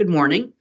Good morning.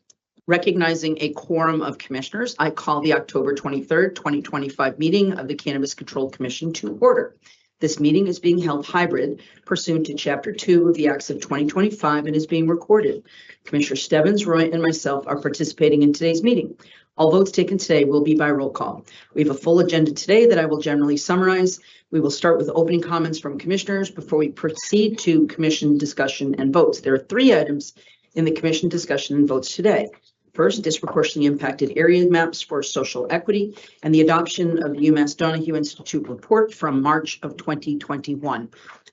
Recognizing a quorum of commissioners, I call the October 23rd, 2025 meeting of the Cannabis Control Commission to order. This meeting is being held hybrid pursuant to Chapter 2 of the Acts of 2025 and is being recorded. Commissioner Stebbins, Roy, and myself are participating in today's meeting. All votes taken today will be by roll call. We have a full agenda today that I will generally summarize. We will start with opening comments from commissioners before we proceed to commission discussion and votes. There are 3 items in the commission discussion and votes today. First, disproportionately impacted area maps for social equity and the adoption of the UMass Donahue Institute report from March of 2021.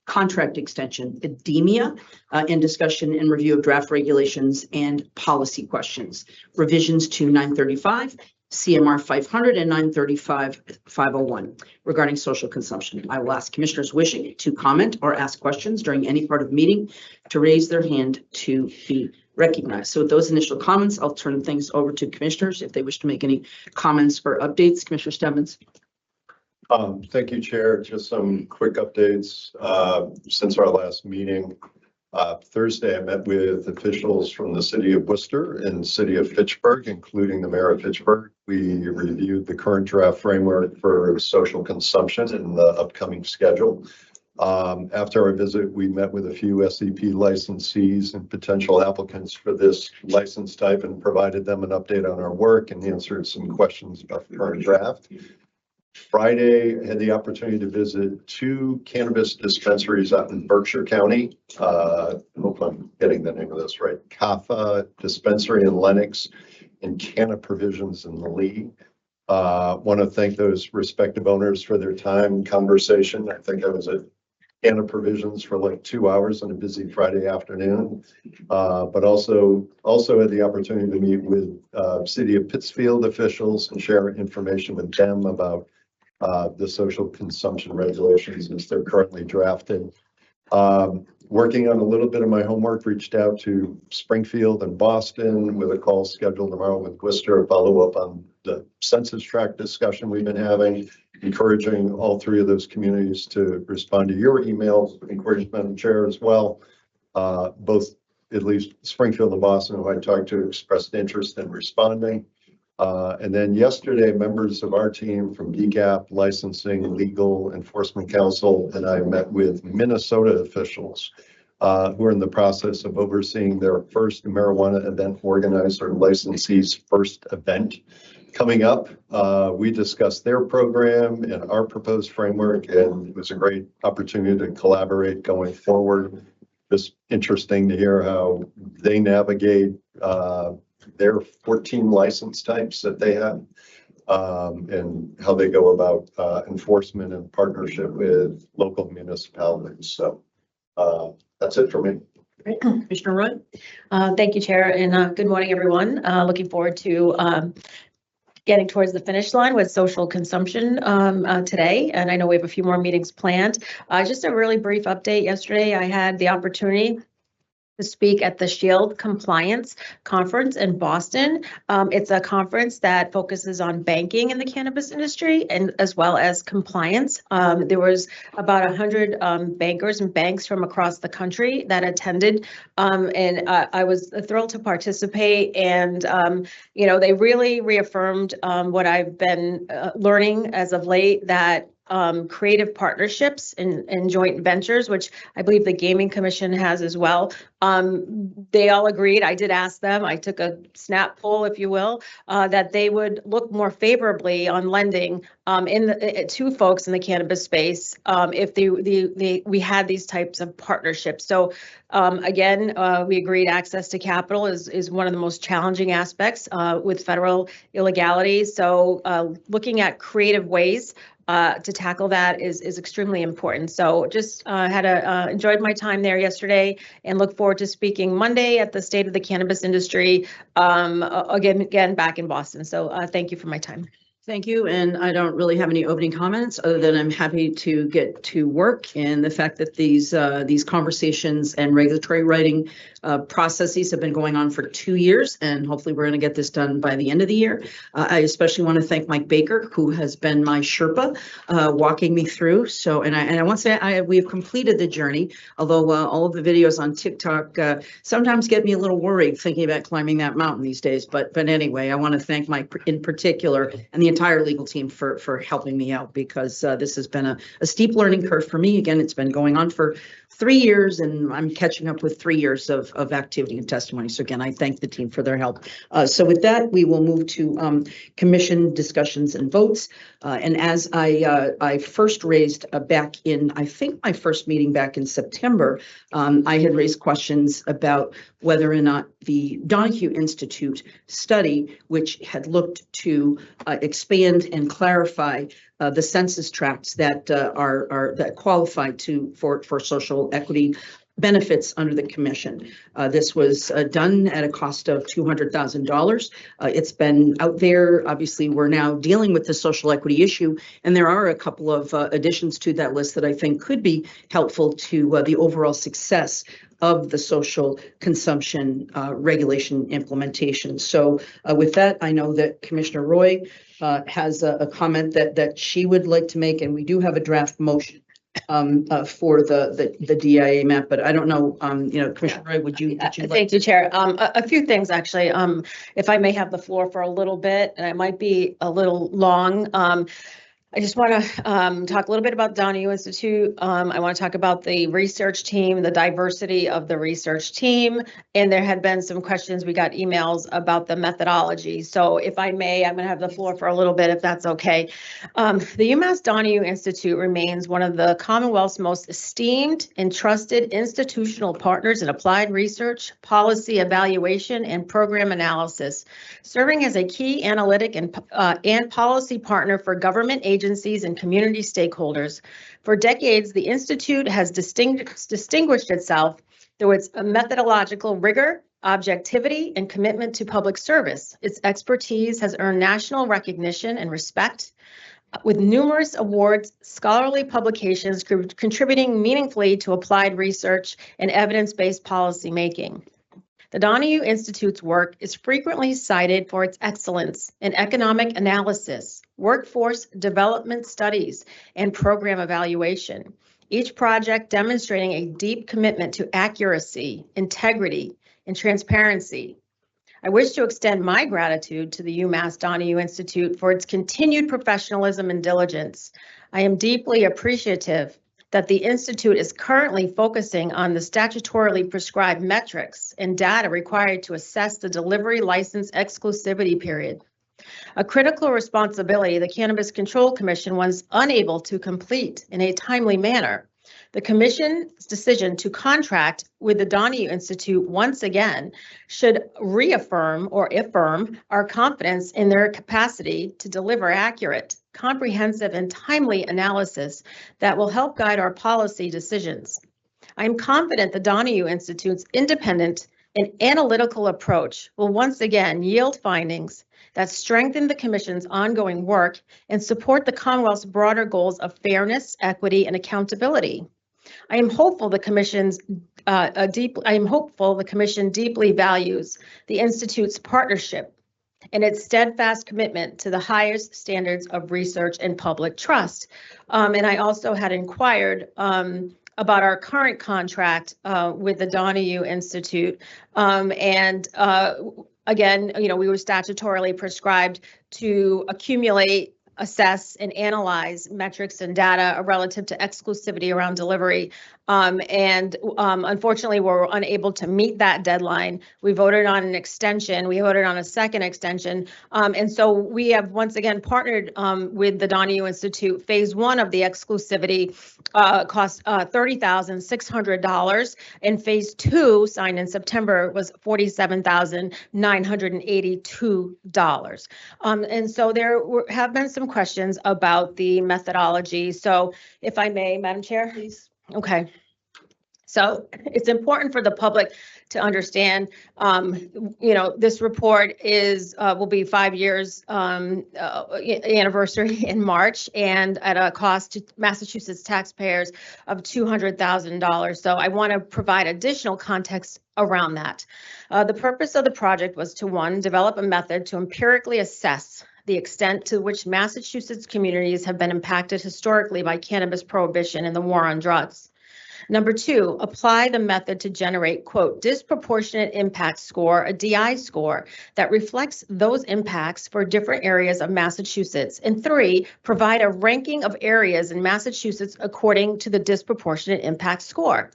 Contract extension, edemia, and discussion and review of draft regulations and policy questions. Revisions to 935, CMR 500 and 935 501 regarding social consumption. I will ask commissioners wishing to comment or ask questions during any part of the meeting to raise their hand to be recognized. So with those initial comments, I'll turn things over to commissioners if they wish to make any comments or updates. Commissioner Stebbins. Thank you, Chair. Just some quick updates since our last meeting. Thursday, I met with officials from the city of Worcester and city of Fitchburg, including the mayor of Fitchburg. We reviewed the current draft framework for social consumption and the upcoming schedule. After our visit, we met with a few SEP licensees and potential applicants for this license type and provided them an update on our work and answered some questions about the current draft. Friday, I had the opportunity to visit 2 cannabis dispensaries out in Berkshire County. I hope I'm getting the name of this right. Kappa Dispensary in Lenox and Canna Provisions in Lee. Want to thank those respective owners for their time and conversation. I think I was at Canna Provisions for like 2 hours on a busy Friday afternoon, but also had the opportunity to meet with City of Pittsfield officials and share information with them about the social consumption regulations as they're currently drafted. Working on a little bit of my homework, reached out to Springfield and Boston with a call scheduled tomorrow with Worcester, follow up on the census tract discussion we've been having, encouraging all 3 of those communities to respond to your emails, encourage Madam Chair as well. Both, at least Springfield and Boston, who I talked to, expressed interest in responding. And then yesterday, members of our team from DCAP, Licensing, Legal Enforcement Council, and I met with Minnesota officials who are in the process of overseeing their first marijuana event organizer licensee's first event coming up. We discussed their program and our proposed framework, and it was a great opportunity to collaborate going forward. Just interesting to hear how they navigate their 14 license types that they have, and how they go about enforcement and partnership with local municipalities. So that's it for me. Great. Commissioner Roy. Thank you, Chair, and good morning, everyone. Looking forward to getting towards the finish line with social consumption today, and I know we have a few more meetings planned. Just a really brief update. Yesterday, I had the opportunity to speak at the Shield Compliance Conference in Boston. It's a conference that focuses on banking in the cannabis industry and as well as compliance. There was about 100 bankers and banks from across the country that attended, and I was thrilled to participate. And they really reaffirmed what I've been learning as of late, that creative partnerships and joint ventures, which I believe the Gaming Commission has as well. They all agreed. I did ask them, I took a snap poll, if you will, that they would look more favorably on lending to folks in the cannabis space if we had these types of partnerships. So again, we agreed access to capital is one of the most challenging aspects with federal illegality. So looking at creative ways to tackle that is extremely important. So just enjoyed my time there yesterday and look forward to speaking Monday at the State of the Cannabis Industry, again back in Boston. So thank you for my time. Thank you. And I don't really have any opening comments other than I'm happy to get to work, and the fact that these conversations and regulatory writing processes have been going on for 2 years, and hopefully we're going to get this done by the end of the year. I especially want to thank Mike Baker, who has been my Sherpa, walking me through. So, and I want to say we've completed the journey, although all of the videos on TikTok sometimes get me a little worried thinking about climbing that mountain these days. But anyway, I want to thank Mike in particular and the entire legal team for helping me out, because this has been a steep learning curve for me. Again, it's been going on for 3 years, and I'm catching up with 3 years of activity and testimony. So again, I thank the team for their help. So with that, we will move to commission discussions and votes. And as I first raised back in, I think my first meeting back in September, I had raised questions about whether or not the Donahue Institute study, which had looked to expand and clarify the census tracts that that qualify for social equity benefits under the commission. This was done at a cost of $200,000. It's been out there. Obviously, we're now dealing with the social equity issue, and there are a couple of additions to that list that I think could be helpful to the overall success of the social consumption regulation implementation. So with that, I know that Commissioner Roy has a comment that she would like to make, and we do have a draft motion for the DIA map, but I don't know, Commissioner Roy, would you like? Thank you, Chair. A few things, actually, if I may have the floor for a little bit, and it might be a little long. I just want to talk a little bit about Donahue Institute. I want to talk about the research team, the diversity of the research team, and there had been some questions. We got emails about the methodology. So if I may, I'm going to have the floor for a little bit, if that's okay. The UMass Donahue Institute remains one of the Commonwealth's most esteemed and trusted institutional partners in applied research, policy evaluation, and program analysis, serving as a key analytic and policy partner for government agencies and community stakeholders. For decades, the Institute has distinguished itself through its methodological rigor, objectivity, and commitment to public service. Its expertise has earned national recognition and respect, with numerous awards, scholarly publications contributing meaningfully to applied research and evidence-based policy making. The Donahue Institute's work is frequently cited for its excellence in economic analysis, workforce development studies, and program evaluation, each project demonstrating a deep commitment to accuracy, integrity, and transparency. I wish to extend my gratitude to the UMass Donahue Institute for its continued professionalism and diligence. I am deeply appreciative that the Institute is currently focusing on the statutorily prescribed metrics and data required to assess the delivery license exclusivity period, a critical responsibility the Cannabis Control Commission was unable to complete in a timely manner. The Commission's decision to contract with the Donahue Institute once again should reaffirm or affirm our confidence in their capacity to deliver accurate, comprehensive, and timely analysis that will help guide our policy decisions. I am confident the Donahue Institute's independent and analytical approach will once again yield findings that strengthen the Commission's ongoing work and support the Commonwealth's broader goals of fairness, equity, and accountability. I am hopeful the Commission deeply values the Institute's partnership and its steadfast commitment to the highest standards of research and public trust. And I also had inquired about our current contract with the Donahue Institute. Again, we were statutorily prescribed to accumulate, assess, and analyze metrics and data relative to exclusivity around delivery. Unfortunately, we're unable to meet that deadline. We voted on an extension. We voted on a second extension. And so we have once again partnered with the Donahue Institute. Phase 1 of the exclusivity cost $30,600, and phase 2, signed in September, was $47,982. And so there have been some questions about the methodology. So if I may, Madam Chair. Please. Okay. So it's important for the public to understand, this report will be 5 years anniversary in March, and at a cost to Massachusetts taxpayers of $200,000. So I want to provide additional context around that. The purpose of the project was to, one, develop a method to empirically assess the extent to which Massachusetts communities have been impacted historically by cannabis prohibition and the war on drugs. Number two, apply the method to generate, quote, disproportionate impact score, a DI score, that reflects those impacts for different areas of Massachusetts. And three, provide a ranking of areas in Massachusetts according to the disproportionate impact score.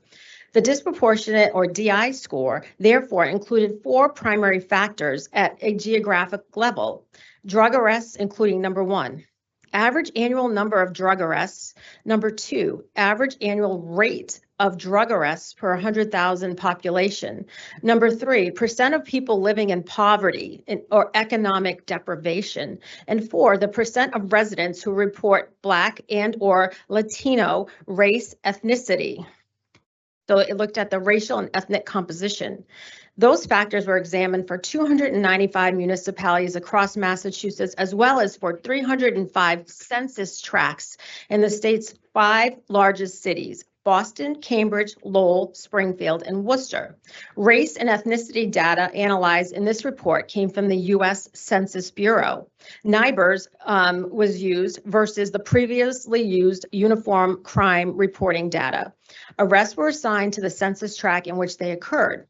The disproportionate or DI score, therefore, included 4 primary factors at a geographic level. Drug arrests, including number 1, average annual number of drug arrests. Number 2, average annual rate of drug arrests per 100,000 population. Number 3, percent of people living in poverty or economic deprivation. And 4, the percent of residents who report Black and or Latino race ethnicity. So it looked at the racial and ethnic composition. Those factors were examined for 295 municipalities across Massachusetts, as well as for 305 census tracts in the state's 5 largest cities: Boston, Cambridge, Lowell, Springfield, and Worcester. Race and ethnicity data analyzed in this report came from the U.S. Census Bureau. NIBRS was used versus the previously used Uniform Crime Reporting data. Arrests were assigned to the census tract in which they occurred.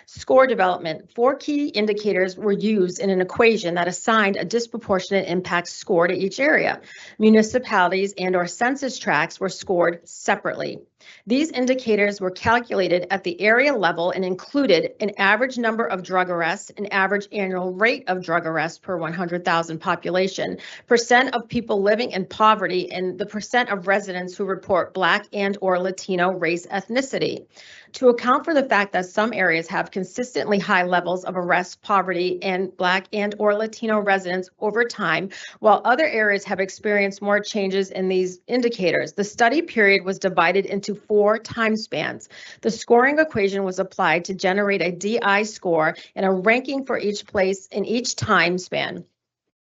Score development. 4 key indicators were used in an equation that assigned a disproportionate impact score to each area. Municipalities and or census tracts were scored separately. These indicators were calculated at the area level and included an average number of drug arrests, an average annual rate of drug arrests per 100,000 population, percent of people living in poverty, and the percent of residents who report Black and or Latino race ethnicity. To account for the fact that some areas have consistently high levels of arrest, poverty, and Black and or Latino residents over time, while other areas have experienced more changes in these indicators, the study period was divided into 4 time spans. The scoring equation was applied to generate a DI score and a ranking for each place in each time span.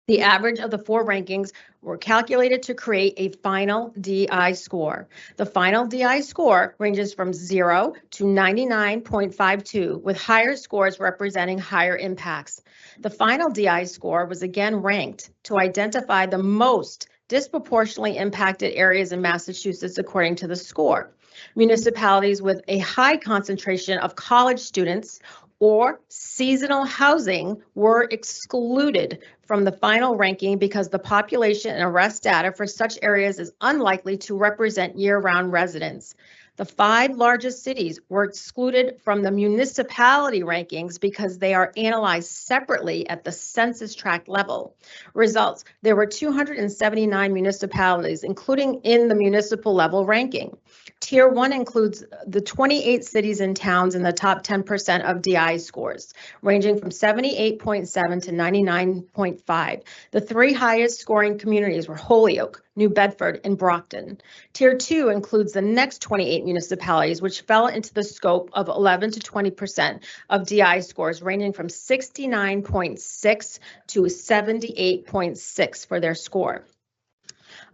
The average of the 4 rankings were calculated to create a final DI score. The final DI score ranges from 0 to 99.52, with higher scores representing higher impacts. The final DI score was again ranked to identify the most disproportionately impacted areas in Massachusetts according to the score. Municipalities with a high concentration of college students or seasonal housing were excluded from the final ranking because the population and arrest data for such areas is unlikely to represent year-round residents. The 5 largest cities were excluded from the municipality rankings because they are analyzed separately at the census tract level. Results: there were 279 municipalities, including in the municipal level ranking. Tier 1 includes the 28 cities and towns in the top 10% of DI scores, ranging from 78.7 to 99.5. The 3 highest scoring communities were Holyoke, New Bedford, and Brockton. Tier 2 includes the next 28 municipalities, which fell into the scope of 11 to 20% of DI scores, ranging from 69.6 to 78.6 for their score.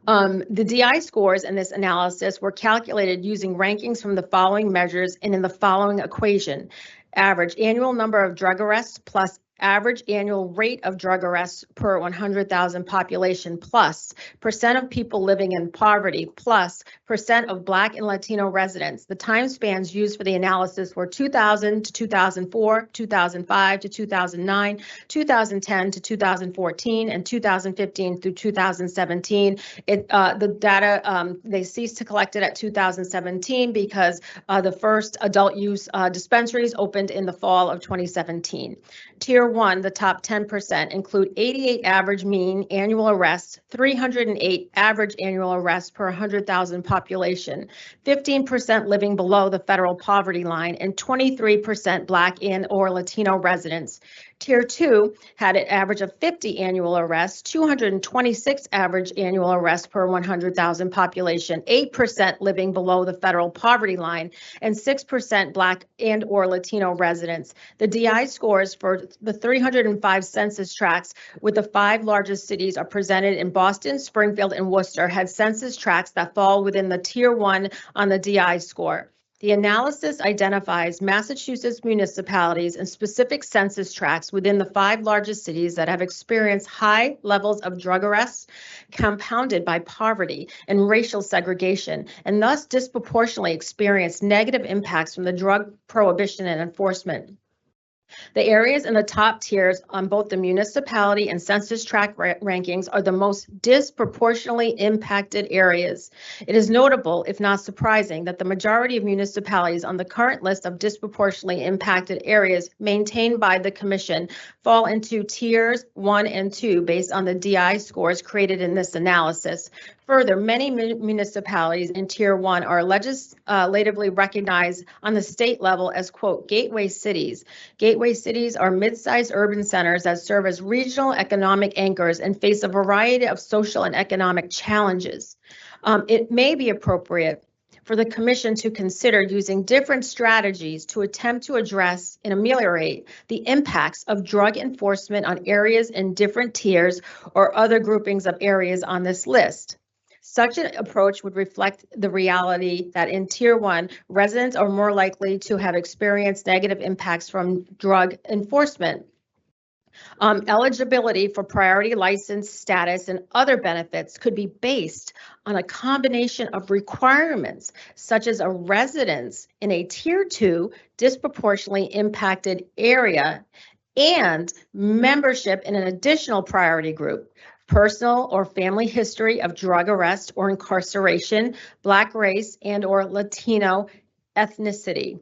The DI scores in this analysis were calculated using rankings from the following measures and in the following equation: average annual number of drug arrests plus average annual rate of drug arrests per 100,000 population plus percent of people living in poverty plus percent of Black and Latino residents. The time spans used for the analysis were 2000 to 2004, 2005 to 2009, 2010 to 2014, and 2015 through 2017. The data, they ceased to collect it at 2017 because the first adult use dispensaries opened in the fall of 2017. Tier 1, the top 10%, include 88 average mean annual arrests, 308 average annual arrests per 100,000 population, 15% living below the federal poverty line, and 23% Black and or Latino residents. Tier 2 had an average of 50 annual arrests, 226 average annual arrests per 100,000 population, 8% living below the federal poverty line, and 6% Black and or Latino residents. The DI scores for the 305 census tracts with the 5 largest cities are presented in Boston, Springfield, and Worcester had census tracts that fall within the Tier 1 on the DI score. The analysis identifies Massachusetts municipalities and specific census tracts within the 5 largest cities that have experienced high levels of drug arrests, compounded by poverty and racial segregation, and thus disproportionately experienced negative impacts from the drug prohibition and enforcement. The areas in the top tiers on both the municipality and census tract rankings are the most disproportionately impacted areas. It is notable, if not surprising, that the majority of municipalities on the current list of disproportionately impacted areas maintained by the Commission fall into tiers 1 and 2 based on the DI scores created in this analysis. Further, many municipalities in Tier 1 are legislatively recognized on the state level as, quote, gateway cities. Gateway cities are mid-sized urban centers that serve as regional economic anchors and face a variety of social and economic challenges. It may be appropriate for the Commission to consider using different strategies to attempt to address and ameliorate the impacts of drug enforcement on areas in different tiers or other groupings of areas on this list. Such an approach would reflect the reality that in Tier 1, residents are more likely to have experienced negative impacts from drug enforcement. Eligibility for priority license status and other benefits could be based on a combination of requirements, such as a residence in a Tier 2 disproportionately impacted area and membership in an additional priority group. Personal or family history of drug arrest or incarceration, Black race and or Latino ethnicity.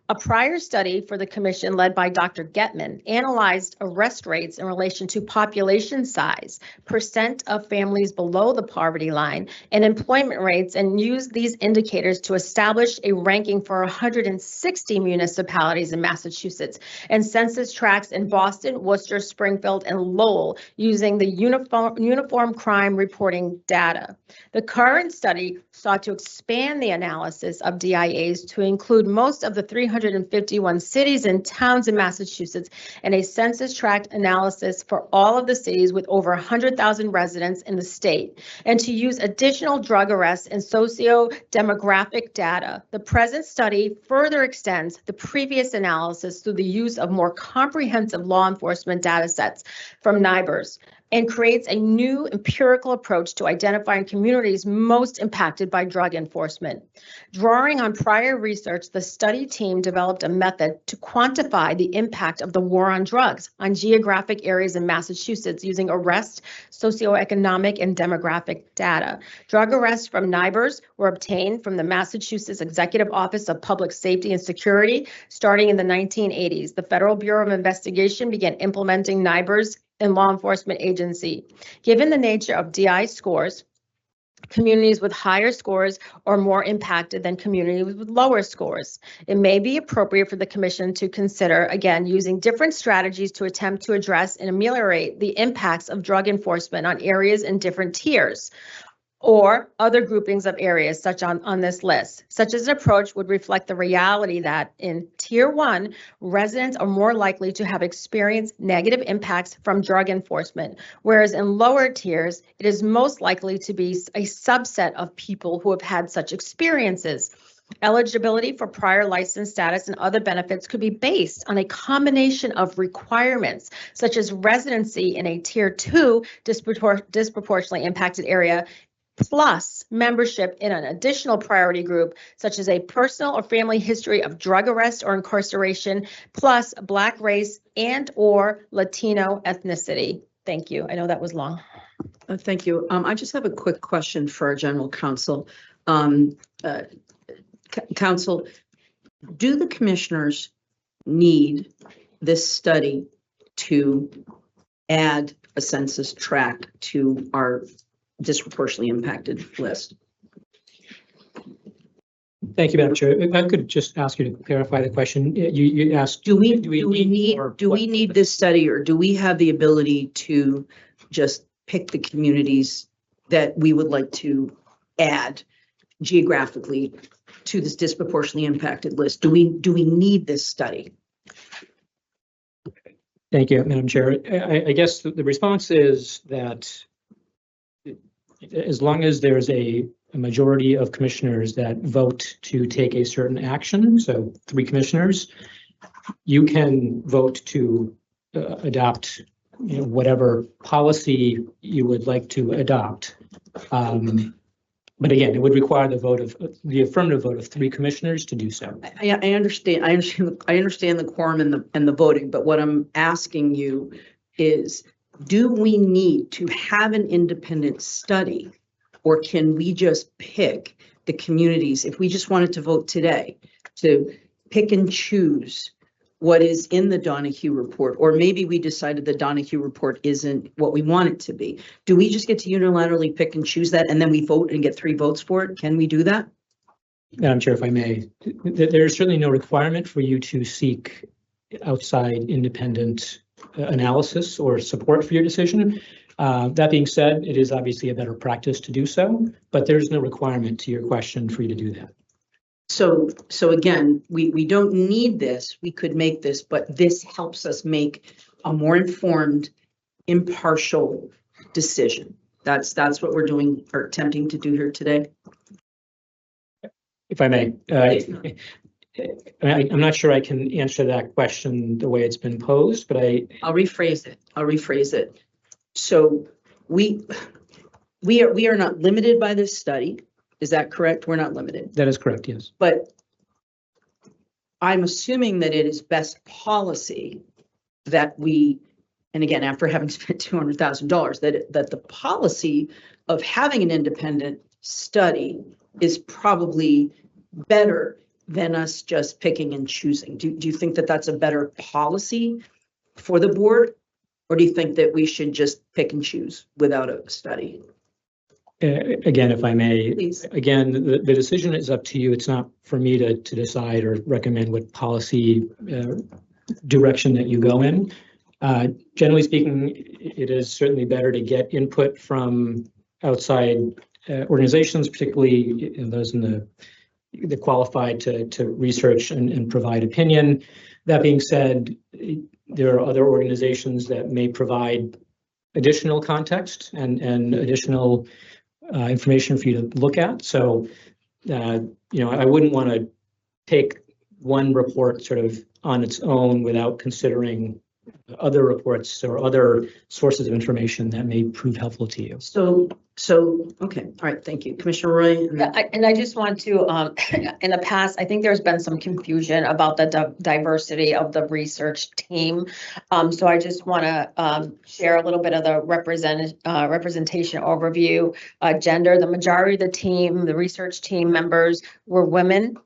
A prior study for the Commission led by Dr. Getman analyzed arrest rates in relation to population size, percent of families below the poverty line, and employment rates, and used these indicators to establish a ranking for 160 municipalities in Massachusetts and census tracts in Boston, Worcester, Springfield, and Lowell using the Uniform Crime Reporting data. The current study sought to expand the analysis of DIAs to include most of the 351 cities and towns in Massachusetts and a census tract analysis for all of the cities with over 100,000 residents in the state, and to use additional drug arrests and socio-demographic data. The present study further extends the previous analysis through the use of more comprehensive law enforcement data sets from NIBRS, and creates a new empirical approach to identifying communities most impacted by drug enforcement. Drawing on prior research, the study team developed a method to quantify the impact of the war on drugs on geographic areas in Massachusetts using arrest, socioeconomic, and demographic data. Drug arrests from NIBRS were obtained from the Massachusetts Executive Office of Public Safety and Security starting in the 1980s. The Federal Bureau of Investigation began implementing NIBRS and law enforcement agency. Given the nature of DI scores, communities with higher scores are more impacted than communities with lower scores. It may be appropriate for the Commission to consider, again, using different strategies to attempt to address and ameliorate the impacts of drug enforcement on areas in different tiers or other groupings of areas such on this list. Such as an approach would reflect the reality that in Tier 1, residents are more likely to have experienced negative impacts from drug enforcement, whereas in lower tiers, it is most likely to be a subset of people who have had such experiences. Eligibility for prior license status and other benefits could be based on a combination of requirements, such as residency in a Tier 2 disproportionately impacted area, plus membership in an additional priority group, such as a personal or family history of drug arrest or incarceration, plus Black race and or Latino ethnicity. Thank you. I know that was long. Thank you. I just have a quick question for our general counsel. Counsel, do the commissioners need this study to add a census tract to our disproportionately impacted list? Thank you, Madam Chair. If I could just ask you to clarify the question. You asked, Do we need or do what? we need this study, or do we have the ability to just pick the communities that we would like to add geographically to this disproportionately impacted list? Do we need this study? Thank you, Madam Chair. I guess the response is that as long as there's a majority of commissioners that vote to take a certain action, so 3 commissioners, you can vote to adopt, whatever policy you would like to adopt. But again, it would require the affirmative vote of 3 commissioners to do so. I understand. I understand the quorum and the voting, but what I'm asking you is, do we need to have an independent study, or can we just pick the communities? If we just wanted to vote today, to pick and choose what is in the Donahue report, or maybe we decided the Donahue report isn't what we want it to be. Do we just get to unilaterally pick and choose that, and then we vote and get 3 votes for it? Can we do that? Madam Chair, if I may, there's certainly no requirement for you to seek outside independent analysis or support for your decision. That being said, it is obviously a better practice to do so, but there's no requirement to your question for you to do that. So again, we don't need this. We could make this, but this helps us make a more informed, impartial decision. That's what we're doing or attempting to do here today. If I may, I'm not sure I can answer that question the way it's been posed, but I'll rephrase it. So we are not limited by this study. Is that correct? We're not limited. that is correct, yes. But I'm assuming that it is best policy that we, and again, after having spent $200,000, that the policy of having an independent study is probably better than us just picking and choosing. Do you think that that's a better policy for the board? Or do you think that we should just pick and choose without a study? Again, if I may, Please. again, the decision is up to you. It's not for me to decide or recommend what policy direction that you go in. Generally speaking, it is certainly better to get input from outside organizations, particularly those in the qualified to research and provide opinion. That being said, there are other organizations that may provide additional context and additional information for you to look at. So, I wouldn't want to take one report sort of on its own without considering other reports or other sources of information that may prove helpful to you. So, okay, all right, thank you. Commissioner Roy? Yeah, and I just want to, in the past, I think there's been some confusion about the diversity of the research team. So I just want to share a little bit of the representation overview. Gender, the majority of the team, the research team members were women.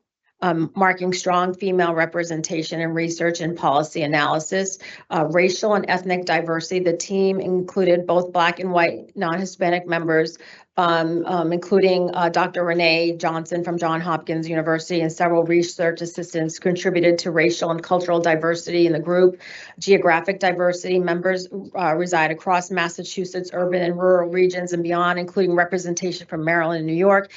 Marking strong female representation in research and policy analysis. Racial and ethnic diversity, the team included both Black and white non-Hispanic members, including Dr. Renee Johnson from Johns Hopkins University, and several research assistants contributed to racial and cultural diversity in the group. Geographic diversity, members reside across Massachusetts, urban and rural regions and beyond, including representation from Maryland and New York.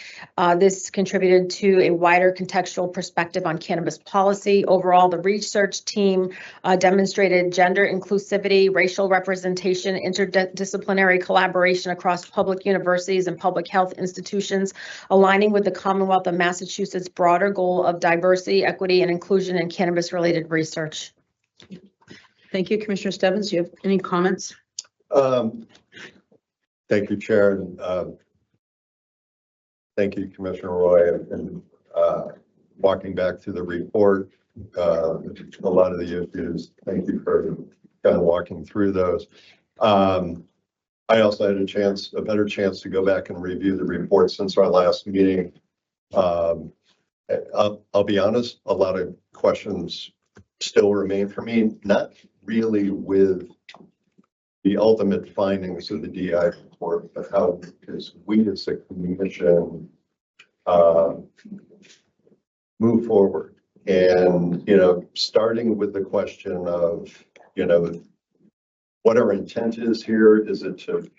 This contributed to a wider contextual perspective on cannabis policy. Overall, the research team demonstrated gender inclusivity, racial representation, interdisciplinary collaboration across public universities and public health institutions, aligning with the Commonwealth of Massachusetts' broader goal of diversity, equity, and inclusion in cannabis-related research. Thank you, Commissioner Stebbins. Do you have any comments? Thank you, Chair. And thank you, Commissioner Roy. And walking back through the report, a lot of the issues, thank you for kind of walking through those. I also had a better chance to go back and review the report since our last meeting. I'll be honest, a lot of questions still remain for me, not really with the ultimate findings of the DI report, but how, because we as a commission move forward. And, starting with the question of, what our intent is here, is it to,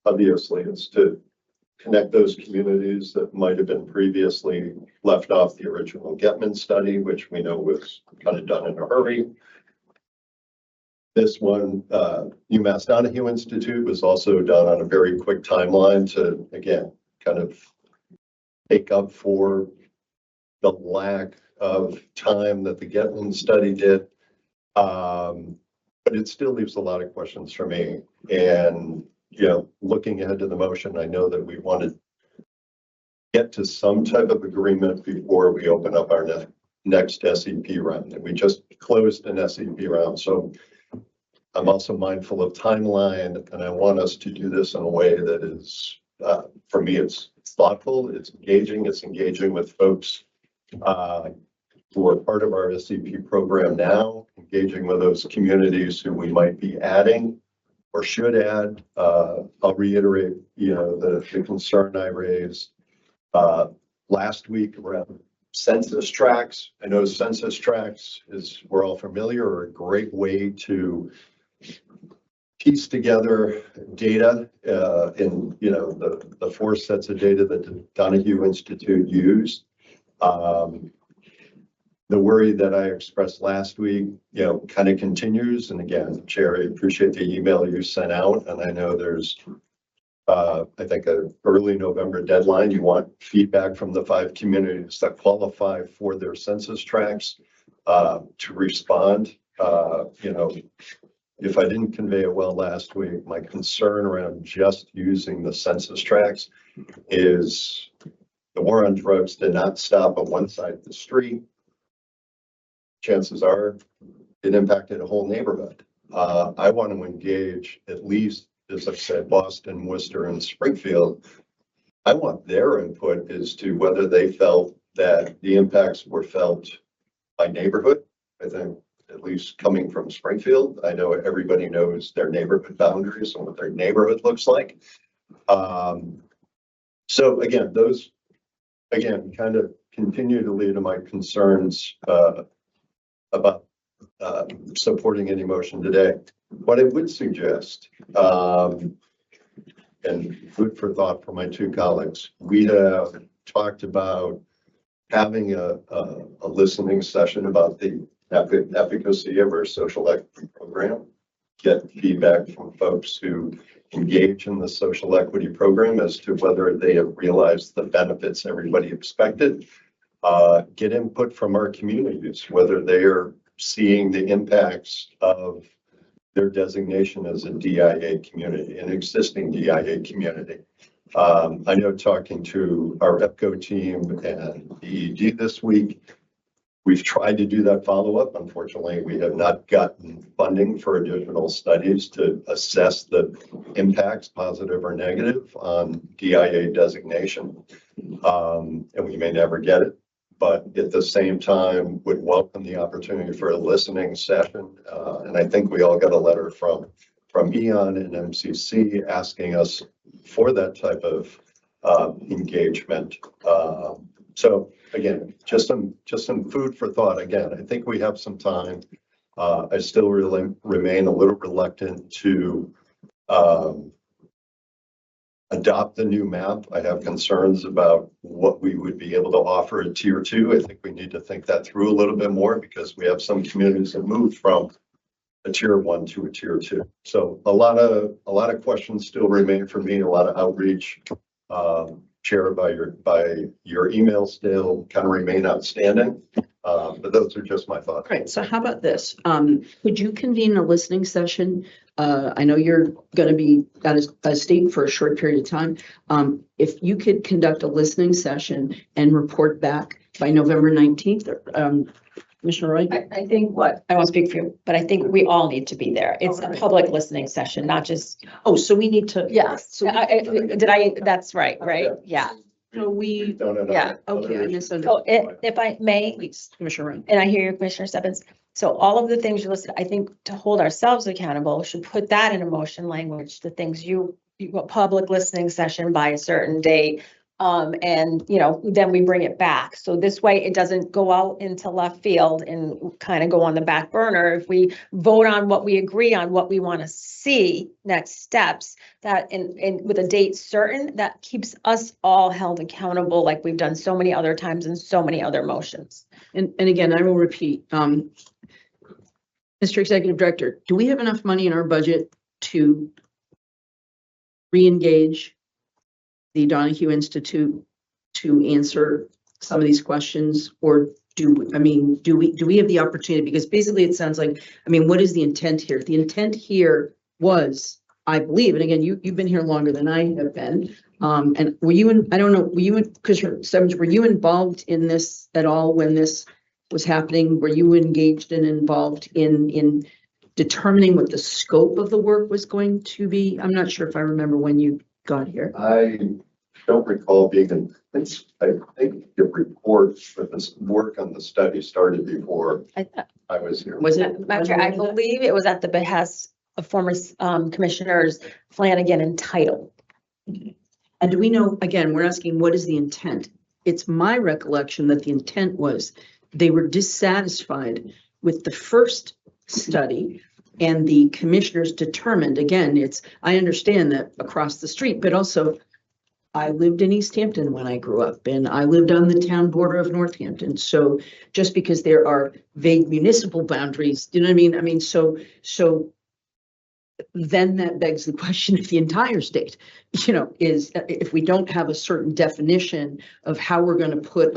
obviously, it's to connect those communities that might have been previously left off the original Getman study, which we know was kind of done in a hurry. This one, UMass Donahue Institute, was also done on a very quick timeline to, again, kind of make up for the lack of time that the Getman study did. But it still leaves a lot of questions for me. And, looking ahead to the motion, I know that we want to get to some type of agreement before we open up our next SEP round. And we just closed an SEP round. So I'm also mindful of timeline, and I want us to do this in a way that is, for me, it's thoughtful, it's engaging with folks who are part of our SEP program now, engaging with those communities who we might be adding or should add. I'll reiterate, the concern I raised last week around census tracts. I know census tracts, we're all familiar, are a great way to piece together data in, the 4 sets of data that the Donahue Institute used. The worry that I expressed last week, kind of continues. And again, Chair, I appreciate the email you sent out. And I know there's, I think, an early November deadline. You want feedback from the 5 communities that qualify for their census tracts to respond. If I didn't convey it well last week, my concern around just using the census tracts is the war on drugs did not stop on one side of the street. Chances are it impacted a whole neighborhood. I want to engage at least, as I've said, Boston, Worcester, and Springfield. I want their input as to whether they felt that the impacts were felt by neighborhood. I think, at least coming from Springfield, I know everybody knows their neighborhood boundaries and what their neighborhood looks like. So again, those, kind of continue to lead to my concerns about supporting any motion today. What I would suggest, and food for thought for my 2 colleagues, we have talked about having a listening session about the efficacy of our social equity program, get feedback from folks who engage in the social equity program as to whether they have realized the benefits everybody expected. Get input from our communities, whether they are seeing the impacts of their designation as a DIA community, an existing DIA community. I know, talking to our EPCO team and EED this week, we've tried to do that follow-up. Unfortunately, we have not gotten funding for additional studies to assess the impacts, positive or negative, on DIA designation. And we may never get it, but at the same time would welcome the opportunity for a listening session. And I think we all got a letter from EON and MCC asking us for that type of engagement. So again, just some food for thought. Again, I think we have some time. I still remain a little reluctant to adopt the new map. I have concerns about what we would be able to offer at tier 2. I think we need to think that through a little bit more, because we have some communities that moved from a tier 1 to a tier 2. So a lot of questions still remain for me, a lot of outreach. Chair, by your email still kind of remain outstanding, but those are just my thoughts. Right. So how about this? Could you convene a listening session? I know you're going to be out of state for a short period of time. If you could conduct a listening session and report back by November 19th, Commissioner Wright? I think I won't speak for you, but I think we all need to be there. It's a public listening session, not just. Oh, so we need to. Yes. So That's right. Yeah. So we. Yeah. Okay, I misunderstood. So if I may, Please, Commissioner Wright. and I hear you, Commissioner Stebbins. So all of the things you listed, I think to hold ourselves accountable, should put that in a motion language, the things a public listening session by a certain date, And, then we bring it back. So this way it doesn't go out into left field and kind of go on the back burner. If we vote on what we agree on, what we want to see next steps, that and with a date certain, that keeps us all held accountable like we've done so many other times in so many other motions. And again, I will repeat, Mr. Executive Director, do we have enough money in our budget to re-engage the Donahue Institute to answer some of these questions? Or do we have the opportunity? Because basically it sounds like, what is the intent here? The intent here was, I believe, and again, you've been here longer than I have been. And were you were you involved in this at all when this was happening? Were you engaged and involved in determining what the scope of the work was going to be? I'm not sure if I remember when you got here. I don't recall being in, I think the report for this work on the study started before I was here. Was it? I believe it was at the behest of former commissioners Flanagan and Title. And do we know, again, we're asking what is the intent? It's my recollection that the intent was they were dissatisfied with the first study, and the commissioners determined, again, I understand that across the street, but also I lived in East Hampton when I grew up, and I lived on the town border of Northampton. So just because there are vague municipal boundaries, you know what I mean? So then that begs the question if the entire state, is, if we don't have a certain definition of how we're going to put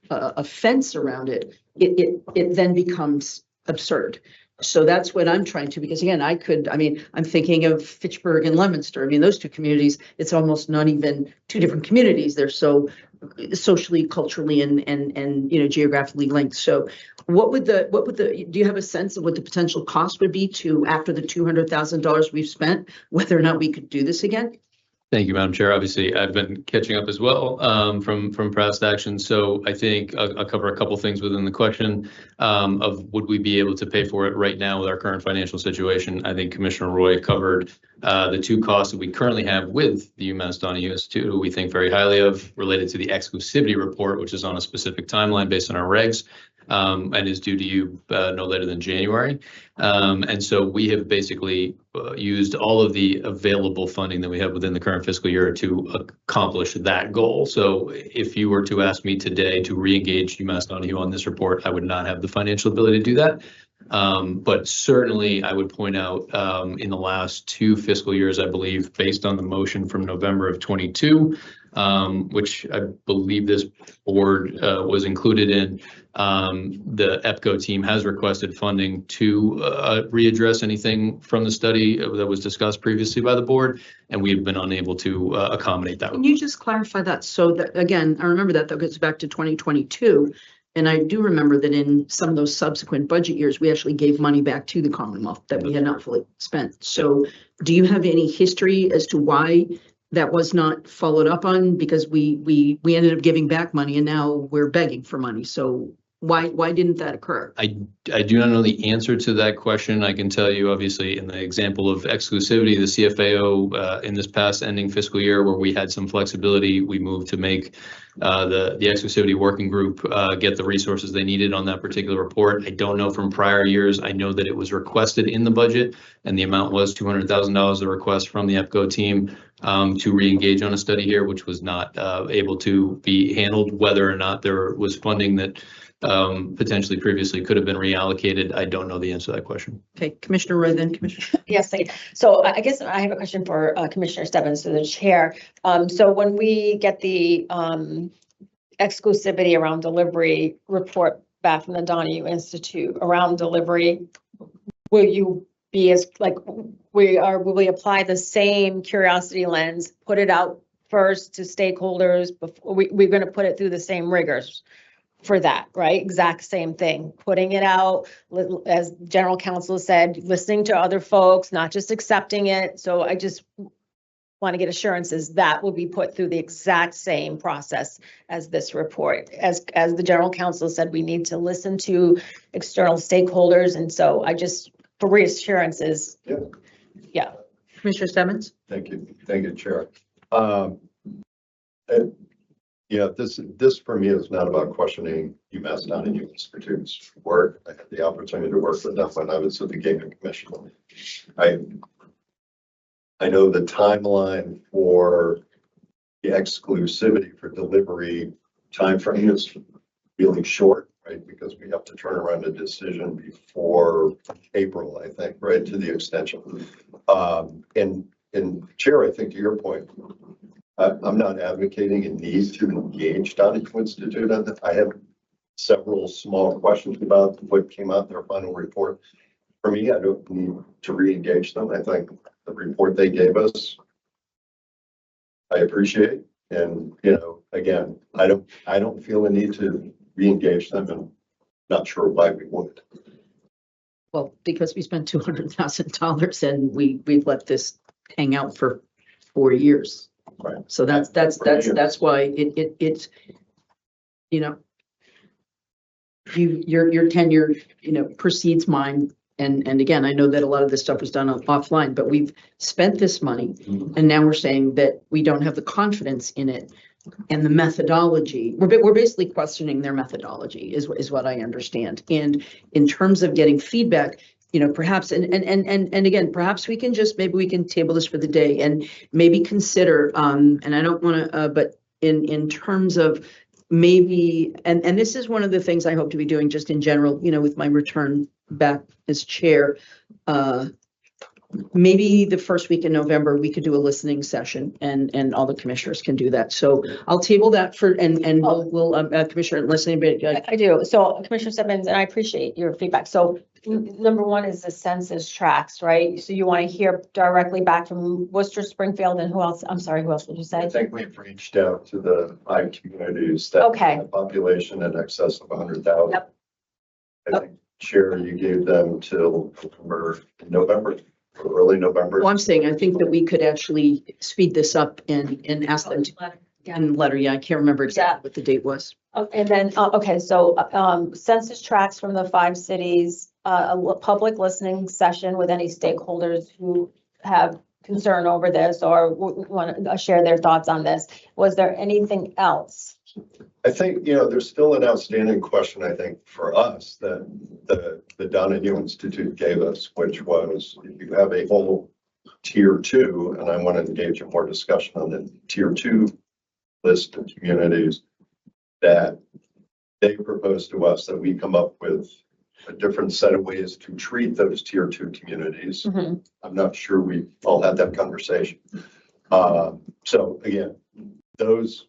a fence around it, it then becomes absurd. So that's what I'm trying to, because again, I'm thinking of Fitchburg and Leominster. Those two communities, it's almost not even two different communities. They're so socially, culturally, and geographically linked. So do you have a sense of what the potential cost would be to, after the $200,000 we've spent, whether or not we could do this again? Thank you, Madam Chair. Obviously, I've been catching up as well from past action. So I think I'll cover a couple things within the question of would we be able to pay for it right now with our current financial situation. I think Commissioner Roy covered the two costs that we currently have with the UMass Donahue Institute, who we think very highly of, related to the exclusivity report, which is on a specific timeline based on our regs. And is due to you no later than January. And so we have basically used all of the available funding that we have within the current fiscal year to accomplish that goal. So if you were to ask me today to re-engage UMass Donahue on this report, I would not have the financial ability to do that. But certainly I would point out in the last two fiscal years, I believe, based on the motion from November of 22, which I believe this board was included in, the EPCO team has requested funding to readdress anything from the study that was discussed previously by the board, and we've been unable to accommodate that. Can you just clarify that? So that, again, I remember that goes back to 2022. And I do remember that in some of those subsequent budget years, we actually gave money back to the Commonwealth that we had not fully spent. So do you have any history as to why that was not followed up on? Because we ended up giving back money and now we're begging for money. So why didn't that occur? I do not know the answer to that question. I can tell you, obviously, in the example of exclusivity, the CFAO in this past ending fiscal year, where we had some flexibility, we moved to make the exclusivity working group get the resources they needed on that particular report. I don't know from prior years. I know that it was requested in the budget, and the amount was $200,000, the request from the EPCO team to re-engage on a study here, which was not able to be handled. Whether or not there was funding that potentially previously could have been reallocated, I don't know the answer to that question. Okay, Commissioner Roy, then Commissioner. Yes, so I guess I have a question for Commissioner Stebbins, to the chair. So when we get the exclusivity around delivery report back from the Donahue Institute around delivery, will you be as will we apply the same curiosity lens, put it out first to stakeholders before we're going to put it through the same rigors for that, right? Exact same thing, putting it out, as General Counsel said, listening to other folks, not just accepting it. So I just want to get assurances that will be put through the exact same process as this report. As the General Counsel said, we need to listen to external stakeholders. And so I just, for reassurances. Yeah. Commissioner Stebbins. Thank you, Chair. Yeah, this for me is not about questioning UMass Donahue Institute's work. I had the opportunity to work with them when I was at the Gaming Commission. I know the timeline for the exclusivity for delivery timeframe is really short, right? Because we have to turn around a decision before April, I think, right, to the extension. And Chair, I think to your point, I'm not advocating a need to engage Donahue Institute on that. I have several small questions about what came out in their final report. For me, I don't need to re-engage them. I think the report they gave us, I appreciate. And, again, I don't feel a need to re-engage them, and not sure why we would. Well, because we spent $200,000 and we've let this hang out for 4 years. Right. So that's why it's, your tenure, precedes mine. And again, I know that a lot of this stuff was done offline, but we've spent this money and now we're saying that we don't have the confidence in it and the methodology. We're basically questioning their methodology is what I understand. And in terms of getting feedback, perhaps, and again, perhaps we can maybe we can table this for the day and maybe consider, and I don't want to, but in terms of maybe, and this is one of the things I hope to be doing just in general, with my return back as chair, maybe the first week in November, we could do a listening session and all the commissioners can do that. So I'll table that and we'll Commissioner listening, but I do. So Commissioner Simmons, and I appreciate your feedback. So number one is the census tracts, right? So you want to hear directly back from Worcester, Springfield, and who else? I'm sorry, who else did you say? I think we've reached out to the 5 communities that Okay. have a population in excess of 100,000. Yep. I think, Chair, you gave them till November, early November. well, I'm saying, I think that we could actually speed this up and ask them to, and letter, yeah, I can't remember exactly what the date was. And then, okay, so census tracts from the 5 cities, a public listening session with any stakeholders who have concern over this or want to share their thoughts on this. Was there anything else? I think, there's still an outstanding question, I think, for us that the Donahue Institute gave us, which was if you have a whole tier 2, and I want to engage in more discussion on the tier 2 list of communities, that they proposed to us that we come up with a different set of ways to treat those tier 2 communities. Mm-hmm. I'm not sure we all had that conversation. So again, those,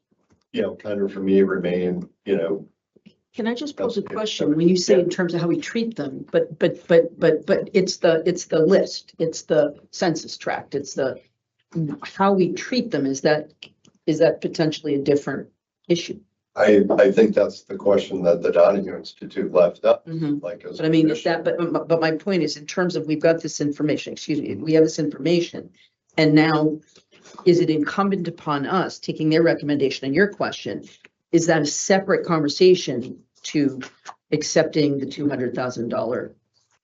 kind of for me remain, Can I just pose a question? When you say in terms of how we treat them, but it's the list, it's the census tract, it's the how we treat them. Is that potentially a different issue? I think that's the question that the Donahue Institute left up. Like, as But I mean, a is that, but my point is in terms of we've got this information, we have this information. And now is it incumbent upon us taking their recommendation and your question? Is that a separate conversation to accepting the $200,000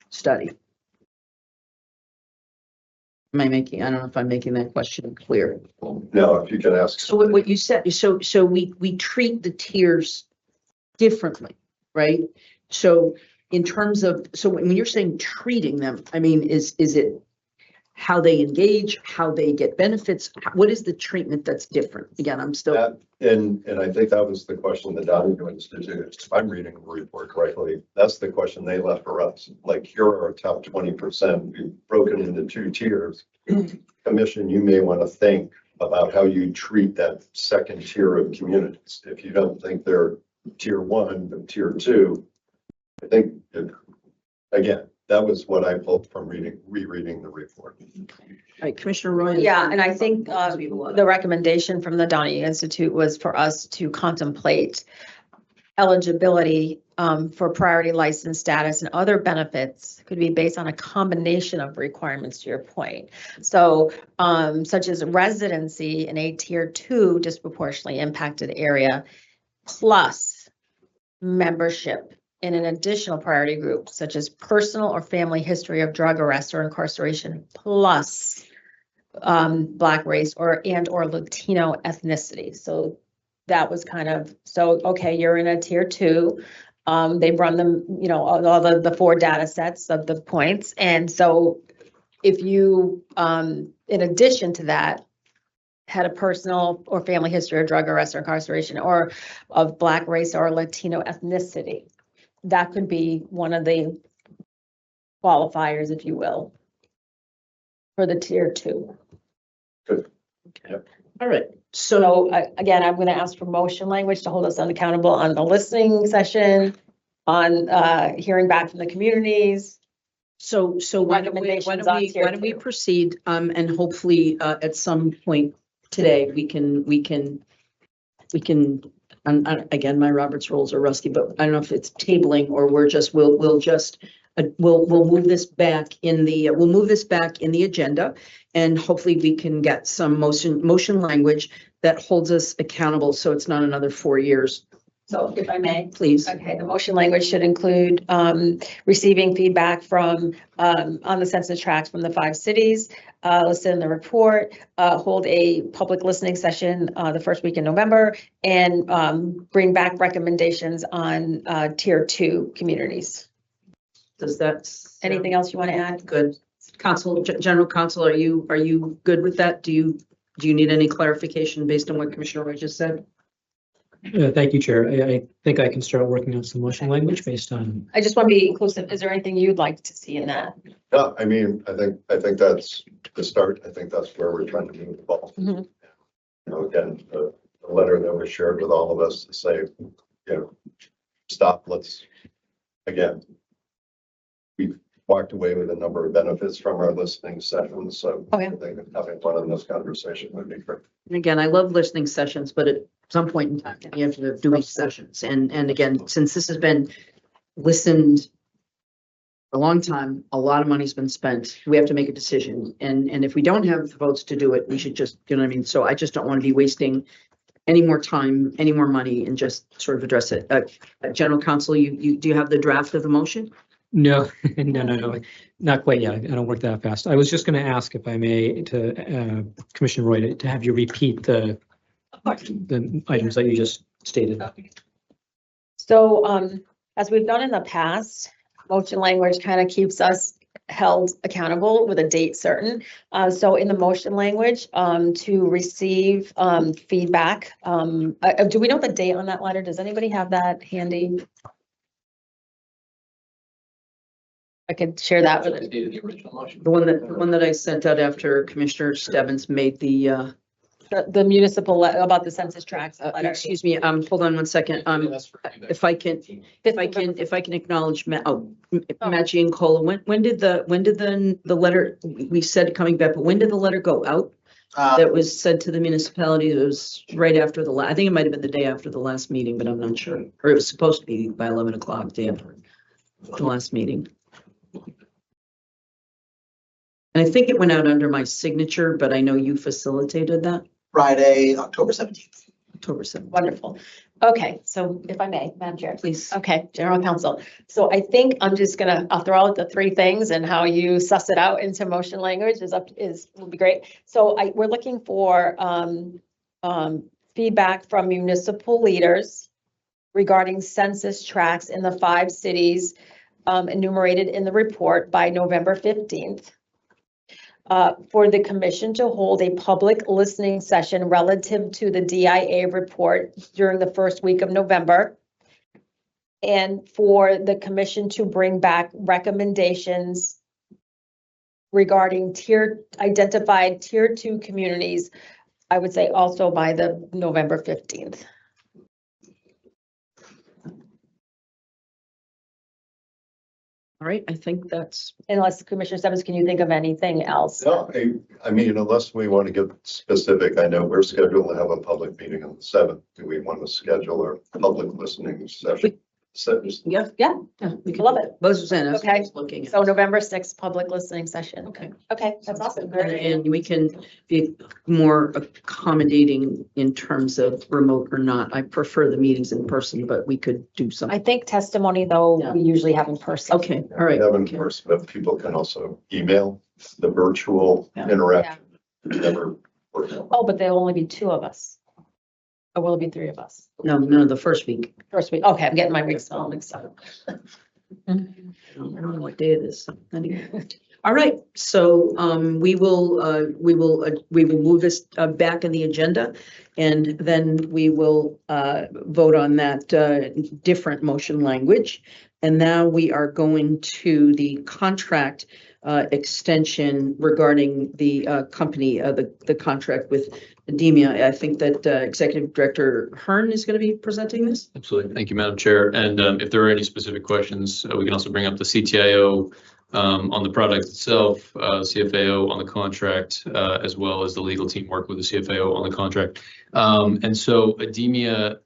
study? I don't know if I'm making that question clear. No, if you can ask. So what you said, so we treat the tiers differently, right? So in terms of, so when you're saying treating them, I mean, is it how they engage, how they get benefits? What is the treatment that's different? Again, I'm still. And I think that was the question the Donahue Institute, if I'm reading the report correctly, that's the question they left for us. Like, here are our top 20%. We've broken into 2 tiers. Commission, you may want to think about how you treat that second tier of communities. If you don't think they're tier 1, but tier 2, I think, again, that was what I pulled from rereading the report. All right, Commissioner Roy. Yeah, and I think the recommendation from the Donahue Institute was for us to contemplate eligibility for priority license status and other benefits could be based on a combination of requirements, to your point. So such as residency in a tier 2 disproportionately impacted area, plus membership in an additional priority group, such as personal or family history of drug arrest or incarceration, plus Black race or Latino ethnicity. So that was kind of, so, okay, you're in a tier 2. They've run them, you know, all the 4 data sets of the points. And so if you, in addition to that, had a personal or family history of drug arrest or incarceration or of Black race or Latino ethnicity, that could be one of the qualifiers, if you will, for the tier 2. All right, So again, I'm going to ask for motion language to hold us accountable on the listening session, on hearing back from the communities. so why don't Recommendations on tier we 2. proceed, and hopefully, at some point today, we can, again, my Robert's rules are rusty, but I don't know if it's tabling or we'll move this back in the agenda, and hopefully we can get some motion language that holds us accountable, so it's not another 4 years. So if I may. Please. Okay, the motion language should include receiving feedback from, on the census tracts from the 5 cities listed in the report, hold a public listening session the first week in November, and bring back recommendations on tier 2 communities. Does that? Anything else you want to add? Good. General Counsel, are you good with that? Do you need any clarification based on what Commissioner Roy just said? Thank you, Chair. I think I can start working on some motion language based on. I just want to be inclusive. Is there anything you'd like to see in that? No, I mean, I think that's the start. I think that's where we're trying to move the ball. Mhm. You know, again, the letter that was shared with all of us to say, you know, stop, again, we've walked away with a number of benefits from our listening sessions. So Okay. I think having fun in this conversation would be great. And again, I love listening sessions, but at some point in time, you have to do sessions. And again, since this has been listened for a long time, a lot of money's been spent. We have to make a decision. And if we don't have the votes to do it, we should just, you know what I mean? So I just don't want to be wasting any more time, any more money, and just sort of address it. General Counsel, do you have the draft of the motion? No, no, not quite yet. I don't work that fast. I was just going to ask, if I may, to Commissioner Roy, to have you repeat the items that you just stated. So as we've done in the past, motion language kind of keeps us held accountable with a date certain. So in the motion language, to receive feedback, do we know the date on that letter? Does anybody have that handy? I could share that with it. The one that I sent out after Commissioner Stebbins made the, The municipal, about the census tracts letter. excuse me, hold on one second. If I can acknowledge Matt Giancola, when did the letter, we said coming back, but when did the letter go out? That was sent to the municipality. It was right after I think it might have been the day after the last meeting, but I'm not sure. Or it was supposed to be by 11 o'clock, day after the last meeting. And I think it went out under my signature, but I know you facilitated that. Friday, October 17th. October 7th. Wonderful. Okay, so if I may, Madam Chair. Please. Okay, General Counsel. So I think I'm just I'll throw out the 3 things, and how you suss it out into motion language would be great. So we're looking for feedback from municipal leaders regarding census tracts in the 5 cities enumerated in the report by November 15th. For the commission to hold a public listening session relative to the DIA report during the first week of November. And for the commission to bring back recommendations regarding identified tier 2 communities, I would say also by the November 15th. All right, I think that's. Unless Commissioner Stebbins, can you think of anything else? No, I mean, unless we want to get specific, I know we're scheduled to have a public meeting on the 7th. Do we want to schedule our public listening session? Yeah. We can Love it. Those are Okay. looking at. So November 6th, public listening session. Okay. Okay, that's awesome. And we can be more accommodating in terms of remote or not. I prefer the meetings in person, but we could do I something. think testimony, though, Yeah. we usually have in person. Okay, all right. Have in Okay. person, but people can also email the virtual Yeah. interaction. Never worked out. Oh, but there'll only be 2 of us. Or will it be 3 of us? No, the first week. First week, okay, I'm getting my weeks all mixed up. I don't know what day it is. Anyway. All right, so we will move this back in the agenda, and then we will vote on that different motion language. And now we are going to the contract extension regarding the company, the contract with Ademia. I think that Executive Director Hearn is going to be presenting this. Absolutely. Thank you, Madam Chair. And if there are any specific questions, we can also bring up the CTIO on the product itself, CFAO on the contract, as well as the legal team work with the CFAO on the contract. And so Ademia,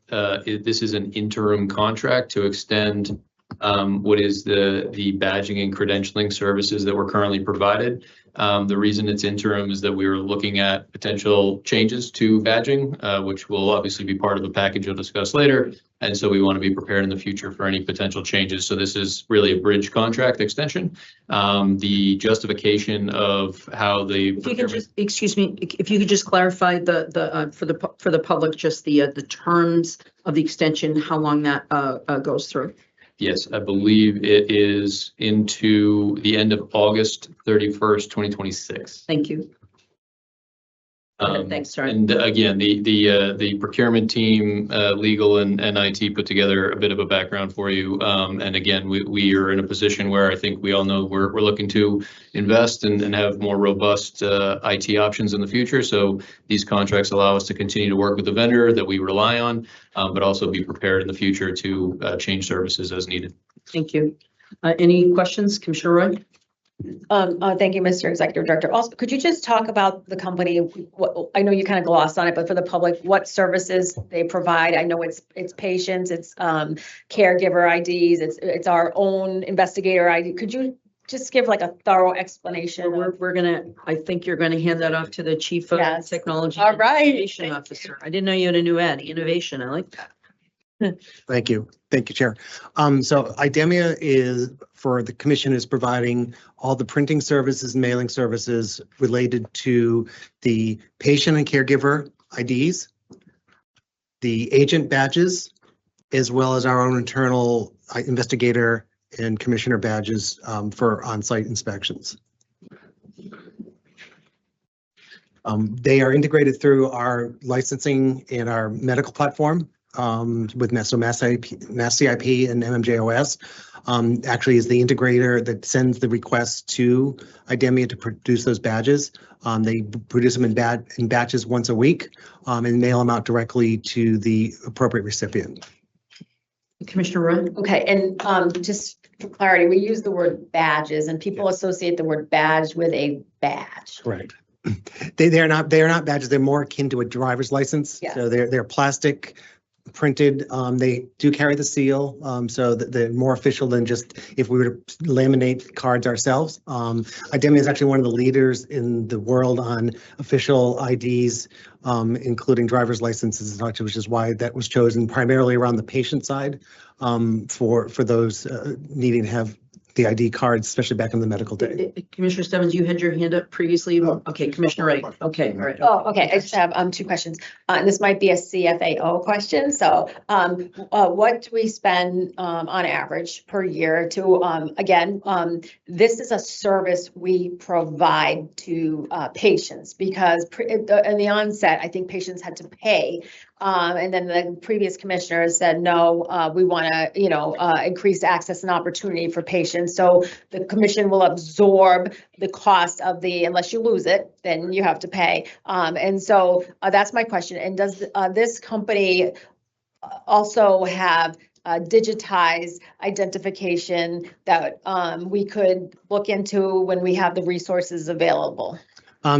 this is an interim contract to extend what is the badging and credentialing services that were currently provided. The reason it's interim is that we were looking at potential changes to badging, which will obviously be part of a package you'll discuss later. And so we want to be prepared in the future for any potential changes. So this is really a bridge contract extension. The justification of how the If you could just, excuse me, if you could just clarify for the public, just the terms of the extension, how long that goes through. Yes, I believe it is into the end of August 31st, 2026. Thank you. Thanks, sorry. And again, the procurement team, legal and IT put together a bit of a background for you. And again, we are in a position where I think we all know we're looking to invest and have more robust IT options in the future. So these contracts allow us to continue to work with the vendor that we rely on, but also be prepared in the future to change services as needed. Thank you. Any questions, Commissioner Roy? Thank you, Mr. Executive Director. Also, could you just talk about the company? I know you kind of glossed on it, but for the public, what services they provide? I know it's patients, it's caregiver IDs, it's our own investigator ID. Could you just give like a thorough explanation? We're gonna, I think you're gonna hand that off to the Chief of Yes. Technology All and right. Innovation Officer. I didn't know you had a new ad, innovation. I like that. Thank you. Thank you, Chair. So Idemia is, for the commission, is providing all the printing services, mailing services related to the patient and caregiver IDs, the agent badges, as well as our own internal investigator and commissioner badges for on-site inspections. They are integrated through our licensing and our medical platform. With Mass CIP and MMJOS, actually is the integrator that sends the requests to Idemia to produce those badges. They produce them in batches once a week and mail them out directly to the appropriate recipient. Commissioner Roy? Okay, and just for clarity, we use the word badges and people associate the word badge with a badge. Correct. They are not badges. They're more akin to a driver's license. Yeah. So they're plastic. Printed, they do carry the seal, so they're more official than just if we were to laminate cards ourselves. Idemia is actually one of the leaders in the world on official IDs, including driver's licenses and such, which is why that was chosen primarily around the patient side for those needing to have the ID cards, especially back in the medical day. Commissioner Stebbins, you had your hand up previously. Okay, Commissioner Wright. Okay, all right. Oh, okay. I just have 2 questions. And this might be a CFAO question. So what do we spend on average per year to, again, this is a service we provide to patients because in the onset, I think patients had to pay. And then the previous commissioner said, no, we want to, increase access and opportunity for patients. So the commission will absorb the cost of unless you lose it, then you have to pay. And so that's my question. And does this company also have digitized identification that we could look into when we have the resources available?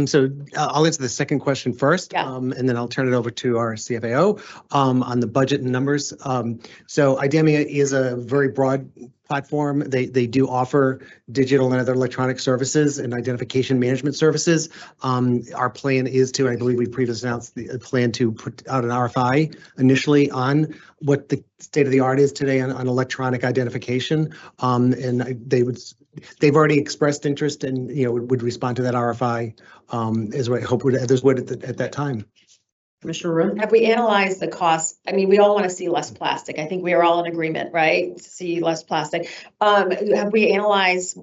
So I'll answer the second question first, Yeah. And then I'll turn it over to our CFAO on the budget and numbers. So Idemia is a very broad platform. They do offer digital and other electronic services and identification management services. Our plan is to, I believe we previously announced the plan to put out an RFI initially on what the state of the art is today on electronic identification. And they've already expressed interest and, would respond to that RFI as what I hope others would at that time. Commissioner Roy? Have we analyzed the cost? I mean, we all want to see less plastic. I think we are all in agreement, right? To see less plastic. Have we analyzed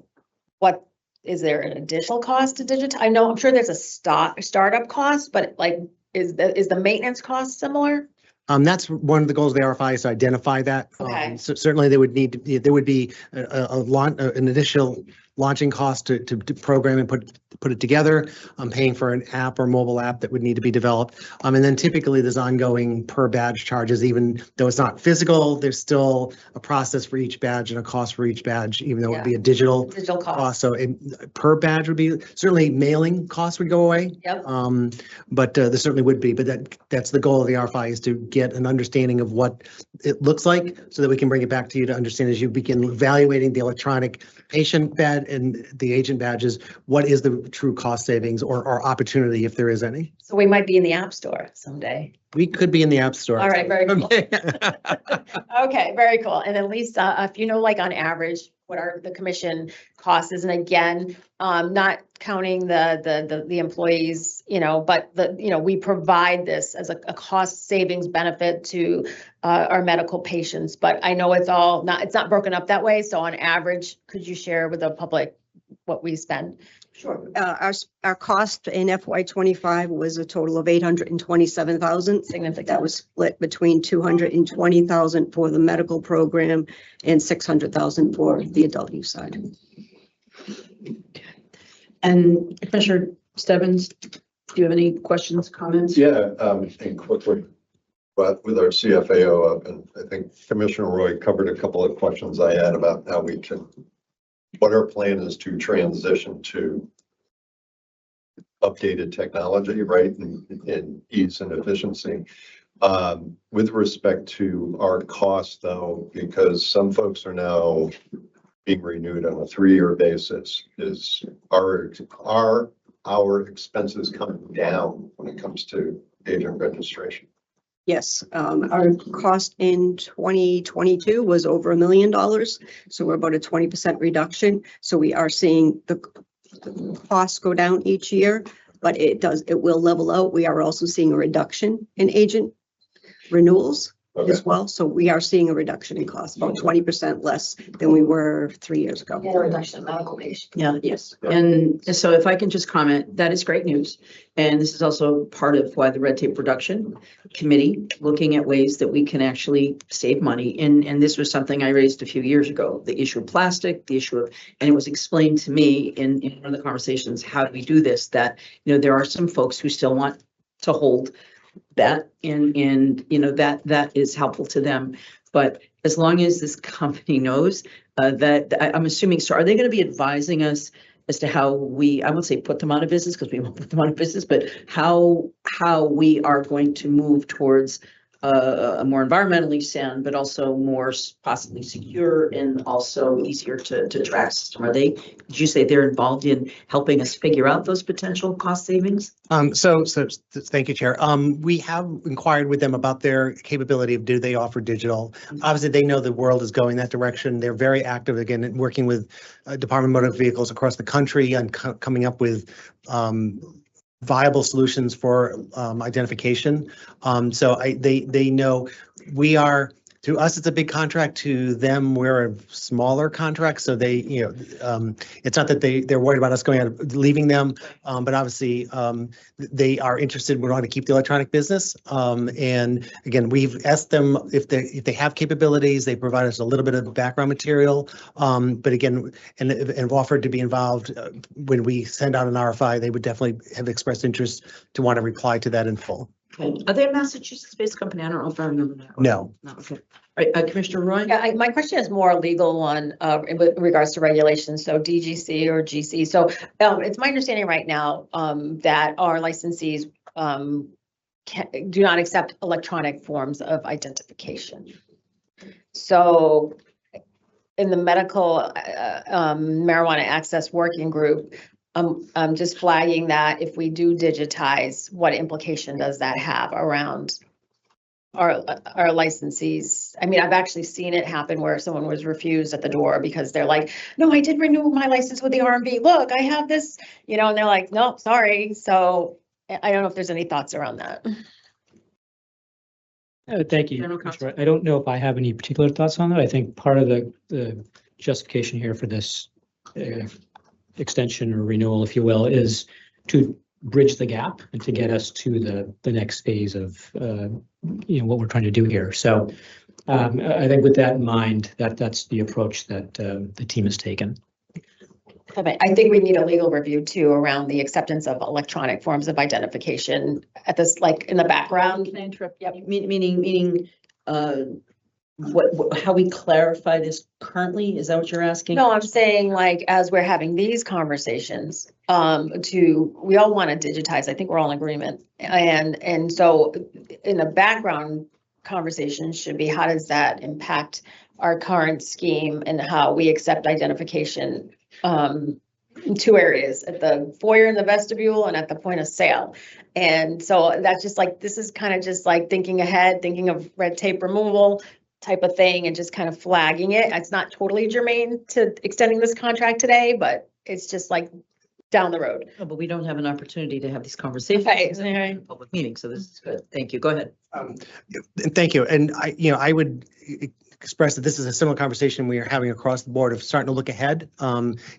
what, is there an additional cost to digitize? I know, I'm sure there's a startup cost, but like, is the maintenance cost similar? That's one of the goals of the RFI is to identify that. Okay. So certainly there would there would be an initial launching cost to program and put it together. I'm paying for an app or mobile app that would need to be developed. And then typically there's ongoing per badge charges, even though it's not physical, there's still a process for each badge and a cost for each badge, even though it would be a digital cost. So per badge would be, certainly mailing costs would go away. Yep. But there certainly would be, but that's the goal of the RFI, is to get an understanding of what it looks like so that we can bring it back to you to understand as you begin evaluating the electronic patient badge and the agent badges, what is the true cost savings or opportunity, if there is any. So we might be in the App Store someday. We could be in the App Store. All right, very cool. Okay. Okay, very cool. And then Lisa, if you know, like on average, what are the commission costs is, and again, not counting the employees, but we provide this as a cost savings benefit to our medical patients, but I know it's not broken up that way. So on average, could you share with the public what we spend? Sure. Our cost in FY '25 was a total of $827,000. Significant. That was split between $220,000 for the medical program and $600,000 for the adult use side. And Commissioner Stebbins, do you have any questions, comments? Yeah, and quickly, but with our CFAO up, and I think Commissioner Roy covered a couple of questions I had about how we can, what our plan is to transition to updated technology, right, and ease and efficiency. With respect to our costs, though, because some folks are now being renewed on a 3-year basis, is our expenses coming down when it comes to agent registration? Yes, our cost in 2022 was over $1 million. So we're about a 20% reduction. So we are seeing the costs go down each year, but it will level out. We are also seeing a reduction in agent renewals as well. So we are seeing a reduction in cost, about 20% less than we were 3 years ago. And a reduction in medical patients. Yeah. Yes. And so if I can just comment, that is great news. And this is also part of why the Red Tape Reduction Committee, looking at ways that we can actually save money. And this was something I raised a few years ago, the issue of plastic, the issue of, and it was explained to me in one of the conversations, how do we do this? That, there are some folks who still want to hold that and that is helpful to them. But as long as this company knows that, I'm assuming, so are they going to be advising us as to how I won't say put them out of business, because we won't put them out of business, but how we are going to move towards a more environmentally sound, but also more possibly secure and also easier to track system? Did you say they're involved in helping us figure out those potential cost savings? So thank you, Chair. We have inquired with them about their capability of, do they offer digital? Obviously, they know the world is going that direction. They're very active, again, in working with Department of Motor Vehicles across the country and coming up with viable solutions for identification. So they know we are, to us, it's a big contract. To them, we're a smaller contract. So they, it's not that they're worried about us going out, leaving them, but obviously they are interested. We want to keep the electronic business. And again, we've asked them if they have capabilities. They provide us a little bit of background material. But again, and offered to be involved when we send out an RFI. They would definitely have expressed interest to want to reply to that in full. Okay. Are they a Massachusetts-based company? I don't know if I remember that. No. No. Okay. All right, Commissioner Roy? Yeah, my question is more a legal one with regards to regulations, so DGC or GC. So it's my understanding right now that our licensees do not accept electronic forms of identification. So in the medical marijuana access working group, I'm just flagging that if we do digitize, what implication does that have around our licensees? I mean, I've actually seen it happen where someone was refused at the door because they're like, no, I did renew my license with the RMV. Look, I have this, and they're like, no, sorry. So I don't know if there's any thoughts around that. Thank you. General Commissioner. Counsel. I don't know if I have any particular thoughts on that. I think part of the justification here for this extension or renewal, if you will, is to bridge the gap and to get us to the next phase of what we're trying to do here. So I think with that in mind, that's the approach that the team has taken. I think we need a legal review too around the acceptance of electronic forms of identification at this, like in the background. Can I interrupt? Yep. Meaning, how we clarify this currently? Is that what you're asking? No, I'm saying like, as we're having these conversations, we all want to digitize. I think we're all in agreement. And so in the background conversation should be, how does that impact our current scheme and how we accept identification? In two areas, at the foyer in the vestibule and at the point of sale. And so that's just like, this is kind of just like thinking ahead, thinking of red tape removal type of thing and just kind of flagging it. It's not totally germane to extending this contract today, but it's just like down the road. No, but we don't have an opportunity to have these conversations. Okay. in a public meeting, so this is good. Thank you. Go ahead. And thank you. And I would express that this is a similar conversation we are having across the board of starting to look ahead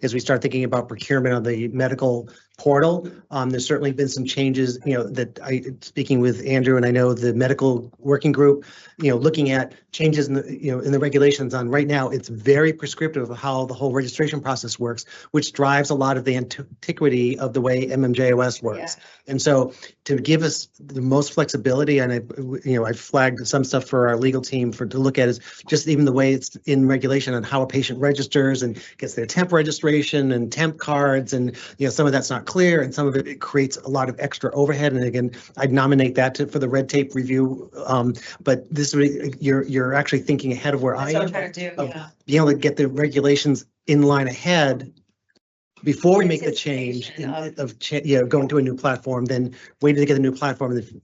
as we start thinking about procurement of the medical portal. There's certainly been some changes, that speaking with Andrew, and I know the medical working group, looking at changes in the regulations on right now, it's very prescriptive of how the whole registration process works, which drives a lot of the antiquity of the way MMJOS works. And so to give us the most flexibility, and I flagged some stuff for our legal team to look at, is just even the way it's in regulation on how a patient registers and gets their temp registration and temp cards, and some of that's not clear, and some of it creates a lot of extra overhead. And again, I'd nominate that for the red tape review. But this you're actually thinking ahead of where I That's what am. I'm trying to do, yeah. Being able to get the regulations in line ahead before we make the change Anticipation of going to a new platform, then waiting to get a new platform and then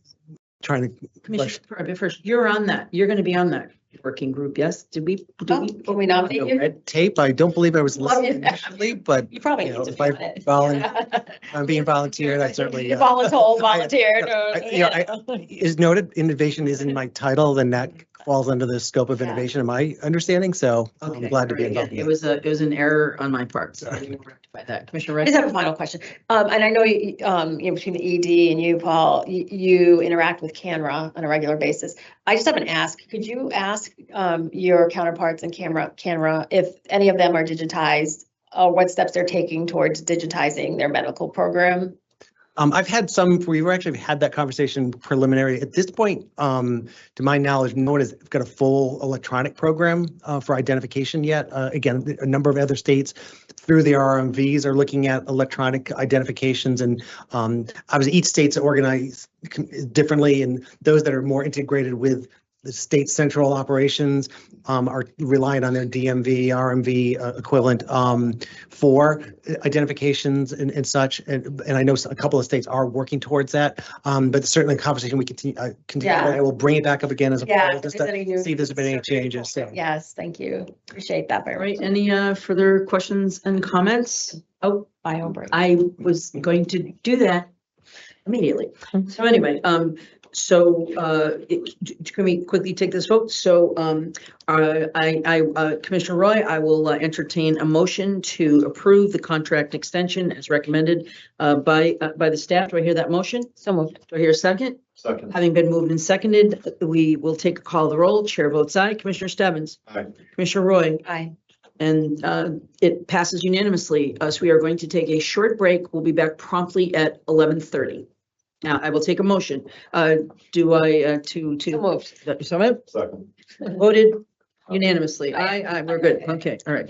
trying to. Commissioner Perry, first, you're on that. You're going to be on that working group. Yes. Did we? Can we nominate you? Red tape. I don't believe I was Love listening you. initially, but You probably need to if be I on it. I'm being volunteered, I certainly. You volunteered. Is noted innovation is in my title, then that falls under the scope of Yeah. innovation, in my understanding. So I'm Okay. glad to be All right. involved. It was an error on my part. So I will rectify that. Commissioner I Rex? just have a final question. And I know you, between the ED and you, Paul, you interact with Canra on a regular basis. I just have an ask. Could you ask your counterparts in Canra if any of them are digitized, or what steps they're taking towards digitizing their medical program? I've had some, we've actually had that conversation preliminary. At this point, to my knowledge, no one has got a full electronic program for identification yet. Again, a number of other states through the RMVs are looking at electronic identifications, and obviously each state's organized differently, and those that are more integrated with the state central operations are reliant on their DMV, RMV equivalent for identifications and such. And I know a couple of states are working towards that, but certainly a conversation we continue. Yeah. I will bring it back up again as a Yeah, poll just to see if there's been any changes. So. Yes, thank you. Appreciate that All very right. much. Any further questions and comments? Oh, Bio break. I was going to do that immediately. So anyway, can we quickly take this vote? So Commissioner Roy, I will entertain a motion to approve the contract extension as recommended by the staff. Do I hear that motion? So moved. Do I hear a second? Second. Having been moved and seconded, we will take a call of the roll. Chair votes aye. Commissioner Stebbins? Aye. Commissioner Roy? Aye. And it passes unanimously. So we are going to take a short break. We'll be back promptly at 11:30. Now, I will take a motion. Do I So moved. so moved? Second. Voted unanimously. Aye, we're good. Okay, all right.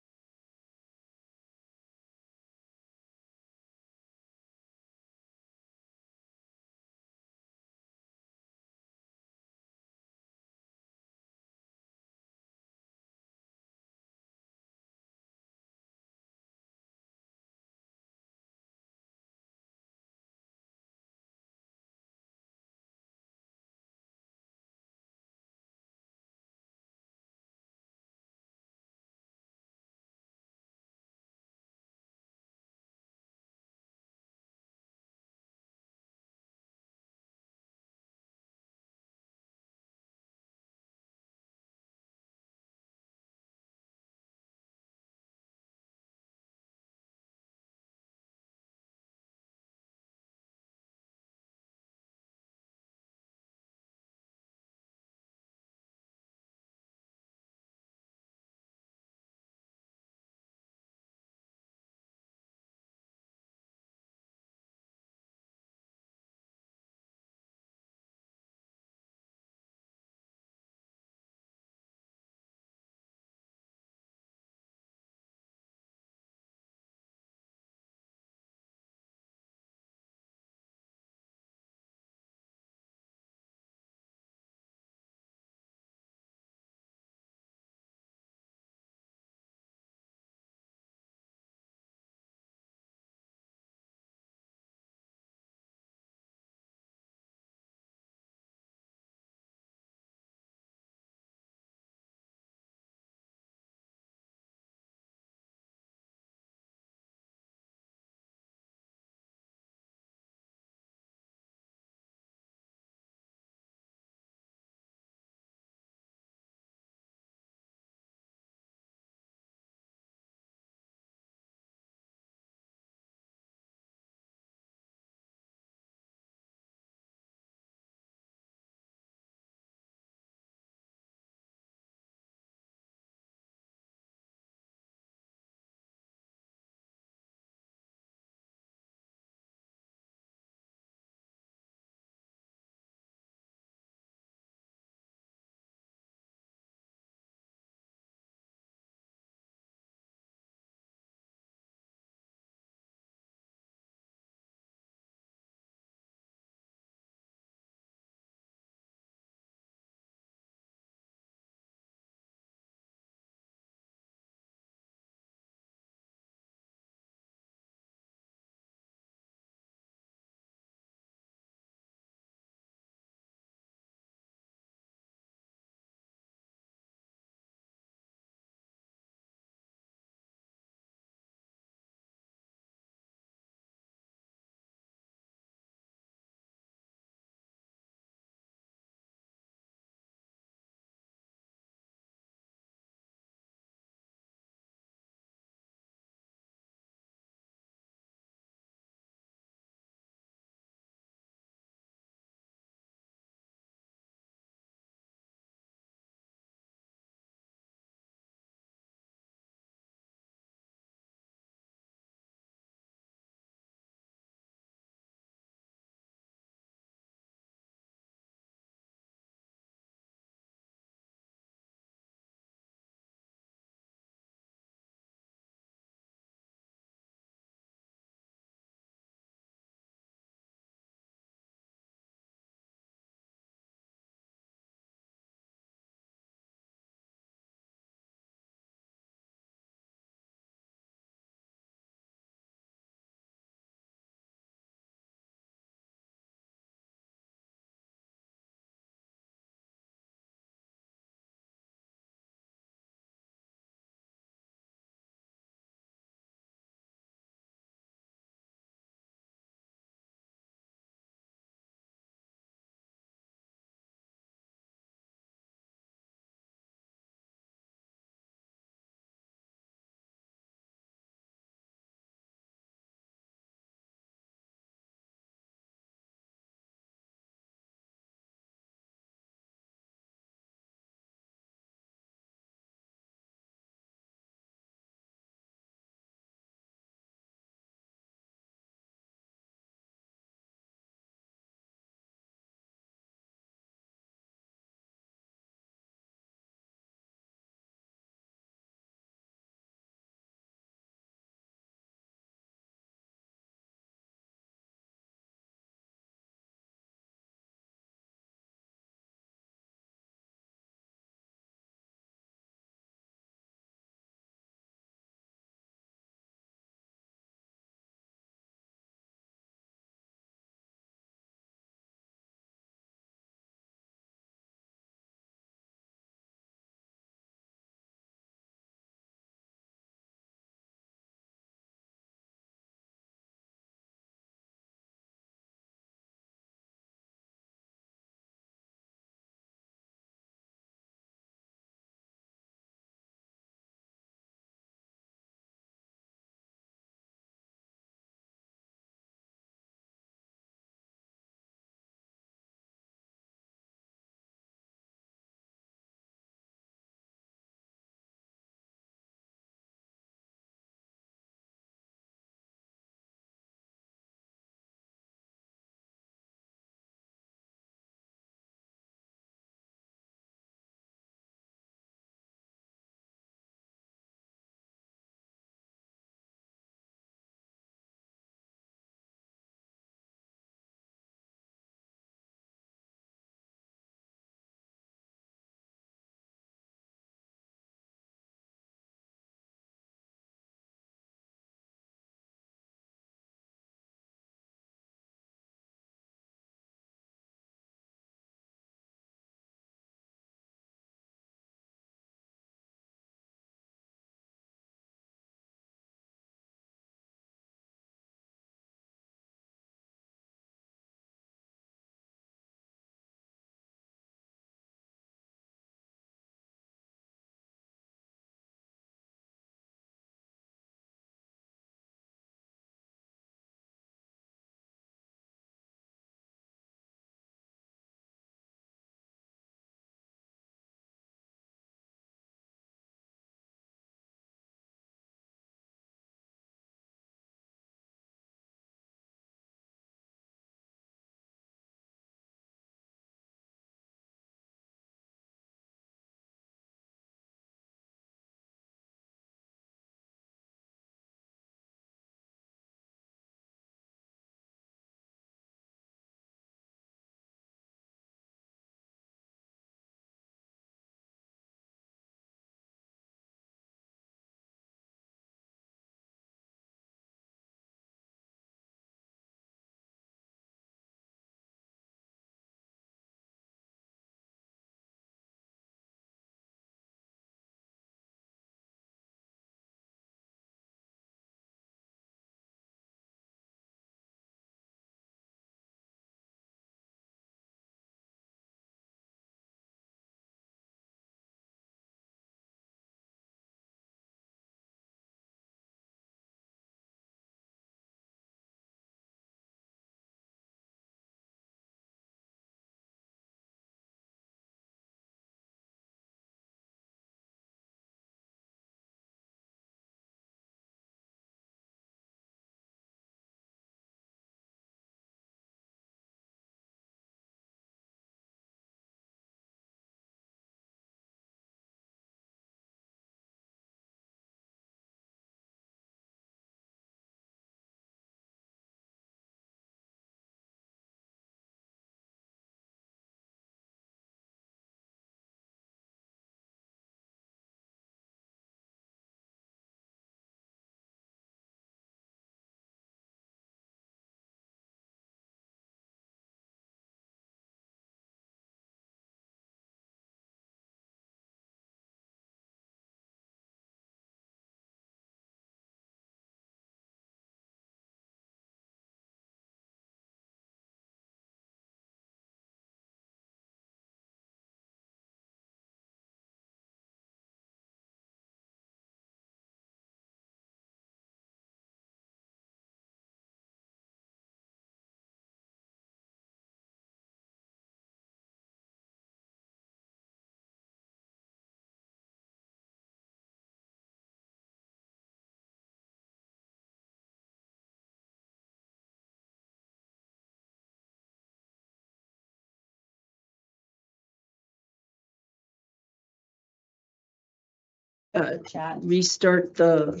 Chat. restart the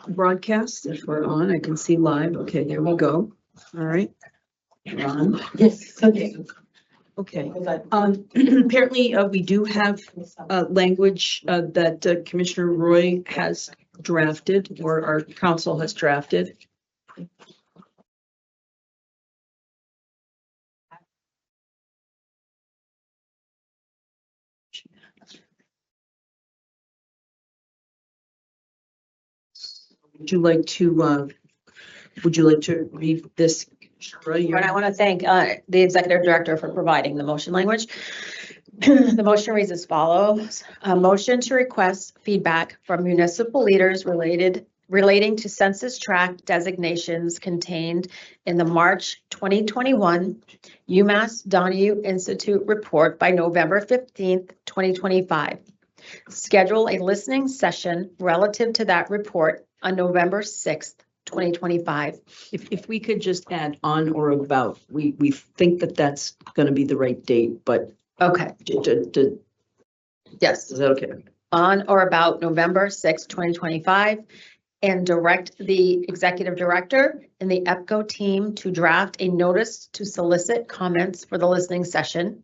broadcast if we're on. I can see live. Okay, there we go. All right. We're on. Yes, okay. Okay. Apparently, we do have language that Commissioner Roy has drafted or our council has drafted. Would you like to read this? And I want to thank the executive director for providing the motion language. The motion reads as follows. A motion to request feedback from municipal leaders relating to census tract designations contained in the March 2021 UMass Donahue Institute report by November 15th, 2025. Schedule a listening session relative to that report on November 6th, 2025. If we could just add on or about, we think that that's going to be the right date, but Okay, yes, is that okay? on or about November 6th, 2025, and direct the executive director and the EPCO team to draft a notice to solicit comments for the listening session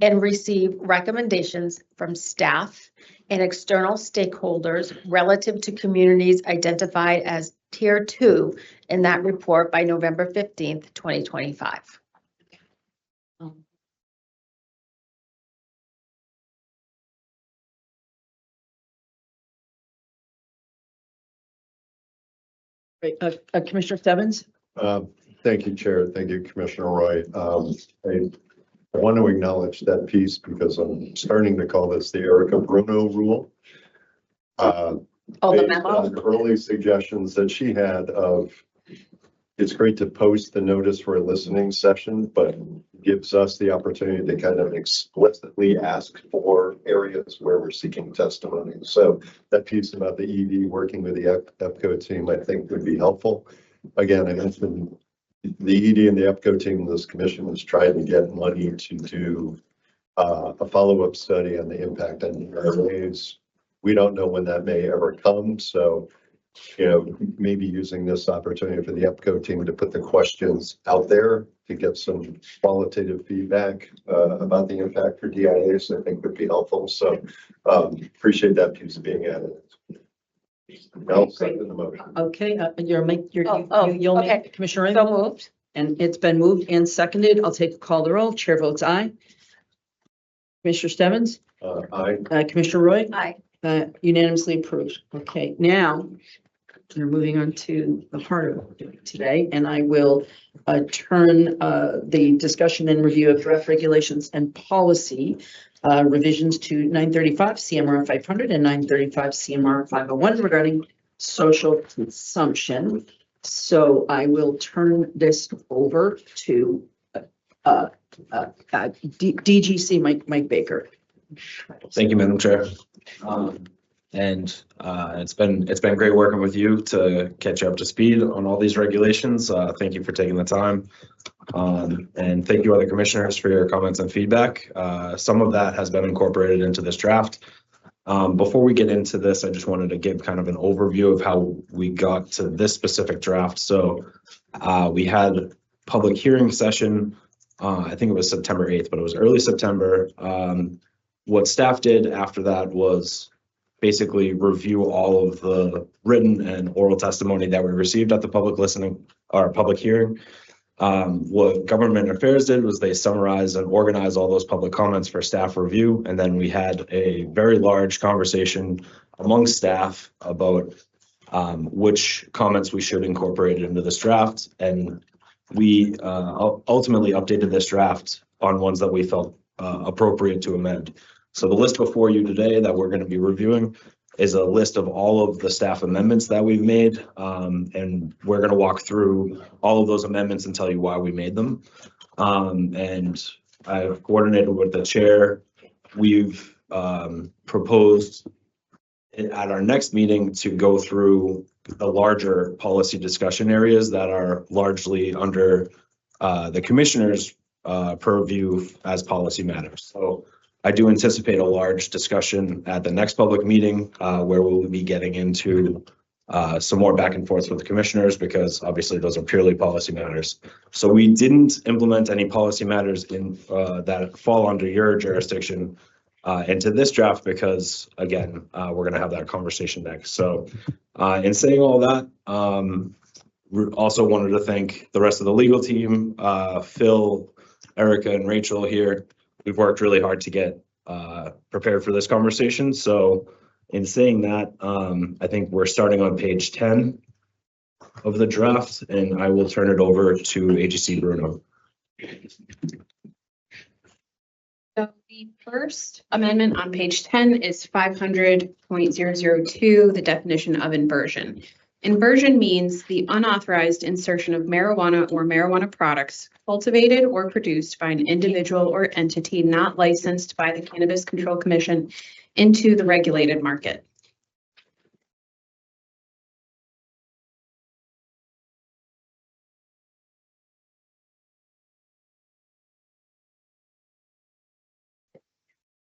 and receive recommendations from staff and external stakeholders relative to communities identified as Tier 2 in that report by November 15th, 2025. Right, Commissioner Stebbins? Thank you, Chair. Thank you, Commissioner Roy. I want to acknowledge that piece because I'm starting to call this the Erica Bruno rule. Oh, the Based memo? on early suggestions that she had of, it's great to post the notice for a listening session, but gives us the opportunity to kind of explicitly ask for areas where we're seeking testimony. So that piece about the ED working with the EPCO team, I think would be helpful. Again, I mentioned the ED and the EPCO team, this commission was trying to get money to do a follow-up study on the impact on airways. We don't know when that may ever come. So, maybe using this opportunity for the EPCO team to put the questions out there to get some qualitative feedback about the impact for DIAs, I think would be helpful. So appreciate that piece being added. I'll second the motion. Okay, you'll make, Okay. Commissioner Ray? So moved. And it's been moved and seconded. I'll take a call the roll. Chair votes aye. Commissioner Stebbins? Aye. Commissioner Roy? Aye. Unanimously approved. Okay, now we're moving on to the heart of what we're doing today, and I will turn the discussion and review of draft regulations and policy revisions to 935 CMR 500 and 935 CMR 501 regarding social consumption. So I will turn this over to DGC Mike Baker. Thank you, Madam Chair. It's been great working with you to catch you up to speed on all these regulations. Thank you for taking the time. And thank you other commissioners for your comments and feedback. Some of that has been incorporated into this draft. Before we get into this, I just wanted to give kind of an overview of how we got to this specific draft. So we had public hearing session, I think it was September 8th, but it was early September. What staff did after that was basically review all of the written and oral testimony that we received at the public listening or public hearing. What Government Affairs did was they summarized and organized all those public comments for staff review. And then we had a very large conversation among staff about which comments we should incorporate into this draft. And we ultimately updated this draft on ones that we felt appropriate to amend. So the list before you today that we're going to be reviewing is a list of all of the staff amendments that we've made. And we're going to walk through all of those amendments and tell you why we made them. And I've coordinated with the chair. We've proposed at our next meeting to go through the larger policy discussion areas that are largely under the commissioner's purview as policy matters. So I do anticipate a large discussion at the next public meeting where we will be getting into some more back and forth with the commissioners, because obviously those are purely policy matters. So we didn't implement any policy matters in that fall under your jurisdiction into this draft because, again, we're going to have that conversation next. So in saying all that, we also wanted to thank the rest of the legal team, Phil, Erica, and Rachel here. We've worked really hard to get prepared for this conversation. So in saying that, I think we're starting on page 10 of the draft, and I will turn it over to AGC Bruno. So the first amendment on page 10 is 500.002, the definition of inversion. Inversion means the unauthorized insertion of marijuana or marijuana products cultivated or produced by an individual or entity not licensed by the Cannabis Control Commission into the regulated market.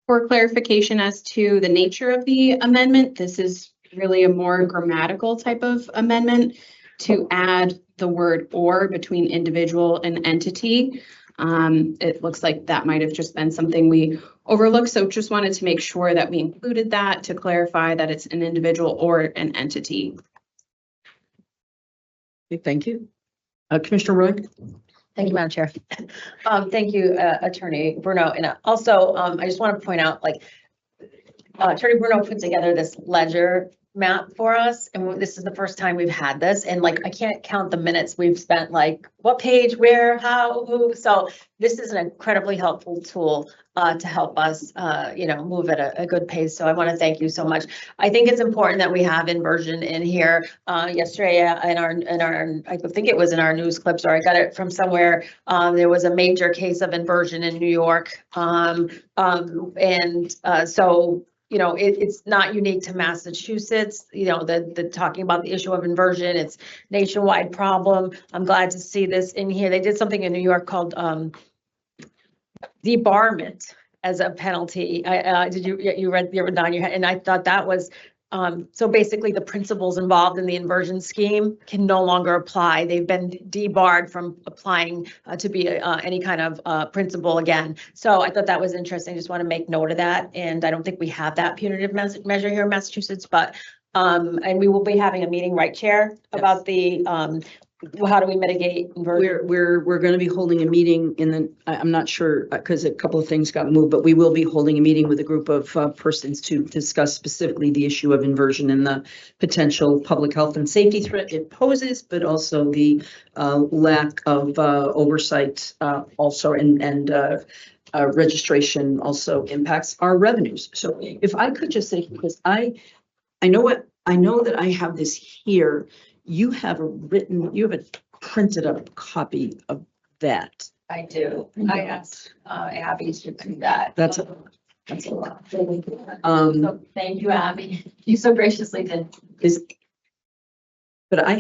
For clarification as to the nature of the amendment, this is really a more grammatical type of amendment to add the word or between individual and entity. It looks like that might have just been something we overlooked. So just wanted to make sure that we included that to clarify that it's an individual or an entity. Okay, thank you. Commissioner Roy? Thank you, Madam Chair. Thank you, Attorney Bruno. And also, I just want to point out, like, Attorney Bruno put together this ledger map for us, and this is the first time we've had this, and like I can't count the minutes we've spent, like what page, where, how, who. So this is an incredibly helpful tool to help us move at a good pace. So I want to thank you so much. I think it's important that we have inversion in here. Yesterday in our I think it was in our news clips, or I got it from somewhere. There was a major case of inversion in New York, so it's not unique to Massachusetts. The talking about the issue of inversion, it's nationwide problem. I'm glad to see this in here. They did something in New York called debarment as a penalty. You read down your head, and I thought that was so basically the principles involved in the inversion scheme can no longer apply. They've been debarred from applying to be any kind of principle again. So I thought that was interesting. I just want to make note of that. And I don't think we have that punitive measure here in Massachusetts, but and we will be having a meeting, right, Chair, about the how do we mitigate inversion? We're going to be holding a meeting I'm not sure because a couple of things got moved, but we will be holding a meeting with a group of persons to discuss specifically the issue of inversion and the potential public health and safety threat it poses, but also the lack of oversight also and registration also impacts our revenues. So if I could just say, because I know that I have this here. You have a printed up copy of that. I do. I asked Abby to do that. That's a lot. So thank you, Abby. You so graciously did. But I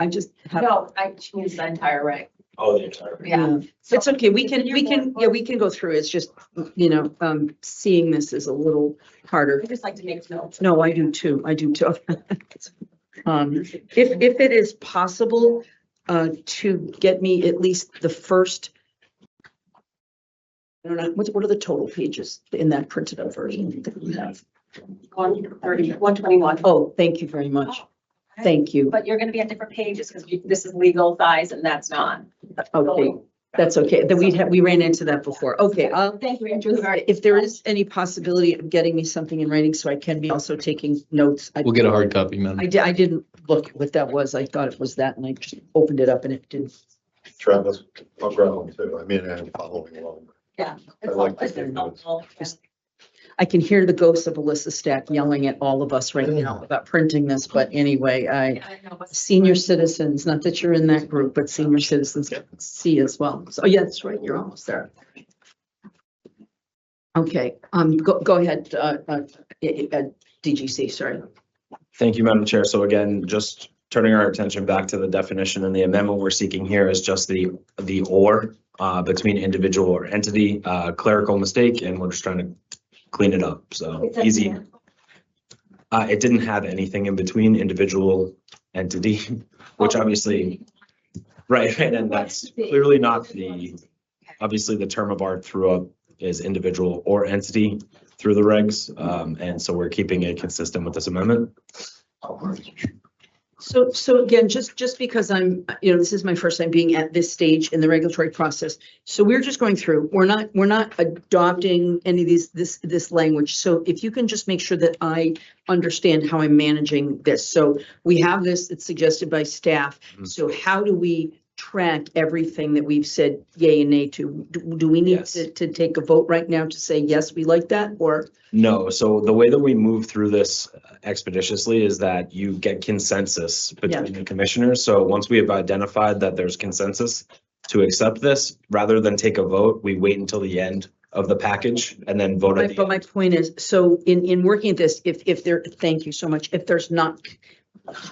just have. No, she means the entire right. Oh, the entire. Yeah. It's okay. We can go through. It's just, seeing this is a little harder. I just like to make notes. No, I do too. If it is possible to get me at least the first, I don't know, what are the total pages in that printed up version that we have? 130, 121. Oh, thank you very much. Thank you. But you're going to be at different pages because this is legal size and that's not. Okay, that's okay. Then we ran into that before. Okay. Thank you, Andrew. If there is any possibility of getting me something in writing so I can be also taking notes. We'll get a hard copy, man. I didn't look what that was. I thought it was that and I just opened it up and it didn't. Travis, I'll grab one too. I mean, I'm following along. Yeah. I like to take notes. I can hear the ghost of Alyssa Stack yelling at all of us right now about printing this, but anyway, senior citizens, not that you're in that group, but senior citizens see as well. So yeah, that's right. You're almost there. Okay, go ahead, DGC, sorry. Thank you, Madam Chair. So again, just turning our attention back to the definition, and the amendment we're seeking here is just the or between individual or entity, clerical mistake, and we're just trying to clean it up. So easy. It didn't have anything in between individual entity, which obviously, right, and that's clearly not obviously the term of art throughout is individual or entity through the regs. And so we're keeping it consistent with this amendment. So again, just because this is my first time being at this stage in the regulatory process. So we're just going through, we're not adopting any of this language. So if you can just make sure that I understand how I'm managing this. So we have this, it's suggested by staff. So how do we track everything that we've said yay and nay to? Do we need to take a vote right now to say, yes, we like that, or? No, so the way that we move through this expeditiously is that you get consensus between the commissioners. So once we have identified that there's consensus to accept this, rather than take a vote, we wait until the end of the package and then vote at the But end. my point is, so in working at this, if there, thank you so much, if there's not,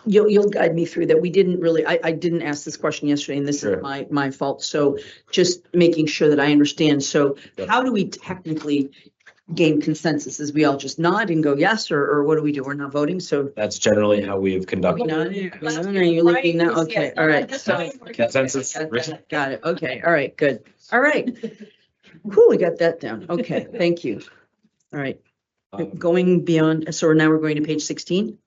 you'll guide me through that. We didn't really, I didn't ask this question yesterday, and this is my fault. So just making sure that I understand. So how do we technically gain consensus? Is we all just nod and go yes, or what do we do? We're not voting, so. That's generally how we've conducted. You're looking now, okay, all right, so. Consensus. Got it, okay, all right, good, all right. Whew, we got that down, okay, thank you. All right, going beyond, so now we're going to page 16?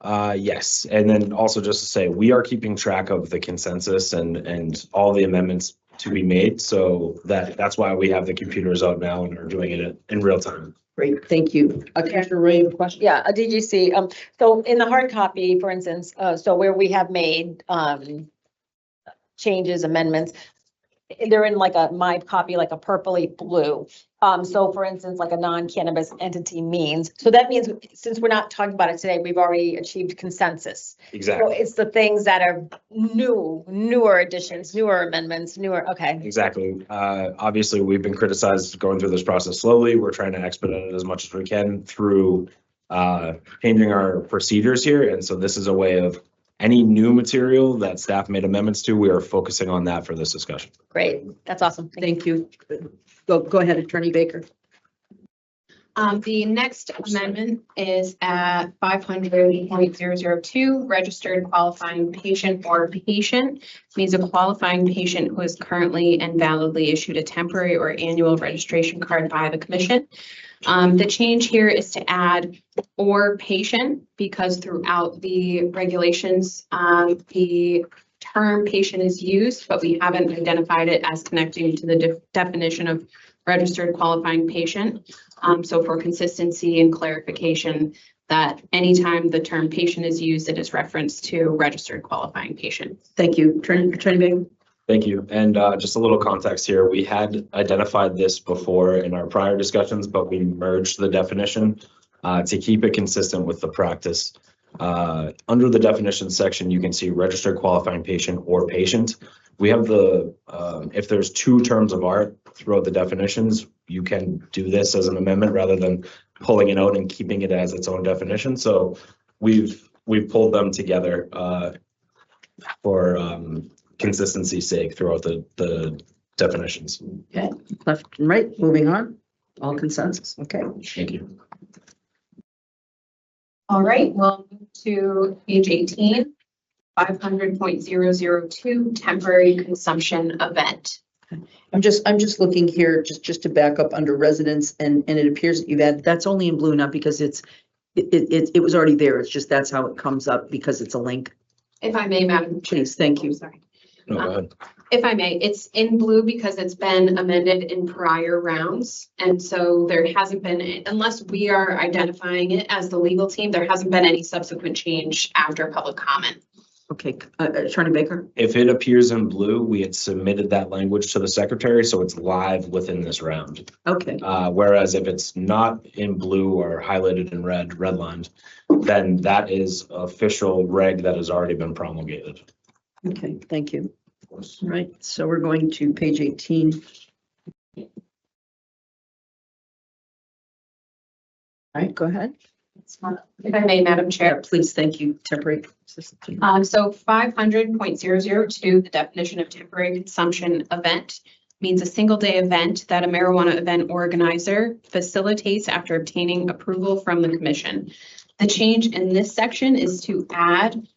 Yes, and then also just to say, we are keeping track of the consensus and all the amendments to be made. So that's why we have the computers out now and are doing it in real time. Great, thank you. Commissioner Ray, you have a question? Yeah, a DGC. So in the hard copy, for instance, so where we have made changes, amendments, they're in like my copy, like a purpley blue. So for instance, like a non-cannabis entity means, so that means since we're not talking about it today, we've already achieved consensus. So Exactly. it's the things that are newer additions, newer amendments, okay. Exactly. Obviously, we've been criticized going through this process slowly. We're trying to expedite it as much as we can through changing our procedures here. And so this is a way of any new material that staff made amendments to, we are focusing on that for this discussion. Great, that's awesome. Thank you. Go ahead, Attorney Baker. The next amendment is at 500.002, registered qualifying patient or patient means a qualifying patient who is currently and validly issued a temporary or annual registration card by the commission. The change here is to add or patient because throughout the regulations, the term patient is used, but we haven't identified it as connecting to the definition of registered qualifying patient. So for consistency and clarification, that anytime the term patient is used, it is referenced to registered qualifying patient. Thank you, Attorney Baker. Thank you. And just a little context here. We had identified this before in our prior discussions, but we merged the definition to keep it consistent with the practice. Under the definition section, you can see registered qualifying patient or patient. We have if there's two terms of art throughout the definitions, you can do this as an amendment rather than pulling it out and keeping it as its own definition. So we've pulled them together for consistency's sake throughout the definitions. Okay, left and right, moving on. All consensus, okay. Thank you. All right, we'll move to page 18, 500.002, temporary consumption event. I'm just looking here, just to back up under residents, and it appears that you've added, that's only in blue, not because it was already there. It's just that's how it comes up because it's a link. If I may, Madam Chair. Please, thank you. Sorry. No, go ahead. If I may, it's in blue because it's been amended in prior rounds. And so there hasn't been, unless we are identifying it as the legal team, there hasn't been any subsequent change after public comment. Okay, Attorney Baker. If it appears in blue, we had submitted that language to the secretary, so it's live within this round. Okay, Whereas if it's not in blue or highlighted in red, redlined, then that is official reg that has already been promulgated. okay, thank you. All right, so we're going to page 18. All right, go ahead. If I may, Madam Chair. Please, thank you. Temporary. So 500.002, the definition of temporary consumption event means a single day event that a marijuana event organizer facilitates after obtaining approval from the commission. The change in this section is to add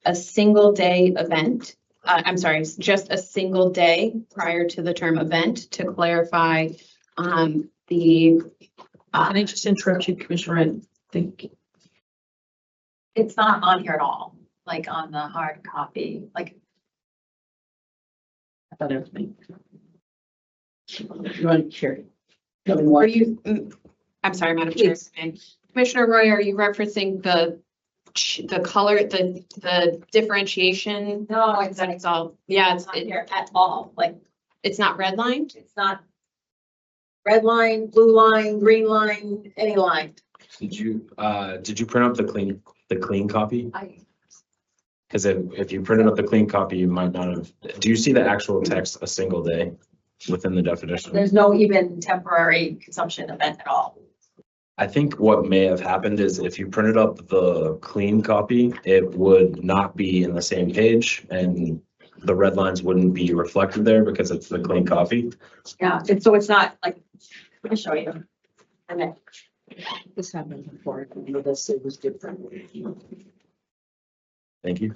a single day event. I'm sorry, just a single day prior to the term event to clarify the. Can I just interrupt you, Commissioner? I think It's not on here at all, like on the hard copy, like. I thought it was me. You want to share? Are you, I'm sorry, Madam Chair. Commissioner Roy, are you referencing the color, the differentiation? No, it's That it's all, yeah, not here at all, like, it's not redlined? it's not red line, blue line, green line, any line. Did you print up the clean copy? Because if you printed up the clean copy, you might not have, do you see the actual text, a single day within the definition? There's no even temporary consumption event at all. I think what may have happened is if you printed up the clean copy, it would not be in the same page and the red lines wouldn't be reflected there because it's the clean copy. Yeah, so it's not like, let me show you. And then, This happened before. I know this, it was different. Thank you.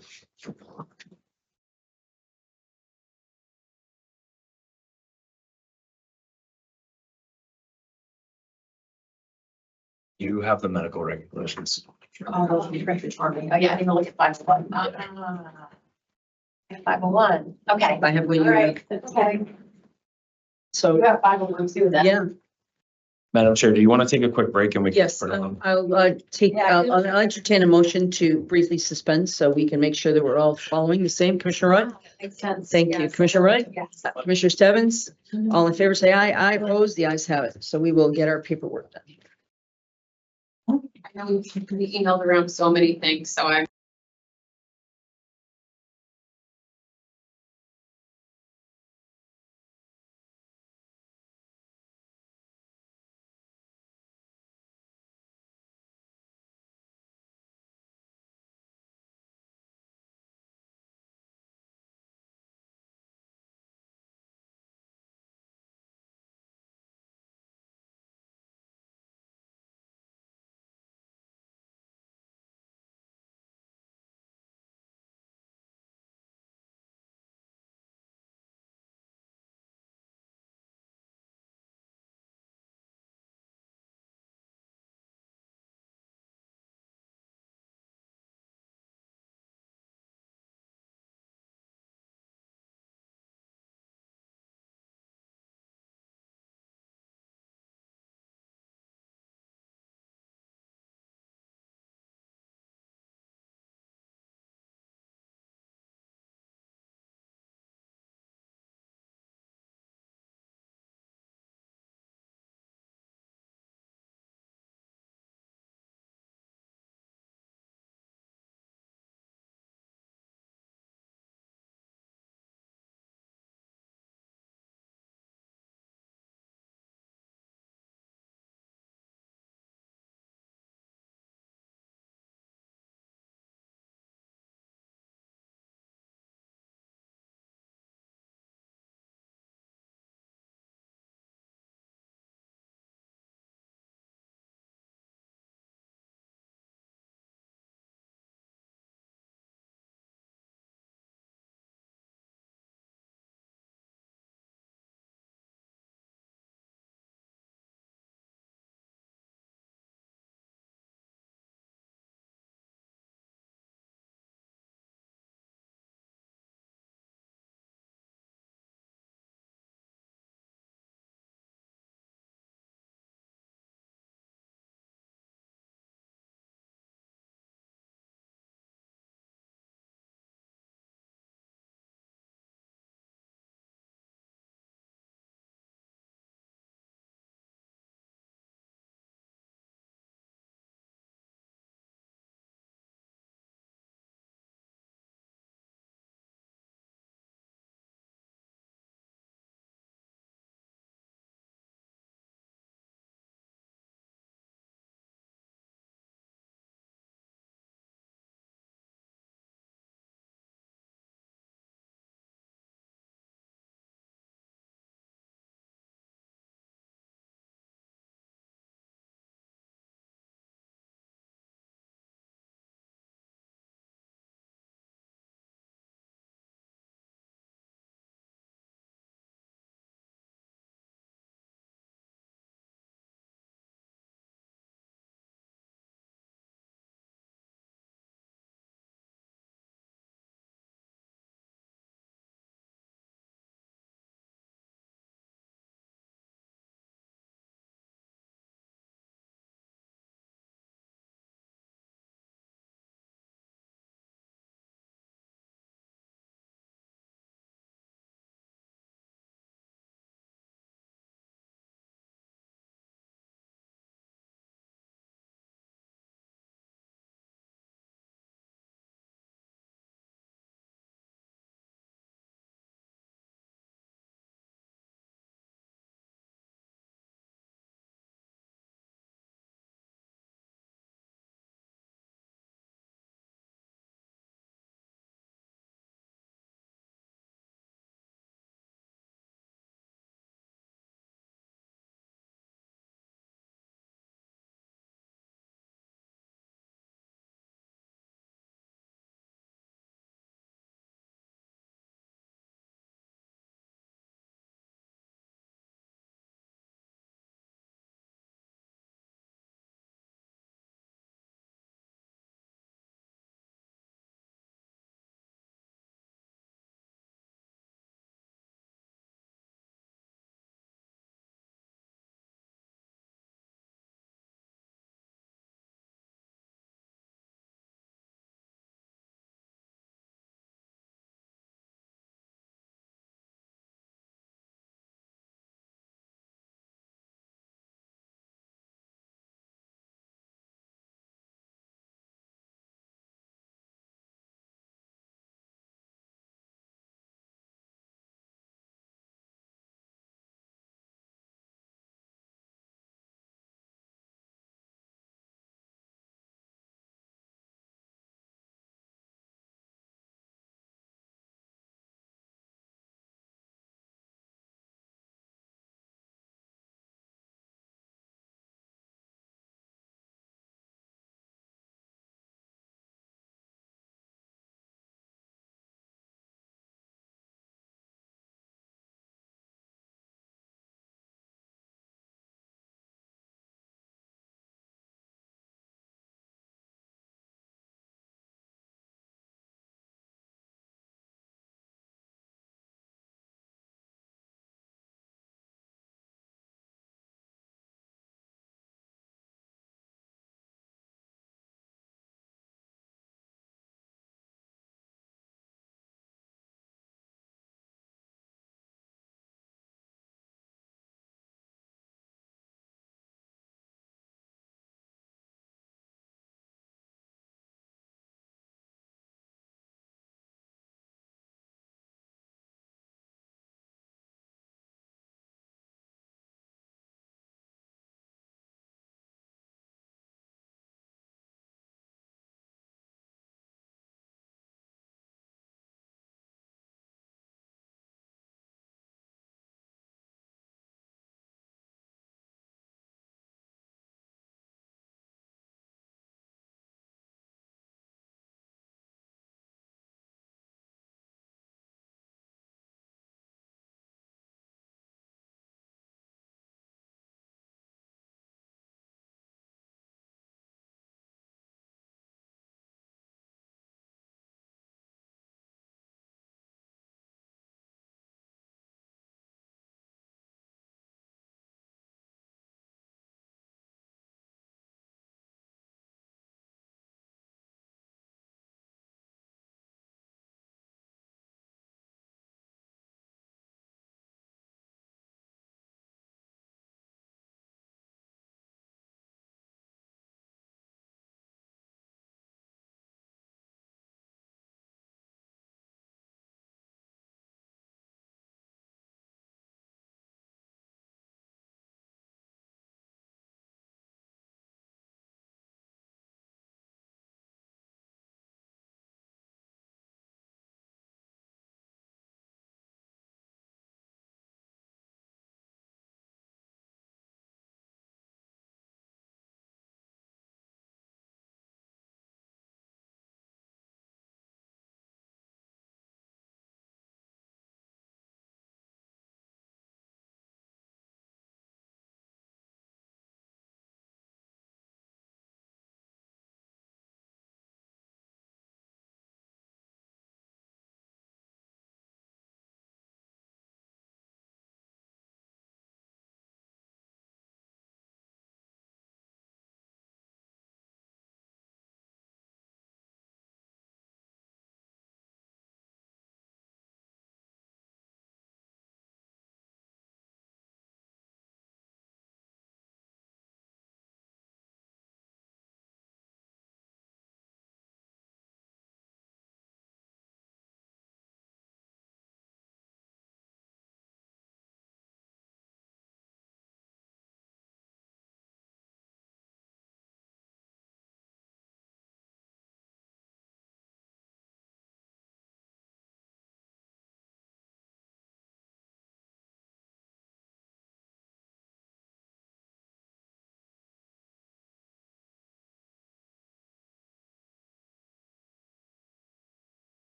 You have the medical regulations. oh, those are directed for me. Oh, yeah, I didn't even look at 501. 501, okay. I have what All you right, have. okay. So, You have 501 too then. yeah, Madam Chair, do you want to take a quick break and we can? yes, print them? I'll Yeah, I'll entertain a motion to briefly suspend so we can make sure that we're all following the same. Commissioner Roy? Makes sense. Thank you. Yes. Commissioner Wright? Yes. Commissioner Stebbins? All in favor, say aye. Aye, opposed? The ayes have it. So we will get our paperwork done. I know we emailed around so many things, so I'm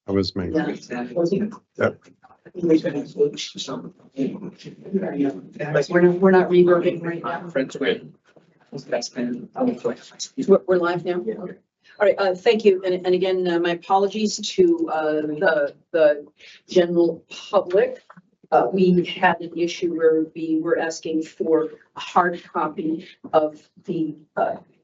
That was me. We're not reverbing right now. We're live now? Okay. All right, thank you. And again, my apologies to the general public. We had an issue where we were asking for a hard copy of the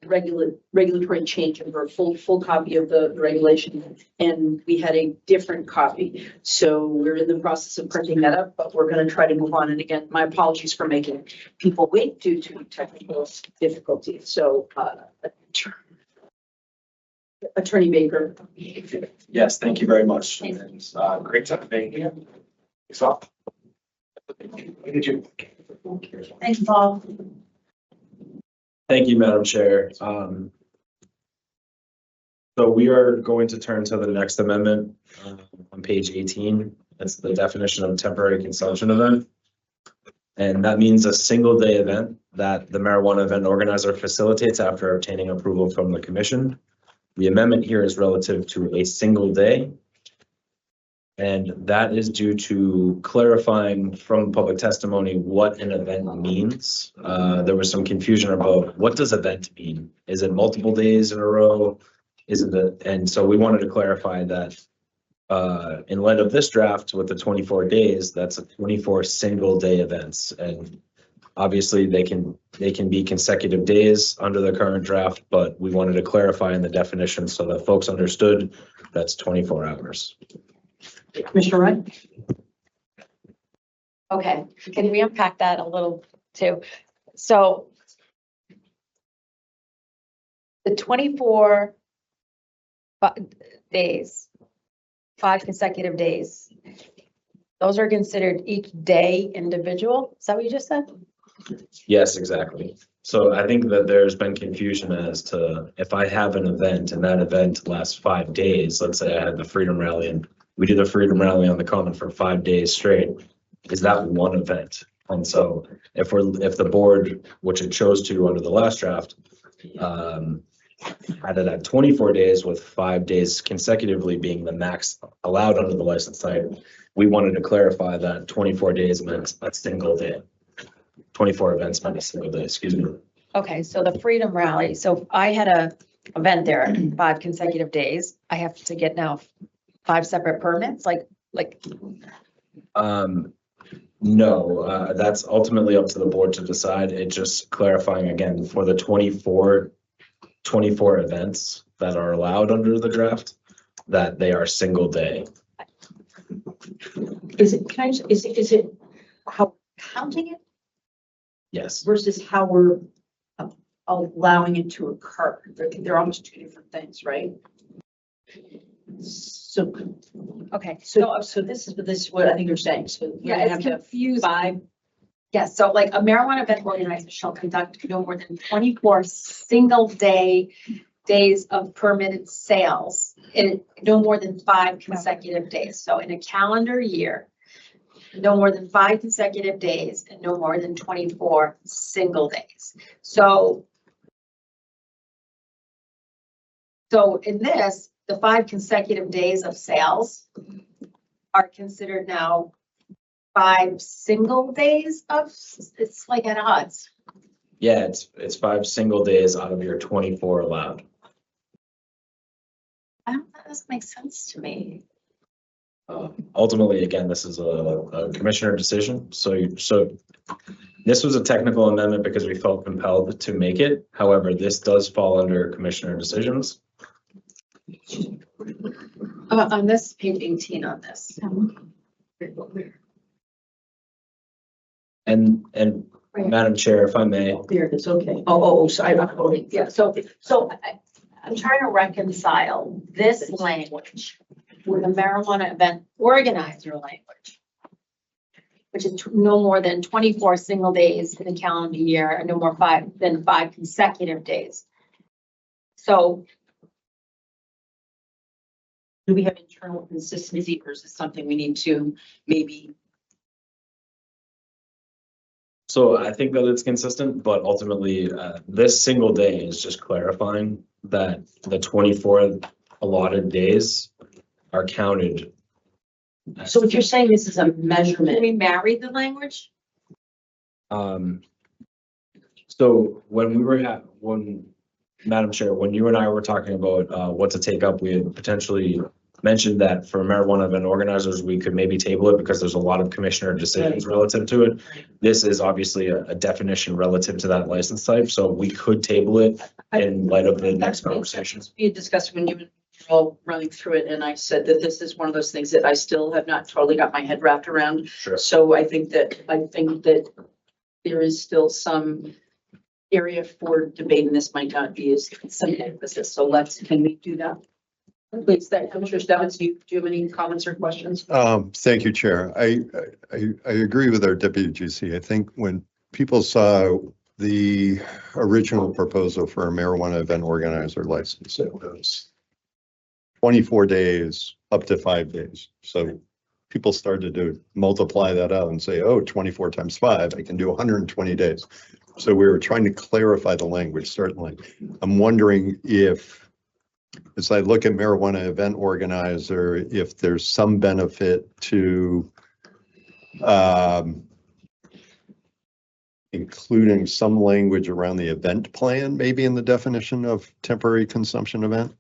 regulatory change or a full copy of the regulation, and we had a different copy. So we're in the process of printing that up, but we're going to try to move on. And again, my apologies for making people wait due to technical difficulties. So Attorney Baker. Yes, thank you very much. And, great to be here. So. Thank you, Paul. Thank you, Madam Chair. So we are going to turn to the next amendment on page 18. That's the definition of temporary consumption event. And that means a single day event that the marijuana event organizer facilitates after obtaining approval from the commission. The amendment here is relative to a single day. And that is due to clarifying from public testimony what an event means. There was some confusion about what does event mean? Is it multiple days in a row? And so we wanted to clarify that in light of this draft with the 24 days, that's a 24 single day events. And obviously they can be consecutive days under the current draft, but we wanted to clarify in the definition so that folks understood that's 24 hours. Commissioner Wright? Okay, can we unpack that a little too? So the 24 days, 5 consecutive days, those are considered each day individual? Is that what you just said? Yes, exactly. So I think that there's been confusion as to if I have an event and that event lasts 5 days, let's say I had the Freedom Rally and we do the Freedom Rally on the Common for 5 days straight, is that one event? And so if the board, which it chose to under the last draft, had it at 24 days with 5 days consecutively being the max allowed under the license type, we wanted to clarify that 24 days meant a single day. 24 events meant a single day, excuse me. Okay, so the Freedom Rally, so if I had a event there 5 consecutive days, I have to get now 5 separate permits, like. No, that's ultimately up to the board to decide. It's just clarifying again for the 24 events that are allowed under the draft, that they are single day. Is it how counting it Yes. versus how we're allowing it to occur? They're almost two different things, right? So, Okay, so this is what I think you're saying. So we're yeah, gonna it's have to have confusing. 5. Yes, so like a marijuana event organizer shall conduct no more than 24 single days of permitted sales in no more than 5 consecutive days. So in a calendar year, no more than 5 consecutive days and no more than 24 single days. So in this, the 5 consecutive days of sales are considered now 5 single days of, it's like at odds. Yeah, it's 5 single days out of your 24 allowed. That doesn't make sense to me. Ultimately, again, this is a commissioner decision. So this was a technical amendment because we felt compelled to make it. However, this does fall under commissioner decisions. On this, page 18 on this. And Madam Chair, if I may, There it is, okay. Oh, so Yeah, so I'm trying to reconcile this language with the marijuana event organizer language, which is no more than 24 single days in a calendar year and no more than 5 consecutive days. So do we have internal consistency or is this something we need to maybe So I think that it's consistent, but ultimately, this single day is just clarifying that the 24 allotted days are counted. So if you're saying this is a Can measurement, we marry the language? So when we were Madam Chair, when you and I were talking about what to take up, we had potentially mentioned that for marijuana event organizers, we could maybe table it because there's a lot of commissioner decisions relative to it. This is obviously a definition relative to that license type, so we could table it in light of the next conversations. we had discussed when you were all running through it, and I said that this is one of those things that I still have not totally got my head wrapped around. Sure. So I think that there is still some area for debate, and this might not be as some emphasis. So can we do that? Please, Commissioner Stebbins, do you have any comments or questions? Thank you, Chair. I agree with our deputy GC. I think when people saw the original proposal for a marijuana event organizer license, it was 24 days up to 5 days. So people started to multiply that out and say, oh, 24 times 5, I can do 120 days. So we were trying to clarify the language, certainly. I'm wondering if, as I look at marijuana event organizer, if there's some benefit to including some language around the event plan, maybe in the definition of temporary consumption event.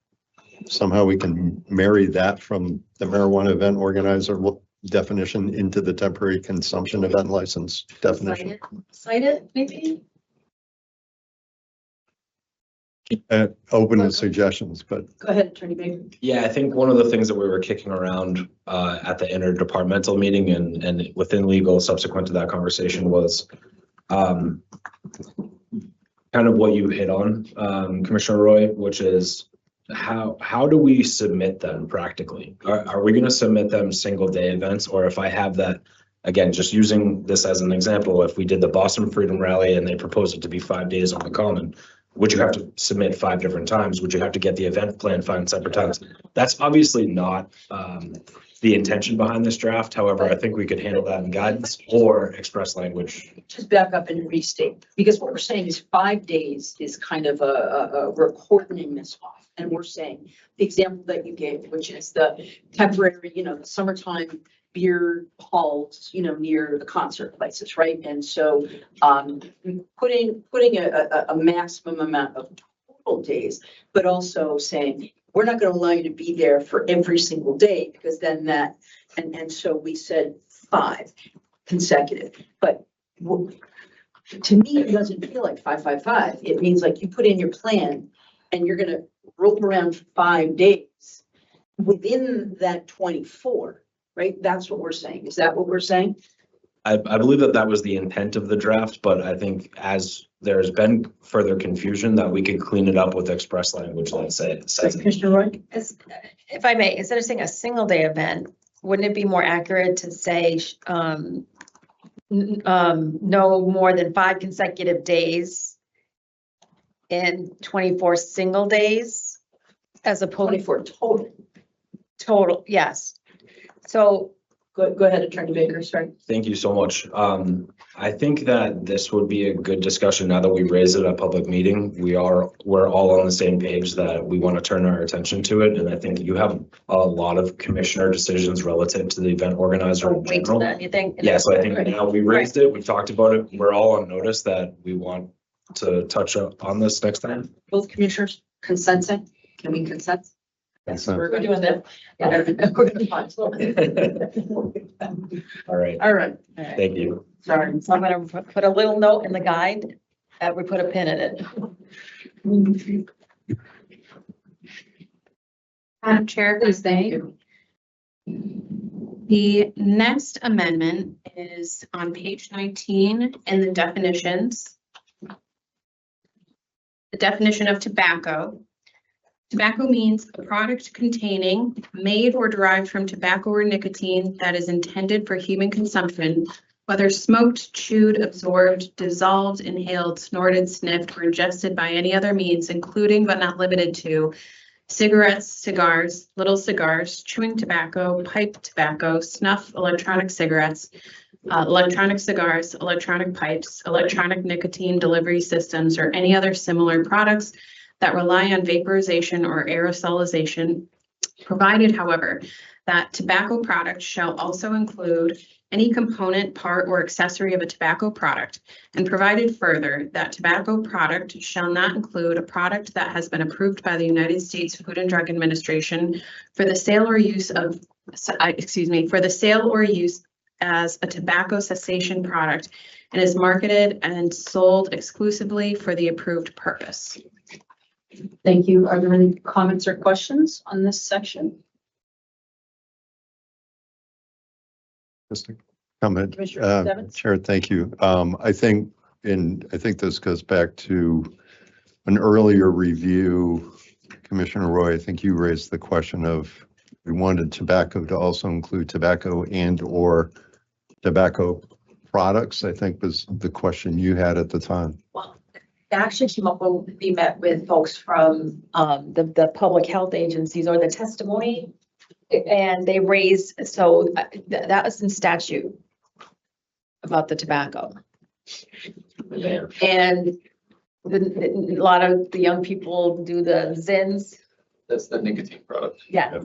Somehow we can marry that from the marijuana event organizer definition into the temporary consumption event license definition. Cite it, maybe? Open to suggestions, but Go ahead, Attorney Baker. Yeah, I think one of the things that we were kicking around at the interdepartmental meeting and within legal subsequent to that conversation was kind of what you hit on, Commissioner Roy, which is how do we submit them practically? Are we going to submit them single day events, or if I have that, again, just using this as an example, if we did the Boston Freedom Rally and they proposed it to be 5 days on the common, would you have to submit 5 different times? Would you have to get the event plan 5 separate times? That's obviously not the intention behind this draft. However, I think we could handle that in guidance or express language. Just back up and restate, because what we're saying is 5 days is kind of we're cordoning this off. And we're saying the example that you gave, which is the temporary, the summertime beer halls, near the concert places, right? And so putting a maximum amount of total days, but also saying, we're not going to allow you to be there for every single day, because then that, and so we said 5 consecutive. But to me, it doesn't feel like 5, 5, 5. It means like you put in your plan and you're going to rope around 5 days within that 24. Right? That's what we're saying. Is that what we're saying? I believe that was the intent of the draft, but I think as there's been further confusion that we could clean it up with express language that says it. Commissioner Roy? If I may, instead of saying a single day event, wouldn't it be more accurate to say no more than 5 consecutive days in 24 single days as opposed 24 total. total? Yes. So go ahead, Attorney Baker, sorry. Thank you so much. I think that this would be a good discussion now that we raised it at a public meeting. We're all on the same page that we want to turn our attention to it. And I think you have a lot of commissioner decisions relative to the event organizer in wait general. till then, you think? Yeah, so I think now we raised it, we've talked about it. We're all on notice that we want to touch up on this next time. Both commissioners consenting? Can we consent? Yes, we're doing that. Yeah, we're gonna find. All right, All right. thank you. Sorry. So I'm gonna put a little note in the guide that we put a pin in it. Madam Chair, please say. The next amendment is on page 19 in the definitions. The definition of tobacco. Tobacco means a product containing, made or derived from tobacco or nicotine that is intended for human consumption, whether smoked, chewed, absorbed, dissolved, inhaled, snorted, sniffed, or ingested by any other means, including but not limited to cigarettes, cigars, little cigars, chewing tobacco, pipe tobacco, snuff, electronic cigarettes, electronic cigars, electronic pipes, electronic nicotine delivery systems, or any other similar products that rely on vaporization or aerosolization, provided, however, that tobacco product shall also include any component, part, or accessory of a tobacco product, and provided further that tobacco product shall not include a product that has been approved by the United States Food and Drug Administration for the sale or use of, for the sale or use as a tobacco cessation product and is marketed and sold exclusively for the approved purpose. Thank you. Are there any comments or questions on this section? Just a comment. Commissioner Stebbins? Chair, thank you. I think this goes back to an earlier review. Commissioner Roy, I think you raised the question of we wanted tobacco to also include tobacco and or tobacco products, I think was the question you had at the time. Well, it actually came up when we met with folks from the public health agencies or the testimony. And they raised, so that was in statute about the tobacco. And a lot of the young people do the Zins. That's the nicotine product. Yeah,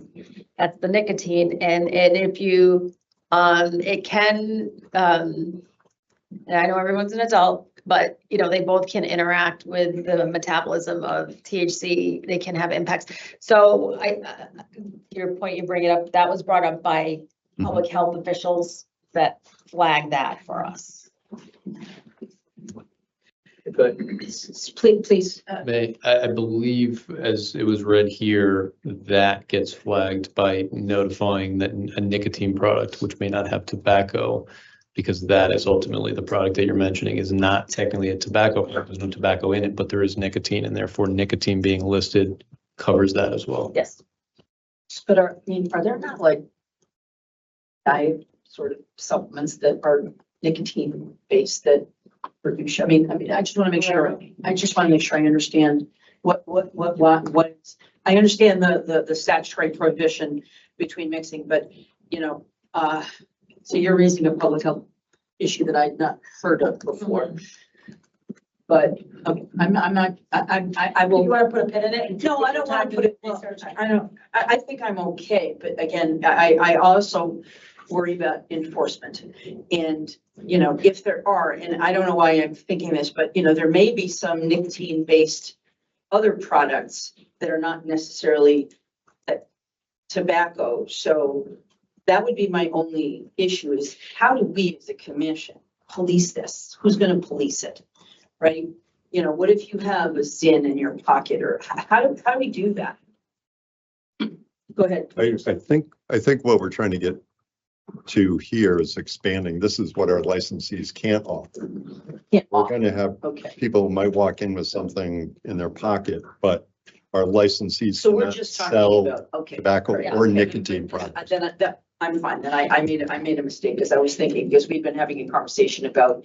that's the nicotine. And if you, it can, and I know everyone's an adult, but you know, they both can interact with the metabolism of THC. They can have impacts. So your point, you bring it up, that was brought up by public health officials that flagged that for us. Please. I believe as it was read here, that gets flagged by notifying that a nicotine product, which may not have tobacco, because that is ultimately the product that you're mentioning is not technically a tobacco product. There's no tobacco in it, but there is nicotine, and therefore nicotine being listed covers that as well. Yes. But are there not like diet sort of supplements that are nicotine based that produce? I just want to make sure. I just want to make sure I understand what is. I understand the statutory prohibition between mixing, but you know, so you're raising a public health issue that I'd not heard of before. But okay, I'm not. I will. You want to put a pin in it? No, I don't want to put it. I don't. I think I'm okay, but again, I also worry about enforcement. And you know, if there are, and I don't know why I'm thinking this, but you know, there may be some nicotine-based other products that are not necessarily tobacco. So that would be my only issue: is how do we, as a commission, police this? Who's going to police it? Right? You know, what if you have a Zyn in your pocket, or how do we do that? Go ahead. I think what we're trying to get to here is expanding. This is what our licensees can't offer. We're going to have people who might walk in with something in their pocket, but our licensees So we're cannot just sell talking about tobacco or nicotine products. Then I'm fine. Then I made a mistake because I was thinking, because we've been having a conversation about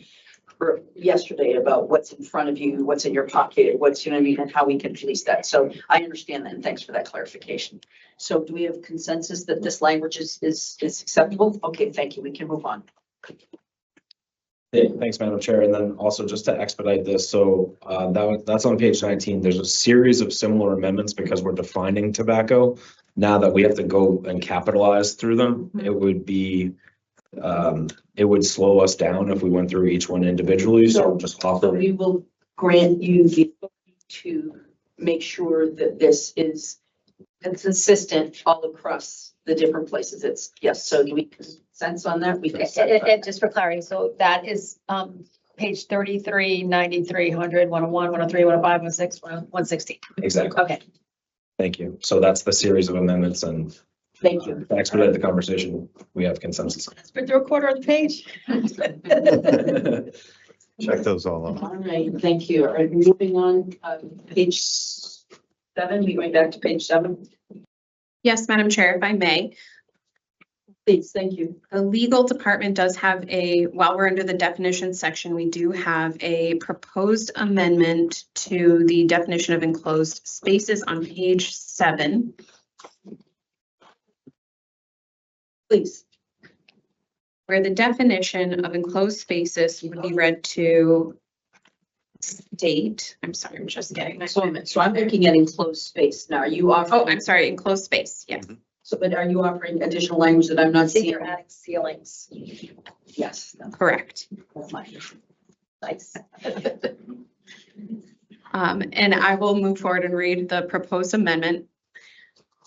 yesterday about what's in front of you, what's in your pocket, what's, you know what I mean, and how we can police that. So I understand that, and thanks for that clarification. So do we have consensus that this language is acceptable? Okay, thank you. We can move on. Yeah, thanks, Madam Chair. And then also just to expedite this, so that's on page 19. There's a series of similar amendments because we're defining tobacco. Now that we have to go and capitalize through them, it would be it would slow us down if we went through each one individually. So just So offer. we will grant you the ability to make sure that this is consistent all across the different places. It's yes. So do we consent on that? We And just for clarity, so that is page 33, 93, 100, 101, 103, 105, 106, 116. Exactly. Okay. Thank you. So that's the series of amendments, and Thank you. to expedite the conversation, we have consensus. Let's put through a quarter of the page. Check those all out. All right, thank you. All right, moving on, page 7, we going back to page 7. Yes, Madam Chair, if I may. Please, thank you. The legal department does have while we're under the definition section, we do have a proposed amendment to the definition of enclosed spaces on page 7. Please. Where the definition of enclosed spaces would be read to state, I'm sorry, I'm just getting So I'm looking at enclosed space. Now, are you offering? Oh, I'm sorry, enclosed space, yes. So, but are you offering additional language that I'm not See, seeing? you're adding ceilings. Yes. Correct. That's my- Nice. And I will move forward and read the proposed amendment.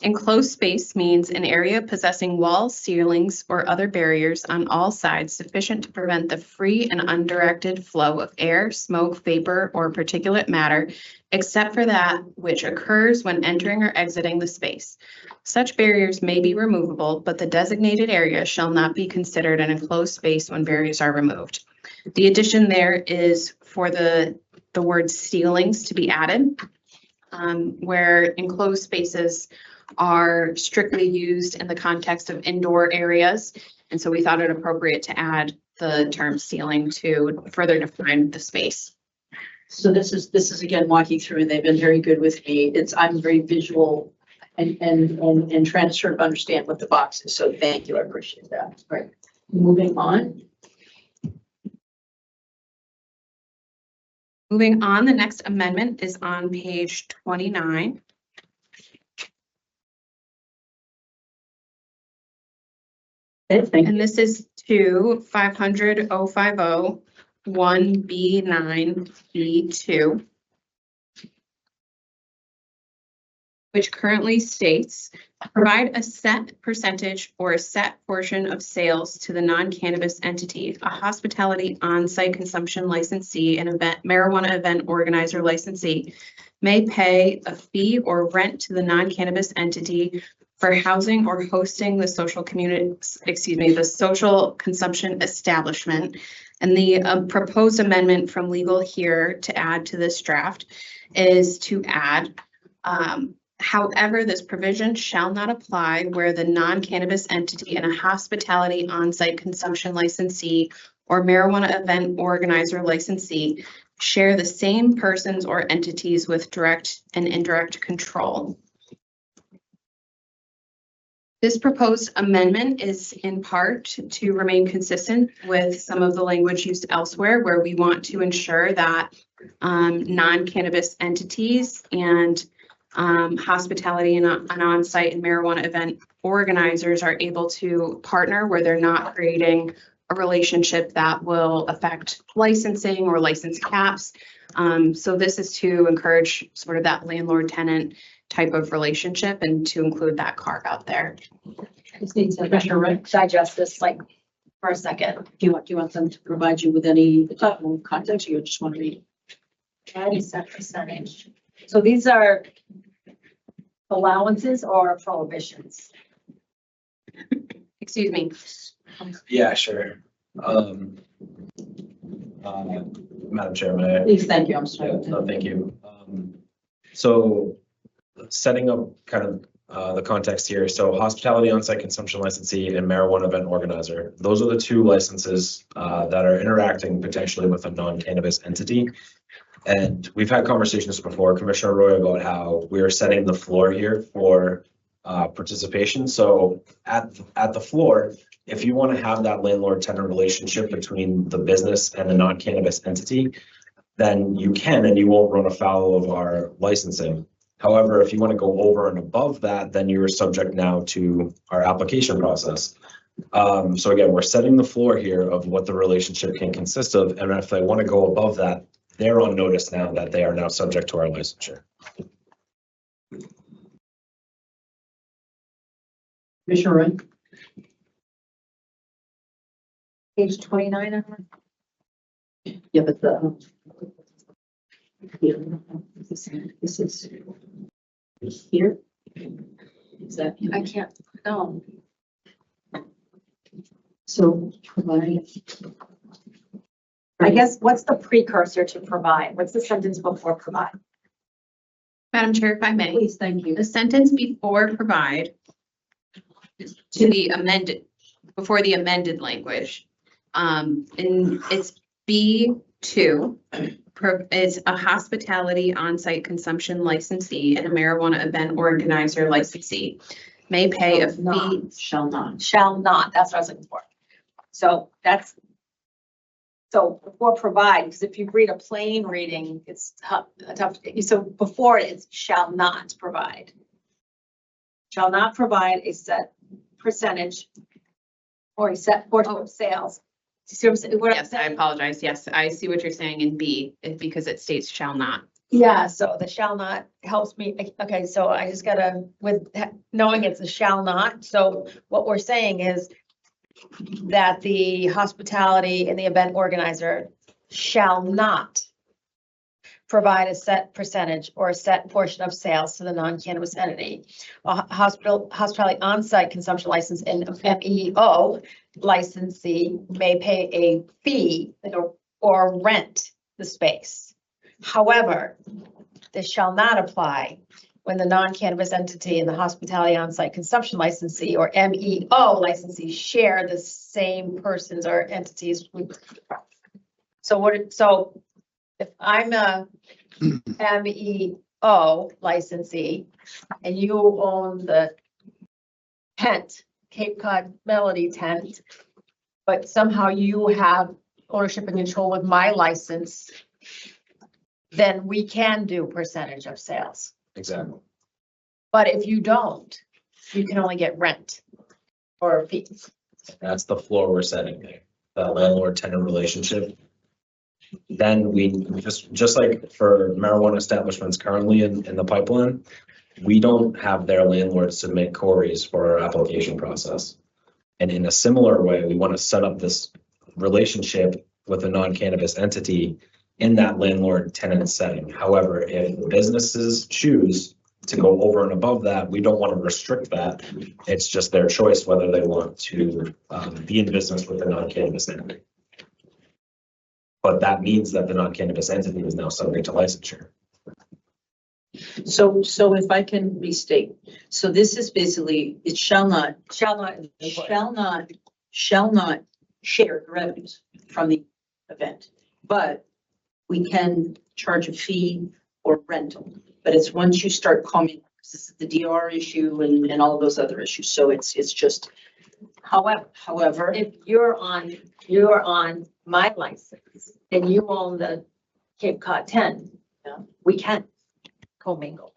Enclosed space means an area possessing walls, ceilings, or other barriers on all sides sufficient to prevent the free and undirected flow of air, smoke, vapor, or particulate matter, except for that which occurs when entering or exiting the space. Such barriers may be removable, but the designated area shall not be considered an enclosed space when barriers are removed. The addition there is for the word ceilings to be added, where enclosed spaces are strictly used in the context of indoor areas. And so we thought it appropriate to add the term ceiling to further define the space. So this is again walking through, and they've been very good with me. I'm very visual and trying to sort of understand what the box is. So thank you. I appreciate that. All right. Moving on. Moving on, the next amendment is on page 29. Okay, thank you. And this is to 500-050 1B9B2, which currently states, provide a set percentage or a set portion of sales to the non-cannabis entity, a hospitality on-site consumption licensee, an marijuana event organizer licensee may pay a fee or rent to the non-cannabis entity for housing or hosting the social consumption establishment. And the proposed amendment from legal here to add to this draft is to add, however, this provision shall not apply where the non-cannabis entity and a hospitality on-site consumption licensee or marijuana event organizer licensee share the same persons or entities with direct and indirect control. This proposed amendment is in part to remain consistent with some of the language used elsewhere, where we want to ensure that non-cannabis entities and hospitality and on-site and marijuana event organizers are able to partner where they're not creating a relationship that will affect licensing or license caps. So this is to encourage sort of that landlord-tenant type of relationship and to include that carve out there. Just need to digest this like for a second. Do you want them to provide you with any additional context, or you just want to read? Add set percentage. So these are allowances or prohibitions? Excuse me. Yeah, sure. Madam Chair, may I? Please, thank you. I'm sorry. No, thank you. So setting up kind of the context here. So hospitality on-site consumption licensee and marijuana event organizer. Those are the two licenses that are interacting potentially with a non-cannabis entity. And we've had conversations before, Commissioner Roy, about how we're setting the floor here for participation. So at the floor, if you want to have that landlord-tenant relationship between the business and the non-cannabis entity, then you can, and you won't run afoul of our licensing. However, if you want to go over and above that, then you're subject now to our application process. So again, we're setting the floor here of what the relationship can consist of. And if they want to go above that, they're on notice now that they are now subject to our licensure. Commissioner Roy? Page 29. Yeah, but the. Yeah, this is here. Is that? I can't, no. So provide. I guess what's the precursor to provide? What's the sentence before provide? Madam Chair, if I may. Please, thank you. The sentence before provide to be amended before the amended language. And it's B2. It's a hospitality on-site consumption licensee and a marijuana event organizer licensee may pay a fee. Shall not. Shall not, that's what I was looking for. So that's, so before provide, because if you read a plain reading, it's tough, so before it's shall not provide. Shall not provide a set percentage or a set portion of sales. You see what I'm saying? What I'm Yes, I saying? apologize. Yes, I see what you're saying in B, because it states shall not. Yeah, so the shall not helps me. Okay, so I just gotta, with knowing it's a shall not, so what we're saying is that the hospitality and the event organizer shall not provide a set percentage or a set portion of sales to the non-cannabis entity. A hospitality on-site consumption license and MEO licensee may pay a fee or rent the space. However, this shall not apply when the non-cannabis entity and the hospitality on-site consumption licensee or MEO licensee share the same persons or entities. So if I'm a MEO licensee and you own the tent, Cape Cod Melody tent, but somehow you have ownership and control with my license, then we can do percentage of sales. Exactly. But if you don't, you can only get rent or fees. That's the floor we're setting there, the landlord-tenant relationship. Then we just like for marijuana establishments currently in the pipeline, we don't have their landlords submit queries for our application process. And in a similar way, we want to set up this relationship with a non-cannabis entity in that landlord-tenant setting. However, if businesses choose to go over and above that, we don't want to restrict that. It's just their choice whether they want to be in business with a non-cannabis entity. But that means that the non-cannabis entity is now subject to licensure. So if I can restate, so this is basically, it shall not share the revenues from the event, but we can charge a fee or rental. But it's once you start coming, this is the DR issue and all of those other issues. So it's just, however, If you're on my license and you own the Cape Cod 10, we can commingle.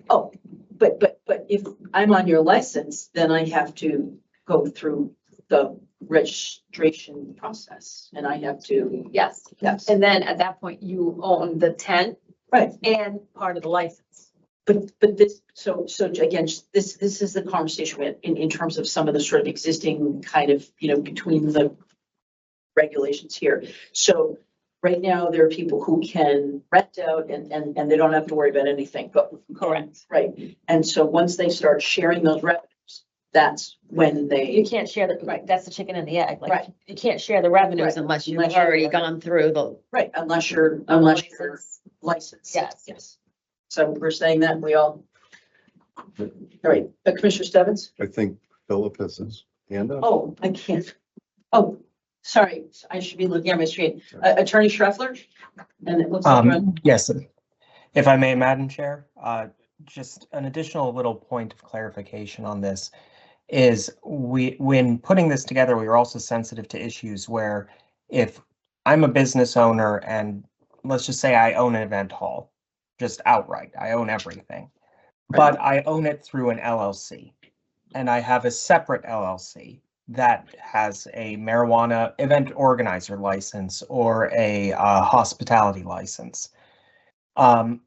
oh, but if I'm on your license, then I have to go through the registration process and I have to, Yes. yes. And then at that point, you own the tent. Right. And part of the license. But this, so again, this is the conversation in terms of some of the sort of existing kind of, between the regulations here. So right now, there are people who can rent out and they don't have to worry about anything, but. Correct. Right. And so once they start sharing those revenues, that's when You can't share the, right, that's the chicken and the egg. Like, Right. you can't share the revenues Right. unless you've Unless you're- already gone through the. right, unless you're license. licensed. Yes. Yes. So we're saying that we all. All right, Commissioner Stebbins? I think Philip has his hand up. Oh, I can't. Oh, sorry, I should be looking at my screen. Attorney Schreffler? And it looks like. Yes, if I may, Madam Chair, just an additional little point of clarification on this is when putting this together, we were also sensitive to issues where if I'm a business owner and let's just say I own an event hall, just outright, I own everything, but I own it through an LLC and I have a separate LLC that has a marijuana event organizer license or a hospitality license.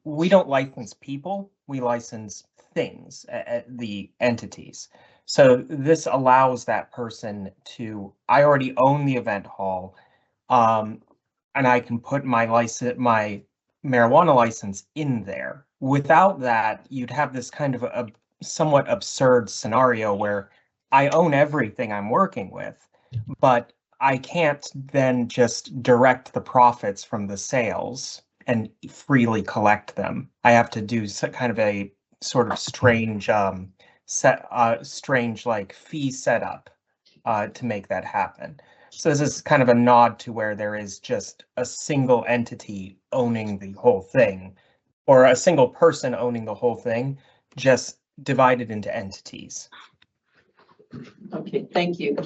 We don't license people, we license things, the entities. So this allows that person to, I already own the event hall, and I can put my marijuana license in there. Without that, you'd have this kind of a somewhat absurd scenario where I own everything I'm working with, but I can't then just direct the profits from the sales and freely collect them. I have to do kind of a sort of strange strange like fee setup to make that happen. So this is kind of a nod to where there is just a single entity owning the whole thing, or a single person owning the whole thing, just divided into entities. Okay, thank you.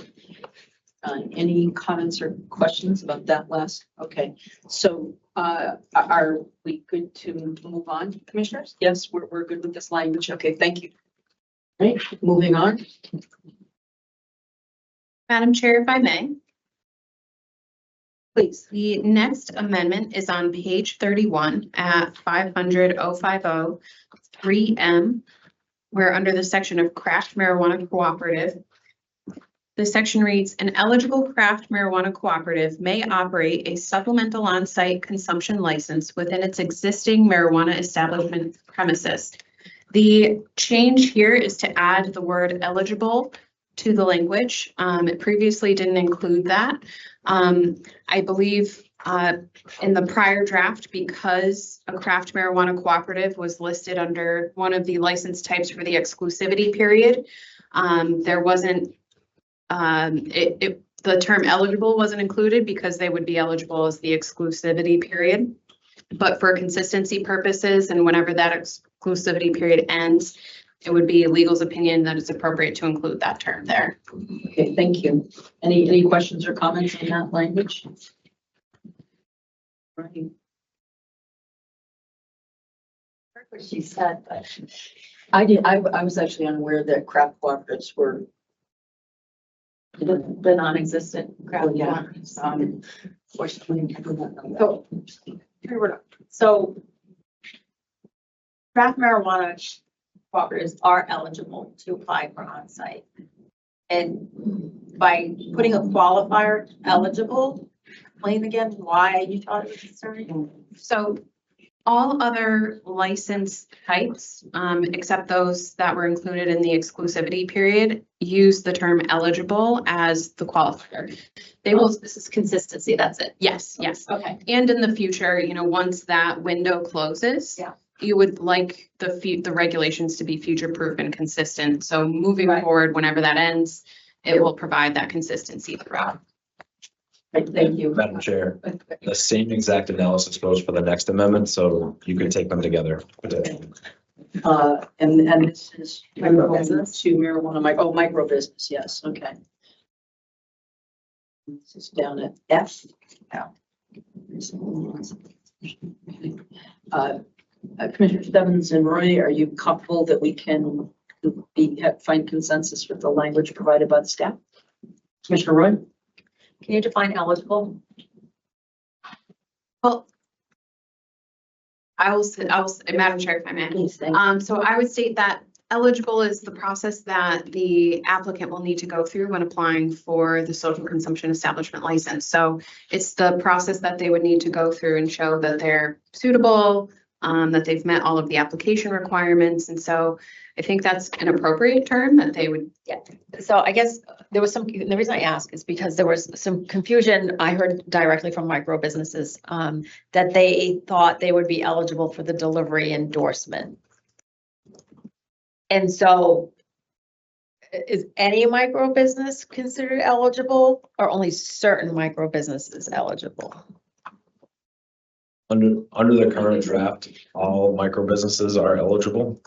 Any comments or questions about that last? Okay, so are we good to move on, commissioners? Yes, we're good with this language. Okay, thank you. Right, moving on. Madam Chair, if I may. Please. The next amendment is on page 31 at 500-050 3M, where under the section of craft marijuana cooperative, the section reads, an eligible craft marijuana cooperative may operate a supplemental on-site consumption license within its existing marijuana establishment premises. The change here is to add the word eligible to the language. It previously didn't include that. I believe in the prior draft, because a craft marijuana cooperative was listed under one of the license types for the exclusivity period, there wasn't the term eligible wasn't included because they would be eligible as the exclusivity period. But for consistency purposes and whenever that exclusivity period ends, it would be legal's opinion that it's appropriate to include that term there. Okay, thank you. Any questions or comments on that language? Right. What she said, but I was actually unaware that craft cooperatives were the non-existent craft cooperatives. Fortunately, so craft marijuana cooperatives are eligible to apply for on-site. And by putting a qualifier eligible, explain again why you thought it was necessary. So all other license types, except those that were included in the exclusivity period, use the term eligible as the qualifier. They will, This is consistency, that's it. yes, yes. Okay. And in the future, once that window closes, Yeah. you would like the regulations to be future-proof and consistent. So moving Right. forward, whenever that ends, it will provide that consistency throughout. Thank you. Madam Chair, the same exact analysis goes for the next amendment, so you can take them together. And this is Micro business? to marijuana, micro business, yes, okay. This is down at F. Commissioner Stebbins and Roy, are you comfortable that we can find consensus with the language provided by the staff? Commissioner Roy? Can you define eligible? Well, I will say, Madam Chair, if I may. Please, thank you. So I would state that eligible is the process that the applicant will need to go through when applying for the social consumption establishment license. So it's the process that they would need to go through and show that they're suitable, that they've met all of the application requirements. And so I think that's an appropriate term that they would. Yeah. So I guess there was the reason I ask is because there was some confusion. I heard directly from micro businesses that they thought they would be eligible for the delivery endorsement. And so is any micro business considered eligible or only certain micro businesses eligible? Under the current draft, all micro businesses are eligible.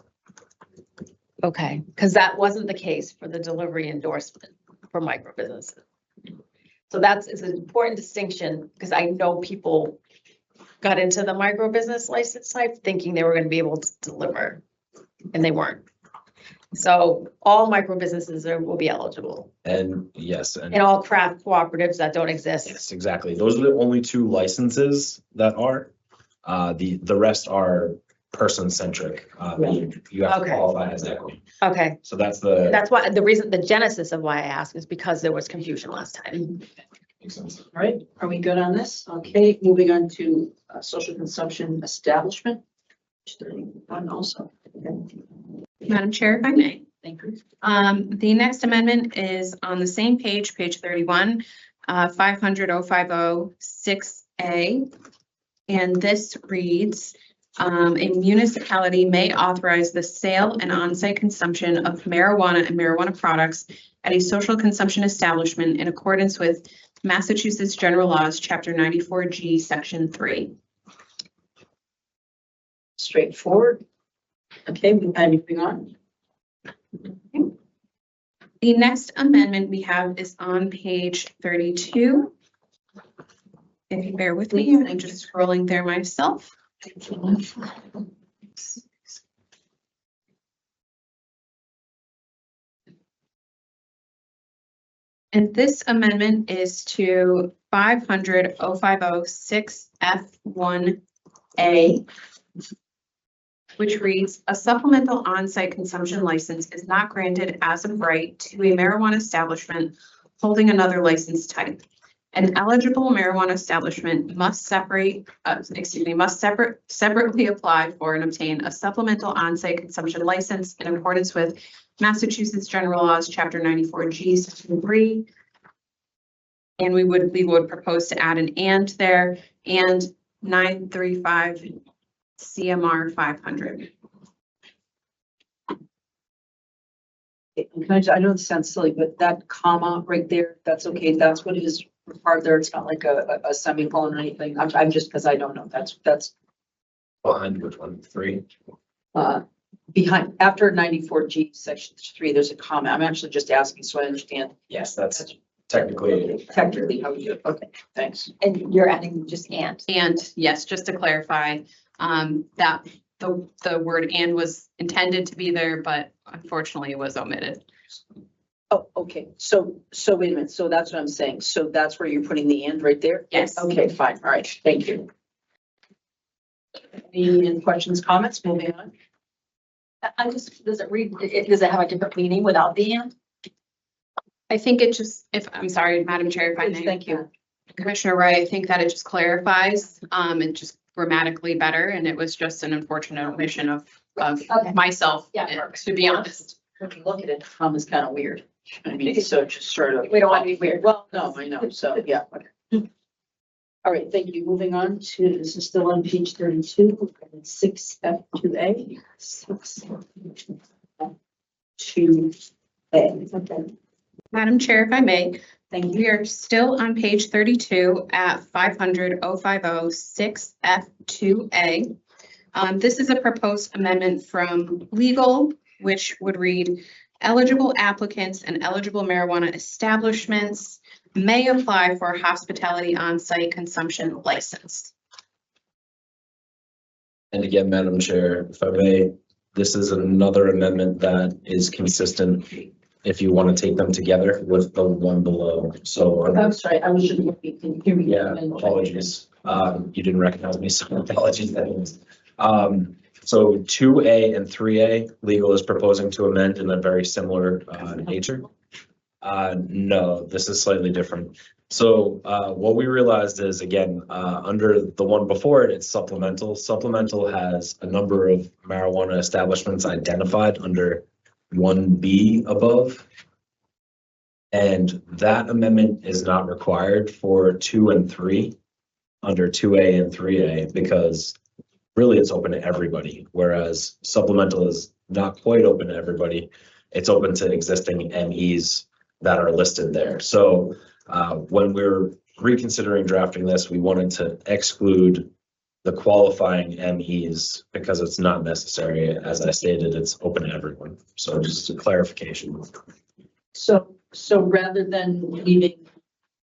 Okay, because that wasn't the case for the delivery endorsement for micro businesses. So it's an important distinction because I know people got into the micro business license type thinking they were going to be able to deliver and they weren't. So all micro businesses will be eligible. And yes, and all craft cooperatives that don't exist. yes, exactly. Those are the only two licenses that are. The rest are person centric. You have to Okay. qualify as equity. Okay, So that's why the genesis of why I asked is because there was confusion last time. makes sense. All right, are we good on this? Okay, moving on to social consumption establishment. 31 also. Okay. Madam Chair, if I may. Thank you. The next amendment is on the same page, page 31, 500-050 6A. And this reads, A municipality may authorize the sale and on-site consumption of marijuana and marijuana products at a social consumption establishment in accordance with Massachusetts General Laws, Chapter 94G, Section 3. Straightforward. Okay, moving on. The next amendment we have is on page 32. If you bear with me, I'm just scrolling there myself. And this amendment is to 500-050-6F1A, which reads, a supplemental on-site consumption license is not granted as of right to a marijuana establishment holding another license type. An eligible marijuana establishment must separately apply for and obtain a supplemental on-site consumption license in accordance with Massachusetts General Laws, Chapter 94G, Section 3. And we would propose to add an and there, and 935 CMR 500. I know this sounds silly, but that comma right there, that's okay. That's what is required there. It's not like a semicolon or anything. I'm just, because I don't know. That's Behind which one? 3? behind, after 94G section 3, there's a comma. I'm actually just asking so I understand Yes, that's technically. technically how we do it. Okay, thanks. And you're adding just and. And yes, just to clarify, that the word and was intended to be there, but unfortunately it was omitted. Oh, okay. So wait a minute. So that's what I'm saying. So that's where you're putting the and right there? Yes. Okay, fine. All right. Thank you. Any questions, comments? Moving on. I just, does it have a different meaning without the and? I think it just, I'm sorry, Madam Chair, if I may. Thank you. Commissioner Wright, I think that it just clarifies, and just grammatically better, and it was just an unfortunate omission of Okay. myself, Yeah. to be honest. When you look at it, is kind of weird. I mean, so just sort of. We don't want to be weird. Well, no, I know. So, yeah. Okay. All right, thank you. Moving on to, this is still on page 32, 6F2A. 2A. Okay. Madam Chair, if I may, we are still on page 32 at 500-050-6F2A. This is a proposed amendment from legal, which would read, eligible applicants and eligible marijuana establishments may apply for a hospitality on-site consumption license. And again, Madam Chair, if I may, this is another amendment that is consistent if you want to take them together with the one below. So I'm sorry, I was just looking. Can you hear me? yeah, apologies. You didn't recognize me, so apologies. So 2A and 3A, legal is proposing to amend in a very similar nature. No, this is slightly different. So what we realized is, again, under the one before it, it's supplemental. Supplemental has a number of marijuana establishments identified under 1B above. And that amendment is not required for 2 and 3 under 2A and 3A because really it's open to everybody, whereas supplemental is not quite open to everybody. It's open to existing MEs that are listed there. So when we're reconsidering drafting this, we wanted to exclude the qualifying MEs because it's not necessary. As I stated, it's open to everyone. So just a clarification. So rather than leaving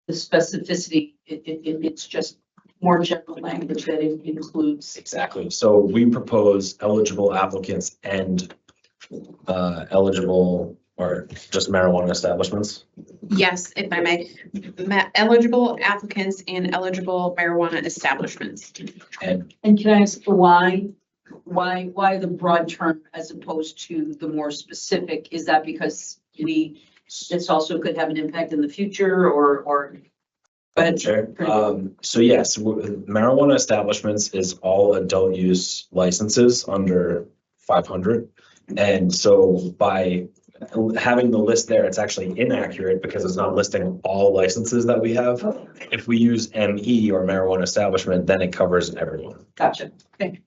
the specificity, it's just more general language that it includes. Exactly. So we propose eligible applicants and eligible or just marijuana establishments. Yes, if I may, eligible applicants and eligible marijuana establishments. And can I ask why the broad term as opposed to the more specific? Is that because this also could have an impact in the future or? Sure. So yes, marijuana establishments is all adult use licenses under 500. And so by having the list there, it's actually inaccurate because it's not listing all licenses that we have. If we use ME or marijuana establishment, then it covers everyone. Gotcha. Okay.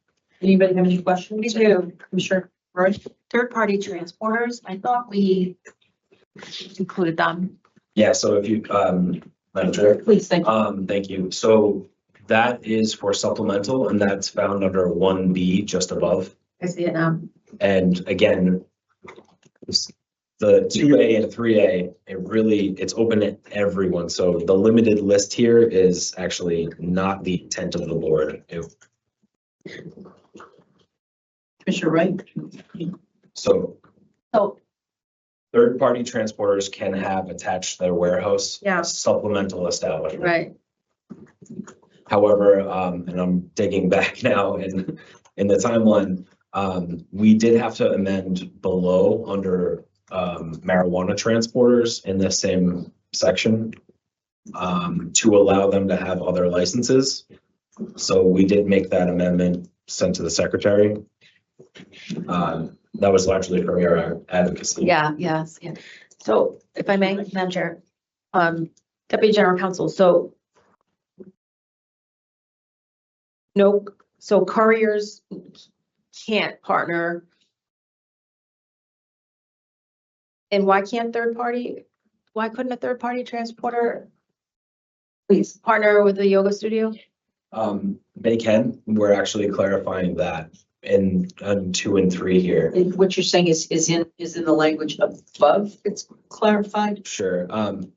Anybody have any questions? We do. Commissioner Roy? Third-party transporters, I thought we included them. Yeah, so if you, Madam Chair. Please, thank you. Thank you. So that is for supplemental and that's found under 1B just above. I see it now. And again, the 2A and 3A, it's open to everyone. So the limited list here is actually not the intent of the board. Commissioner Wright? So So, third-party transporters can have attached to their warehouse. Yeah. A supplemental establishment. right, However, and I'm digging back now in the timeline, we did have to amend below under marijuana transporters in the same section to allow them to have other licenses. So we did make that amendment sent to the secretary. That was largely from your advocacy. yeah, yes, yeah. So if I may, Madam Chair, Deputy General Counsel, so no, so couriers can't partner. And why can't why couldn't a third party transporter Please. partner with a yoga studio? They can, we're actually clarifying that in 2 and 3 here. What you're saying is in the language above, it's clarified? Sure.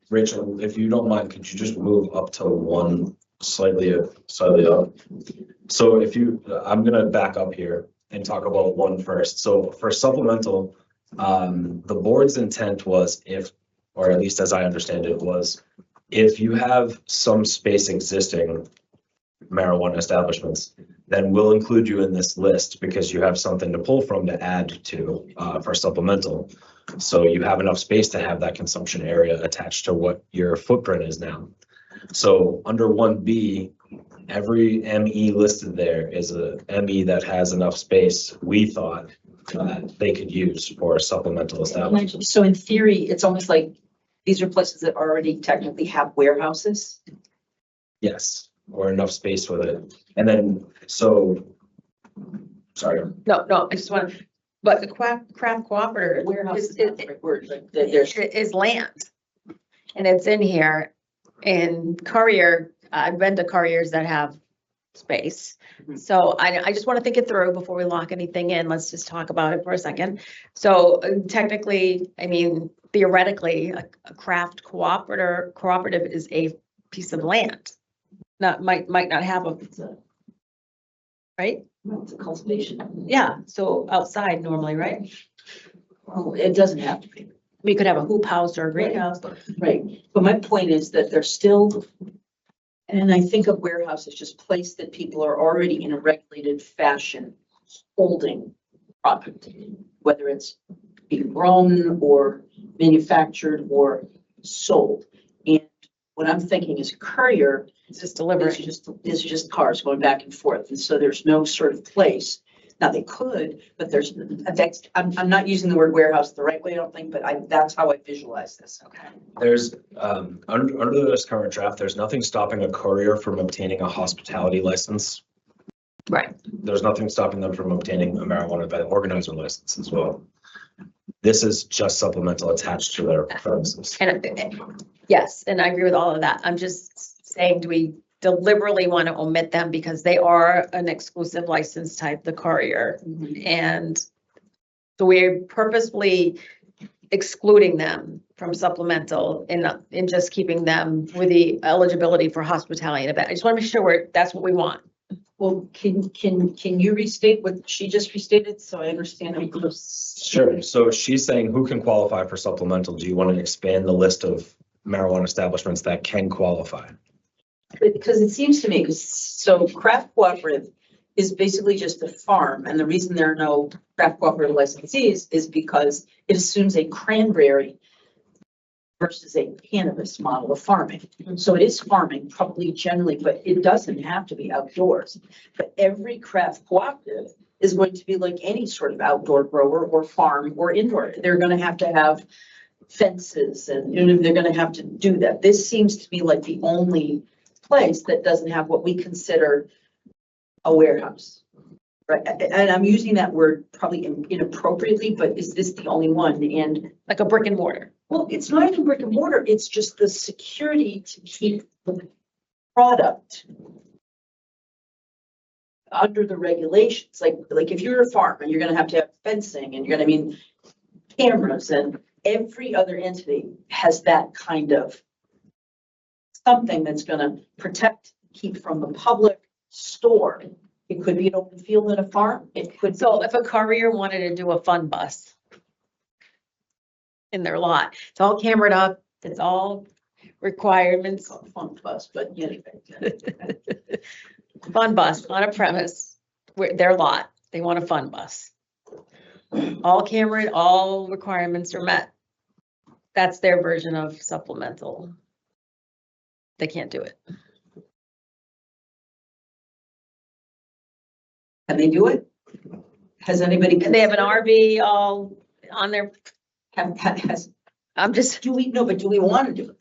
Rachel, if you don't mind, could you just move up to 1 slightly up? So I'm gonna back up here and talk about 1 first. So for supplemental, the board's intent was or at least as I understand it was, if you have some space existing marijuana establishments, then we'll include you in this list because you have something to pull from to add to for supplemental. So you have enough space to have that consumption area attached to what your footprint is now. So under 1B, every ME listed there is a ME that has enough space, we thought, that they could use for a supplemental establishment. So in theory, it's almost like these are places that already technically have warehouses? Yes, or enough space with it. And then, so, sorry. No, I just want, but the craft cooperative Warehouse is, is not the right word, but there's, is land. And it's in here. And courier, I've been to couriers that have space. Mhm. So I just want to think it through before we lock anything in. Let's just talk about it for a second. So technically, I mean, theoretically, a craft cooperative is a piece of land. Might not have right? it's a cultivation. Yeah, so outside normally, right? Well, it doesn't have to be. We could have a hoop house or a greenhouse. Right, but my point is that they're still, and I think of warehouse as just place that people are already in a regulated fashion holding product, whether it's being grown or manufactured or sold. And what I'm thinking is courier It's just delivery. is just cars going back and forth. And so there's no sort of place. Now they could, but I'm not using the word warehouse the right way, I don't think, but that's how I visualize this. Okay. There's, under this current draft, there's nothing stopping a courier from obtaining a hospitality license. Right. There's nothing stopping them from obtaining a marijuana organizer license as well. This is just supplemental attached to their premises. And yes, and I agree with all of that. I'm just saying, do we deliberately want to omit them because they are an exclusive license type, the courier? And so we're purposefully excluding them from supplemental and just keeping them with the eligibility for hospitality and event. I just want to make sure that's what we want. Well, can you restate what she just restated so I understand? Sure. So she's saying who can qualify for supplemental? Do you want to expand the list of marijuana establishments that can qualify? Because it seems to me, so craft cooperative is basically just a farm. And the reason there are no craft cooperative licensees is because it assumes a cranberry versus a cannabis model of farming. So it is farming probably generally, but it doesn't have to be outdoors. But every craft cooperative is going to be like any sort of outdoor grower or farm or indoor. They're going to have fences and they're going to have to do that. This seems to be like the only place that doesn't have what we consider a warehouse. Right, and I'm using that word probably inappropriately, but is this the only one? And, Like a brick and mortar. well, it's not even brick and mortar, it's just the security to keep the product under the regulations, like if you're a farm and you're gonna have fencing and you're gonna, cameras, and every other entity has that kind of something that's gonna protect, keep from the public store. It could be an open field in a farm, it could. So if a courier wanted to do a fun bus in their lot, it's all cambered up, it's all requirements, Fun bus, but anyway. fun bus on a premise, where their lot, they want a fun bus. All cambered, all requirements are met. That's their version of supplemental. They can't do it. Can they do it? Has anybody? And they have an RV all on their, Has, I'm just, do we, no, but do we want to do it?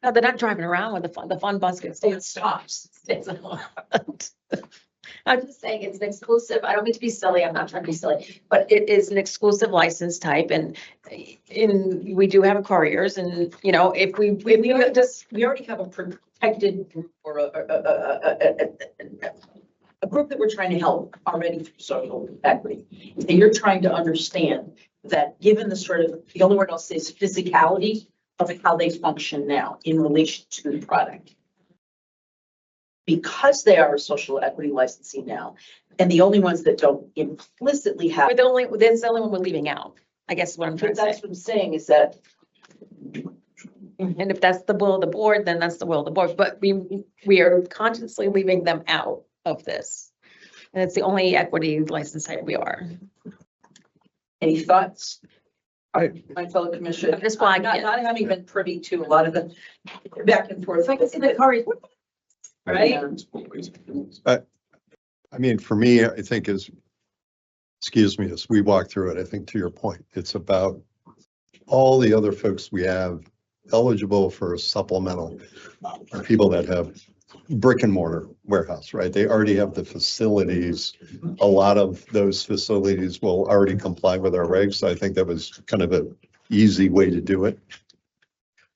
no, they're not driving around with the fun bus gets It stops. stays on. I'm just saying it's an exclusive, I don't mean to be silly, I'm not trying to be silly, but it is an exclusive license type and we do have couriers and, if we just. We already have a protected group or a group that we're trying to help already through social equity. And you're trying to understand that given the only word I'll say is physicality of how they function now in relation to the product. Because they are a social equity licensee now, and the only ones that don't implicitly have. That's the only one we're leaving out, I guess is what I'm trying to say. That's what I'm saying is that. And if that's the will of the board, then that's the will of the board, but we are consciously leaving them out of this. And it's the only equity license type we are. Any thoughts? I- My fellow commissioner. I'm just flagging it. Not having been privy to a lot of the back and forth. If I can see the courier. Right? For me, I think as we walk through it, I think to your point, it's about all the other folks we have eligible for a supplemental are people that have brick and mortar warehouse, right? They already have the facilities. A lot of those facilities will already comply with our regs. So I think that was kind of an easy way to do it.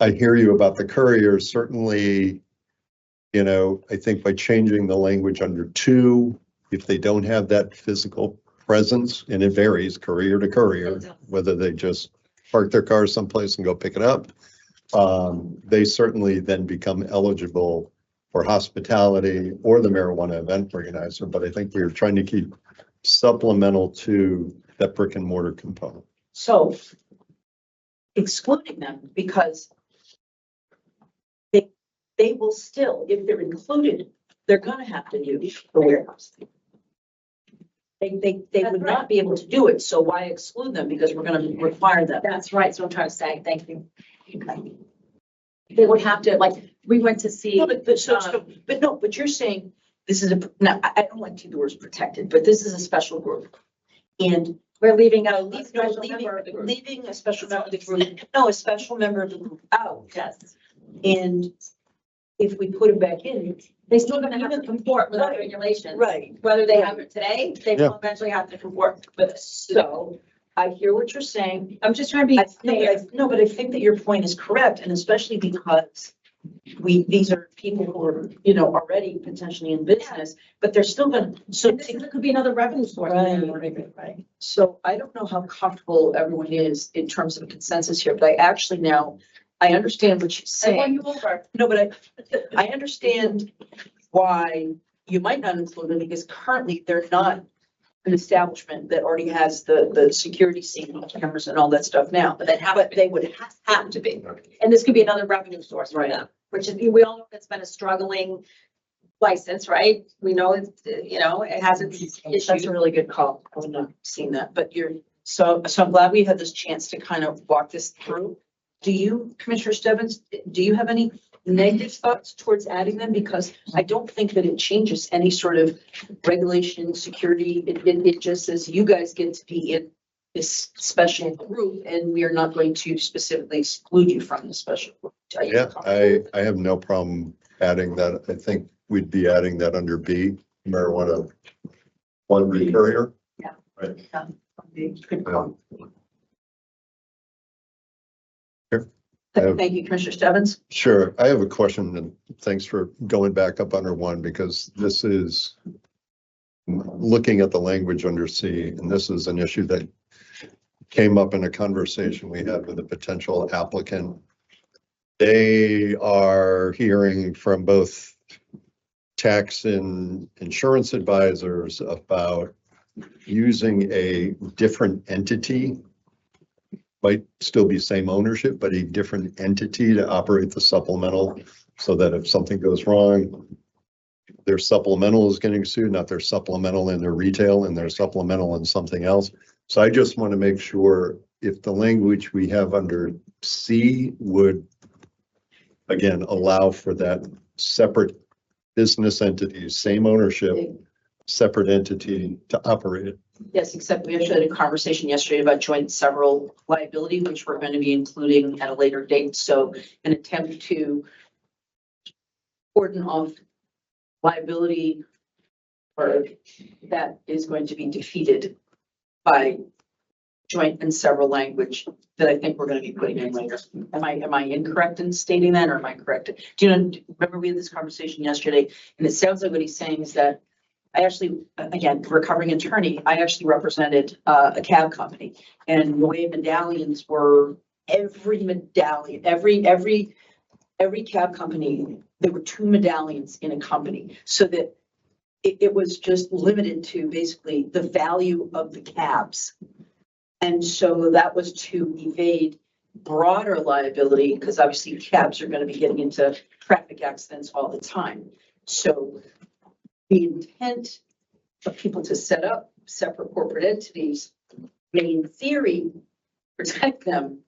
I hear you about the couriers, certainly. I think by changing the language under 2, if they don't have that physical presence, and it varies courier to courier, whether they just park their car someplace and go pick it up, they certainly then become eligible for hospitality or the marijuana event organizer. But I think we're trying to keep supplemental to that brick and mortar component. So excluding them because they will still, if they're included, they're gonna have to use the warehouse. They would not be able to do it, so why exclude them? Because we're gonna require them. That's right, so I'm trying to say, thank you. They would have to, we went to see. No, but you're saying this is now, I don't like to use the words protected, but this is a special group. And We're leaving out. leaving a special member of the group, no, a special member of the group out. Yes. And if we put it back in, They still gonna have to comport with our regulations. right. Whether they have it today, they Yeah. will eventually have to comport with it. So I hear what you're saying. I'm just trying to be fair. But I think that your point is correct, and especially because these are people who are, already potentially in business, but they're still gonna, so. And this could be another revenue source. Right. So I don't know how comfortable everyone is in terms of consensus here, but I actually now, I understand what you're I won saying. you over. No, but I understand why you might not include them, because currently they're not an establishment that already has the security scene cameras and all that stuff now, but they would have to be. And this could be another revenue source for Right. them, which is, we all know it's been a struggling license, right? We know it's, it has its That's issues. a really good call. I would not have seen that, but so I'm glad we had this chance to kind of walk this through. Do you, Commissioner Stebbins, do you have any negative thoughts towards adding them? Because I don't think that it changes any sort of regulation, security. It just says you guys get to be in this special group and we are not going to specifically exclude you from the special group. Are you Yeah, comfortable? I have no problem adding that. I think we'd be adding that under B, marijuana one courier. Yeah. Right. Good call. Here. Thank you, Commissioner Stebbins. Sure. I have a question, and thanks for going back up under one, because this is looking at the language under C, and this is an issue that came up in a conversation we had with a potential applicant. They are hearing from both tax and insurance advisors about using a different entity, might still be same ownership, but a different entity to operate the supplemental, so that if something goes wrong, their supplemental is getting sued, not their supplemental in their retail and their supplemental in something else. So I just want to make sure if the language we have under C would, again, allow for that separate business entity, same ownership, separate entity to operate it. Yes, except we actually had a conversation yesterday about joint and several liability, which we're going to be including at a later date. So an attempt to cordon off liability or that is going to be defeated by joint and several language that I think we're going to be putting in later. Am I incorrect in stating that, or am I correct? Do you remember we had this conversation yesterday, and it sounds like what he's saying is that I actually, again, recovering attorney, I actually represented a cab company, and the way medallions were, every medallion, every cab company, there were 2 medallions in a company, so that it was just limited to basically the value of the cabs. And so that was to evade broader liability, because obviously cabs are going to be getting into traffic accidents all the time. So the intent of people to set up separate corporate entities may in theory protect them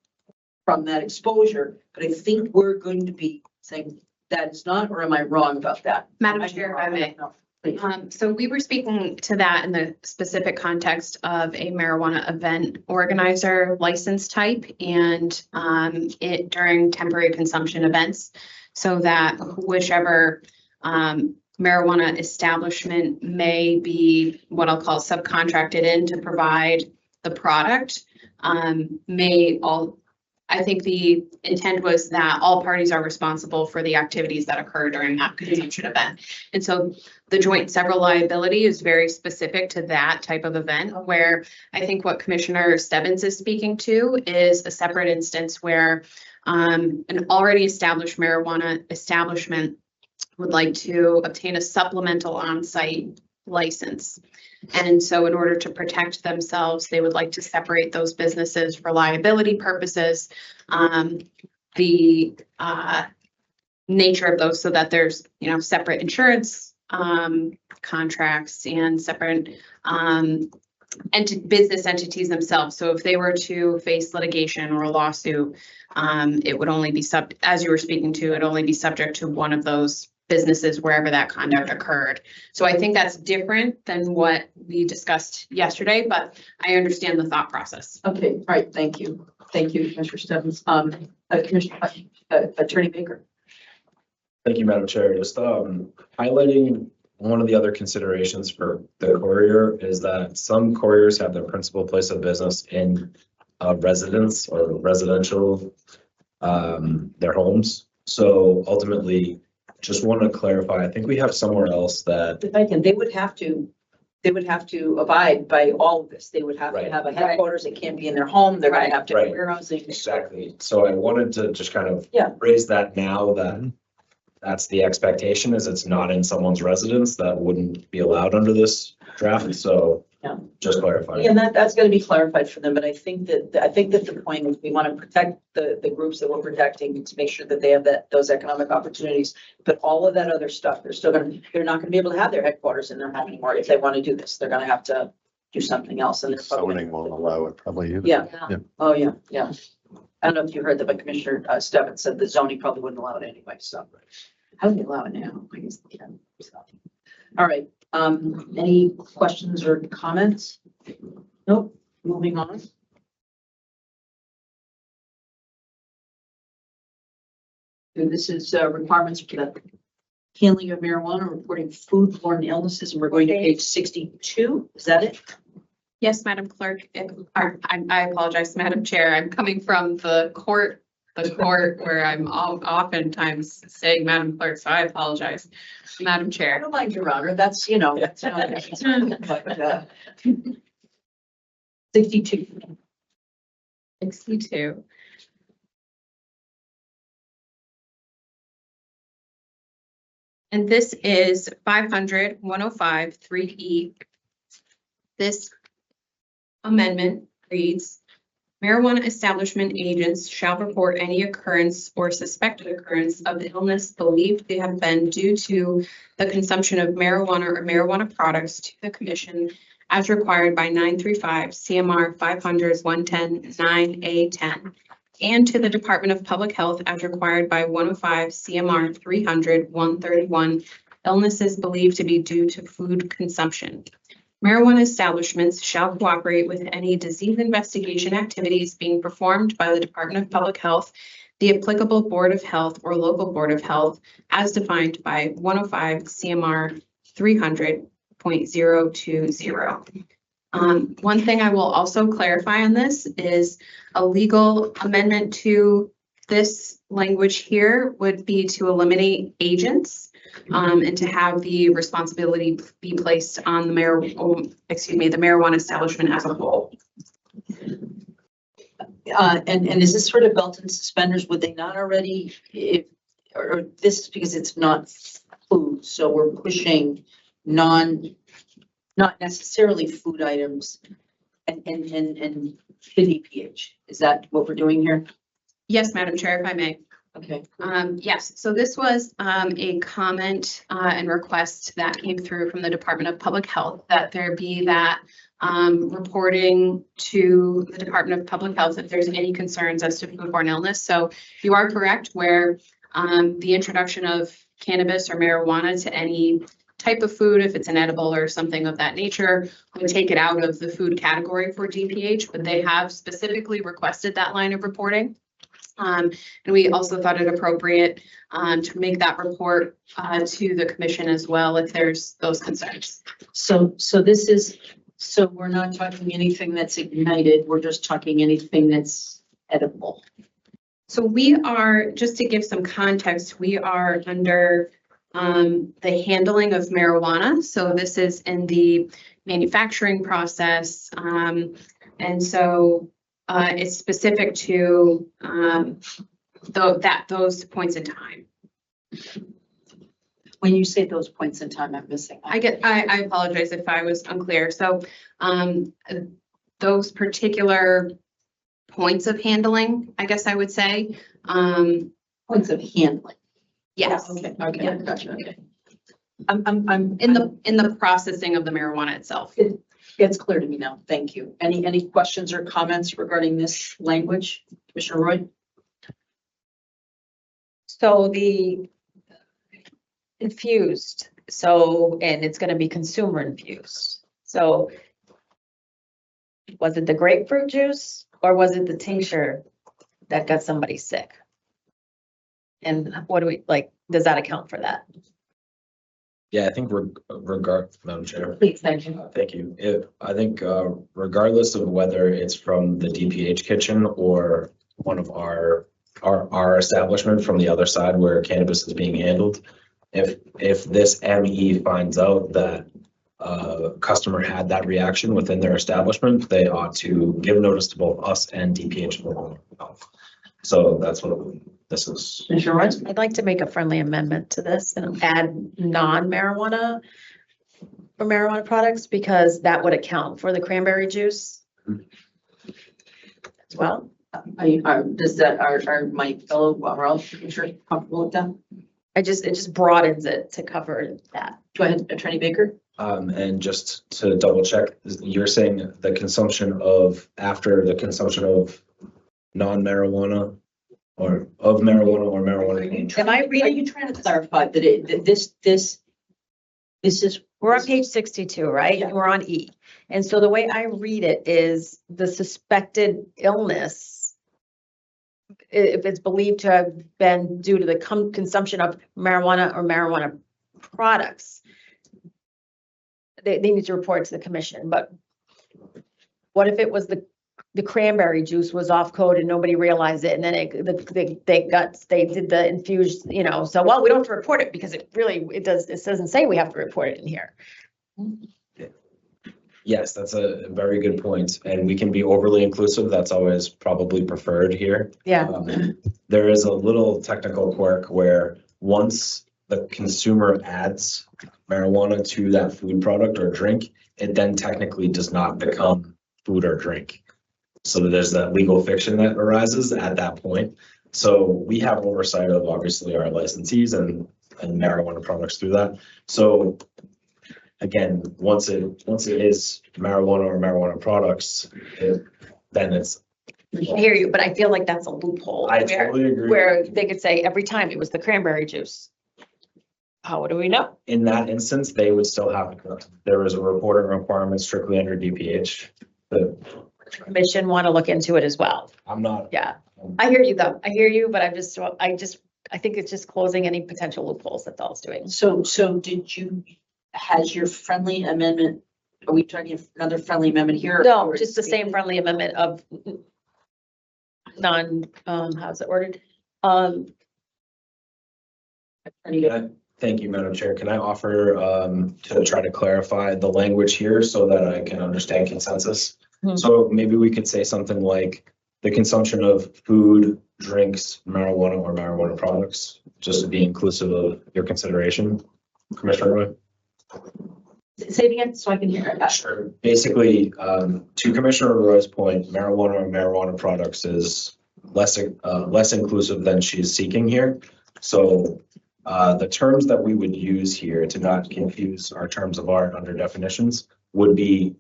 from that exposure, but I think we're going to be saying that is not, or am I wrong about that? Madam Chair, if I may. No, please. So we were speaking to that in the specific context of a marijuana event organizer license type and it during temporary consumption events, so that whichever marijuana establishment may be what I'll call subcontracted in to provide the product I think the intent was that all parties are responsible for the activities that occur during that consumption event. And so the joint several liability is very specific to that type of event, where I think what Commissioner Stebbins is speaking to is a separate instance where an already established marijuana establishment would like to obtain a supplemental on-site license. And so in order to protect themselves, they would like to separate those businesses for liability purposes. The nature of those, so that there's, separate insurance contracts and separate business entities themselves. So if they were to face litigation or a lawsuit, it would only be as you were speaking to, it'd only be subject to one of those businesses wherever that conduct occurred. So I think that's different than what we discussed yesterday, but I understand the thought process. Okay, all right, thank you. Thank you, Commissioner Stebbins. Commissioner, Attorney Baker. Thank you, Madam Chair. Just highlighting one of the other considerations for the courier is that some couriers have their principal place of business in a residence or residential, their homes. So ultimately, just want to clarify, I think we have somewhere else that. If I can, they would have to abide by all of this. They would have to Right. have a headquarters. It can't be in their home. They're going to have to have Right. warehousing. Exactly. So I wanted to just kind of Yeah. raise that now that that's the expectation, is it's not in someone's residence, that wouldn't be allowed under this draft. So Yeah. just clarifying. Yeah, and that's going to be clarified for them. But I think that the point is we want to protect the groups that we're protecting to make sure that they have those economic opportunities. But all of that other stuff, they're not going to be able to have their headquarters in their home anymore if they want to do this. They're going to have to do something else. And Zoning won't allow it probably either. Yeah. Yeah. Oh, yeah, yeah. I don't know if you heard that, but Commissioner Stebbins said the zoning probably wouldn't allow it anyway, so. How do they allow it now? I guess they can. So. All right, any questions or comments? Nope, moving on. So this is requirements for the handling of marijuana, reporting foodborne illnesses, and we're going to page 62. Is that it? Yes, Madam Clerk, I apologize, Madam Chair, I'm coming from the court where I'm oftentimes saying Madam Clerk, so I apologize, Madam I Chair. don't mind, Your Honor. That's, that's not, but, 62. 62. And this is 500-105 3E. This amendment reads, marijuana establishment agents shall report any occurrence or suspected occurrence of illness believed to have been due to the consumption of marijuana or marijuana products to the commission as required by 935 CMR 500-110 9A10 and to the Department of Public Health as required by 105 CMR 300-131 illnesses believed to be due to food consumption. Marijuana establishments shall cooperate with any disease investigation activities being performed by the Department of Public Health, the applicable Board of Health or local Board of Health as defined by 105 CMR 300.020. One thing I will also clarify on this is a legal amendment to this language here would be to eliminate agents and to have the responsibility be placed on the the marijuana establishment as a whole. And is this sort of belt and suspenders? Would they not already, or this is because it's not food, so we're pushing not necessarily food items and the DPH. Is that what we're doing here? Yes, Madam Chair, if I may. Okay. Yes, so this was a comment and request that came through from the Department of Public Health that there be that reporting to the Department of Public Health if there's any concerns as to foodborne illness. So you are correct where the introduction of cannabis or marijuana to any type of food, if it's an edible or something of that nature, would take it out of the food category for DPH, but they have specifically requested that line of reporting. And we also thought it appropriate to make that report to the commission as well if there's those concerns. So we're not talking anything that's ignited. We're just talking anything that's edible. So we are, just to give some context, we are under the handling of marijuana. So this is in the manufacturing process. And so it's specific to those points in time. When you say those points in time, I'm missing. I apologize if I was unclear. So those particular points of handling, I guess I would say. Points of handling. Yes. Okay, Yeah. gotcha, okay. I'm In the processing of the marijuana itself. It's clear to me now. Thank you. Any questions or comments regarding this language? Commissioner Roy? So the infused, and it's gonna be consumer infused. So was it the grapefruit juice or was it the tincture that got somebody sick? And what do we, does that account for that? Yeah, I think Madam Chair. Please, thank you. Thank you. I think regardless of whether it's from the DPH kitchen or one of our establishment from the other side where cannabis is being handled, if this ME finds out that a customer had that reaction within their establishment, they ought to give notice to both us and DPH. So that's what this is. Commissioner Roy? I'd like to make a friendly amendment to this and add non-marijuana for marijuana products because that would account for the cranberry juice as well. Does that, are my fellow Ralph comfortable with that? It just broadens it to cover that. Go ahead, Attorney Baker. And just to double check, you're saying the consumption of, after the consumption of non-marijuana or of marijuana or marijuana? Am I Are reading? you trying to clarify that this is? We're on page 62, right? Yeah. And we're on E. And so the way I read it is the suspected illness if it's believed to have been due to the consumption of marijuana or marijuana products, they need to report to the commission, but what if it was the cranberry juice was off code and nobody realized it, and then they did the infused, so, well, we don't have to report it because it doesn't say we have to report it in here. Yes, that's a very good point, and we can be overly inclusive. That's always probably preferred here. Yeah. There is a little technical quirk where once the consumer adds marijuana to that food product or drink, it then technically does not become food or drink. So there's that legal fiction that arises at that point. So we have oversight of obviously our licensees and marijuana products through that. So again, once it is marijuana or marijuana products, then it's. I hear you, but I feel like that's a loophole. I totally agree. Where they could say every time it was the cranberry juice. How do we know? In that instance, they would still have, there is a reporting requirement strictly under DPH. The Commission want to look into it as well. I'm not. Yeah, I hear you though. I hear you, but I think it's just closing any potential loopholes that all it's doing. So has your friendly amendment, are we talking another friendly amendment here? No, or just the same friendly amendment of how's it worded? Thank you, Madam Chair. Can I offer to try to clarify the language here so that I can understand consensus? So maybe we could say something like the consumption of food, drinks, marijuana or marijuana products, just to be inclusive of your consideration, Commissioner Roy. Say it again so I can hear it. Sure. Basically, to Commissioner Roy's point, marijuana or marijuana products is less inclusive than she's seeking here. So the terms that we would use here to not confuse our terms of art under definitions would be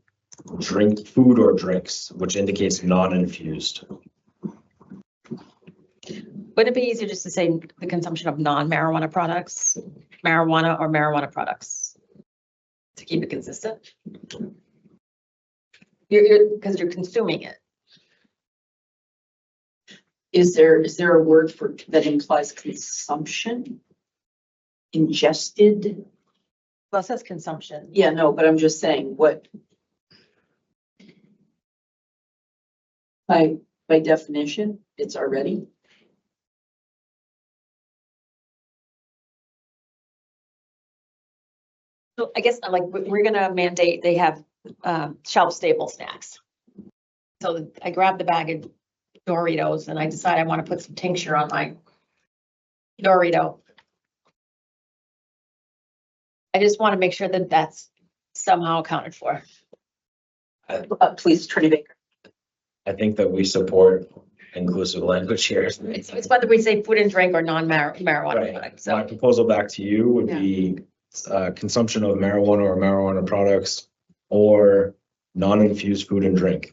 food or drinks, which indicates non-infused. Would it be easier just to say the consumption of non-marijuana products, marijuana or marijuana products? To keep it consistent? Because you're consuming it. Is there a word for that implies consumption? Ingested? Well, it says consumption. Yeah, no, but I'm just saying what. By definition, it's already. So I guess like we're gonna mandate they have shelf stable snacks. So I grab the bag of Doritos and I decide I want to put some tincture on my Dorito. I just want to make sure that that's somehow accounted for. Please, Attorney Baker. I think that we support inclusive language here. It's whether we say food and drink or non-marijuana Right. products. My So proposal back to you would be consumption of marijuana or marijuana products or non-infused food and drink.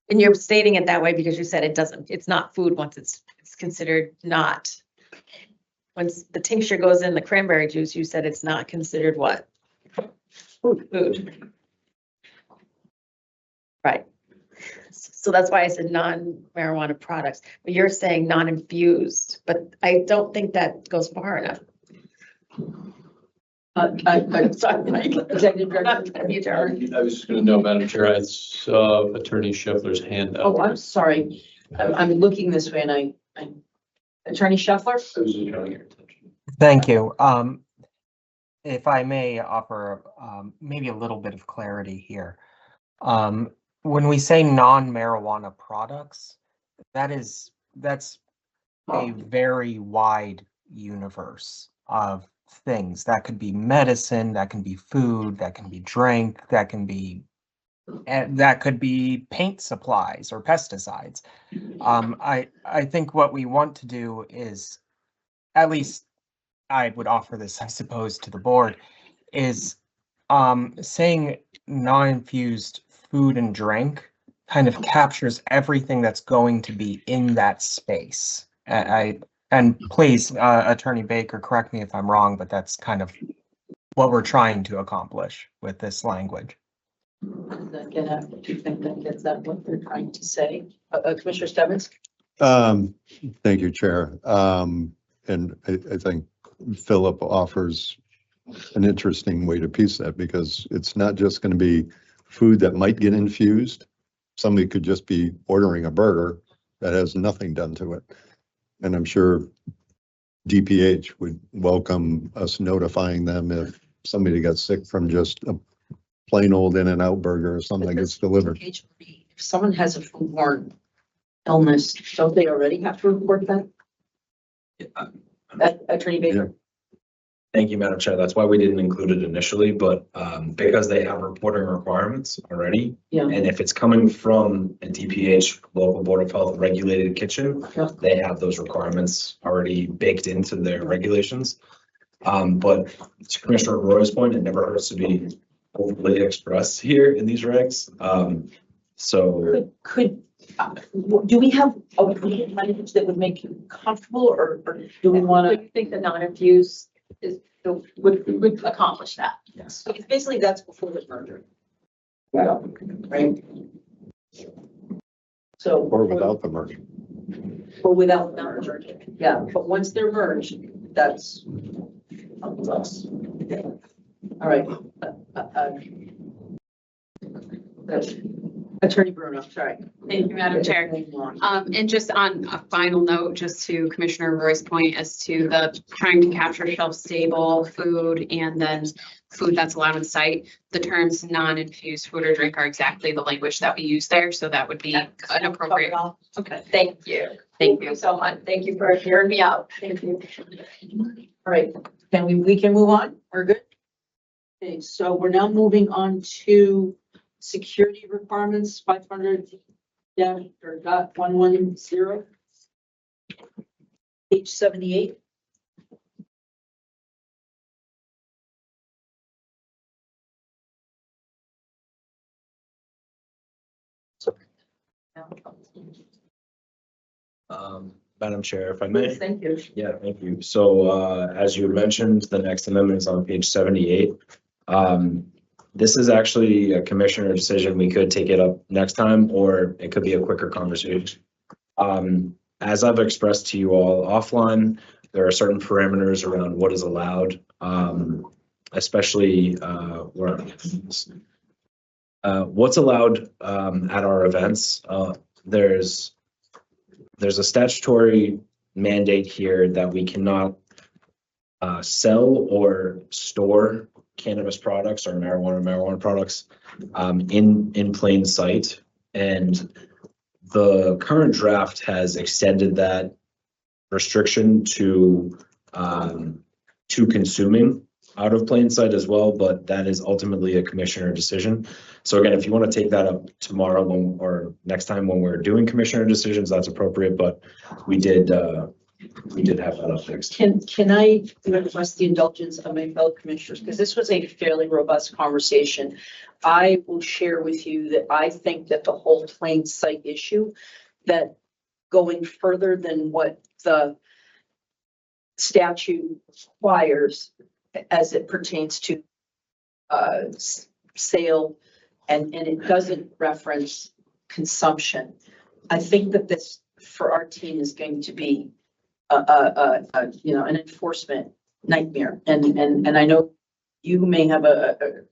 and you're stating it that way because you said it's not food once it's considered not. Once the tincture goes in the cranberry juice, you said it's not considered what? Food. Right. So that's why I said non-marijuana products, but you're saying non-infused, but I don't think that goes far enough. I'm sorry, Mike. Executive Director. I'm trying to be a jerk. I was just gonna know, Madam Chair, I saw Attorney Scheffler's hand up. Oh, I'm sorry. I'm looking this way and I Attorney Scheffler? I was just drawing your attention. Thank you. If I may offer maybe a little bit of clarity here. When we say non-marijuana products, that's a very wide universe of things. That could be medicine, that can be food, that can be drink, that could be paint supplies or pesticides. I think what we want to do is, at least I would offer this, I suppose, to the board, is saying non-infused food and drink kind of captures everything that's going to be in that space. And please, Attorney Baker, correct me if I'm wrong, but that's kind of what we're trying to accomplish with this language. Does that get at, do you think that gets at what they're trying to say? Commissioner Stebbins? Thank you, Chair. And I think Philip offers an interesting way to piece that, because it's not just going to be food that might get infused. Somebody could just be ordering a burger that has nothing done to it. And I'm sure DPH would welcome us notifying them if somebody got sick from just a plain old In-N-Out burger or something that gets delivered. If someone has a foodborne illness, don't they already have to report that? Attorney Baker? Thank you, Madam Chair. That's why we didn't include it initially, but because they have reporting requirements already. Yeah. And if it's coming from a DPH, local Board of Health regulated kitchen, Yeah. they have those requirements already baked into their regulations. But to Commissioner Roy's point, it never hurts to be overly expressed here in these regs. So Do we have a language that would make you comfortable, or do we want Do you think the non-infused would accomplish that? Yes. Because basically that's before the merger. Right? So. Or without the merger. Or without the merger, yeah, but once they're merged, that's up to us. All right. Attorney Bruno, sorry. Thank you, Madam Chair. And just on a final note, just to Commissioner Roy's point as to the trying to capture shelf-stable food and then food that's allowed in site, the terms non-infused food or drink are exactly the language that we use there. So that would be an appropriate. Okay. Thank you. Thank you. So much. Thank you for hearing me out. Thank you. All right, we can move on? We're good? Okay, so we're now moving on to security requirements, 500 dash or .110. Page 78. Madam Chair, if I may. Thank you. Yeah, thank you. So as you mentioned, the next amendment is on page 78. This is actually a commissioner decision. We could take it up next time, or it could be a quicker conversation. As I've expressed to you all offline, there are certain parameters around what is allowed, especially what's allowed at our events. There's a statutory mandate here that we cannot sell or store cannabis products or marijuana products in plain sight. And the current draft has extended that restriction to consuming out of plain sight as well, but that is ultimately a commissioner decision. So again, if you want to take that up tomorrow or next time when we're doing commissioner decisions, that's appropriate, but we did have that up next. Can I request the indulgence of my fellow commissioners? Because this was a fairly robust conversation. I will share with you that I think that the whole plain sight issue, that going further than what the statute requires as it pertains to sale and it doesn't reference consumption. I think that this for our team is going to be an enforcement nightmare. And I know you may have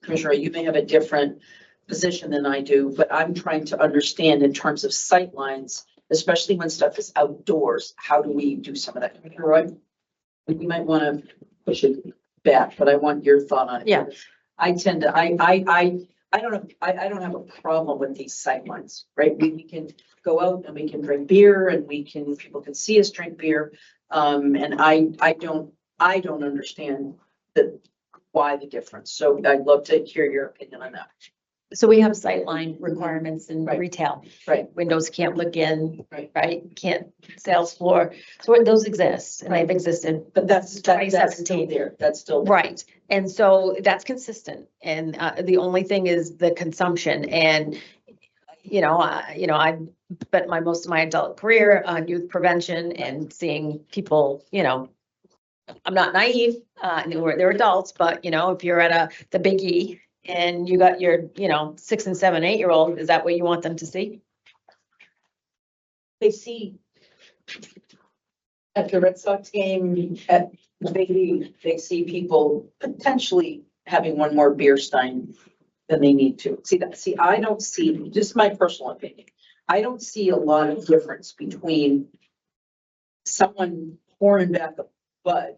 Commissioner, you may have a different position than I do, but I'm trying to understand in terms of sight lines, especially when stuff is outdoors, how do we do some of that? Commissioner Roy, we might want to push it back, but I want your thought on it. Yeah. I tend to, I don't have a problem with these sight lines, right? We can go out and we can drink beer and people can see us drink beer. And I don't understand why the difference. So I'd love to hear your opinion on that. So we have sightline requirements in Right. retail. Right. Windows can't look in, Right. right? Can't sales floor. So those exist and they've existed. But that's still 2017. there. That's still there. Right. And so that's consistent. And the only thing is the consumption. And, I spent most of my adult career on youth prevention and seeing people, I'm not naive, they're adults, but if you're at the Big E and you got your, 6 and 7, 8-year-old, is that what you want them to see? They see at the Red Sox game, they see people potentially having one more beer stein than they need to. I don't see, just my personal opinion, I don't see a lot of difference between someone pouring back a bud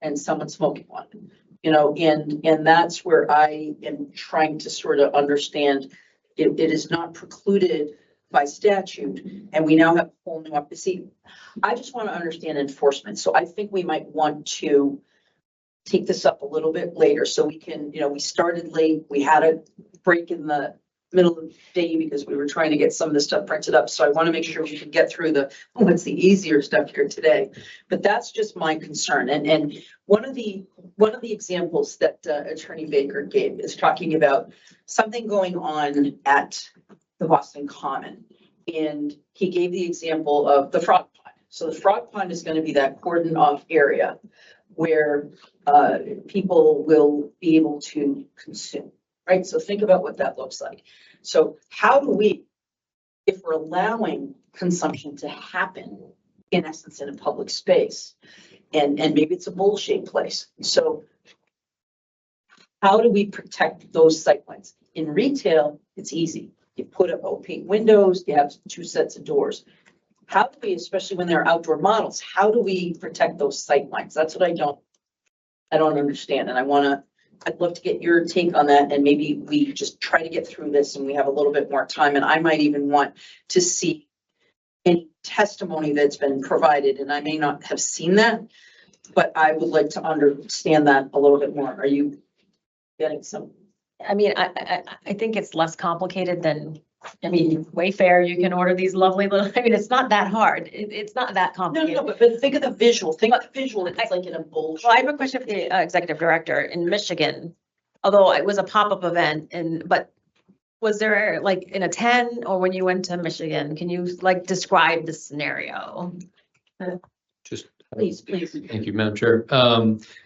and someone smoking one. And that's where I am trying to sort of understand, it is not precluded by statute, and we now have a whole new up. See, I just want to understand enforcement, so I think we might want to take this up a little bit later, so we can, we started late, we had a break in the middle of the day because we were trying to get some of this stuff printed up, so I want to make sure we can get through what's the easier stuff here today. But that's just my concern, and one of the examples that Attorney Baker gave is talking about something going on at the Boston Common. And he gave the example of the frog pond. So the frog pond is going to be that cordoned off area where people will be able to consume, right? So think about what that looks like. So how do we, if we're allowing consumption to happen, in essence, in a public space, and maybe it's a bowl-shaped place. So how do we protect those sightlines? In retail, it's easy. You put up opaque windows, you have 2 sets of doors. How do we, especially when they're outdoor models, how do we protect those sight lines? That's what I don't understand. And I'd love to get your take on that. And maybe we just try to get through this and we have a little bit more time. And I might even want to see any testimony that's been provided. And I may not have seen that, but I would like to understand that a little bit more. Are you getting some? I mean, I think it's less complicated than, Wayfair, you can order these lovely little, it's not that hard. It's not that complicated. No, but think of the visual. Think of the visual. It's like in a bowl. Well, I have a question for the executive director in Michigan, although it was a pop-up event, but was there like in a 10 or when you went to Michigan, can you describe the scenario? Just Please. Thank you, Madam Chair.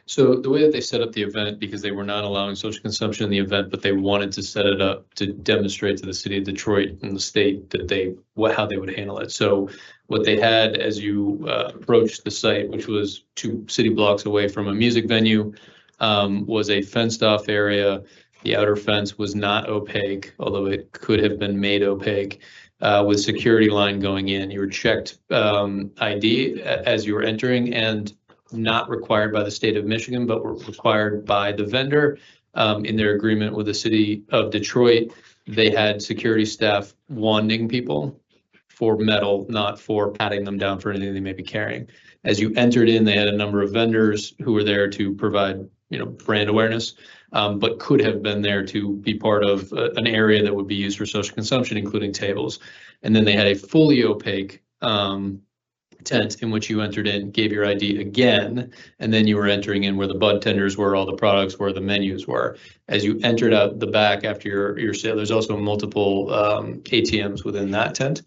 So the way that they set up the event, because they were not allowing social consumption in the event, but they wanted to set it up to demonstrate to the city of Detroit and the state that how they would handle it. So what they had as you approached the site, which was 2 city blocks away from a music venue, was a fenced off area. The outer fence was not opaque, although it could have been made opaque. With security line going in, you were checked ID as you were entering, and not required by the state of Michigan, but were required by the vendor in their agreement with the city of Detroit. They had security staff wanding people for metal, not for patting them down for anything they may be carrying. As you entered in, they had a number of vendors who were there to provide, brand awareness, but could have been there to be part of an area that would be used for social consumption, including tables. And then they had a fully opaque tent in which you entered in, gave your ID again, and then you were entering in where the bud tenders were, all the products were, the menus were. As you entered out the back after your sale, there's also multiple ATMs within that tent.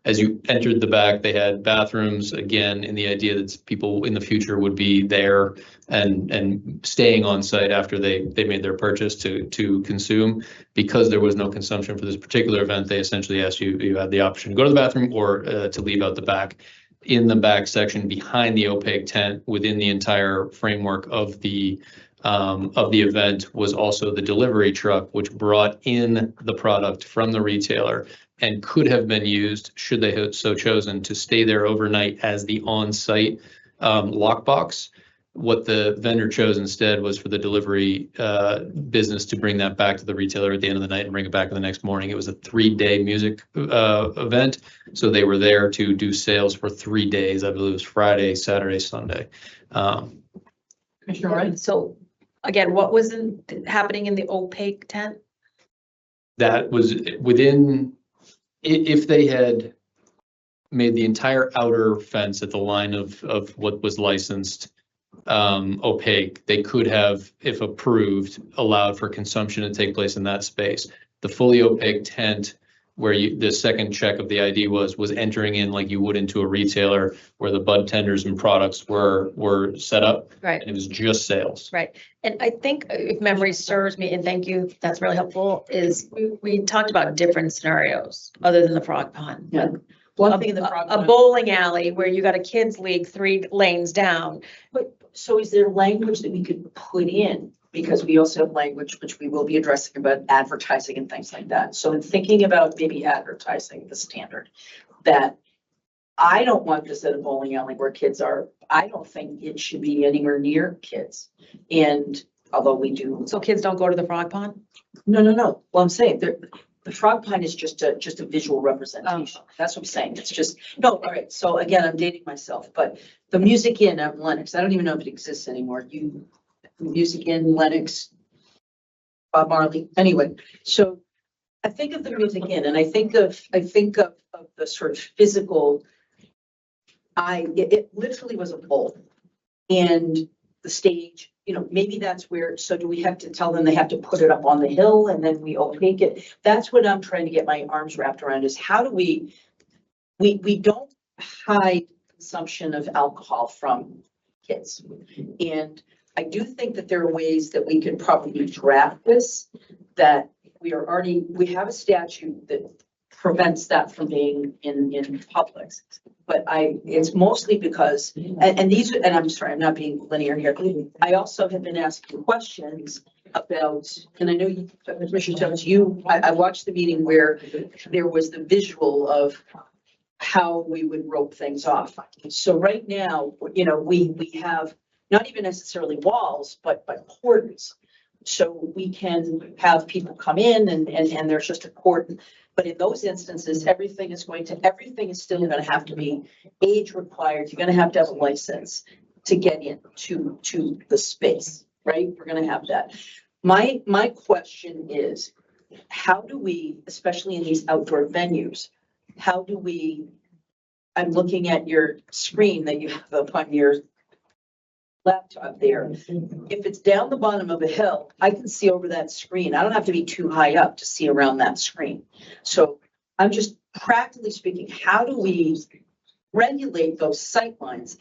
As you entered the back, they had bathrooms, again, in the idea that people in the future would be there and staying on site after they made their purchase to consume. Because there was no consumption for this particular event, they essentially asked you had the option to go to the bathroom or to leave out the back. In the back section behind the opaque tent, within the entire framework of the event, was also the delivery truck, which brought in the product from the retailer and could have been used, should they have so chosen, to stay there overnight as the on-site lockbox. What the vendor chose instead was for the delivery business to bring that back to the retailer at the end of the night and bring it back the next morning. It was a 3-day music event. So they were there to do sales for 3 days. I believe it was Friday, Saturday, Sunday. Commissioner Wright? So again, what was happening in the opaque tent? That was within, if they had made the entire outer fence at the line of what was licensed opaque, they could have, if approved, allowed for consumption to take place in that space. The fully opaque tent where the second check of the ID was entering in like you would into a retailer where the bud tenders and products were set up. Right. And it was just sales. Right. And I think if memory serves me, and thank you, that's really helpful, is we talked about different scenarios other than the frog pond. Yeah. One thing in the frog A pond. bowling alley where you got a kids league 3 lanes down. But, so is there language that we could put in? Because we also have language which we will be addressing about advertising and things like that. So in thinking about maybe advertising the standard, that I don't want this at a bowling alley where kids are, I don't think it should be anywhere near kids. And although we do. So kids don't go to the frog pond? No. Well, I'm saying the frog pond is just a visual representation. That's what I'm saying. It's just, no, all right. So again, I'm dating myself, but the Music Inn out in Lenox, I don't even know if it exists anymore. Music Inn, Lenox, Bob Marley. Anyway, so I think of the Music Inn and I think of the sort of physical, it literally was a bowl and the stage, maybe that's where, so do we have to tell them they have to put it up on the hill and then we opaque it? That's what I'm trying to get my arms wrapped around is how do we don't hide consumption of alcohol from kids. And I do think that there are ways that we could probably draft this, that we have a statute that prevents that from being in Publix. But it's mostly because, and I'm sorry, I'm not being linear here. I also have been asking questions about, and I know you, Commissioner Jones, I watched the meeting where there was the visual of how we would rope things off. So right now, we have not even necessarily walls, but cordons. So we can have people come in and there's just a cordon. But in those instances, everything is still going to have to be age required. You're going to have a license to get into the space, right? We're going to have that. My question is, how do we, especially in these outdoor venues, I'm looking at your screen that you have up on your laptop there. If it's down the bottom of a hill, I can see over that screen. I don't have to be too high up to see around that screen. So I'm just practically speaking, how do we regulate those sight lines?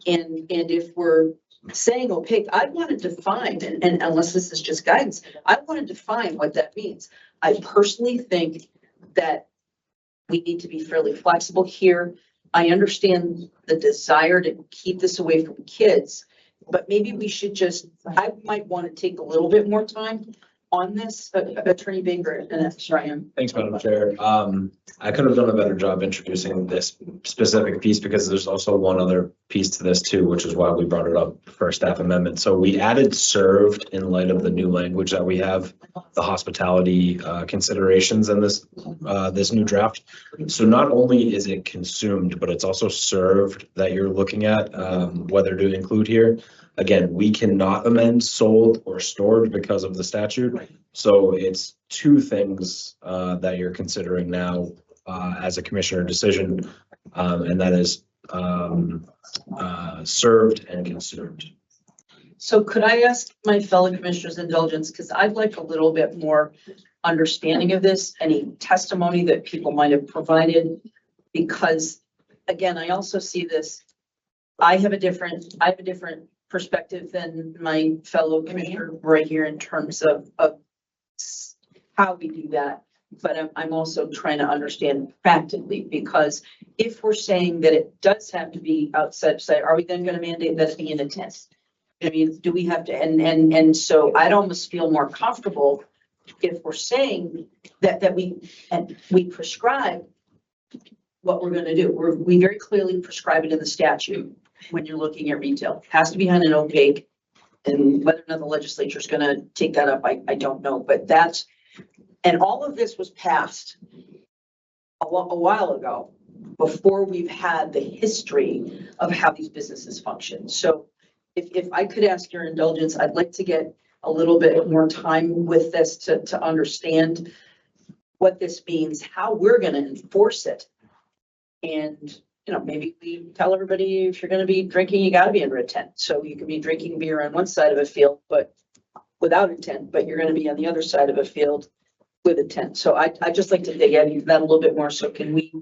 And if we're saying opaque, I want to define, and unless this is just guidance, I want to define what that means. I personally think that we need to be fairly flexible here. I understand the desire to keep this away from kids, but maybe we should I might want to take a little bit more time on this, Attorney Baker, and sorry, Thanks, Madam Chair. I could have done a better job introducing this specific piece because there's also one other piece to this too, which is why we brought it up for a staff amendment. So we added served in light of the new language that we have, the hospitality considerations in this new draft. So not only is it consumed, but it's also served that you're looking at whether to include here. Again, we cannot amend sold or stored because of the statute. So it's two things that you're considering now as a commissioner decision, and that is served and consumed. So could I ask my fellow commissioners indulgence, because I'd like a little bit more understanding of this, any testimony that people might have provided, because again, I also see this, I have a different perspective than my fellow commissioner right here in terms of how we do that. But I'm also trying to understand practically, because if we're saying that it does have to be outside site, are we then going to mandate that it be in a tent? I mean, do we have to, and so I'd almost feel more comfortable if we're saying that we prescribe what we're going to do. We very clearly prescribe it in the statute. When you're looking at retail, it has to be behind an opaque, and whether or not the legislature is going to take that up, I don't know, but and all of this was passed a while ago, before we've had the history of how these businesses function. So if I could ask your indulgence, I'd like to get a little bit more time with this to understand what this means, how we're going to enforce it. And maybe we tell everybody, if you're going to be drinking, you got to be under a tent. So you can be drinking beer on one side of a field, but without a tent, but you're going to be on the other side of a field with a tent. So I'd just like to dig into that a little bit more. So can we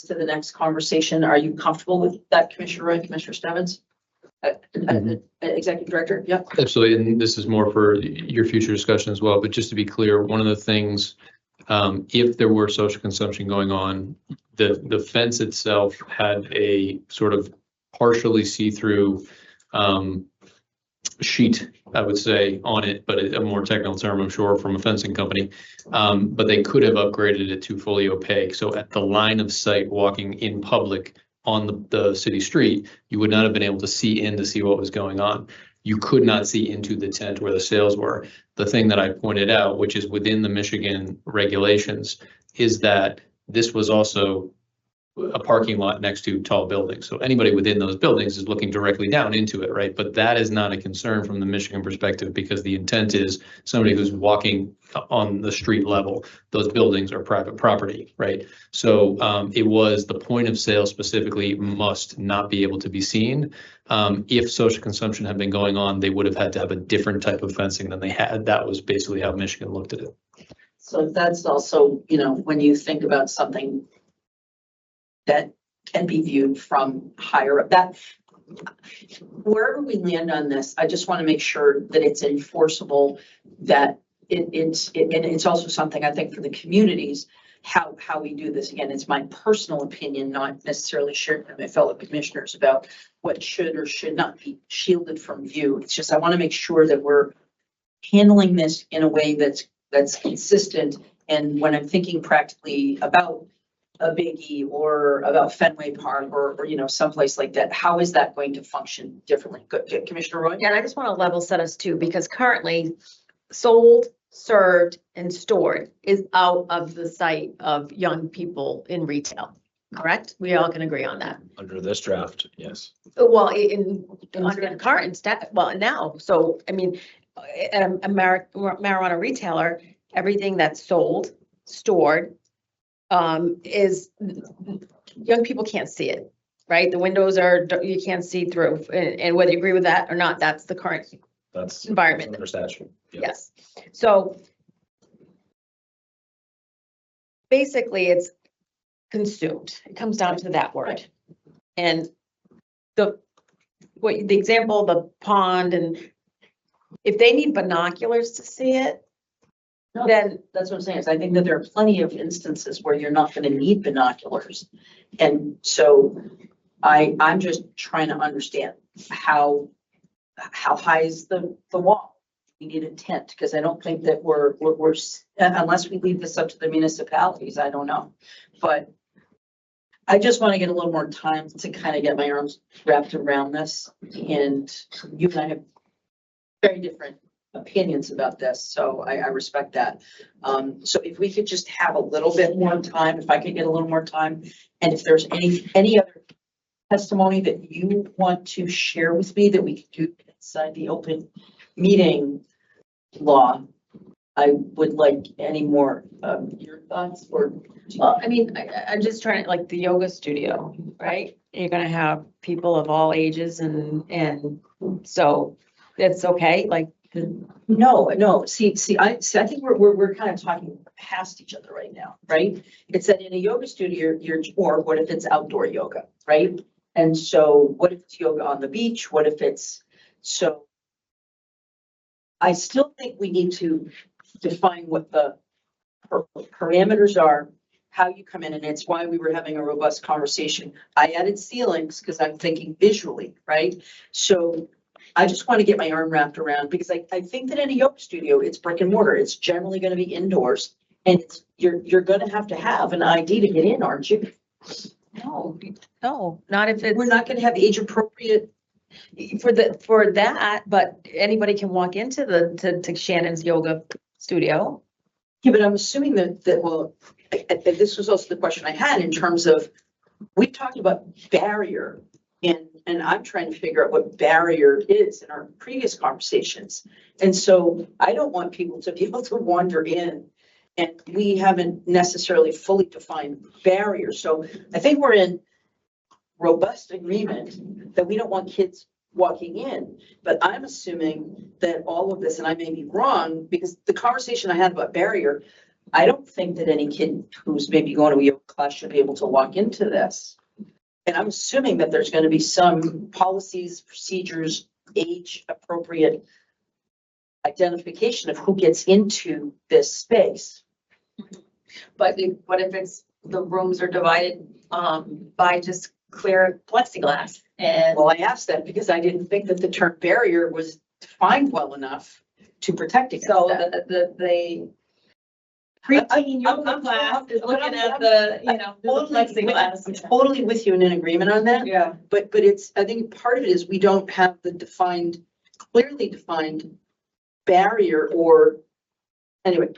to the next conversation? Are you comfortable with that, Commissioner Roy, Commissioner Stebbins? Executive Director, yep. Absolutely, and this is more for your future discussion as well, but just to be clear, one of the things, if there were social consumption going on, the fence itself had a sort of partially see-through sheet, I would say, on it, but a more technical term, I'm sure, from a fencing company. But they could have upgraded it to fully opaque. So at the line of sight walking in public on the city street, you would not have been able to see in to see what was going on. You could not see into the tent where the sales were. The thing that I pointed out, which is within the Michigan regulations, is that this was also a parking lot next to tall buildings. So anybody within those buildings is looking directly down into it, right? But that is not a concern from the Michigan perspective because the intent is somebody who's walking on the street level. Those buildings are private property, right? So it was the point of sale specifically must not be able to be seen. If social consumption had been going on, they would have had to have a different type of fencing than they had. That was basically how Michigan looked at it. So that's also, you know, when you think about something that can be viewed from higher up, that wherever we land on this, I just want to make sure that it's enforceable, that and it's also something I think for the communities, how we do this. Again, it's my personal opinion, not necessarily shared with my fellow commissioners about what should or should not be shielded from view. It's just, I want to make sure that we're handling this in a way that's consistent. And when I'm thinking practically about a Biggie or about Fenway Park or you know, someplace like that, how is that going to function differently? Good, Commissioner Roy? Yeah, and I just want to level set us too, because currently sold, served, and stored is out of the sight of young people in retail, correct? We all can agree on that. Under this draft, yes. Well, under the current well, now, so, I mean, a marijuana retailer, everything that's sold, stored, is, young people can't see it, right? The windows are, you can't see through, and whether you agree with that or not, that's the current That's environment. under statute. Yep. Yes, so basically it's consumed. It comes down to that word. And the example, the pond, and if they need binoculars to see it, No, then that's what I'm saying, is I think that there are plenty of instances where you're not going to need binoculars. And so I'm just trying to understand how high is the wall? We need a tent, because I don't think that we're unless we leave this up to the municipalities, I don't know. But I just want to get a little more time to kind of get my arms wrapped around this. And you and I have very different opinions about this, so I respect that. So if we could just have a little bit more time, if I could get a little more time, and if there's any other testimony that you want to share with me that we could do inside the open meeting law, I would like any more your thoughts or. well, I mean, I'm just trying to, like the yoga studio, right? You're gonna have people of all ages and so it's okay, like. No. See, I think we're kind of talking past each other right now, right? It's that in a yoga studio, or what if it's outdoor yoga, right? And so what if it's yoga on the beach? What if it's, so I still think we need to define what the parameters are, how you come in, and it's why we were having a robust conversation. I added ceilings because I'm thinking visually, right? So I just want to get my arm wrapped around, because I think that in a yoga studio, it's brick and mortar. It's generally going to be indoors, and you're going to have an ID to get in, aren't you? No, not if it's. We're not going to have age appropriate. For that, but anybody can walk into to Shannon's yoga studio. Yeah, but I'm assuming that well, this was also the question I had in terms of, we talked about barrier, and I'm trying to figure out what barrier is in our previous conversations. And so I don't want people to be able to wander in, and we haven't necessarily fully defined barriers. So I think we're in robust agreement that we don't want kids walking in. But I'm assuming that all of this, and I may be wrong, because the conversation I had about barrier, I don't think that any kid who's maybe going to a yoga class should be able to walk into this. And I'm assuming that there's going to be some policies, procedures, age appropriate identification of who gets into this space. But what if it's, the rooms are divided by just clear plexiglass? And Well, I asked that because I didn't think that the term barrier was defined well enough to protect against so that. the preteen yoga I'm- class is looking I'm- at the, you know, the I'm plexiglass. totally with you and in agreement on that. Yeah. But it's, I think part of it is we don't have the defined, clearly defined barrier or, anyway.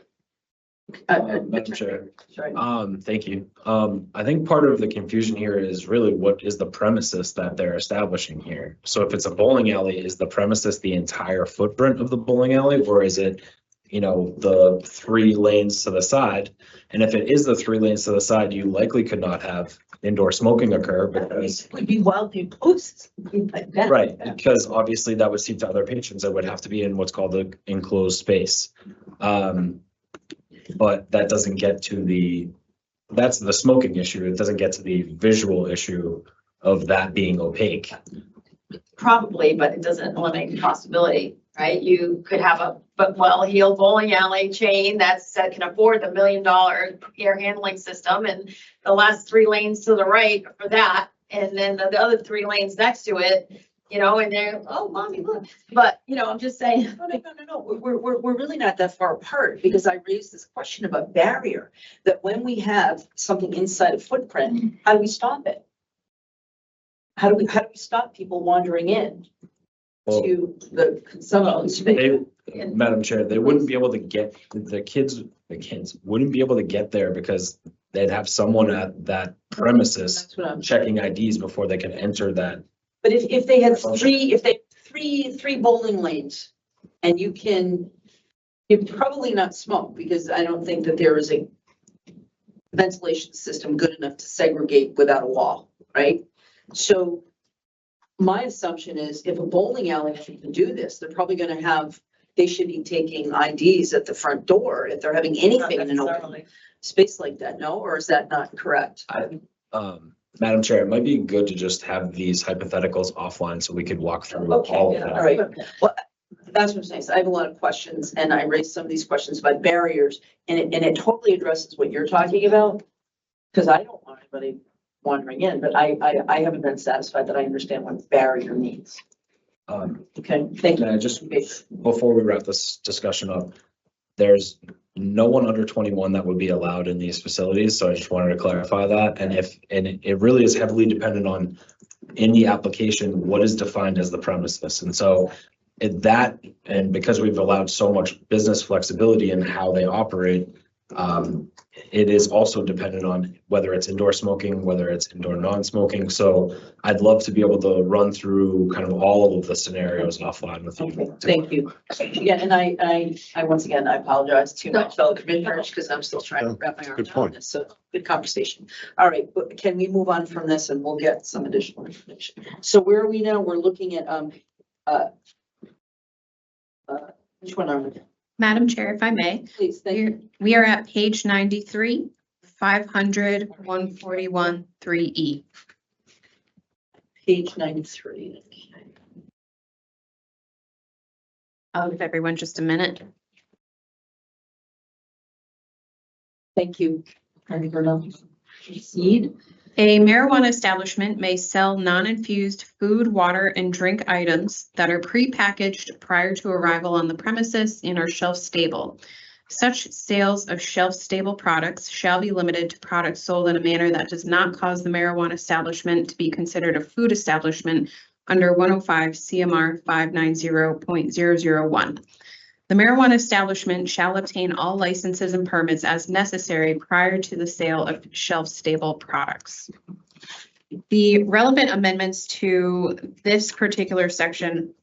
Madam Chair, Sorry. thank you. I think part of the confusion here is really what is the premises that they're establishing here? So if it's a bowling alley, is the premises the entire footprint of the bowling alley, or is it, you know, the 3 lanes to the side? And if it is the 3 lanes to the side, you likely could not have indoor smoking occur because, It would be wildly posts. right, because obviously that would seem to other patrons that would have to be in what's called the enclosed space. But that doesn't get to that's the smoking issue. It doesn't get to the visual issue of that being opaque. Probably, but it doesn't eliminate the possibility, right? You could have a well-heeled bowling alley chain that can afford the $1 million air handling system, and the last 3 lanes to the right for that, and then the other 3 lanes next to it, you know, and they're, oh, mommy, look. But, you know, I'm just saying. No. We're really not that far apart because I raised this question about barrier, that when we have something inside a footprint, how do we stop it? How do we stop people wandering in Well, to the consumption space? Madam Chair, they wouldn't be able to get, the kids wouldn't be able to get there because they'd have someone at that premises That's what I'm. checking IDs before they can enter that. But if they had three bowling lanes and you probably not smoke because I don't think that there is a ventilation system good enough to segregate without a wall, right? So my assumption is if a bowling alley can do this, they're probably going to they should be taking IDs at the front door if they're having anything in an open space like that, no? Or is that not correct? Madam Chair, it might be good to just have these hypotheticals offline so we could walk through Okay, all of all that. right. Well, that's what I'm saying. So I have a lot of questions and I raised some of these questions about barriers and it totally addresses what you're talking about. Because I don't want anybody wandering in, but I haven't been satisfied that I understand what barrier means. Okay, thank Can I you. just, before we wrap this discussion up, there's no one under 21 that would be allowed in these facilities, so I just wanted to clarify that. And it really is heavily dependent on, in the application, what is defined as the premises. And so and because we've allowed so much business flexibility in how they operate, it is also dependent on whether it's indoor smoking, whether it's indoor non-smoking. So I'd love to be able to run through kind of all of the scenarios offline with you. Okay, thank you. Yeah, and I once again, I apologize to my fellow commissioners because I'm still trying to wrap my arms around this. So good conversation. All right, but can we move on from this and we'll get some additional information? So where are we now? We're looking at, which one are we? Madam Chair, if I may, Please, thank you. we are at page 93, 500, 141, 3E. Page 93. I'll give everyone just a minute. Thank you. Ready for now? Proceed. A marijuana establishment may sell non-infused food, water, and drink items that are pre-packaged prior to arrival on the premises and are shelf-stable. Such sales of shelf-stable products shall be limited to products sold in a manner that does not cause the marijuana establishment to be considered a food establishment under 105 CMR 590.001. The marijuana establishment shall obtain all licenses and permits as necessary prior to the sale of shelf-stable products. The relevant amendments to this particular section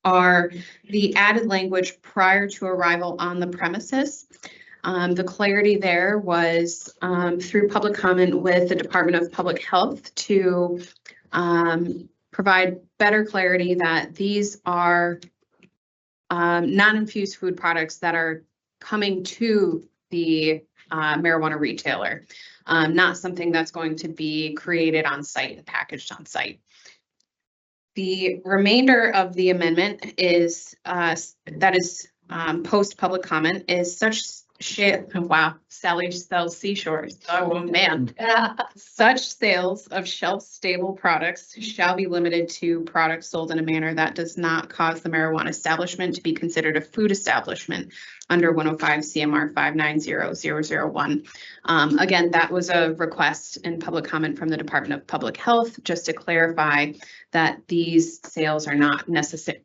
are the added language prior to arrival on the premises. The clarity there was through public comment with the Department of Public Health to provide better clarity that these are non-infused food products that are coming to the marijuana retailer, not something that's going to be created on site and packaged on site. The remainder of the amendment is post public comment is such shit. Wow, Sally sells seashores. Oh man. Such sales of shelf-stable products shall be limited to products sold in a manner that does not cause the marijuana establishment to be considered a food establishment under 105 CMR 590001. Again, that was a request in public comment from the Department of Public Health, just to clarify that these sales are not necessary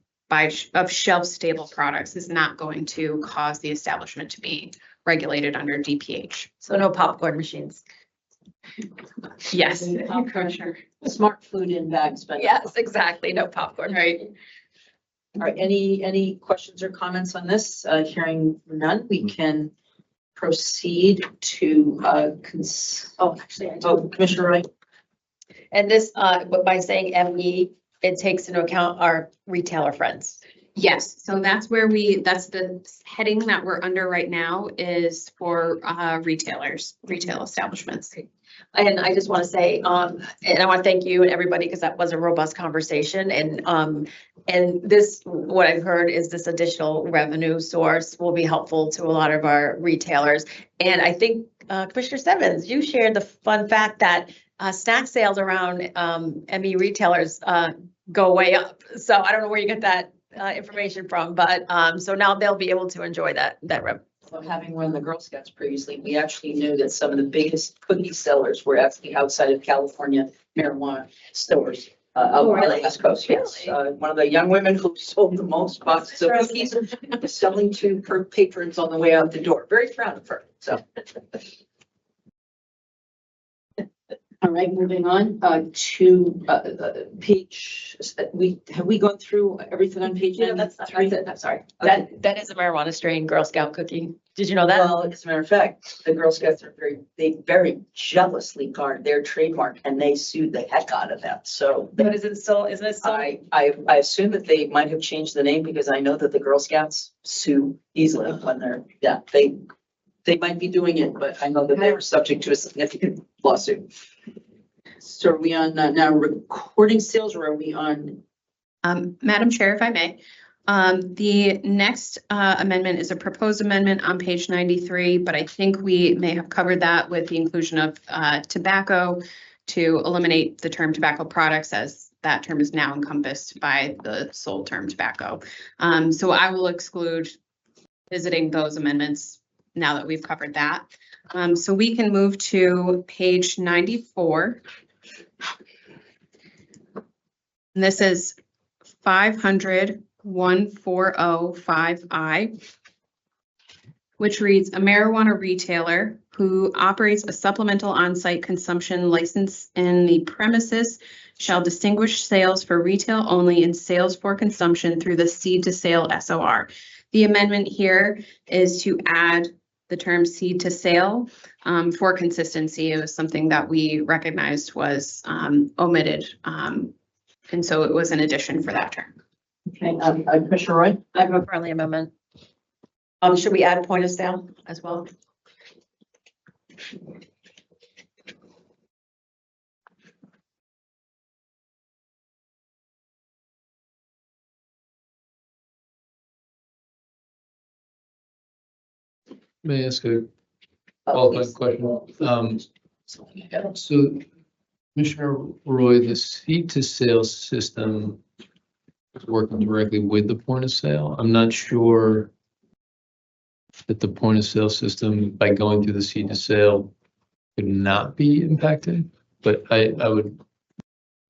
of shelf-stable products is not going to cause the establishment to be regulated under DPH. So no popcorn machines. Yes. Sure. Smart food in bags. But Yes, exactly. No popcorn. Right. All right, any questions or comments on this? Hearing none, we can proceed to Commissioner Wright. And this, but by saying ME, it takes into account our retailer friends. Yes, so that's where that's the heading that we're under right now is for retailers, retail establishments. And I just want to say, and I want to thank you and everybody, because that was a robust conversation. And this, what I've heard is this additional revenue source will be helpful to a lot of our retailers. And I think Commissioner Stebbins, you shared the fun fact that snack sales around ME retailers go way up. So I don't know where you get that information from, but so now they'll be able to enjoy that revenue. So having run the Girl Scouts previously, we actually knew that some of the biggest cookie sellers were actually outside of California marijuana stores. Out on the West Coast, yes. One of the young women who sold the most boxes of cookies was selling to her patrons on the way out the door. Very proud of her, so. All right, moving on to page, have we gone through everything on page 93? I'm sorry. That is a marijuana strain Girl Scout cookie. Did you know that? Well, as a matter of fact, the Girl Scouts are very jealously guard their trademark and they sued the heck out of them. So. But isn't it still? I assume that they might have changed the name because I know that the Girl Scouts sue easily when they're, they might be doing it, but I know that they were subject to a significant lawsuit. So are we on now recording sales or are we on? Madam Chair, if I may, the next amendment is a proposed amendment on page 93, but I think we may have covered that with the inclusion of tobacco to eliminate the term tobacco products, as that term is now encompassed by the sole term tobacco. So I will exclude visiting those amendments now that we've covered that. So we can move to page 94. And this is 500-1405I, which reads, a marijuana retailer who operates a supplemental on-site consumption license in the premises shall distinguish sales for retail only and sales for consumption through the seed to sale SOR. The amendment here is to add the term seed to sale for consistency. It was something that we recognized was omitted. And so it was an addition for that term. Okay, Commissioner Roy? I have a friendly amendment. Should we add point of sale as well? May I ask a qualified question? So Commissioner Roy, the seed to sale system is working directly with the point of sale. I'm not sure that the point of sale system, by going through the seed to sale, could not be impacted, but I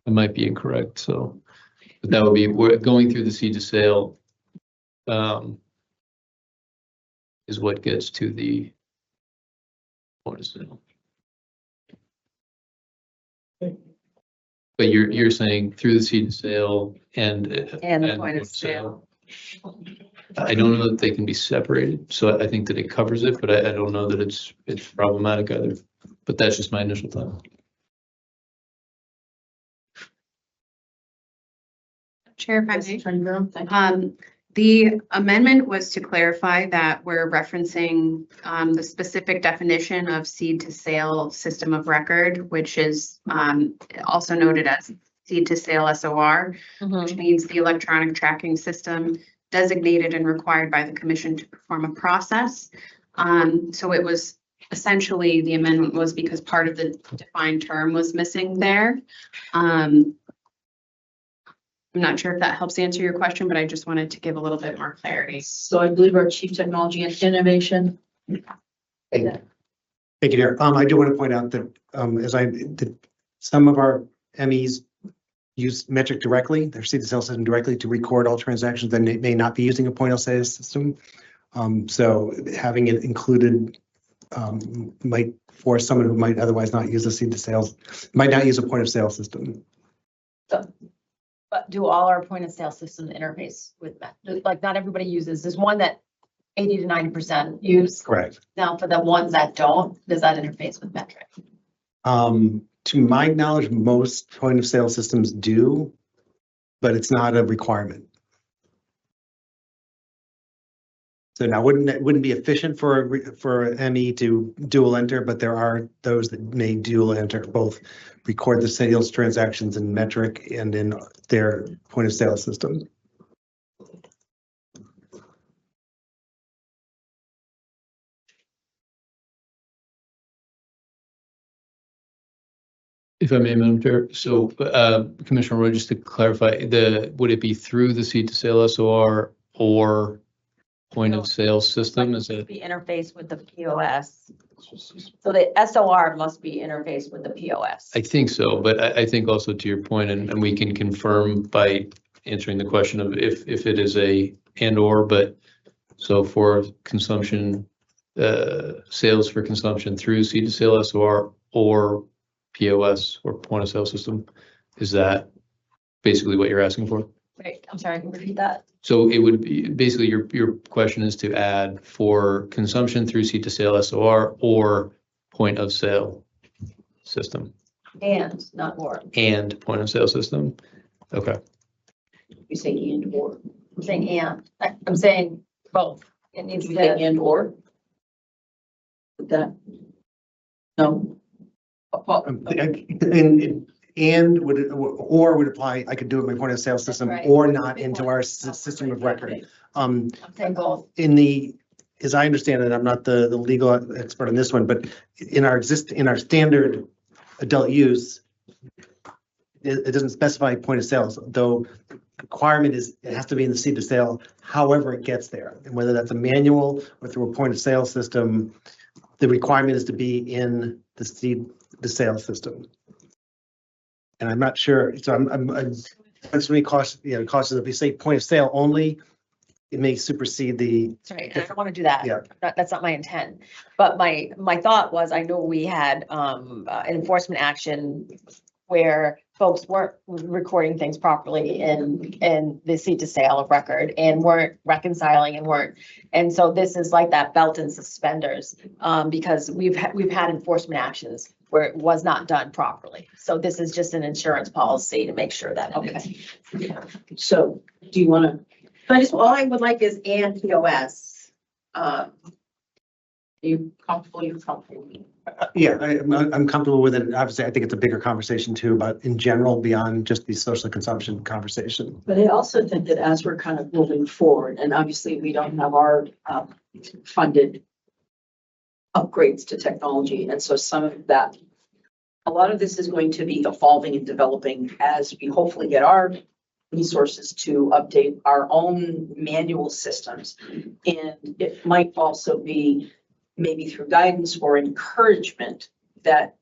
might be incorrect. So, but that would be, we're going through the seed to sale is what gets to the point of sale. But you're saying through the seed to sale and the point of sale. I don't know that they can be separated, so I think that it covers it, but I don't know that it's problematic either. But that's just my initial thought. Chair, if I may. The amendment was to clarify that we're referencing the specific definition of seed to sale system of record, which is also noted as seed to sale SOR, which means the electronic tracking system designated and required by the commission to perform a process. So it was essentially, the amendment was because part of the defined term was missing there. I'm not sure if that helps answer your question, but I just wanted to give a little bit more clarity. So I believe our Chief Technology and Innovation. Thank you, dear. I do want to point out that some of our MEs use metric directly, their seed to sale system directly to record all transactions, then they may not be using a point of sale system. So having it included might force someone who might otherwise not use a seed to sales, might not use a point of sale system. But do all our point of sale systems interface with that? Like, not everybody uses, there's one that 80 to 90% use. Correct. Now, for the ones that don't, does that interface with metric? To my knowledge, most point of sale systems do, but it's not a requirement. So now it wouldn't be efficient for ME to dual enter, but there are those that may dual enter, both record the sales transactions in metric and in their point of sale system. If I may, Madam Chair, so Commissioner Roy, just to clarify, would it be through the seed to sale SOR or point of sale system? Is it Be interfaced with the POS. So the SOR must be interfaced with the POS. I think so, but I think also to your point, and we can confirm by answering the question of if it is a and or, but so for consumption, sales for consumption through seed to sale SOR or POS or point of sale system, is that basically what you're asking for? Wait, I'm sorry, can you repeat that? So it would be basically your question is to add for consumption through seed to sale SOR or point of sale system And, not or. and point of sale system. Okay. You say and or. I'm saying and. I'm saying both. It needs You say to. and or? Would that? No. And would apply, I could do it in my point of sale system right. or not into our system of record. I'm saying both. As I understand it, I'm not the legal expert on this one, but in our standard adult use, it doesn't specify point of sales, though the requirement is it has to be in the seed to sale, however it gets there. And whether that's a manual or through a point of sale system, the requirement is to be in the seed to sale system. And I'm not sure, so I'm really cautious, if we say point of sale only, it may supersede the. That's right. I don't want to do that. Yeah. That's not my intent. But my thought was, I know we had an enforcement action where folks weren't recording things properly in the seed to sale of record and weren't reconciling and weren't. And so this is like that belt and suspenders because we've had enforcement actions where it was not done properly. So this is just an insurance policy to make sure that. Okay. So do you want to? All I would like is and POS. You comfortable? You're comfortable. Yeah, I'm comfortable with it. Obviously, I think it's a bigger conversation too, but in general, beyond just the social consumption conversation. But I also think that as we're kind of moving forward, and obviously we don't have our funded upgrades to technology. And so some of that, a lot of this is going to be evolving and developing as we hopefully get our resources to update our own manual systems. And it might also be maybe through guidance or encouragement that,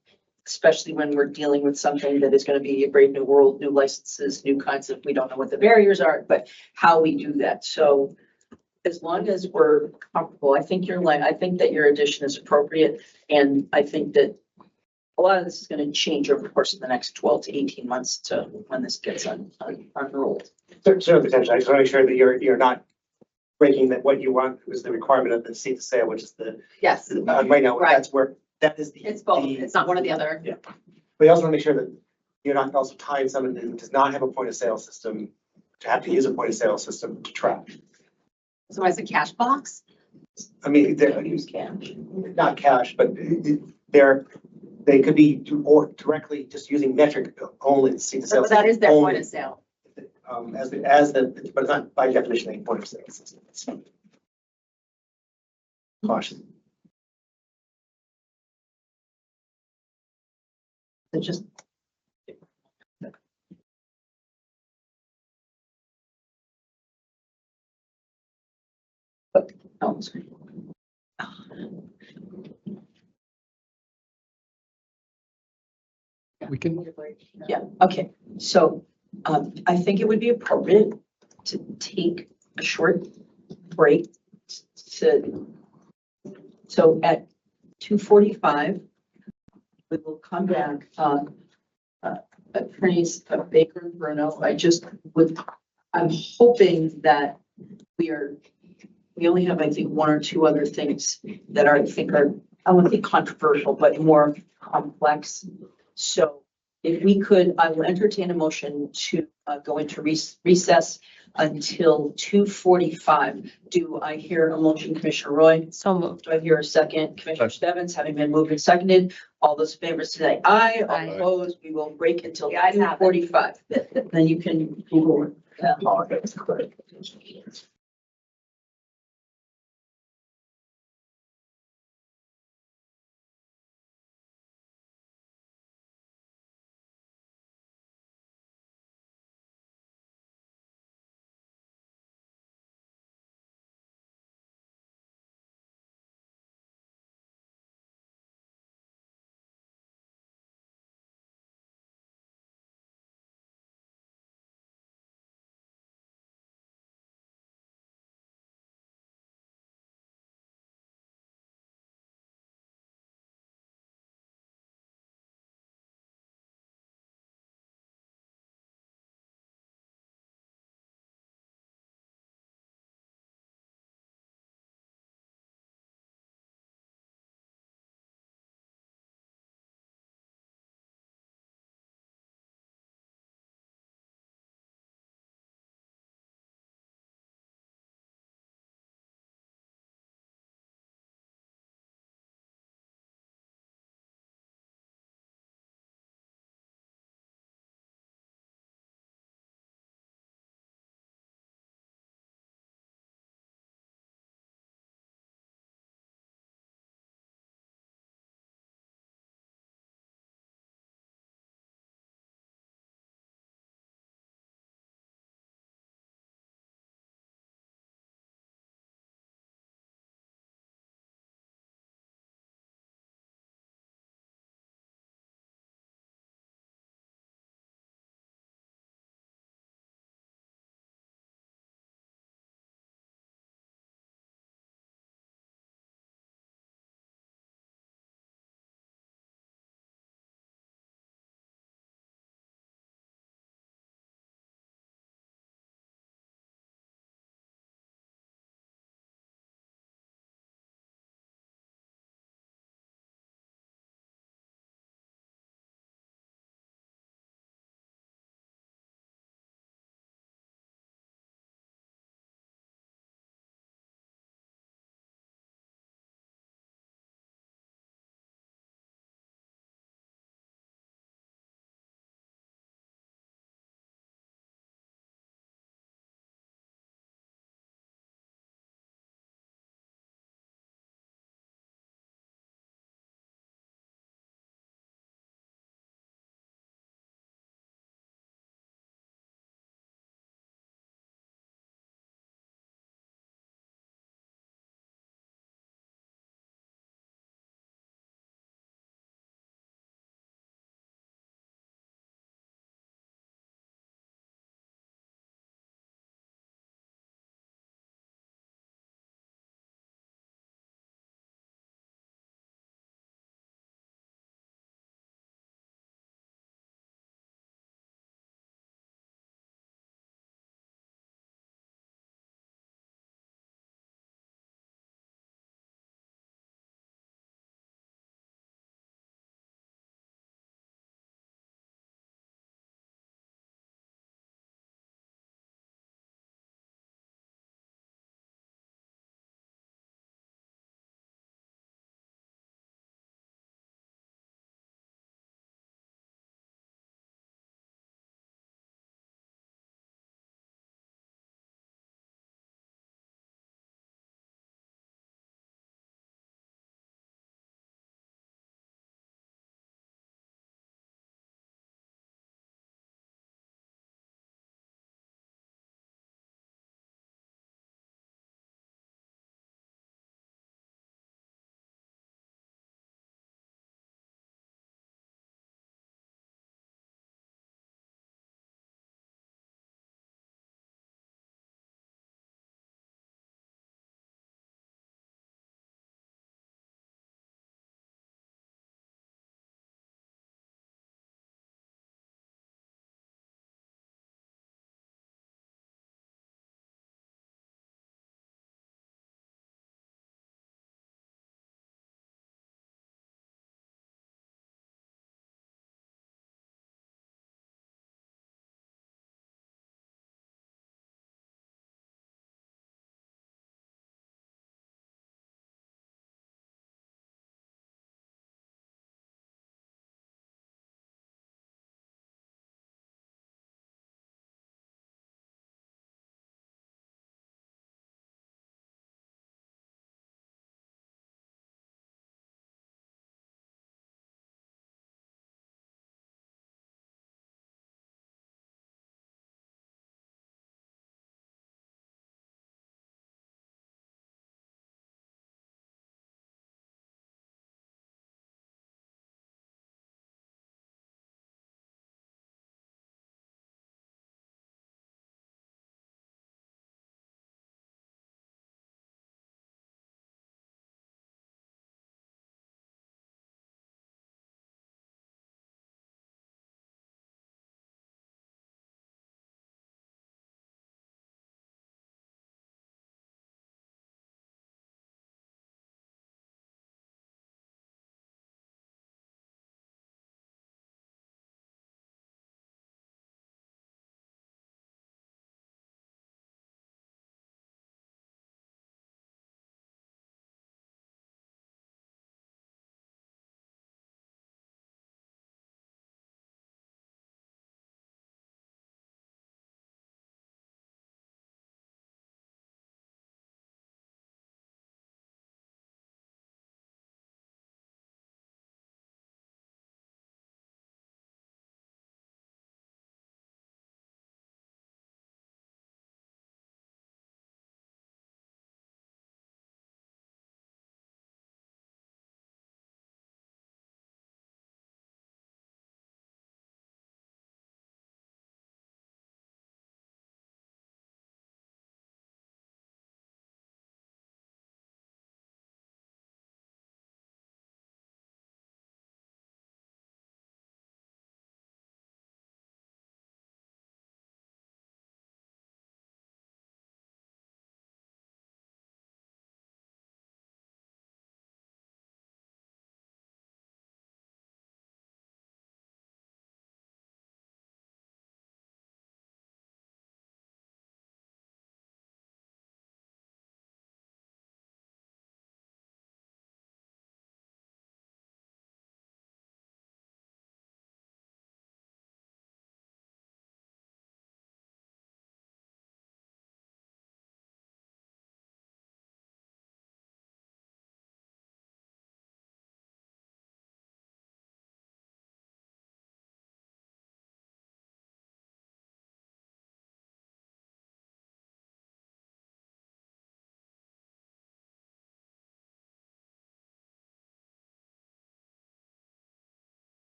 especially when we're dealing with something that is going to be a brave new world, new licenses, new kinds of, we don't know what the barriers are, but how we do that. So as long as we're comfortable, I think that your addition is appropriate. And I think that a lot of this is going to change over the course of the next 12 to 18 months to when this gets unrolled. Certainly, potentially. I just want to make sure that you're not breaking that what you want was the requirement of the seed to sale, which is the. Yes. Right now, Right. that's where, that is the. It's both. It's not one or the other. Yeah. But you also want to make sure that you're not also tying someone who does not have a point of sale system to have to use a point of sale system to track. So as a cash box? I mean, they're Use cash. not cash, but they could be or directly just using metric only to see the sales. But that is their point only, of sale. but it's not by definition a point of sale system. Caution. It just. Oh, sorry. We can, Yeah, okay, so I think it would be appropriate to take a short break so at 2:45, we will come back. Attorneys Baker and Bruno, I'm hoping that we only have, I think, one or two other things that I wouldn't say controversial, but more complex. So if we could, I will entertain a motion to go into recess until 2:45. Do I hear a motion, Commissioner Roy? So moved. Do I hear a second? Commissioner Stebbins, having been moved and seconded, all those in favor say aye. All Aye. opposed, we will break until The ayes have it. 2:45. Then you can Google.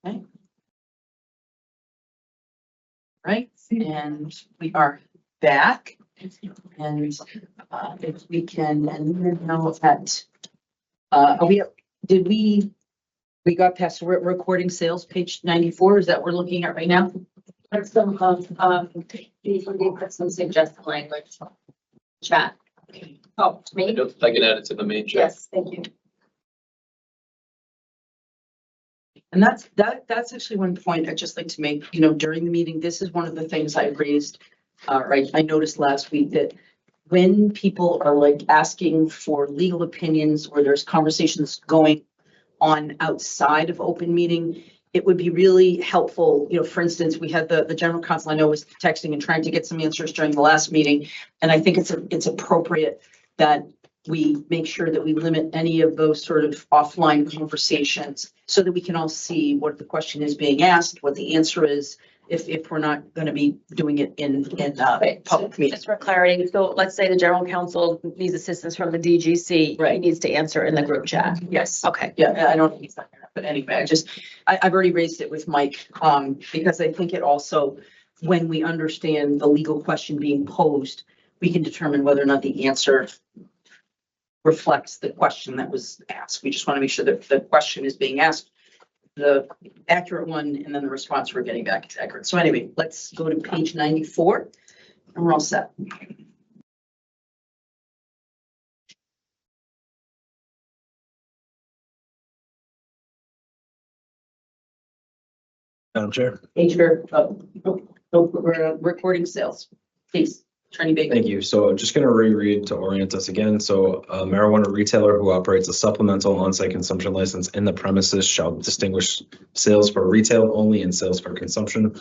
Right, and we are back. And if we can, and we're now at, are we, did we got past recording sales, page 94, is that what we're looking at right now? Some put some suggested language. Chat. Oh, to me? I can add it to the main chat. Yes, thank you. And that's actually one point I'd just like to make, during the meeting, this is one of the things I raised. Right, I noticed last week that when people are like asking for legal opinions or there's conversations going on outside of open meeting, it would be really helpful, for instance, we had the general counsel I know was texting and trying to get some answers during the last meeting. And I think it's appropriate that we make sure that we limit any of those sort of offline conversations so that we can all see what the question is being asked, what the answer is, if we're not going to be doing it in public meeting. Just for clarity, so let's say the general counsel needs assistance from the DGC. He Right. needs to answer in the group chat. Yes. Okay. Yeah, I don't think it's not, but anyway, I've already raised it with Mike, because I think it also, when we understand the legal question being posed, we can determine whether or not the answer reflects the question that was asked. We just want to make sure that the question is being asked, the accurate one, and then the response we're getting back is accurate. So anyway, let's go to page 94 and we're all set. Madam Chair. Page recording sales, please. Attorney Baker. Thank you. So just going to reread to orient us again. So a marijuana retailer who operates a supplemental on-site consumption license in the premises shall distinguish sales for retail only and sales for consumption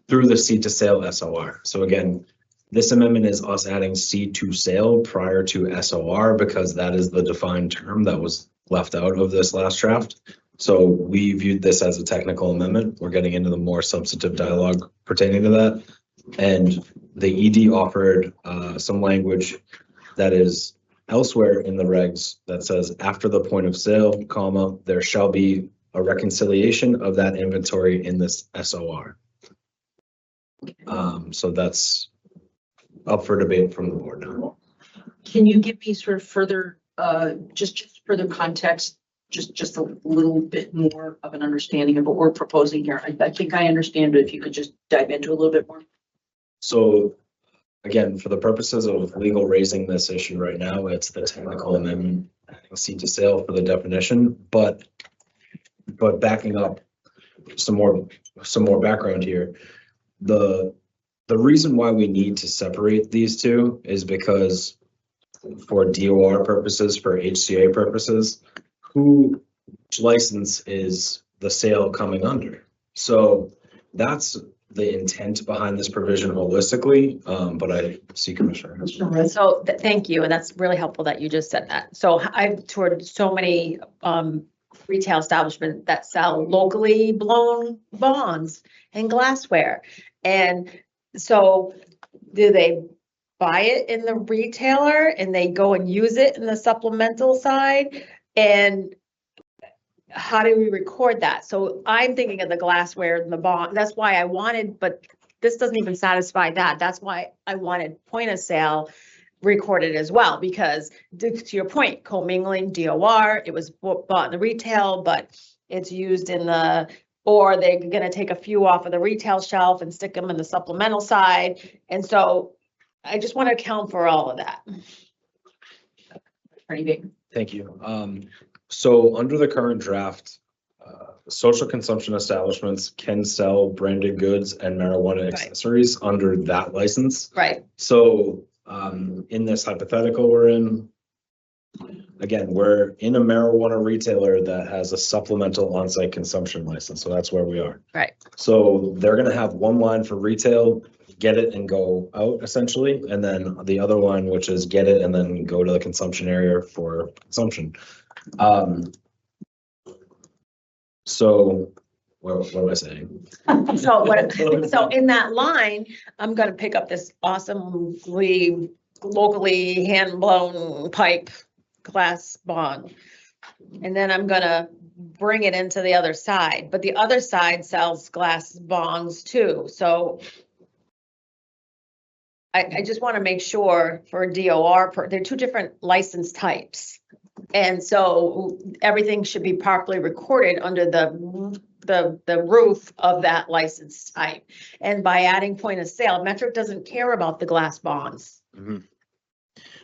through the seed to sale SOR. So again, this amendment is us adding seed to sale prior to SOR because that is the defined term that was left out of this last draft. So we viewed this as a technical amendment. We're getting into the more substantive dialogue pertaining to that. And the ED offered some language that is elsewhere in the regs that says after the point of sale, comma, there shall be a reconciliation of that inventory in this SOR. So that's up for debate from the board now. Can you give me sort of further, just further context, just a little bit more of an understanding of what we're proposing here? I think I understand, but if you could just dive into a little bit more. So again, for the purposes of legal raising this issue right now, it's the technical amendment, adding seed to sale for the definition, but backing up some more background here. The reason why we need to separate these two is because for DOR purposes, for HCA purposes, whose license is the sale coming under? So that's the intent behind this provision holistically, but I see Commissioner. So thank you, and that's really helpful that you just said that. So I've toured so many retail establishments that sell locally blown bonds and glassware. And so do they buy it in the retailer and they go and use it in the supplemental side? And how do we record that? So I'm thinking of the glassware and the bond. That's why I wanted, but this doesn't even satisfy that. That's why I wanted point of sale recorded as well, because to your point, commingling DOR, it was bought in the retail, but it's used in the, or they're going to take a few off of the retail shelf and stick them in the supplemental side. And so I just want to account for all of that. Thank you. So under the current draft, social consumption establishments can sell branded goods and marijuana accessories under that license. Right. So in this hypothetical we're in, again, we're in a marijuana retailer that has a supplemental on-site consumption license. So that's where we are. Right. So they're going to have one line for retail, get it and go out essentially. And then the other one, which is get it and then go to the consumption area for consumption. So what am I saying? So in that line, I'm gonna pick up this awesomely locally hand blown pipe glass bond. And then I'm gonna bring it into the other side, but the other side sells glass bongs too, so I just want to make sure for DOR, they're two different license types. And so everything should be properly recorded under the roof of that license type. And by adding point of sale, Metric doesn't care about the glass bongs.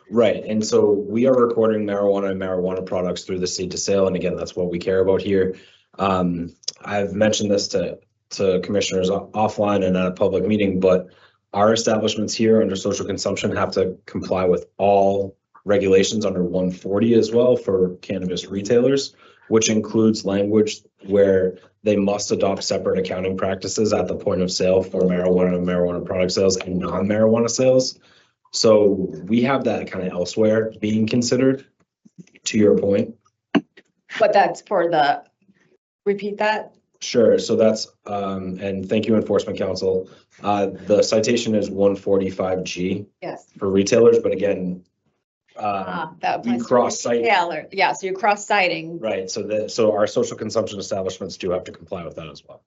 Right, and so we are recording marijuana and marijuana products through the seed to sale, and again, that's what we care about here. I've mentioned this to commissioners offline and at a public meeting, but our establishments here under social consumption have to comply with all regulations under 140 as well for cannabis retailers, which includes language where they must adopt separate accounting practices at the point of sale for marijuana and marijuana product sales and non-marijuana sales. So we have that kind of elsewhere being considered, to your point. But that's for the, repeat that? Sure, so that's, and thank you, Enforcement Council. The citation is 145G Yes. for retailers, but again, That we was cross-site. retailer. Yeah, so you're cross-citing. Right, so our social consumption establishments do have to comply with that as well.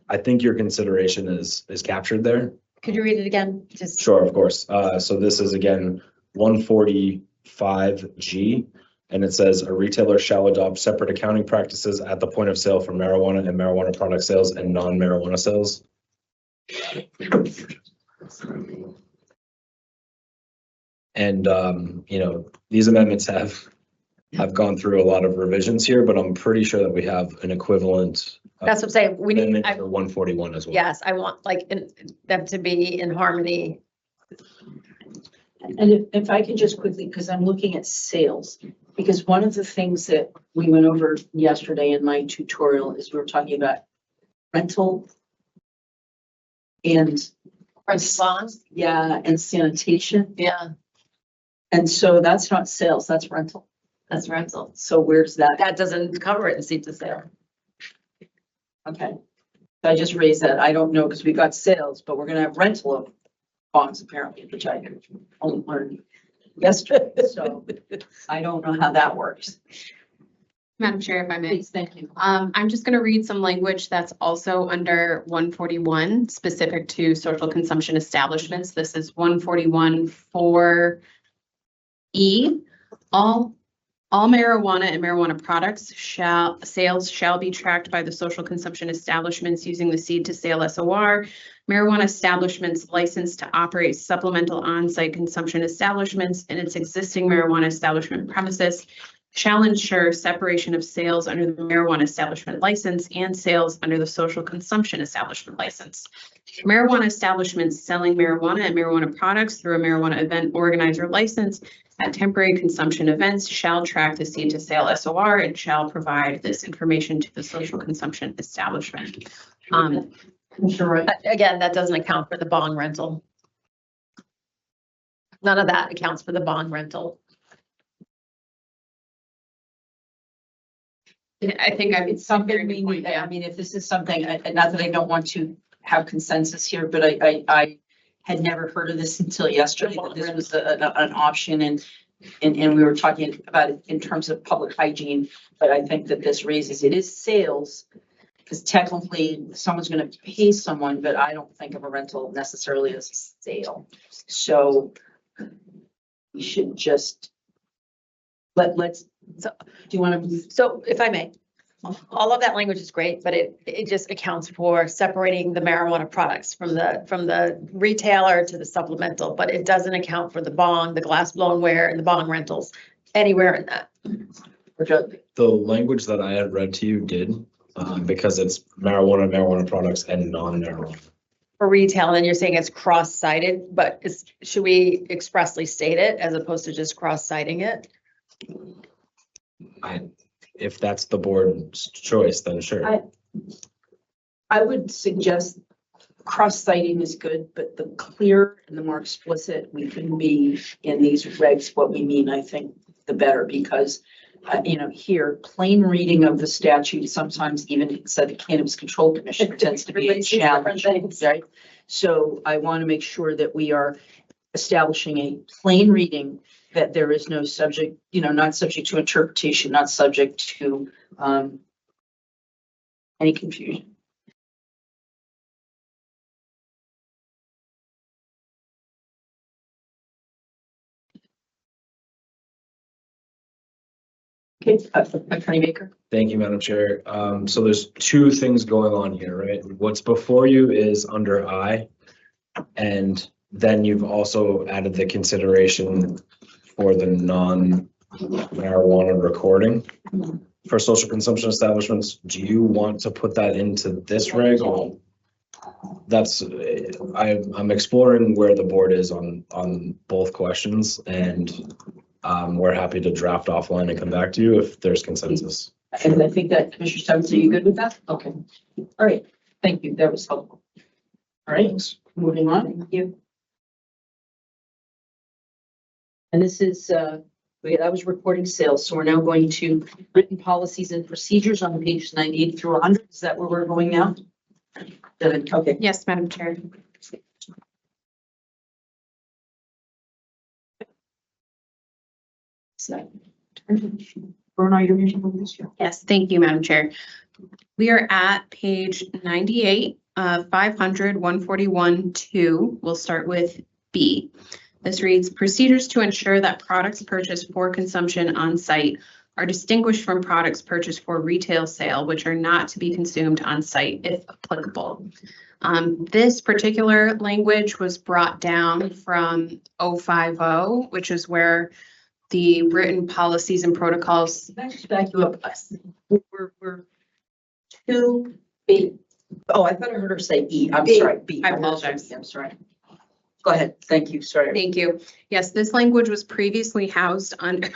I think your consideration is captured there. Could you read it again? Just. Sure, of course. So this is again 145G, and it says a retailer shall adopt separate accounting practices at the point of sale for marijuana and marijuana product sales and non-marijuana sales. And you know, these amendments have gone through a lot of revisions here, but I'm pretty sure that we have an equivalent. That's what I'm saying. We need, Amendment for 141 as well. yes, I want like them to be in harmony. And if I could just quickly, because I'm looking at sales, because one of the things that we went over yesterday in my tutorial is we were talking about rental and Bonds? yeah, and sanitation. Yeah, And so that's not sales, that's rental. that's rental. So where's that? That doesn't cover it in seed to sale. Okay. I just raised that. I don't know because we got sales, but we're gonna have rental of bonds apparently, which I only learned yesterday. So I don't know how that works. Madam Chair, if I may. Please, thank you. I'm just gonna read some language that's also under 141, specific to social consumption establishments. This is 141 4E. All marijuana and marijuana products sales shall be tracked by the social consumption establishments using the seed to sale SOR. Marijuana establishments licensed to operate supplemental on-site consumption establishments in its existing marijuana establishment premises shall ensure separation of sales under the marijuana establishment license and sales under the social consumption establishment license. Marijuana establishments selling marijuana and marijuana products through a marijuana event organizer license at temporary consumption events shall track the seed to sale SOR and shall provide this information to the social consumption establishment. Again, that doesn't account for the bond rental. None of that accounts for the bond rental. I think It's something we need, I mean, if this is something, not that I don't want to have consensus here, but I had never heard of this until yesterday, that this was an option and we were talking about it in terms of public hygiene, but I think that this raises, it is sales. Because technically someone's gonna pay someone, but I don't think of a rental necessarily as a sale. So we should just let's, So- do you want to? So if I may, all of that language is great, but it just accounts for separating the marijuana products from the retailer to the supplemental, but it doesn't account for the bong, the glass blownware and the bong rentals anywhere in that. The language that I had read to you did, because it's marijuana products and non-marijuana. For retail, and then you're saying it's cross-cited, but should we expressly state it as opposed to just cross-citing it? If that's the board's choice, then sure. I would suggest cross-citing is good, but the clearer and the more explicit we can be in these regs, what we mean, I think the better, because here, plain reading of the statute, sometimes even said the Cannabis Control Commission tends to be a challenge, right? So I want to make sure that we are establishing a plain reading that there is no subject, not subject to interpretation, not subject to any confusion. Okay, Attorney Baker. Thank you, Madam Chair. So there's two things going on here, right? What's before you is under I, and then you've also added the consideration for the non-marijuana recording for social consumption establishments. Do you want to put that into this reg? Or that's, I'm exploring where the board is on both questions, and we're happy to draft offline and come back to you if there's consensus. And I think that Commissioner Stebbins, are you good with that? Okay. All right. Thank you. That was helpful. All right. Moving on. Thank you. And this is, that was reporting sales. So we're now going to written policies and procedures on pages 98 through 100. Is that where we're going now? Okay. Yes, Madam Chair. Bruno, you're reading this year. Yes, thank you, Madam Chair. We are at page 98, 500, 141, 2. We'll start with B. This reads, procedures to ensure that products purchased for consumption on site are distinguished from products purchased for retail sale, which are not to be consumed on site if applicable. This particular language was brought down from 050, which is where the written policies and protocols. Can I just back you up? We're two B. Oh, I thought I heard her say E. I'm sorry, B. I apologize. I'm sorry. Go ahead. Thank you. Sorry. Thank you. Yes, this language was previously housed under,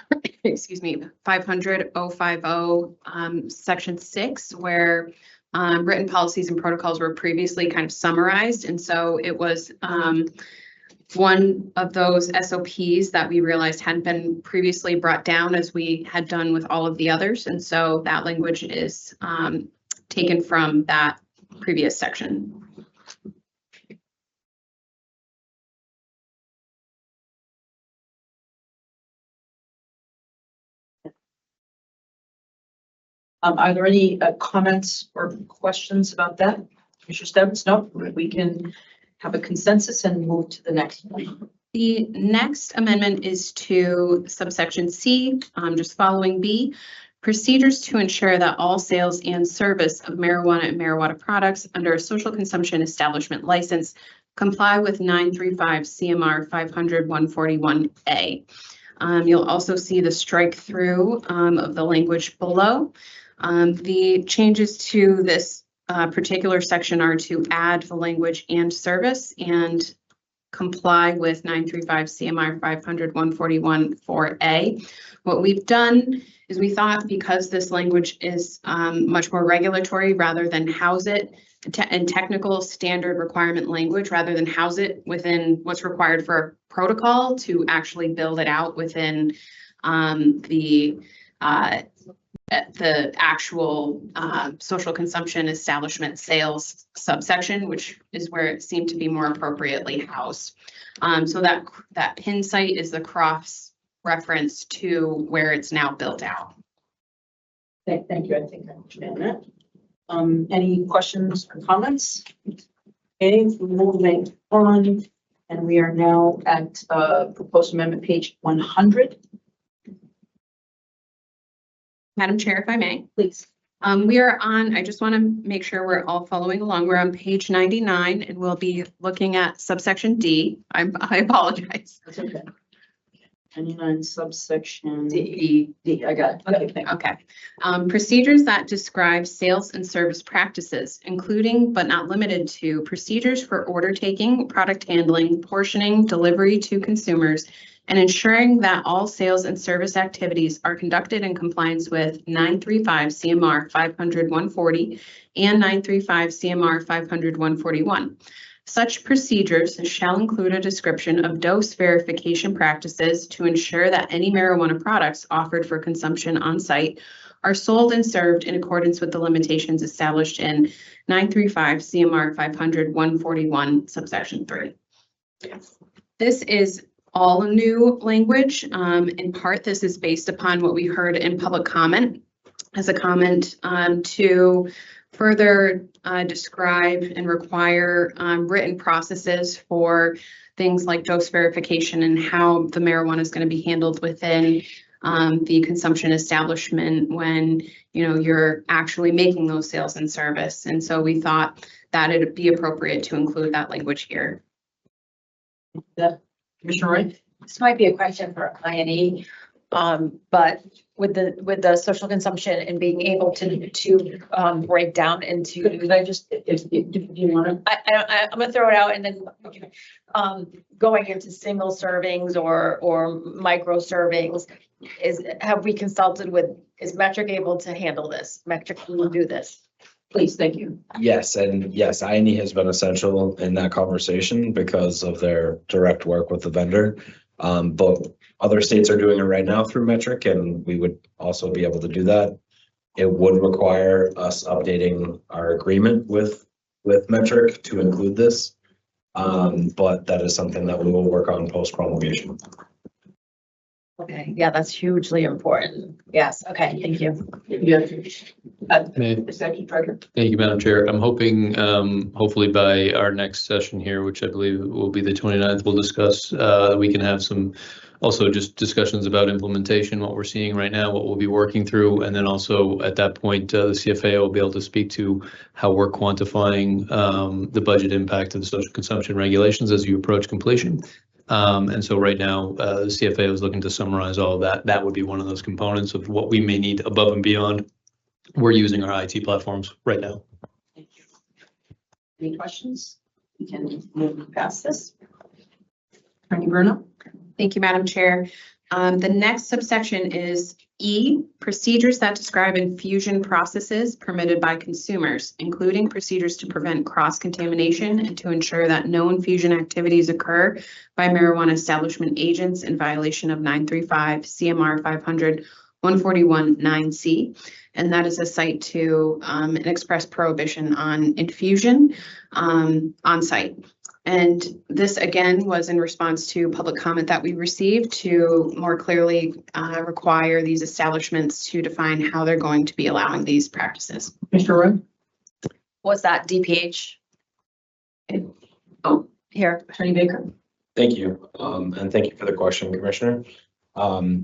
excuse me, 500-050, section 6, where written policies and protocols were previously kind of summarized. And so it was one of those SOPs that we realized hadn't been previously brought down as we had done with all of the others. And so that language is taken from that previous section. Are there any comments or questions about that? Commissioner Stebbins? No, we can have a consensus and move to the next one. The next amendment is to subsection C, just following B. Procedures to ensure that all sales and service of marijuana and marijuana products under a social consumption establishment license comply with 935 CMR 500-141A. You'll also see the strike through of the language below. The changes to this particular section are to add the language and service and comply with 935 CMR 500-141-4A. What we've done is we thought, because this language is much more regulatory rather than house it in technical standard requirement language, rather than house it within what's required for a protocol, to actually build it out within the actual social consumption establishment sales subsection, which is where it seemed to be more appropriately housed. So that pin site is the cross reference to where it's now built out. Thank you. I think I understand that. Any questions or comments? Okay, moving on, and we are now at proposed amendment page 100. Madam Chair, if I may. Please. We are on, I just want to make sure we're all following along. We're on page 99 and we'll be looking at subsection D. I apologize. That's okay. 99 subsection D. I got it. Okay, thank you. Okay. Procedures that describe sales and service practices, including but not limited to procedures for order taking, product handling, portioning, delivery to consumers, and ensuring that all sales and service activities are conducted in compliance with 935 CMR 500-140 and 935 CMR 500-141. Such procedures shall include a description of dose verification practices to ensure that any marijuana products offered for consumption on site are sold and served in accordance with the limitations established in 935 CMR 500-141 subsection 3. This is all new language. In part, this is based upon what we heard in public comment as a comment to further describe and require written processes for things like dose verification and how the marijuana is going to be handled within the consumption establishment when, you know, you're actually making those sales and service. And so we thought that it'd be appropriate to include that language here. Commissioner Roy? This might be a question for INE, but with the social consumption and being able to break down into. Could I just, if you want to? I'm gonna throw it out and then going into single servings or micro servings, have we consulted with, is Metric able to handle this? Metric will do this. Please, thank you. Yes, and yes, INE has been essential in that conversation because of their direct work with the vendor. But other states are doing it right now through Metric, and we would also be able to do that. It would require us updating our agreement with Metric to include this. But that is something that we will work on post promulgation. Okay, yeah, that's hugely important. Yes, okay, thank you. Executive Director. Thank you, Madam Chair. I'm hoping, hopefully by our next session here, which I believe will be the 29th, we'll discuss, we can have some also just discussions about implementation, what we're seeing right now, what we'll be working through. And then also at that point, the CFAO will be able to speak to how we're quantifying the budget impact of the social consumption regulations as you approach completion. And so right now, the CFAO is looking to summarize all of that. That would be one of those components of what we may need above and beyond. We're using our IT platforms right now. Thank you. Any questions? We can move past this. Attorney Bruno? Thank you, Madam Chair. The next subsection is E, procedures that describe infusion processes permitted by consumers, including procedures to prevent cross-contamination and to ensure that no infusion activities occur by marijuana establishment agents in violation of 935 CMR 500 141 9C. And that is a cite to an express prohibition on infusion on site. And this again was in response to public comment that we received to more clearly require these establishments to define how they're going to be allowing these practices. Mr. Roy? What's that, DPH? Oh, Here. Attorney Baker? Thank you. And thank you for the question, Commissioner.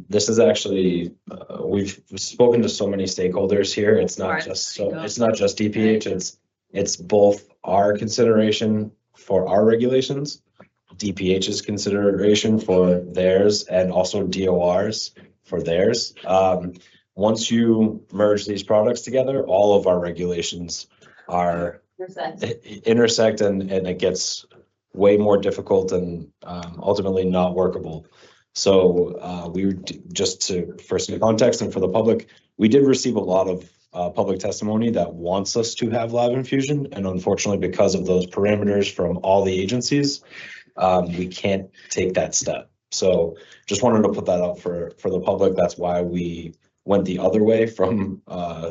This is actually, we've spoken to so many stakeholders here. It's not just DPH, it's both our consideration for our regulations, DPH's consideration for theirs, and also DOR's for theirs. Once you merge these products together, all of our regulations are intersect and it gets way more difficult and ultimately not workable. So for some context and for the public, we did receive a lot of public testimony that wants us to have live infusion. And unfortunately, because of those parameters from all the agencies, we can't take that step. So just wanted to put that out for the public. That's why we went the other way from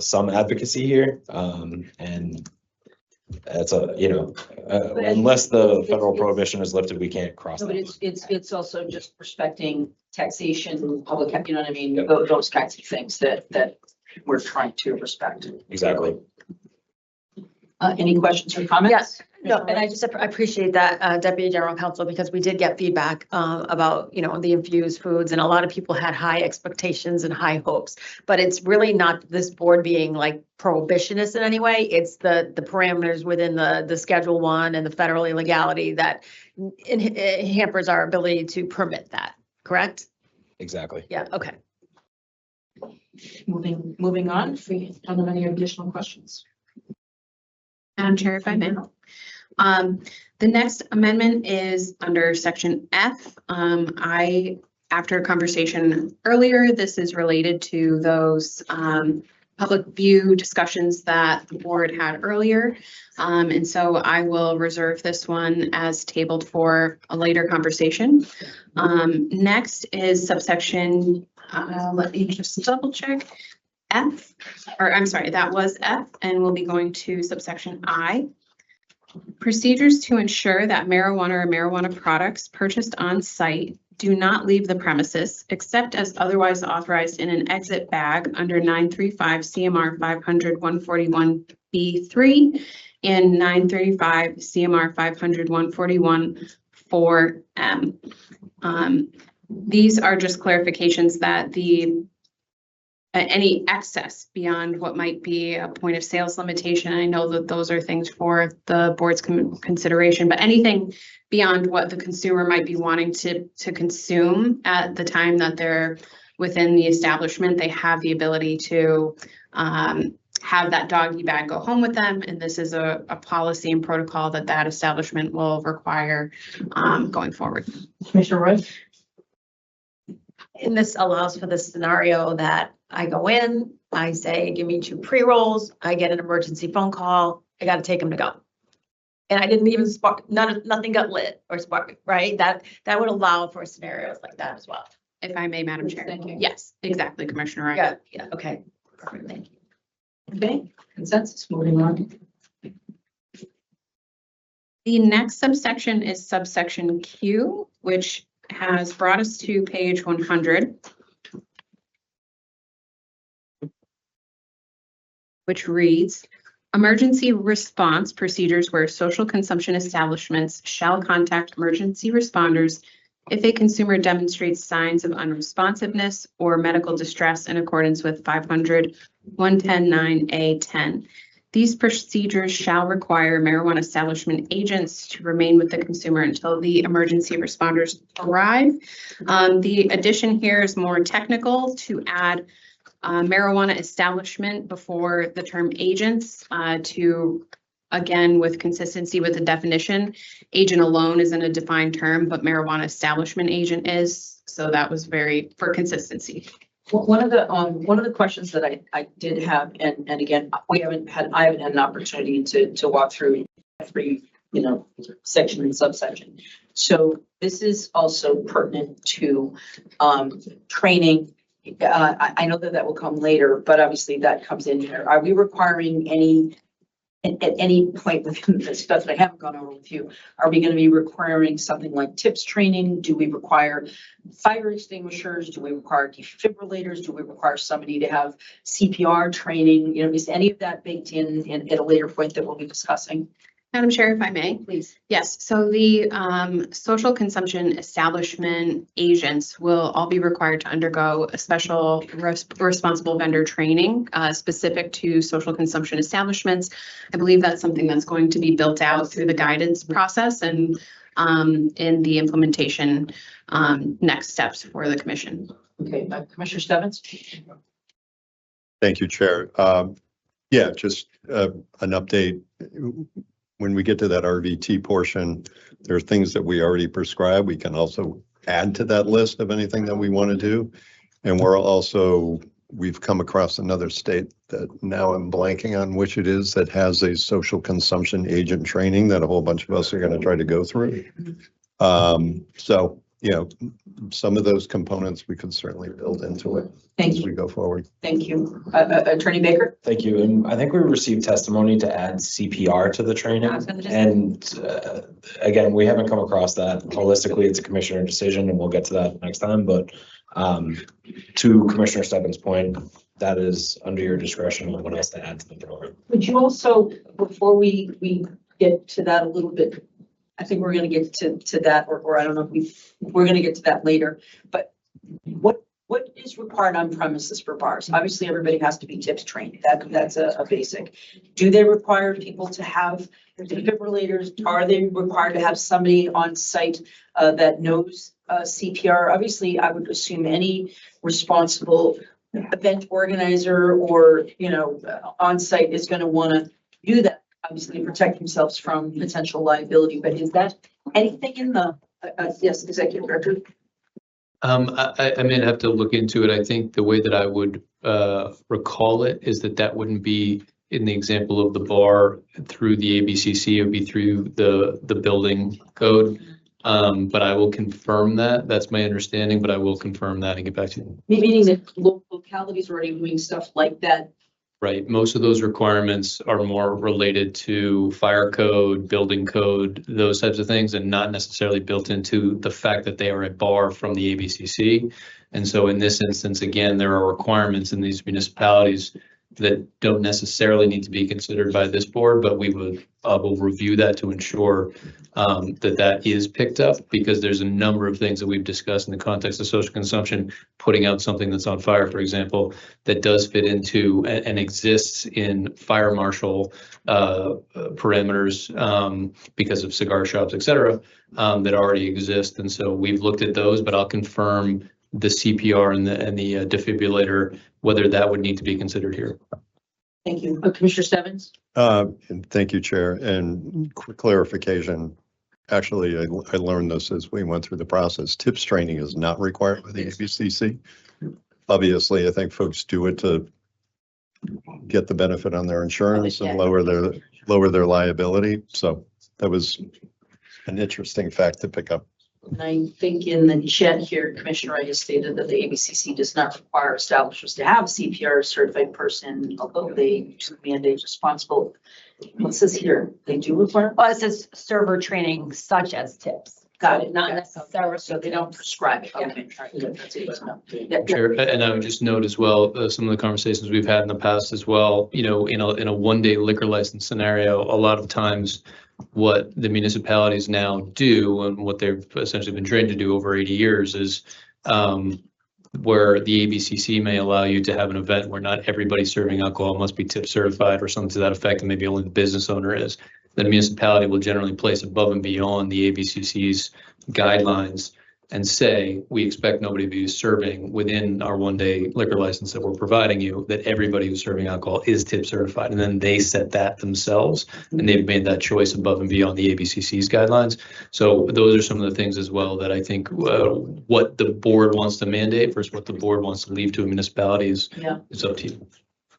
some advocacy here. And it's unless the federal prohibition is lifted, we can't cross No, that. but it's also just respecting taxation, public, you know what I mean? Yep. Those kinds of things that we're trying to respect. Exactly. Any questions or comments? Yes, no, and I appreciate that, Deputy General Counsel, because we did get feedback about, the infused foods, and a lot of people had high expectations and high hopes. But it's really not this board being like prohibitionist in any way. It's the parameters within the Schedule 1 and the federal illegality that hampers our ability to permit that, correct? Exactly. Yeah, okay. Moving on, if we don't have any additional questions. Madam Chair, if I may. The next amendment is under section F. After a conversation earlier, this is related to those public view discussions that the board had earlier. And so I will reserve this one as tabled for a later conversation. Next is subsection, let me just double check. F, or I'm sorry, that was F, and we'll be going to subsection I. Procedures to ensure that marijuana or marijuana products purchased on site do not leave the premises except as otherwise authorized in an exit bag under 935 CMR 500-141B3 and 935 CMR 500-141 4M. These are just clarifications that any excess beyond what might be a point of sales limitation. I know that those are things for the board's consideration, but anything beyond what the consumer might be wanting to consume at the time that they're within the establishment, they have the ability to have that doggy bag go home with them. And this is a policy and protocol that establishment will require going forward. Commissioner Roy? And this allows for the scenario that I go in, I say, give me 2 pre-rolls, I get an emergency phone call, I gotta take them to go. And I didn't even spark, nothing got lit or sparked, right? That would allow for scenarios like that as well. If I may, Madam Chair. Thank you. Yes, exactly, Commissioner Wright. Yeah, okay, perfect, thank you. Okay, consensus, moving on. The next subsection is subsection Q, which has brought us to page 100. Which reads, emergency response procedures where social consumption establishments shall contact emergency responders if a consumer demonstrates signs of unresponsiveness or medical distress in accordance with 500-110-9A10. These procedures shall require marijuana establishment agents to remain with the consumer until the emergency responders arrive. The addition here is more technical to add marijuana establishment before the term agents to, again, with consistency with the definition. Agent alone isn't a defined term, but marijuana establishment agent is. So that was for consistency. One of the questions that I did have, and again, I haven't had an opportunity to walk through every, section and subsection. So this is also pertinent to training. I know that will come later, but obviously that comes in here. Are we requiring at any point within the stuff that I haven't gone over with you, are we going to be requiring something like TIPS training? Do we require fire extinguishers? Do we require defibrillators? Do we require somebody to have CPR training? Is any of that baked in at a later point that we'll be discussing? Madam Chair, if I may. Please. Yes, so the social consumption establishment agents will all be required to undergo a special responsible vendor training specific to social consumption establishments. I believe that's something that's going to be built out through the guidance process and in the implementation next steps for the commission. Okay, Commissioner Stebbins? Thank you, Chair. Yeah, just an update. When we get to that RVT portion, there are things that we already prescribe. We can also add to that list of anything that we want to do. And we've come across another state that now I'm blanking on which it is that has a social consumption agent training that a whole bunch of us are going to try to go through. So, some of those components we could certainly build into it as we go forward. Thank you. Attorney Baker? Thank you. And I think we received testimony to add CPR to the training. And again, we haven't come across that holistically. It's a commissioner decision and we'll get to that next time. But to Commissioner Stebbins' point, that is under your discretion on what else to add to the program. Would you also, before we get to that a little bit, I think we're going to get to that, or I don't know if we're going to get to that later, but what is required on premises for bars? Obviously, everybody has to be TIPS trained. That's a basic. Do they require people to have defibrillators? Are they required to have somebody on site that knows CPR? Obviously, I would assume any responsible event organizer or, on site is going to want to do that. Obviously protect themselves from potential liability, but is that anything in the, yes, Executive Director? I may have to look into it. I think the way that I would recall it is that wouldn't be in the example of the bar through the ABCC, it would be through the building code. But I will confirm that. That's my understanding, but I will confirm that and get back to you. Meaning that localities are already doing stuff like that Right, most of those requirements are more related to fire code, building code, those types of things, and not necessarily built into the fact that they are a bar from the ABCC. And so in this instance, again, there are requirements in these municipalities that don't necessarily need to be considered by this board, but we will review that to ensure that is picked up, because there's a number of things that we've discussed in the context of social consumption, putting out something that's on fire, for example, that does fit into and exists in fire marshal parameters because of cigar shops, et cetera, that already exist. And so we've looked at those, but I'll confirm the CPR and the defibrillator, whether that would need to be considered here. Thank you. Commissioner Stebbins? And thank you, Chair. And quick clarification. Actually, I learned this as we went through the process. TIPS training is not required by the ABCC. Obviously, I think folks do it to get the benefit on their insurance and lower their liability. So that was an interesting fact to pick up. And I think in the chat here, Commissioner Wright has stated that the ABCC does not require establishments to have a CPR certified person, although they mandate responsible. What says here? They do require? Well, it says server training such as tips. Got it. Not necessarily. So they don't prescribe it. Okay. All right, good. That's it. Yeah. Sure, and I would just note as well, some of the conversations we've had in the past as well, you know, in a one-day liquor license scenario, a lot of times what the municipalities now do and what they've essentially been trained to do over 80 years is where the ABCC may allow you to have an event where not everybody serving alcohol must be tip certified or something to that effect, and maybe only the business owner is. The municipality will generally place above and beyond the ABCC's guidelines and say, we expect nobody to be serving within our one-day liquor license that we're providing you, that everybody who's serving alcohol is tip certified. And then they set that themselves, and they've made that choice above and beyond the ABCC's guidelines. So those are some of the things as well that I think what the board wants to mandate versus what the board wants to leave to a municipality is, it's up to you.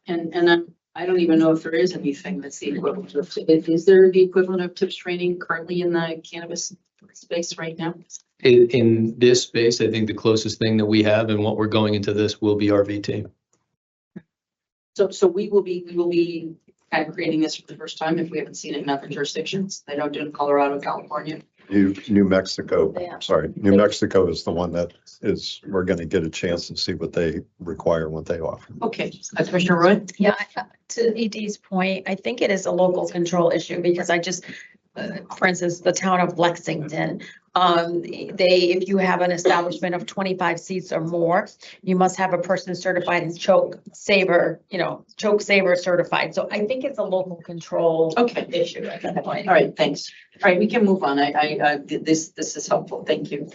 And I don't even know if there is anything that's the equivalent of, is there the equivalent of tips training currently in the cannabis space right now? In this space, I think the closest thing that we have and what we're going into this will be RVT. So we will be kind of creating this for the first time if we haven't seen it in other jurisdictions. They don't do it in Colorado, California. New Mexico, sorry, New Mexico is the one that we're going to get a chance to see what they require and what they offer. Okay, Commissioner Roy? Yeah, to ED's point, I think it is a local control issue because I just, for instance, the town of Lexington, if you have an establishment of 25 seats or more, you must have a person certified and choke saver certified. So I think it's a local control issue at that point. All right, thanks. All right, we can move on. This is helpful. Thank you.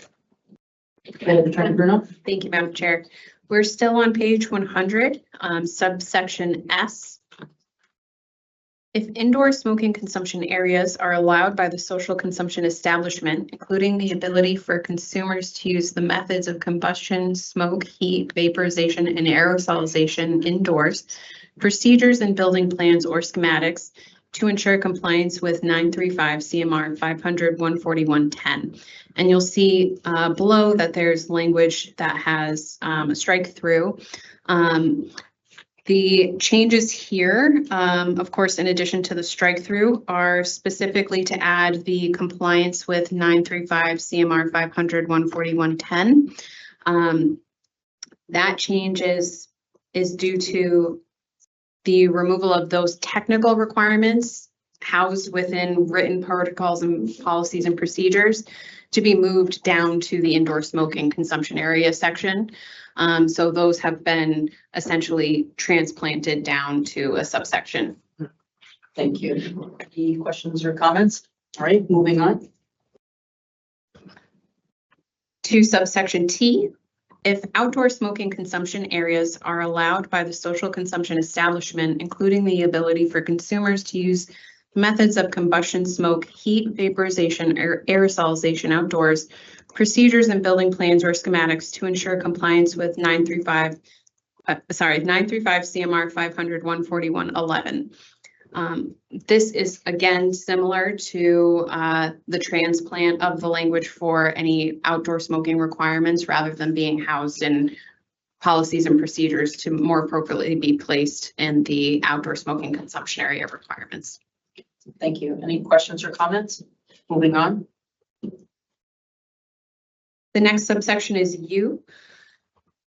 Attorney Bruno? Thank you, Madam Chair. We're still on page 100, subsection S. If indoor smoking consumption areas are allowed by the social consumption establishment, including the ability for consumers to use the methods of combustion, smoke, heat, vaporization, and aerosolization indoors, procedures and building plans or schematics to ensure compliance with 935 CMR 500-141-10. And you'll see below that there's language that has a strike through. The changes here, of course, in addition to the strike through, are specifically to add the compliance with 935 CMR 500-141-10. That change is due to the removal of those technical requirements housed within written protocols and policies and procedures to be moved down to the indoor smoking consumption area section. So those have been essentially transplanted down to a subsection. Thank you. Any questions or comments? All right, moving on. To subsection T, if outdoor smoking consumption areas are allowed by the social consumption establishment, including the ability for consumers to use methods of combustion, smoke, heat, vaporization, or aerosolization outdoors, procedures and building plans or schematics to ensure compliance with 935 CMR 500-141-11. This is again similar to the transplant of the language for any outdoor smoking requirements rather than being housed in policies and procedures to more appropriately be placed in the outdoor smoking consumption area requirements. Thank you. Any questions or comments? Moving on. The next subsection is U.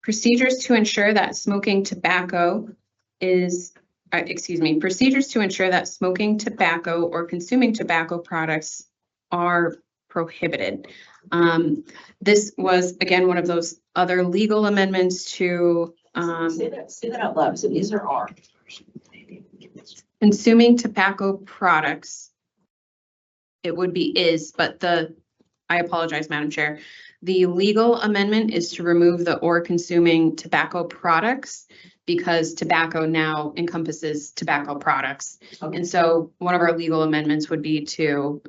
Procedures to ensure that smoking tobacco is, procedures to ensure that smoking tobacco or consuming tobacco products are prohibited. This was, again, one of those other legal amendments to Say that out loud. So these are R. consuming tobacco products. It would be is, but I apologize, Madam Chair. The legal amendment is to remove the or consuming tobacco products because tobacco now encompasses tobacco products. Okay. And so one of our legal amendments would be to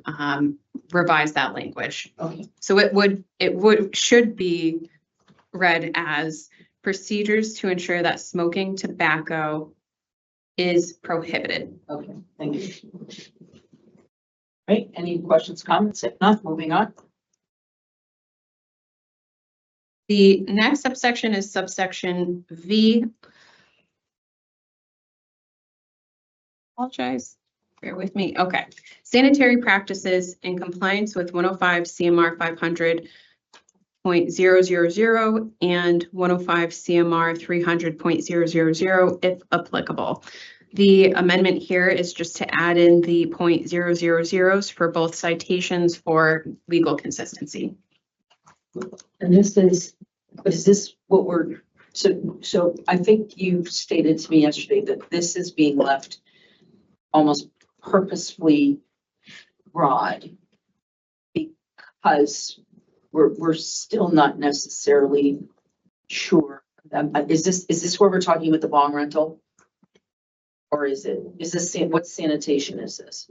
revise that language. Okay. So should be read as procedures to ensure that smoking tobacco is prohibited. Okay, thank you. Right, any questions, comments? If not, moving on. The next subsection is subsection V. Apologize, bear with me. Okay. Sanitary practices in compliance with 105 CMR 500.000 and 105 CMR 300.000 if applicable. The amendment here is just to add in the .000s for both citations for legal consistency. And is this what we're, so I think you stated to me yesterday that this is being left almost purposefully broad because we're still not necessarily sure. Is this where we're talking with the bong rental? Or is this, what sanitation is this?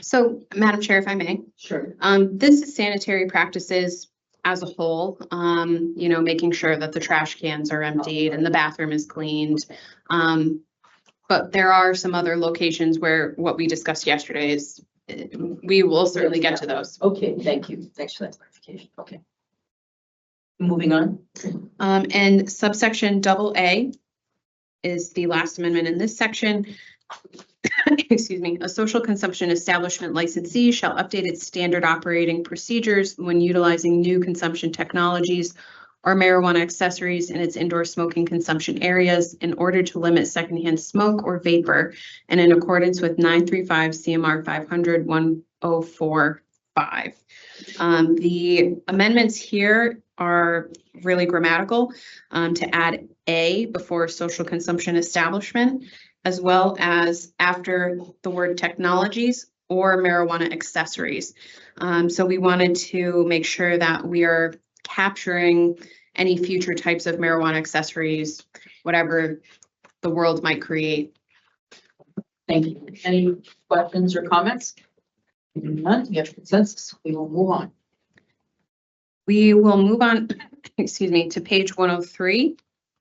So, Madam Chair, if I may. Sure. This is sanitary practices as a whole, making sure that the trash cans are emptied and the bathroom is cleaned. But there are some other locations where what we discussed yesterday is, we will certainly get to those. Okay, thank you. Thanks for that clarification. Okay. Moving on. And subsection AA is the last amendment in this section. Excuse me, a social consumption establishment licensee shall update its standard operating procedures when utilizing new consumption technologies or marijuana accessories in its indoor smoking consumption areas in order to limit secondhand smoke or vapor and in accordance with 935 CMR 500.1045. The amendments here are really grammatical to add A before social consumption establishment, as well as after the word technologies or marijuana accessories. So we wanted to make sure that we are capturing any future types of marijuana accessories, whatever the world might create. Thank you. Any questions or comments? None, we have consensus. We will move on. We will move on, excuse me, to page 103,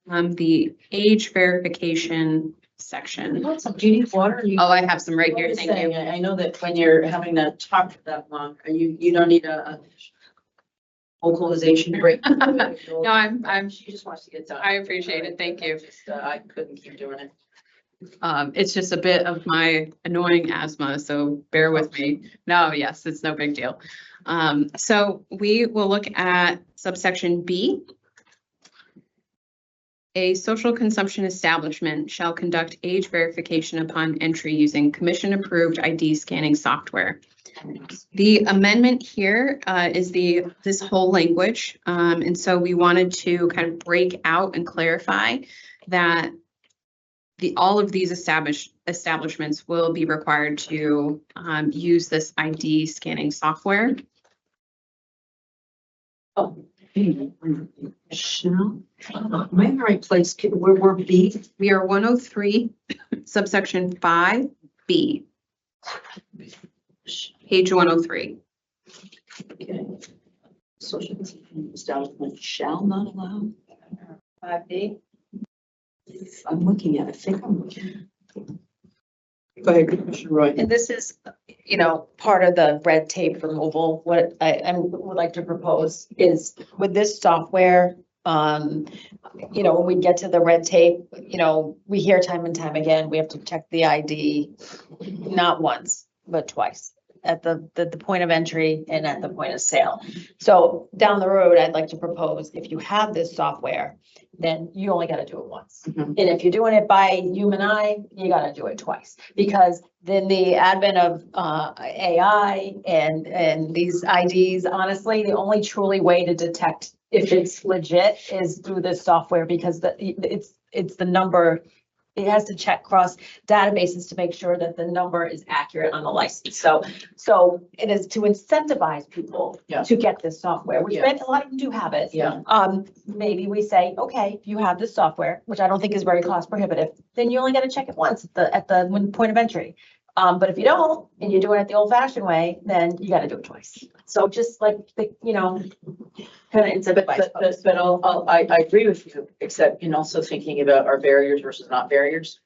the age verification section. You want some, do you need water? Oh, I have some right here, thank you. I know that when you're having to talk for that long, you don't need a vocalization break. No, I'm, She just wants to get done. I appreciate it, thank you. I couldn't keep doing it. It's just a bit of my annoying asthma, so bear with me. No, yes, it's no big deal. So we will look at subsection B. A social consumption establishment shall conduct age verification upon entry using commission-approved ID scanning software. The amendment here is this whole language. And so we wanted to kind of break out and clarify that all of these establishments will be required to use this ID scanning software. Oh, shall, am I in the right place? We're B? We are 103, subsection 5B. Page 103. Okay. Social consumption establishment shall not allow. 5B. I'm looking at it. I think I'm looking at it. Go ahead, Commissioner Roy. And this is, part of the red tape removal. What I would like to propose is with this software, You know, when we get to the red tape, you know, we hear time and time again, we have to check the ID, not once, but twice. At the point of entry and at the point of sale. So down the road, I'd like to propose, if you have this software, then you only gotta do it once. Mhm. And if you're doing it by human eye, you gotta do it twice. Because then the advent of AI and these IDs, honestly, the only truly way to detect if it's legit is through this software, because it's the number. It has to check cross databases to make sure that the number is accurate on the license. So it is to incentivize people Yeah. to get this software, which Yeah. a lot of them do have it. Yeah. Maybe we say, okay, if you have this software, which I don't think is very cost prohibitive, then you only got to check it once at the point of entry. But if you don't, and you're doing it the old fashioned way, then you got to do it twice. So just like, you know, kind of incentivize. But I agree with you, except in also thinking about our barriers versus not barriers.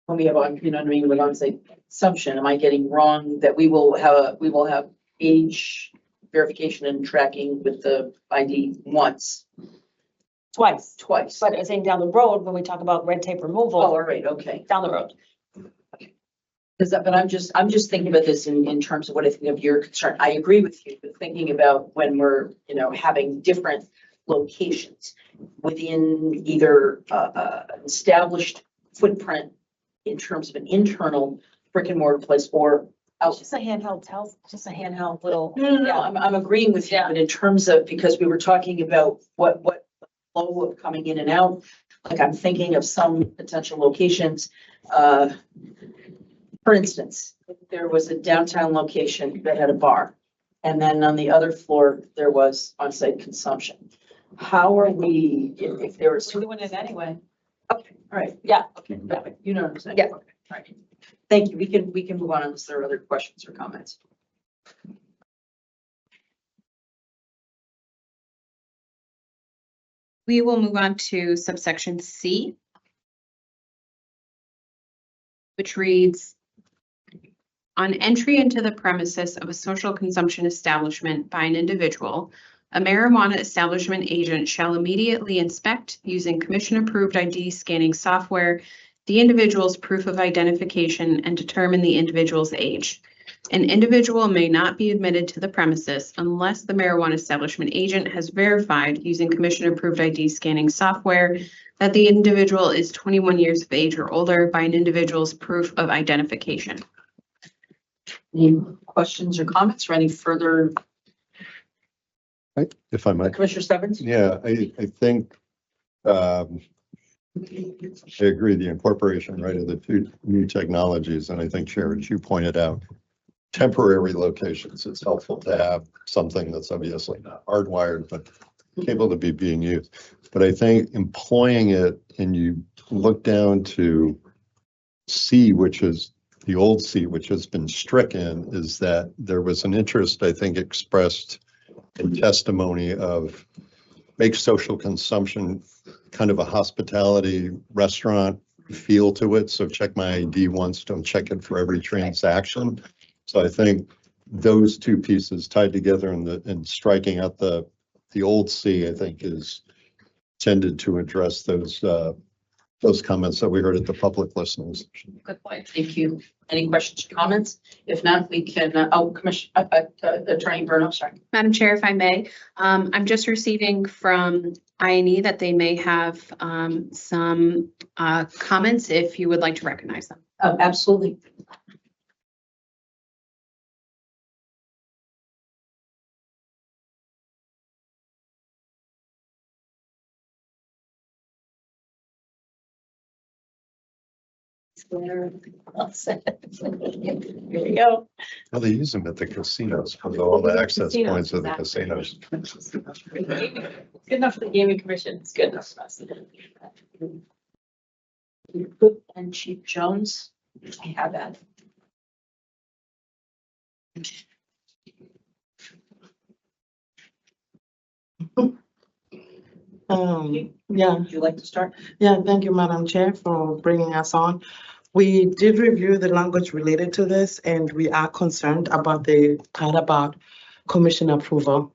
When we have, you know what I mean, when I say assumption, am I getting wrong that we will have age verification and tracking with the ID once, Twice. twice? But I'm saying down the road, when we talk about red tape removal. Oh, all right, okay. Down the road. But I'm just thinking about this in terms of what I think of your concern. I agree with you, but thinking about when we're, you know, having different locations within either established footprint in terms of an internal brick and mortar place or It's just a just a handheld little. No, I'm agreeing with you, but in terms of, because we were talking about what flow of coming in and out, like I'm thinking of some potential locations. For instance, there was a downtown location that had a bar, and then on the other floor, there was on-site consumption. How are we, if there was? We're doing it anyway. Okay, all right. Yeah. Okay, got it. You know what I'm saying? Yeah. Okay, all right. Thank you. We can move on unless there are other questions or comments. We will move on to subsection C, which reads, on entry into the premises of a social consumption establishment by an individual, a marijuana establishment agent shall immediately inspect, using commission-approved ID scanning software, the individual's proof of identification and determine the individual's age. An individual may not be admitted to the premises unless the marijuana establishment agent has verified, using commission-approved ID scanning software, that the individual is 21 years of age or older by an individual's proof of identification. Any questions or comments or any further? If I might. Commissioner Stebbins? Yeah, I think I agree, the incorporation, right, of the two new technologies, and I think, Chair, as you pointed out, temporary locations, it's helpful to have something that's obviously not hardwired, but capable to be being used. But I think employing it, and you look down to C, which is the old C, which has been stricken, is that there was an interest, I think, expressed in testimony of make social consumption kind of a hospitality restaurant feel to it. So check my ID once, don't check it for every transaction. So I think those two pieces tied together and striking out the old C, I think, is tended to address those comments that we heard at the public listening session. Good point. Thank you. Any questions or comments? If not, we can, Commissioner, Attorney Bruno, sorry. Madam Chair, if I may, I'm just receiving from INE that they may have some comments if you would like to recognize them. Absolutely. Here we go. Well, they use them at the casinos for all the access Casinos, points of the exactly. casinos. Good enough for the gaming commission. It's good enough for us. Good and Chief Jones, I have that. Yeah, Would you like to start? yeah, thank you, Madam Chair, for bringing us on. We did review the language related to this, and we are concerned about the part about commission approval.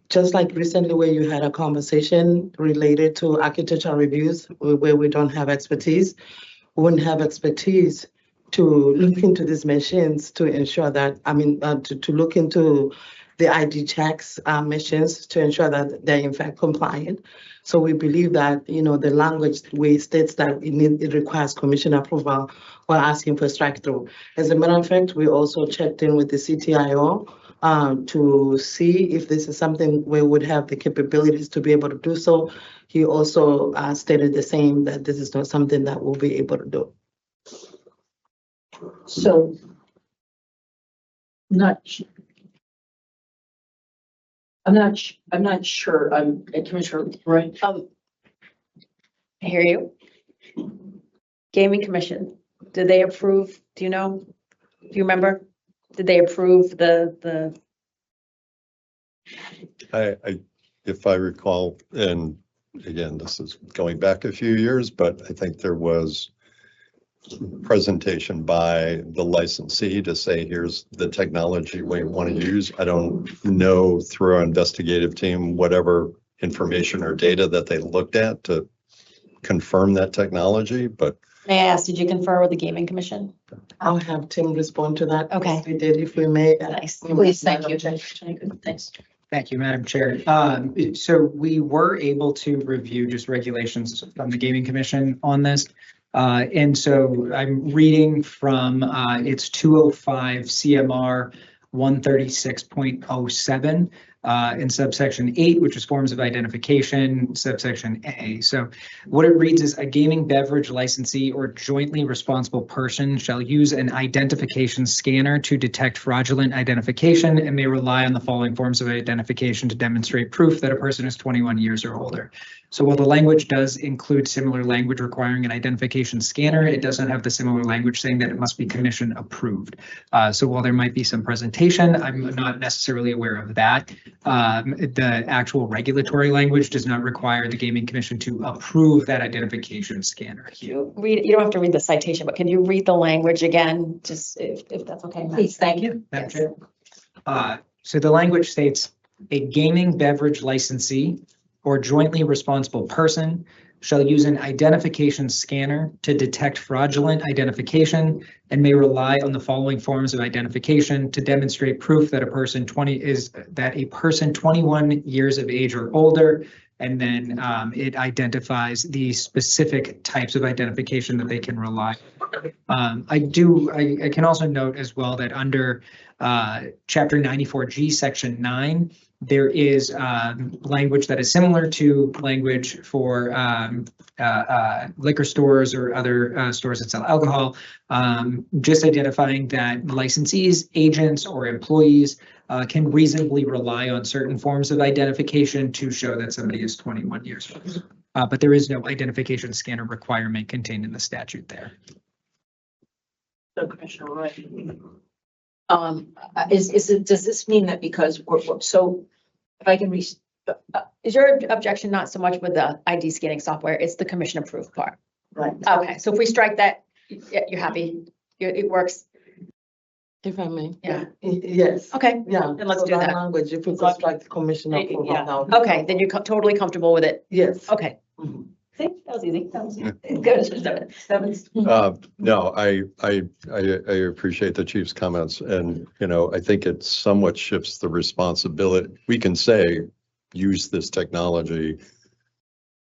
just like recently where you had a conversation related to architectural reviews where we don't have expertise, we wouldn't have expertise to look into these machines to ensure that, to look into the ID checks machines to ensure that they're in fact compliant. So we believe that, the language way states that it requires commission approval while asking for strike through. As a matter of fact, we also checked in with the CTIO to see if this is something we would have the capabilities to be able to do so. He also stated the same, that this is not something that we'll be able to do. So I'm not sure, Commissioner, right? I hear you. Gaming Commission, did they approve, do you know? Do you remember? Did they approve the? If I recall, and again, this is going back a few years, but I think there was presentation by the licensee to say, here's the technology we want to use. I don't know through our investigative team, whatever information or data that they looked at to confirm that technology, but. May I ask, did you confer with the Gaming Commission? I'll have Tim respond to that. Okay. We did, if we may. Nice. Please, thank you. Thanks. Thank you, Madam Chair. So we were able to review just regulations from the Gaming Commission on this. And so I'm reading from it's 205 CMR 136.07 in subsection 8, which is forms of identification, subsection A. So what it reads is a gaming beverage licensee or jointly responsible person shall use an identification scanner to detect fraudulent identification and may rely on the following forms of identification to demonstrate proof that a person is 21 years or older. So while the language does include similar language requiring an identification scanner, it doesn't have the similar language saying that it must be commission approved. So while there might be some presentation, I'm not necessarily aware of that. The actual regulatory language does not require the Gaming Commission to approve that identification scanner. You don't have to read the citation, but can you read the language again, just if that's okay? Please, thank you. Madam Chair. So the language states a gaming beverage licensee or jointly responsible person shall use an identification scanner to detect fraudulent identification and may rely on the following forms of identification to demonstrate proof that a person 21 years of age or older. And then it identifies the specific types of identification that they can rely on. I can also note as well that under Chapter 94G, Section 9, there is language that is similar to language for liquor stores or other stores that sell alcohol, just identifying that licensees, agents, or employees can reasonably rely on certain forms of identification to show that somebody is 21 years old. But there is no identification scanner requirement contained in the statute there. So Commissioner Roy. Does this mean that because so if I can is your objection not so much with the ID scanning software, it's the commission approved part? Right. Okay, so if we strike that, you're happy, it works? If I may. Yeah. Yes. Okay, Yeah. then let's So do that. Language, if we could strike the commission approval Yeah. now. Okay, then you're totally comfortable with it? Yes. Okay. Mhm. See, that was easy. Good. No, I appreciate the chief's comments, and, I think it somewhat shifts the responsibility. We can say, use this technology.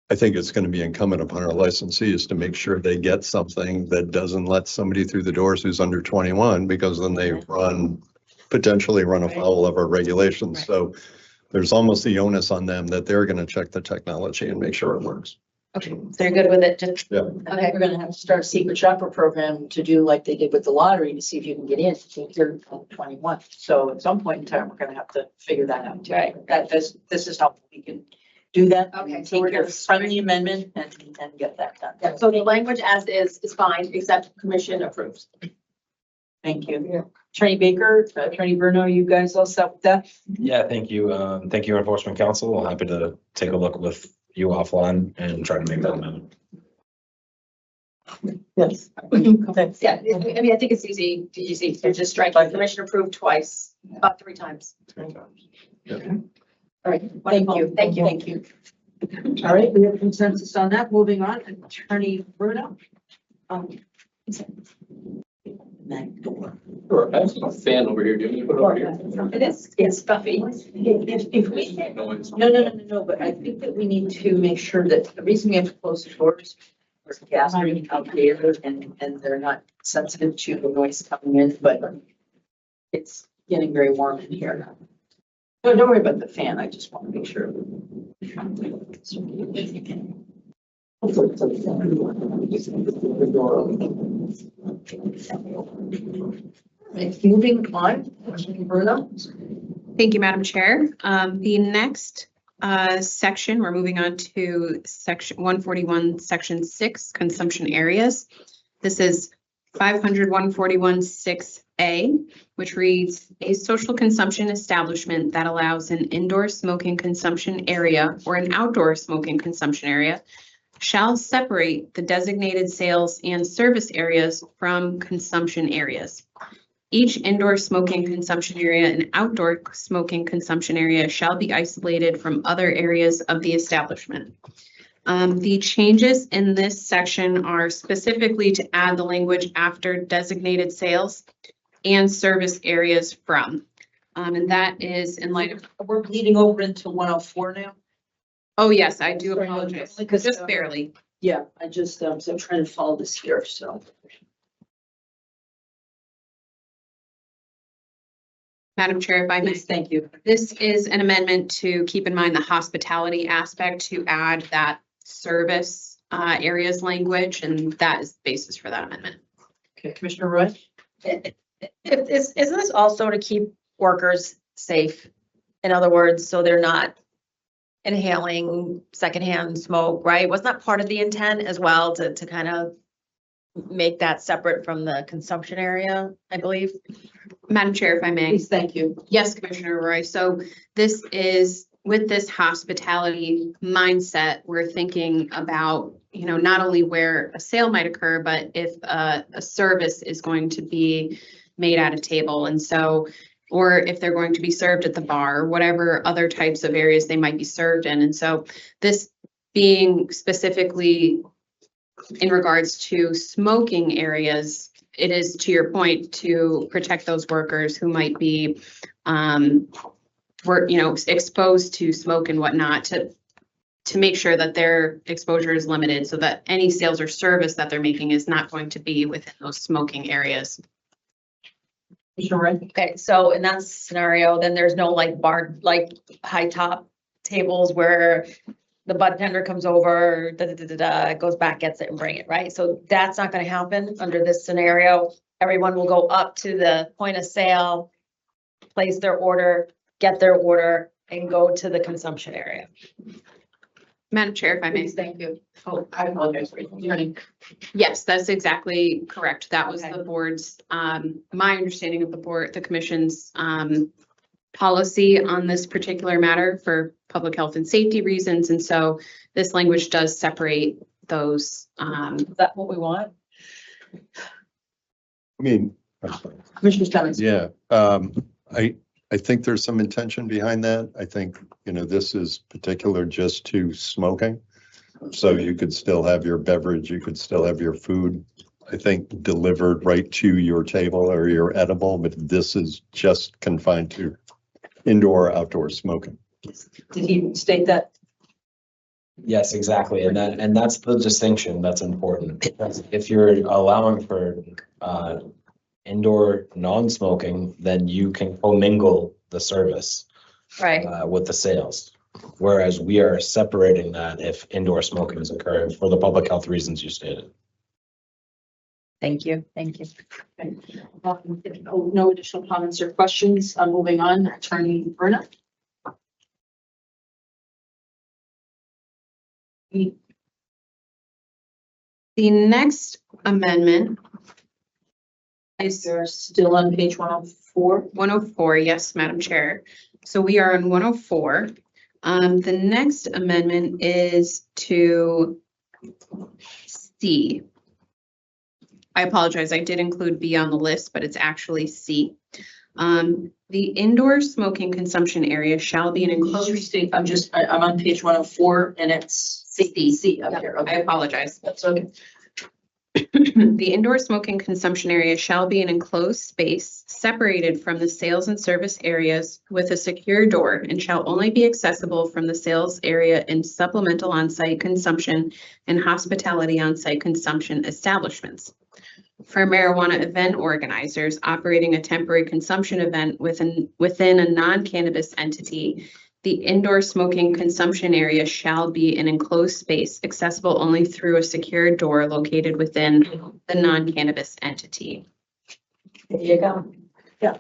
I think it's going to be incumbent upon our licensees to make sure they get something that doesn't let somebody through the doors who's under 21, because then they potentially run afoul of our regulations. Right. So there's almost the onus on them that they're going to check the technology and make sure it works. Okay, so you're good with it, just, Yeah. Okay, we're gonna have to start a secret shopper program to do like they did with the lottery to see if you can get in if you're 21. So at some point in time, we're gonna have to figure that out too. Right. This is helpful. We can do that. Okay, so we're Take your gonna- friendly amendment and get that done. yeah, so the language as is fine, except commission approves. Thank you. Attorney Baker, Attorney Bruno, you guys all set with that? Yeah, thank you. Thank you, Enforcement Council. I'm happy to take a look with you offline and try to make that amendment. Yes. Thanks. Yeah, I mean, I think it's easy, to just strike commission approved twice, 3 times. All right, thank you. Thank you. Thank you. All right, we have consensus on that. Moving on, Attorney Bruno. Sure, I have a fan over here. Do you put it over here? It's stuffy. If we can, no, but I think that we need to make sure that the reason we have to close the doors is gas are out there and they're not sensitive to the noise coming in, but it's getting very warm in here. No, don't worry about the fan. I just want to make sure. Moving on, Bruno. Thank you, Madam Chair. The next section, we're moving on to section 141, section 6, consumption areas. This is 500-141-6A, which reads, a social consumption establishment that allows an indoor smoking consumption area or an outdoor smoking consumption area shall separate the designated sales and service areas from consumption areas. Each indoor smoking consumption area and outdoor smoking consumption area shall be isolated from other areas of the establishment. The changes in this section are specifically to add the language after designated sales and service areas from. And that is in light of, We're bleeding over into 104 now. oh yes, I do Sorry, apologize, because, just barely. Yeah, I just, so I'm trying to follow this here, so. Madam Chair, if I may. Yes, thank you. This is an amendment to keep in mind the hospitality aspect to add that service areas language, and that is the basis for that amendment. Okay, Commissioner Roy? Isn't this also to keep workers safe? In other words, so they're not inhaling secondhand smoke, right? Wasn't that part of the intent as well to kind of make that separate from the consumption area, I believe? Madam Chair, if I may. Please, thank you. Yes, Commissioner Roy. So this is with this hospitality mindset, we're thinking about, you know, not only where a sale might occur, but if a service is going to be made at a table. And so, or if they're going to be served at the bar, whatever other types of areas they might be served in. And so this being specifically in regards to smoking areas, it is, to your point, to protect those workers who might be exposed to smoke and whatnot, to make sure that their exposure is limited so that any sales or service that they're making is not going to be within those smoking areas. Okay, so in that scenario, then there's no like bar, like high top tables where the bartender comes over, goes back, gets it and bring it, right? So that's not gonna happen under this scenario. Everyone will go up to the point of sale, place their order, get their order, and go to the consumption area. Madam Chair, if I may. Please, thank you. Oh, I apologize for interrupting. Yes, that's exactly correct. That was Okay. the board's, my understanding of the commission's policy on this particular matter for public health and safety reasons. And so this language does separate those. Is that what we want? I mean, I'm sorry. Commissioner Stebbins? Yeah, I think there's some intention behind that. I think, you know, this is particular just to smoking. So you could still have your beverage, you could still have your food, I think, delivered right to your table or your edible, but this is just confined to indoor, outdoor smoking. Did he state that? Yes, exactly. And that's the distinction that's important. Because if you're allowing for indoor non-smoking, then you can commingle the service Right. with the sales. Whereas we are separating that if indoor smoking is occurring for the public health reasons you stated. Thank you. Thank you. No additional comments or questions. Moving on, Attorney Bruno. The next amendment is You're still on page 104. 104, yes, Madam Chair. So we are on 104. The next amendment is to C. I apologize, I did include B on the list, but it's actually C. The indoor smoking consumption area shall be an enclosed. I'm on page 104 and it's C up here. I Okay, apologize. that's okay. The indoor smoking consumption area shall be an enclosed space separated from the sales and service areas with a secure door and shall only be accessible from the sales area in supplemental on-site consumption and hospitality on-site consumption establishments. For marijuana event organizers operating a temporary consumption event within a non-cannabis entity, the indoor smoking consumption area shall be an enclosed space accessible only through a secured door located within the non-cannabis entity. There you go. Yeah.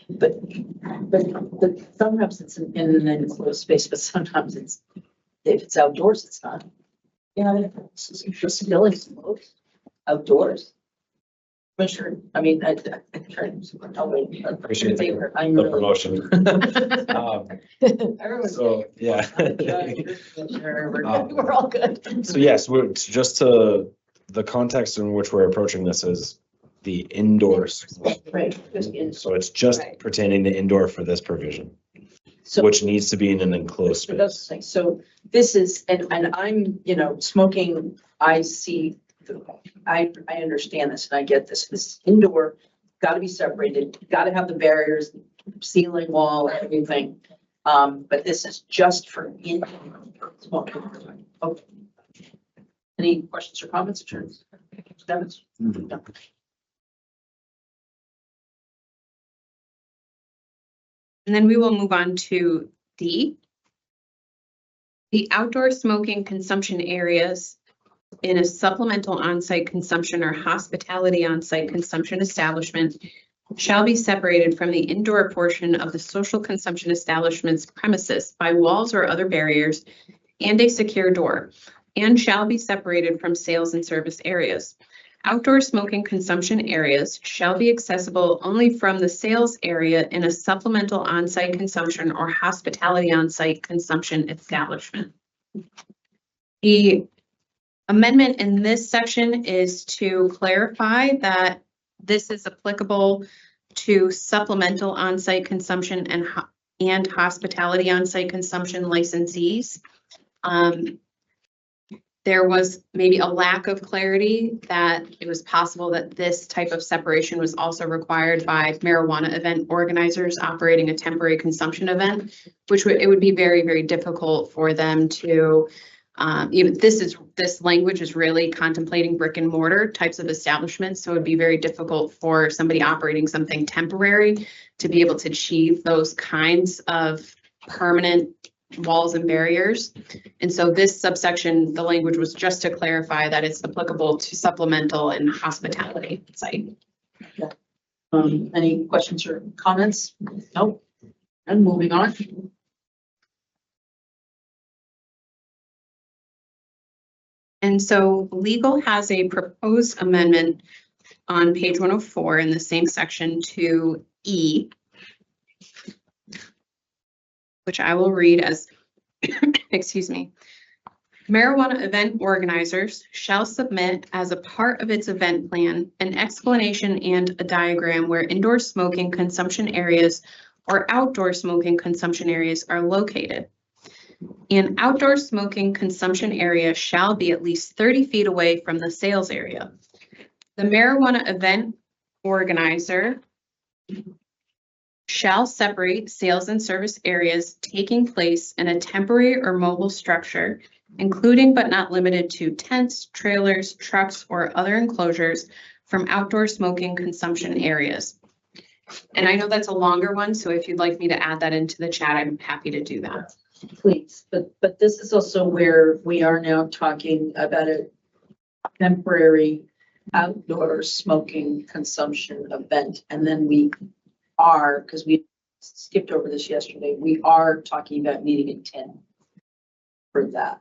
But sometimes it's in an enclosed space, but sometimes it's, if it's outdoors, it's not. Yeah, it's still enclosed outdoors. But sure, I mean, I try to. Appreciate the I'm really. promotion. So, yeah. We're all good. So yes, we're just to the context in which we're approaching this is the indoors. Right. Just in. So it's just Right. pertaining to indoor for this provision, So. which needs to be in an enclosed So that's the space. thing. So this is, and I'm, smoking, I see, I understand this and I get this. This is indoor, gotta be separated, gotta have the barriers, ceiling, wall, everything. But this is just for indoor smoking. Okay. Any questions or comments, Attorneys? Stebbins? No. And then we will move on to D. The outdoor smoking consumption areas in a supplemental on-site consumption or hospitality on-site consumption establishment shall be separated from the indoor portion of the social consumption establishment's premises by walls or other barriers and a secure door, and shall be separated from sales and service areas. Outdoor smoking consumption areas shall be accessible only from the sales area in a supplemental on-site consumption or hospitality on-site consumption establishment. The amendment in this section is to clarify that this is applicable to supplemental on-site consumption and hospitality on-site consumption licensees. There was maybe a lack of clarity that it was possible that this type of separation was also required by marijuana event organizers operating a temporary consumption event, which it would be very, very difficult for them to, this language is really contemplating brick and mortar types of establishments. So it would be very difficult for somebody operating something temporary to be able to achieve those kinds of permanent walls and barriers. And so this subsection, the language was just to clarify that it's applicable to supplemental and hospitality site. Any questions or comments? Nope. And moving on. And so legal has a proposed amendment on page 104 in the same section to E, which I will read as, excuse me. Marijuana event organizers shall submit as a part of its event plan an explanation and a diagram where indoor smoking consumption areas or outdoor smoking consumption areas are located. An outdoor smoking consumption area shall be at least 30 feet away from the sales area. The marijuana event organizer shall separate sales and service areas taking place in a temporary or mobile structure, including but not limited to tents, trailers, trucks, or other enclosures from outdoor smoking consumption areas. And I know that's a longer one, so if you'd like me to add that into the chat, I'm happy to do that. Please, but this is also where we are now talking about a temporary outdoor smoking consumption event. And then we are, because we skipped over this yesterday, we are talking about needing a 10 for that.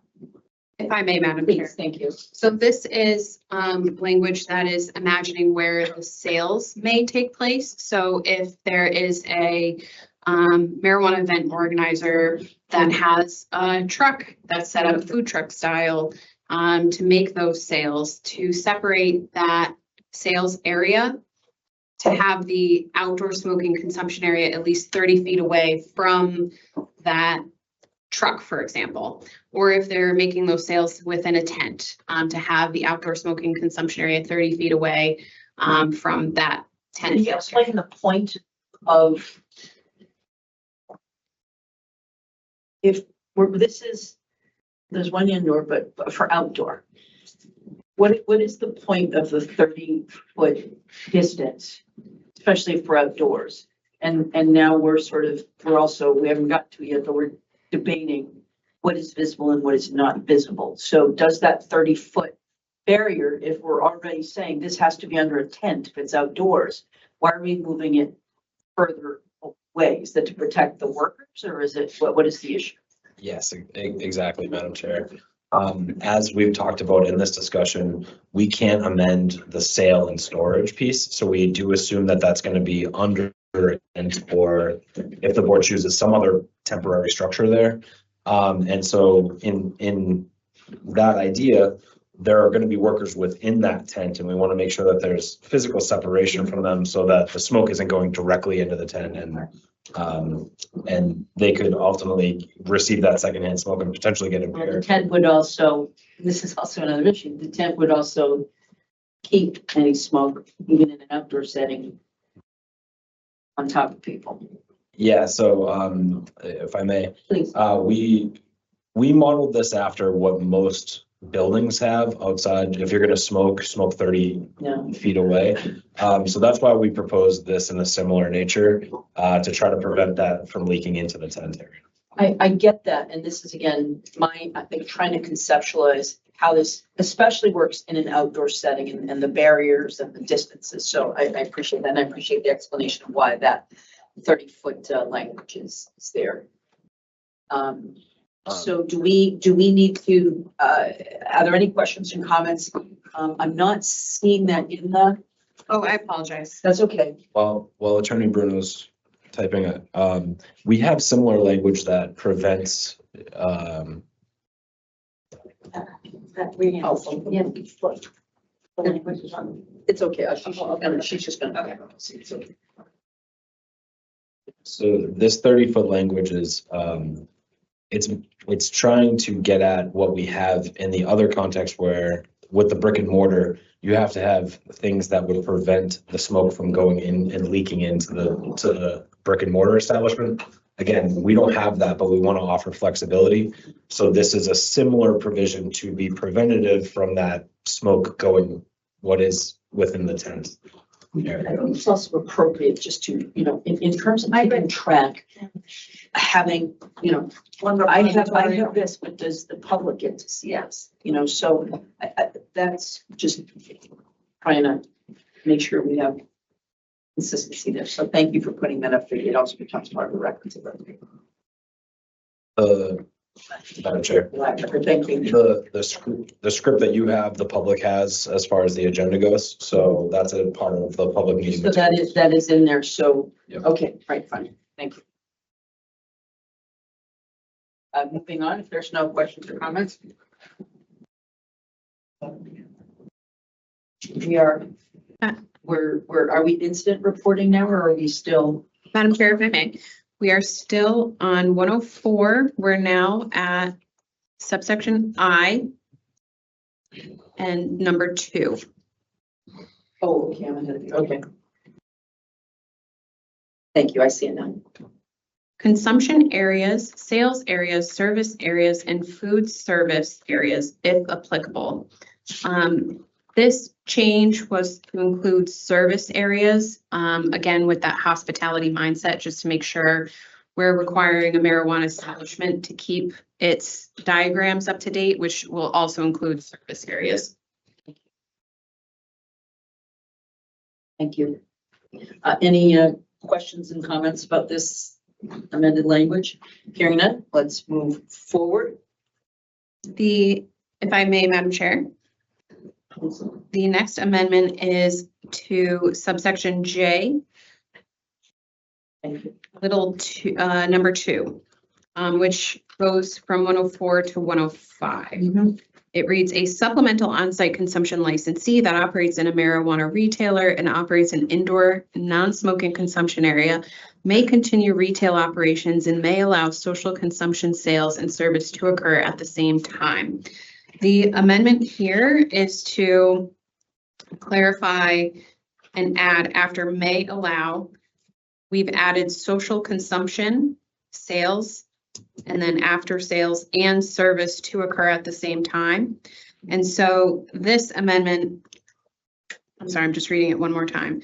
If I may, Madam Chair. Please, thank you. So this is language that is imagining where the sales may take place. So if there is a marijuana event organizer that has a truck that's set up food truck style to make those sales, to separate that sales area to have the outdoor smoking consumption area at least 30 feet away from that truck, for example, or if they're making those sales within a tent, to have the outdoor smoking consumption area 30 feet away from that Can tent. you explain the point of if there's one indoor, but for outdoor? What is the point of the 30-foot distance, especially for outdoors? And now we haven't got to it yet, but we're debating what is visible and what is not visible. So does that 30-foot barrier, if we're already saying this has to be under a tent if it's outdoors, why are we moving it further away? Is that to protect the workers, or is it, what is the issue? Yes, exactly, Madam Chair. As we've talked about in this discussion, we can't amend the sale and storage piece. So we do assume that that's going to be under a tent, or if the board chooses some other temporary structure there. And so in that idea, there are going to be workers within that tent, and we want to make sure that there's physical separation from them so that the smoke isn't going directly into the tent, and they could ultimately receive that secondhand smoke and potentially get Well, the impaired. tent would also, this is also another issue, the tent would also keep any smoke, even in an outdoor setting, on top of people. Yeah, so if I may, Please. we modeled this after what most buildings have outside. If you're going to smoke 30 Yeah. feet away. So that's why we proposed this in a similar nature to try to prevent that from leaking into the tent area. I get that, and this is again, I think trying to conceptualize how this especially works in an outdoor setting and the barriers and the distances. So I appreciate that, and I appreciate the explanation of why that 30-foot language is there. So do we need to, are there any questions and comments? I'm not seeing that in the. Oh, I apologize. That's okay. While Attorney Bruno's typing it, we have similar language that prevents It's okay. She's just gonna. Okay. It's okay. So this 30-foot language is, it's trying to get at what we have in the other context where with the brick and mortar, you have to have things that would prevent the smoke from going in and leaking into the brick and mortar establishment. Again, we don't have that, but we want to offer flexibility. So this is a similar provision to be preventative from that smoke going what is within the tent. It's also appropriate just to, in terms of keeping track, having, I have this, but does the public get to see us? So that's just trying to make sure we have consistency there. So thank you for putting that up there. It also becomes part of the records of Madam Chair. Thank you. The script that you have, the public has as far as the agenda goes. So that's a part of the public meeting. So that is in there. So, Yep. okay, right, fine. Thank you. Moving on, if there's no questions or comments. Are we incident reporting now, or are we still? Madam Chair, if I may, we are still on 104. We're now at subsection I and number 2. Oh, okay, I'm ahead of you. Okay. Thank you. I see it now. Consumption areas, sales areas, service areas, and food service areas, if applicable. This change was to include service areas, again, with that hospitality mindset, just to make sure we're requiring a marijuana establishment to keep its diagrams up to date, which will also include service areas. Thank you. Any questions and comments about this amended language? Hearing none, let's move forward. If I may, Madam Chair. The next amendment is to subsection J, number 2, which goes from 104 to 105. It reads, a supplemental on-site consumption licensee that operates in a marijuana retailer and operates an indoor non-smoking consumption area may continue retail operations and may allow social consumption sales and service to occur at the same time. The amendment here is to clarify and add after may allow. We've added social consumption, sales, and then after sales and service to occur at the same time. And so this amendment, I'm sorry, I'm just reading it one more time.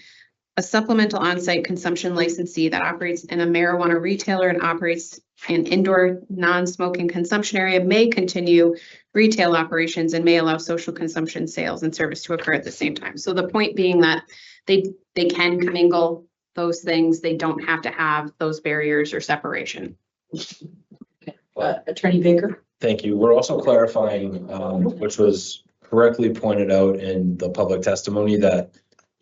A supplemental on-site consumption licensee that operates in a marijuana retailer and operates an indoor non-smoking consumption area may continue retail operations and may allow social consumption, sales, and service to occur at the same time. So the point being that they can commingle those things. They don't have to have those barriers or separation. Attorney Baker? Thank you. We're also clarifying, which was correctly pointed out in the public testimony, that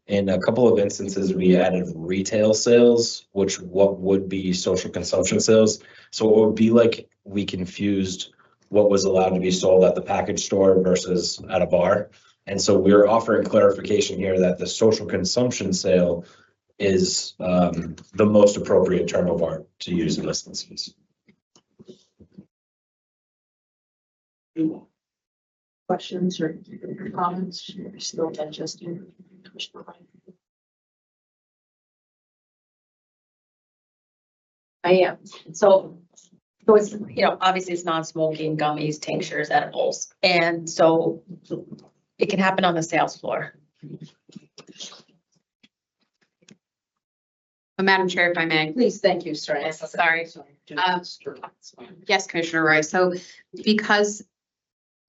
in a couple of instances, we added retail sales, which what would be social consumption sales. So it would be like we confused what was allowed to be sold at the package store versus at a bar. And so we're offering clarification here that the social consumption sale is the most appropriate term of art to use in this instance. Questions or comments? You're still digesting, Commissioner Ryan? I am. So it's, you know, obviously it's non-smoking, gummies, tinctures, edibles. And so it can happen on the sales floor. Madam Chair, if I may. Please, thank you, sorry. Sorry. Yes, Commissioner Roy. So because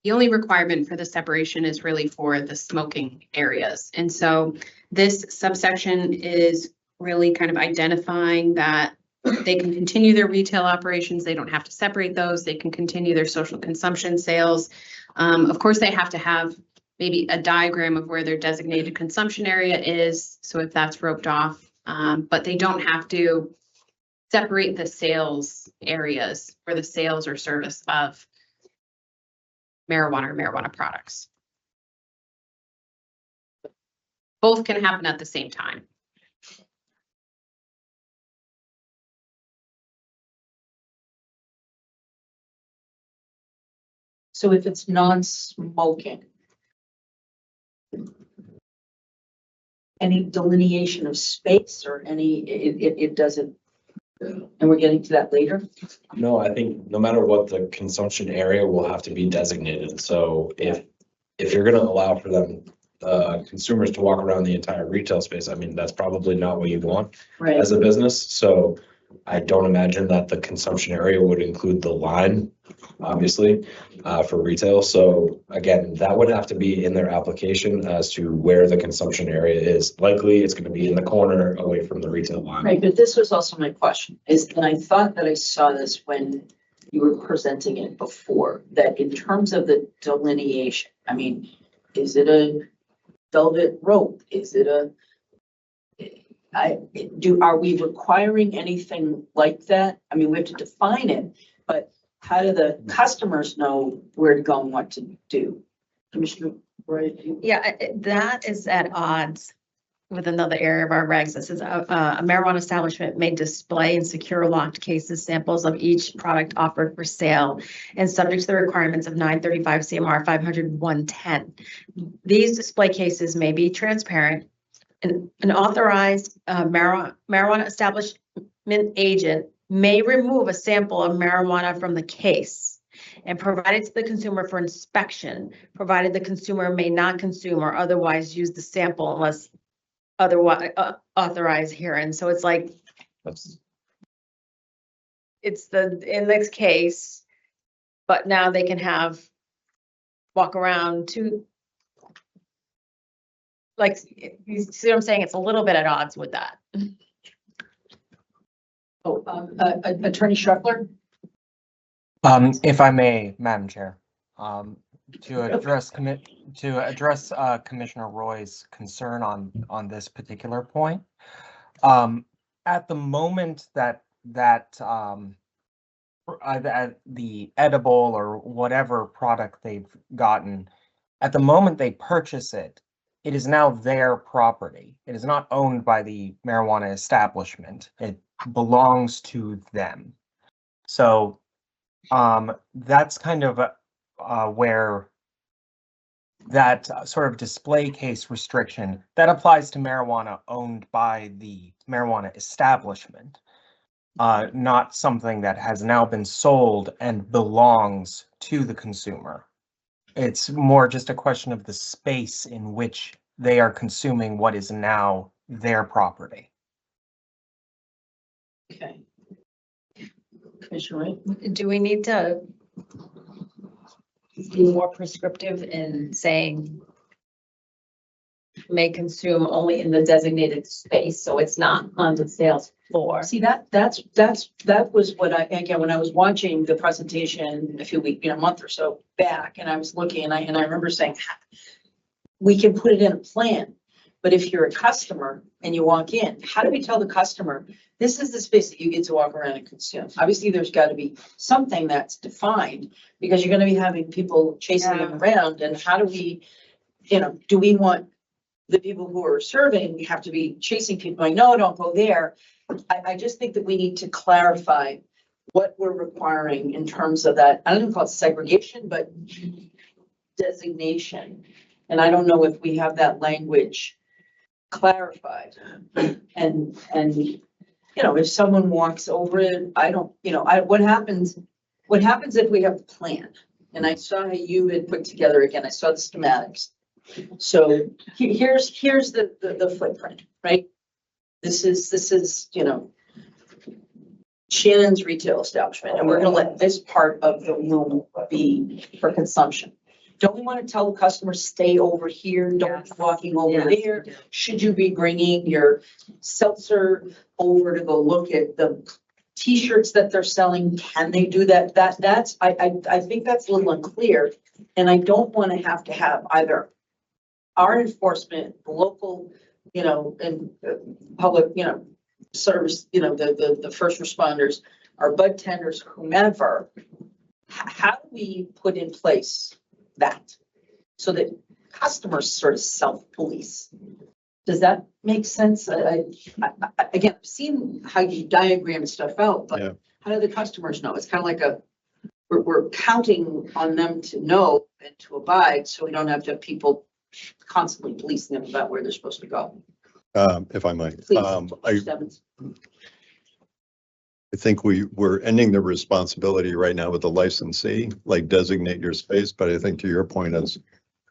the only requirement for the separation is really for the smoking areas. And so this subsection is really kind of identifying that they can continue their retail operations. They don't have to separate those. They can continue their social consumption sales. Of course, they have to have maybe a diagram of where their designated consumption area is. So if that's roped off, but they don't have to separate the sales areas for the sales or service of marijuana or marijuana products. Both can happen at the same time. So if it's non-smoking, any delineation of space or any, it doesn't, and we're getting to that later? No, I think no matter what, the consumption area will have to be designated. So if you're gonna allow for them, consumers to walk around the entire retail space, I mean, that's probably not what you want as a business. So I don't imagine that the consumption area would include the line, obviously, for retail. So again, that would have to be in their application as to where the consumption area is. Likely, it's gonna be in the corner away from the retail line. Right, but this was also my question, and I thought that I saw this when you were presenting it before, that in terms of the delineation, I mean, is it a velvet rope? Is it are we requiring anything like that? I mean, we have to define it, but how do the customers know where to go and what to do? Commissioner, right? Yeah, that is at odds with another area of our regs. This is a marijuana establishment may display and secure locked cases, samples of each product offered for sale and subject to the requirements of 935 CMR 500-110. These display cases may be transparent. An authorized marijuana establishment agent may remove a sample of marijuana from the case and provide it to the consumer for inspection, provided the consumer may not consume or otherwise use the sample unless otherwise authorized herein. So it's like, it's the index case, but now they can walk around to, like, you see what I'm saying? It's a little bit at odds with that. Attorney Schreckler? If I may, Madam Chair, to address Commissioner Roy's concern on this particular point. At the moment that the edible or whatever product they've gotten, at the moment they purchase it, it is now their property. It is not owned by the marijuana establishment. It belongs to them. So that's kind of where that sort of display case restriction that applies to marijuana owned by the marijuana establishment, not something that has now been sold and belongs to the consumer. It's more just a question of the space in which they are consuming what is now their property. Okay. Commissioner Wright? Do we need to be more prescriptive in saying may consume only in the designated space, so it's not on the sales floor? See, that was what again, when I was watching the presentation a few weeks, a month or so back, and I was looking and I remember saying, we can put it in a plan, but if you're a customer and you walk in, how do we tell the customer, this is the space that you get to walk around and consume? Obviously, there's got to be something that's defined, because you're going to be having people chasing them around, and how do we, do we want the people who are serving, we have to be chasing people, like, no, don't go there. I just think that we need to clarify what we're requiring in terms of that. I don't even call it segregation, but designation. And I don't know if we have that language clarified. And if someone walks over it, I don't, what happens if we have a plan? And I saw how you had put together, again, I saw the schematics. So here's the footprint, right? This is, Shannon's retail establishment, and we're gonna let this part of the room be for consumption. Don't we want to tell the customer, stay over here, don't be walking over there? Should you be bringing your seltzer over to go look at the T-shirts that they're selling? Can they do that? I think that's a little unclear, and I don't want to have either our enforcement, local, and public, service, the first responders, our bud tenders, whomever. How do we put in place that so that customers sort of self-police? Does that make sense? Again, I've seen how you diagram stuff out, but how do the customers know? It's kind of like we're counting on them to know and to abide, so we don't have to have people constantly policing them about where they're supposed to go. If I might, Please, I think we're ending the responsibility right now with the licensee, like designate your space. But I think to your point is,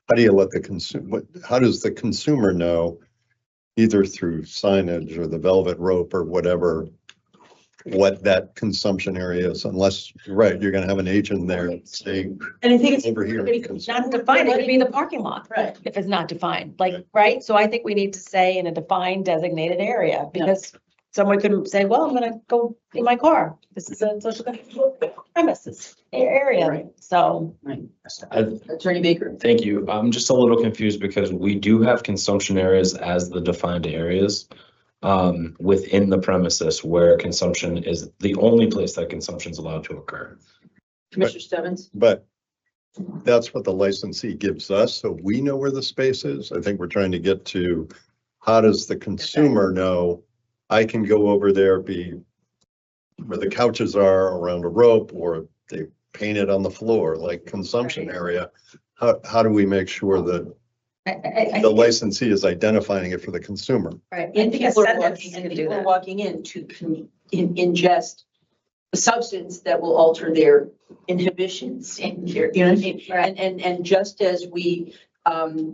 how do you let the consumer, how does the consumer know, either through signage or the velvet rope or whatever, what that consumption area is? Unless you're right, you're going to have an agent there saying, and I think it's over here. It's not defined, it could be the parking lot. Right. If it's not defined, right? So I think we need to say in a defined designated area, because someone could say, well, I'm gonna go in my car. This is a social premises area, Right. So. Attorney Baker. Thank you. I'm just a little confused because we do have consumption areas as the defined areas within the premises where consumption is the only place that consumption is allowed to occur. Commissioner Stebbins. But that's what the licensee gives us, so we know where the space is. I think we're trying to get to, how does the consumer know I can go over there, be where the couches are around a rope, or they paint it on the floor, like consumption area. How do we make sure that the licensee is identifying it for the consumer? Right. And people are do walking in to ingest a substance that will alter their inhibitions. You know what I mean? Right. And just as we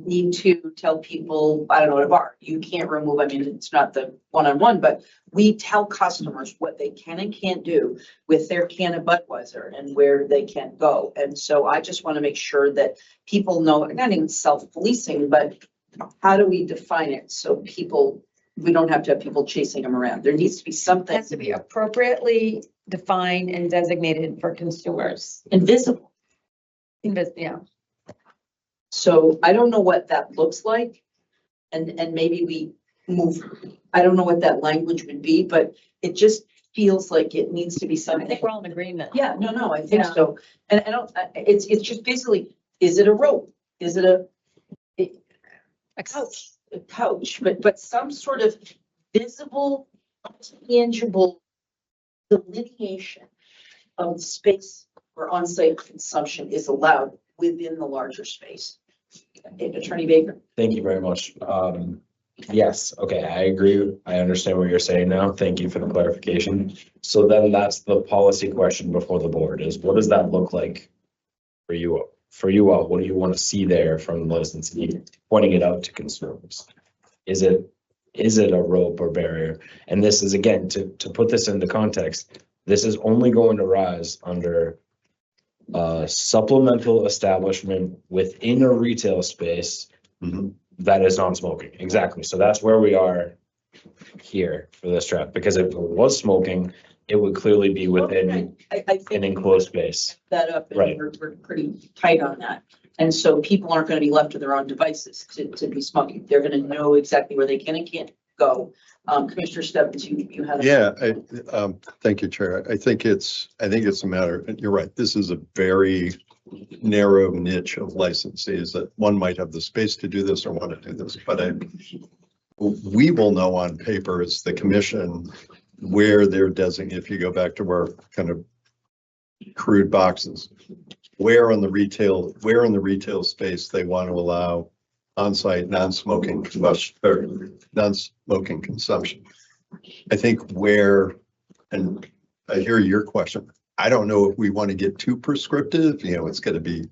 need to tell people, I don't know, at a bar, you can't remove, I mean, it's not the one-on-one, but we tell customers what they can and can't do with their can of Budweiser and where they can go. And so I just want to make sure that people know, not even self-policing, but how do we define it so we don't have to have people chasing them around? There needs to be It something has to be appropriately defined and designated for consumers. invisible. Yeah. So I don't know what that looks like. And maybe we move, I don't know what that language would be, but it just feels like it needs to be I something. think we're all in agreement. Yeah, no, I think Yeah. so. And I don't, it's just basically, is it a rope? Is it a couch? A couch, but some sort of visible, tangible delineation of space where on-site consumption is allowed within the larger space. Attorney Baker. Thank you very much. Yes, okay, I agree. I understand what you're saying now. Thank you for the clarification. So then that's the policy question before the board is what does that look like for you? For you all, what do you want to see there from the licensee pointing it out to consumers? Is it a rope or barrier? And this is again, to put this into context, this is only going to rise under a supplemental establishment within a retail space that is non-smoking. Exactly. So that's where we are here for this draft, because if it was smoking, it would clearly be within I an think enclosed space. that up and Right. we're pretty tight on that. And so people aren't going to be left to their own devices to be smoking. They're going to know exactly where they can and can't go. Commissioner Stebbins, you had. Thank you, Chair. I think it's a matter, and you're right, this is a very narrow niche of licensees that one might have the space to do this or want to do this, but we will know on paper as the commission where they're designated, if you go back to our kind of crude boxes, where in the retail space they want to allow on-site non-smoking combustion or non-smoking consumption. I think and I hear your question. I don't know if we want to get too prescriptive, it's going to be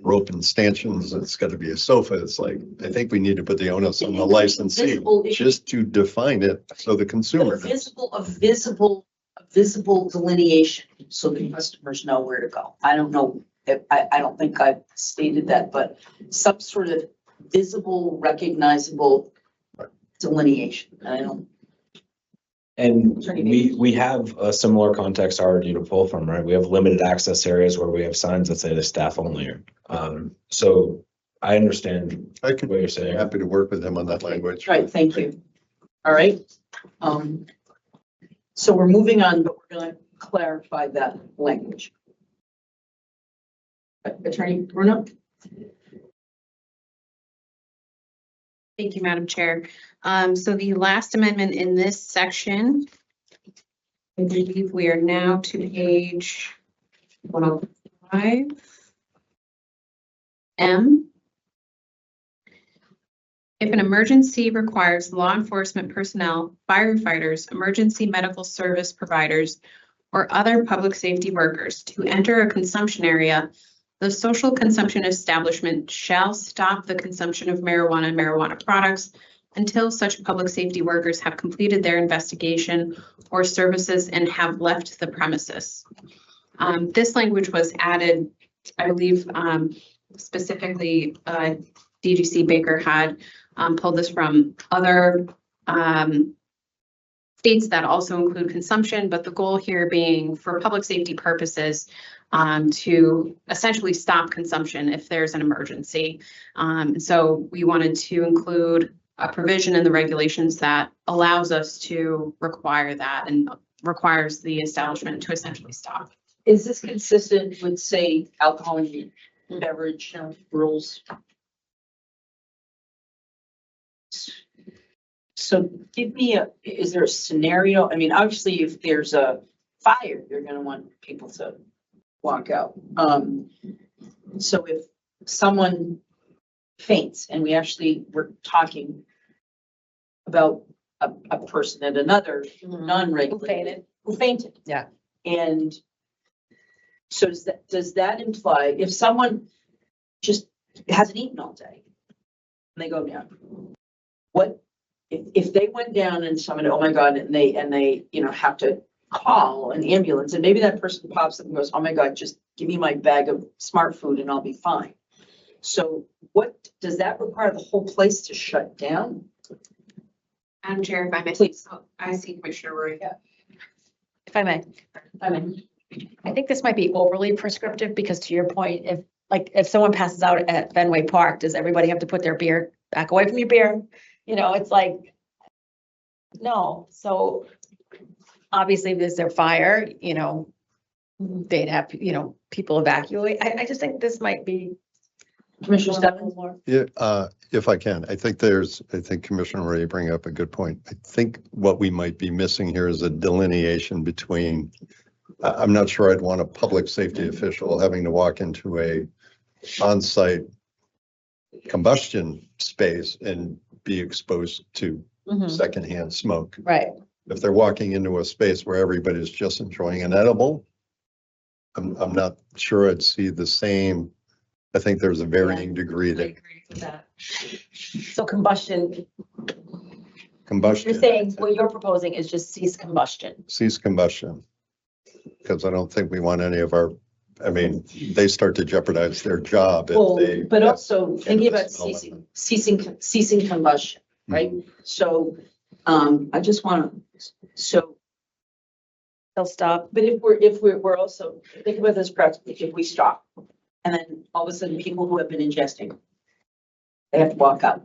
rope and stanchions, it's got to be a sofa. It's like, I think we need to put the onus on the licensee just to define it so the consumer knows. A visible delineation so the customers know where to go. I don't know, I don't think I've stated that, but some sort of visible, recognizable delineation. And we have a similar context already to pull from, right? We have limited access areas where we have signs that say the staff only. So I understand what you're saying. Happy to work with him on that language. Right, thank you. All right. So we're moving on, but we're going to clarify that language. Attorney Bruno? Thank you, Madam Chair. So the last amendment in this section, I believe we are now to page 105. M. If an emergency requires law enforcement personnel, firefighters, emergency medical service providers, or other public safety workers to enter a consumption area, the social consumption establishment shall stop the consumption of marijuana and marijuana products until such public safety workers have completed their investigation or services and have left the premises. This language was added, I believe, specifically DGC Baker had pulled this from other states that also include consumption, but the goal here being for public safety purposes to essentially stop consumption if there's an emergency. So we wanted to include a provision in the regulations that allows us to require that and requires the establishment to essentially stop. Is this consistent with, say, alcohol and beverage rules? So give me is there a scenario? I mean, obviously, if there's a fire, you're going to want people to walk out. So if someone faints, and we actually were talking about a person at another non-regulated who fainted. Yeah. And so does that imply if someone just hasn't eaten all day and they go down, what if they went down and someone, oh my God, and they have to call an ambulance, and maybe that person pops up and goes, oh my God, just give me my bag of smart food and I'll be fine. So what does that require the whole place to shut down? Madam Chair, if I may, Please. I see Commissioner Roy. If I may. I think this might be overly prescriptive because to your point, if someone passes out at Fenway Park, does everybody have to put their beer back away from your beer? It's like, no. So obviously if there's a fire, they'd have, people evacuate. I just think this might be. Commissioner Stebbins? Yeah, if I can, I think Commissioner Ray bring up a good point. I think what we might be missing here is a delineation between, I'm not sure I'd want a public safety official having to walk into a on-site combustion space and be exposed to secondhand smoke. Right. If they're walking into a space where everybody's just enjoying an edible, I'm not sure I'd see the same. I think there's a varying degree I that agree with that. So combustion, combustion. you're saying what you're proposing is just cease combustion. Cease combustion. Because I don't think we want any of our, they start to jeopardize their job Well, if they. but also thinking about cannabis smell ceasing combustion, right? So, I just want to, They'll stop. but if we're also, think about this practically, if we stop, and then all of a sudden people who have been ingesting, they have to walk out.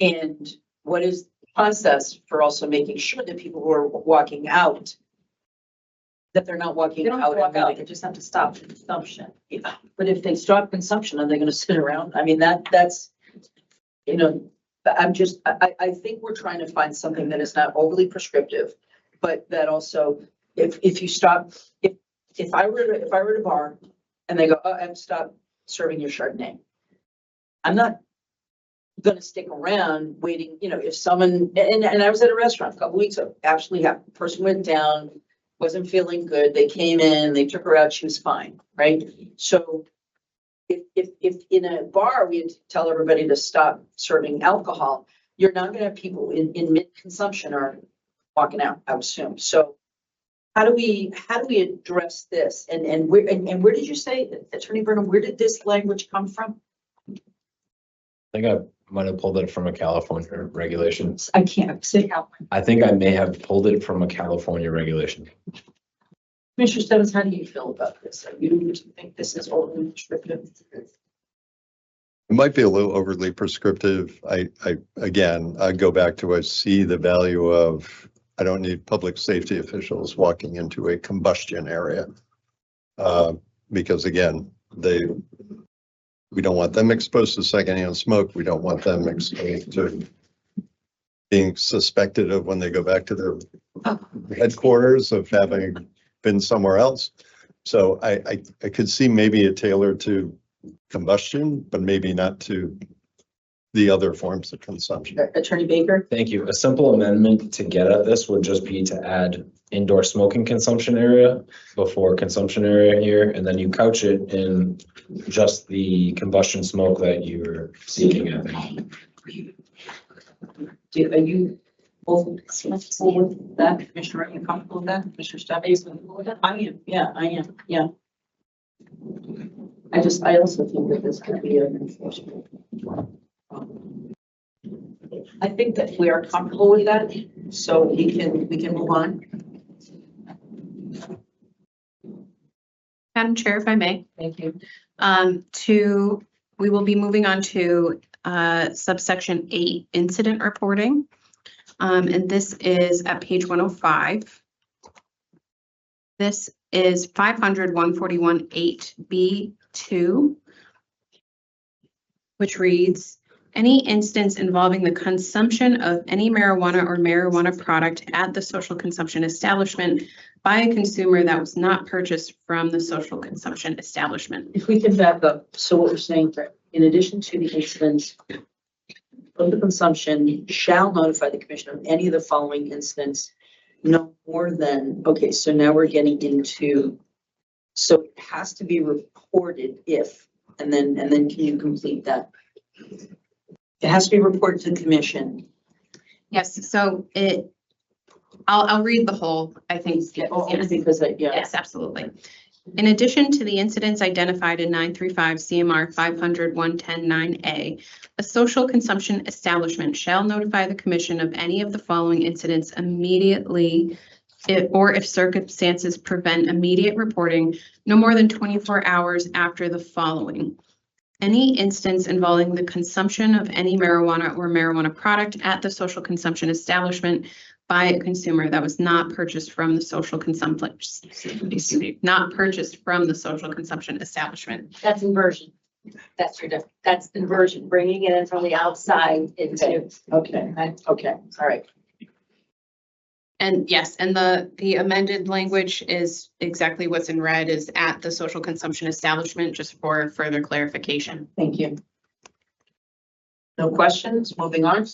And what is the process for also making sure that people who are walking out, that they're not walking They don't have out? to walk out, they just have to stop consumption. Yeah, but if they stop consumption, are they gonna sit around? That's, I think we're trying to find something that is not overly prescriptive, but that also, if you stop, if I were at a bar and they go, oh, I've stopped serving your Chardonnay, I'm not gonna stick around waiting, if someone, and I was at a restaurant a couple weeks ago, absolutely happened. Person went down, wasn't feeling good. They came in, they took her out, she was fine, right? So if in a bar, we had to tell everybody to stop serving alcohol, you're not gonna have people in mid-consumption are walking out, I would assume. So how do we address this? And where did you say, Attorney Burnham, where did this language come from? I think I might have pulled it from a California regulation. I can't say how. I think I may have pulled it from a California regulation. Commissioner Stebbins, how do you feel about this? You think this is overly prescriptive? It might be a little overly prescriptive. I go back to, I see the value of, I don't need public safety officials walking into a combustion area. Because again, we don't want them exposed to secondhand smoke. We don't want them exposed to being suspected of when they go back to their headquarters of having been somewhere else. So I could see maybe a tailor to combustion, but maybe not to the other forms of consumption. Attorney Baker? Thank you. A simple amendment to get at this would just be to add indoor smoking consumption area before consumption area here, and then you couch it in just the combustion smoke that you're seeking, I think. Are you both comfortable with that? Commissioner, are you comfortable with that? Commissioner Stebbins? I am, yeah, yeah. I also think that this could be an enforcement. I think that we are comfortable with that, so we can move on. Madam Chair, if I may. Thank you. We will be moving on to subsection 8, incident reporting. And this is at page 105. This is 500-141-8B2, which reads, any instance involving the consumption of any marijuana or marijuana product at the social consumption establishment by a consumer that was not purchased from the social consumption establishment. If we can back up, so what we're saying, in addition to the incidents of the consumption, shall notify the commission of any of the following incidents, no more than, okay, so now we're getting into, so it has to be reported if, and then can you complete that? It has to be reported to the commission. Yes, so I'll read the whole, I think. Because Yes, absolutely. In addition to the incidents identified in 935 CMR 500-110-9A, a social consumption establishment shall notify the commission of any of the following incidents immediately, or if circumstances prevent immediate reporting, no more than 24 hours after the following. Any instance involving the consumption of any marijuana or marijuana product at the social consumption establishment by a consumer that was not purchased from the social consumption, excuse me, not purchased from the social consumption establishment. That's inversion. That's your difference. That's inversion, bringing it in from the outside into. Okay, okay, all right. And yes, and the amended language is exactly what's in red, is at the social consumption establishment, just for further clarification. Thank you. No questions, moving on.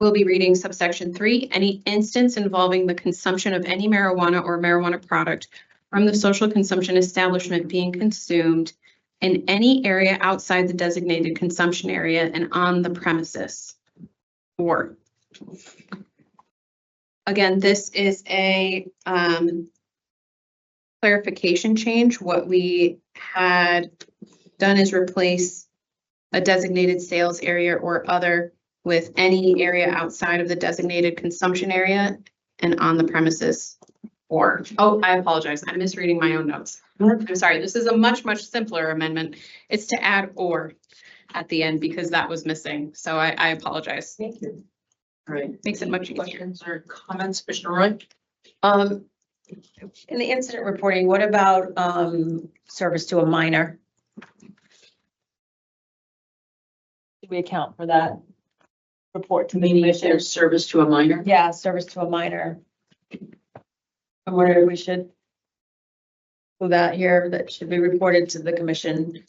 We'll be reading subsection 3, any instance involving the consumption of any marijuana or marijuana product from the social consumption establishment being consumed in any area outside the designated consumption area and on the premises. Or, again, this is a clarification change. What we had done is replace a designated sales area or other with any area outside of the designated consumption area and on the premises. Or, oh, I apologize, I'm misreading my own notes. I'm sorry, this is a much, much simpler amendment. It's to add or at the end because that was missing. So I apologize. Thank you. All right. Makes it much easier. Questions or comments, Commissioner Roy? In the incident reporting, what about service to a minor? Did we account for that? Report to the Meaning if commission? there's service to a minor? Yeah, service to a minor. I'm wondering if we should do that here, that should be reported to the commission.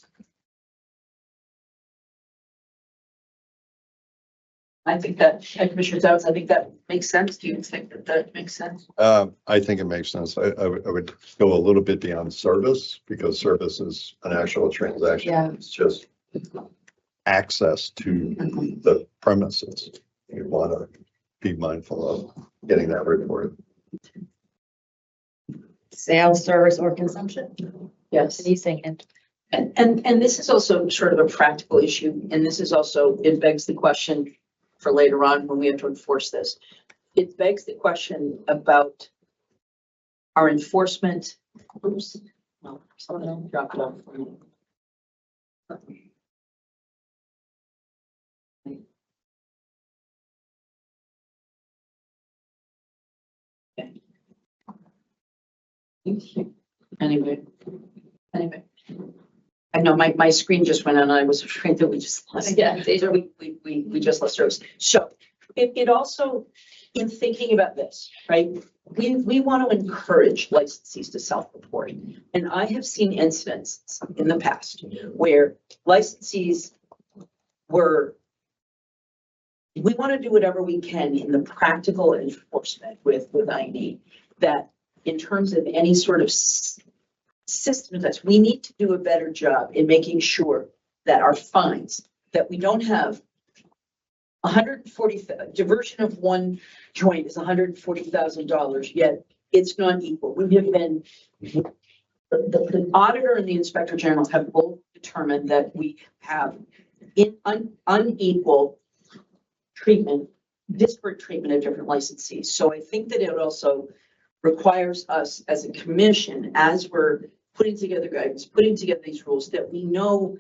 I think that, Commissioner Dowds, I think that makes sense. Do you think that that makes sense? I think it makes sense. I would go a little bit beyond service because service is an actual transaction. Yeah. It's just access to the premises. You want to be mindful of getting that reported. Sales, service, or consumption? Yes. He's saying, And this is also sort of a practical issue, and this is also, it begs the question for later on when we have to enforce this. It begs the question about our enforcement. Oops, no, someone dropped it off for me. Anyway. I know my screen just went on and I was afraid that we just lost. Yeah. We just lost service. So it also, in thinking about this, right? We want to encourage licensees to self-report. And I have seen incidents in the past where licensees we want to do whatever we can in the practical enforcement with ID, that in terms of any sort of system that we need to do a better job in making sure that our fines, that we don't have 140, diversion of one joint is $140,000, yet it's not equal. We have been, the auditor and the inspector general have both determined that we have unequal treatment, disparate treatment of different licensees. So I think that it also requires us as a commission, as we're putting together guidance, putting together these rules, that we know,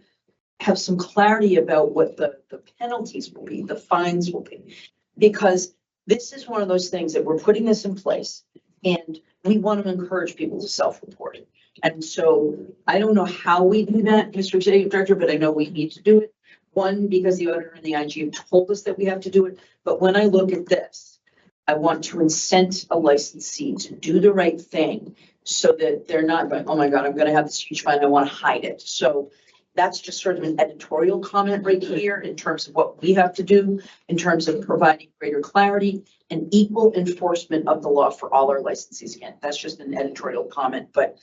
have some clarity about what the penalties will be, the fines will be. Because this is one of those things that we're putting this in place and we want to encourage people to self-report. And so I don't know how we do that, Mr. Executive Director, but I know we need to do it. One, because the auditor and the IG have told us that we have to do it. But when I look at this, I want to incent a licensee to do the right thing so that they're not going, oh my God, I'm going to have this huge fine, I want to hide it. So that's just sort of an editorial comment right here in terms of what we have to do, in terms of providing greater clarity and equal enforcement of the law for all our licensees. Again, that's just an editorial comment, but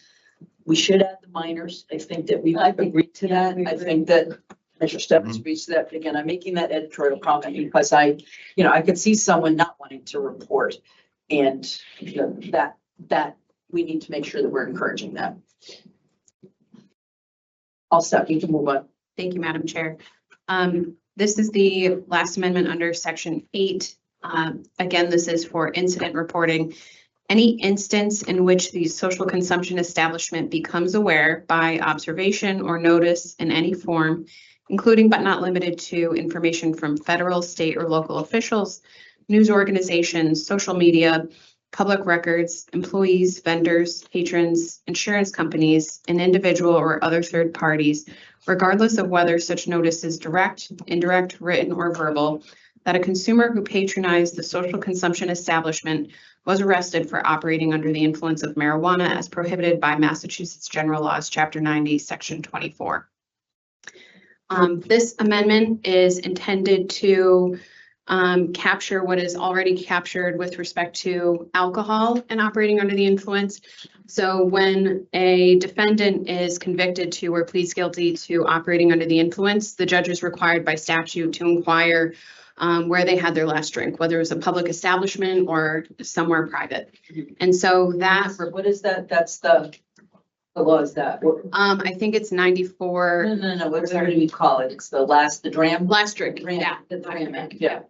we should add the minors. I think that we've agreed to that. I think that Mr. Stebbins agrees to that. But again, I'm making that editorial comment because I could see someone not wanting to report, and that we need to make sure that we're encouraging that. I'll stop. You can move on. Thank you, Madam Chair. This is the last amendment under section 8. Again, this is for incident reporting. Any instance in which the social consumption establishment becomes aware by observation or notice in any form including but not limited to information from federal, state, or local officials, news organizations, social media, public records, employees, vendors, patrons, insurance companies, and individual or other third parties, regardless of whether such notice is direct, indirect, written, or verbal, that a consumer who patronized the social consumption establishment was arrested for operating under the influence of marijuana as prohibited by Massachusetts General Laws, Chapter 90, Section 24. This amendment is intended to capture what is already captured with respect to alcohol and operating under the influence. So when a defendant is convicted to or pleads guilty to operating under the influence, the judge is required by statute to inquire where they had their last drink, whether it was a public establishment or somewhere private. And so that, What is that? That's the law is that? I think it's 94. No, whatever we call it. It's the dram. Last drink. Yeah. The dram act. Yeah.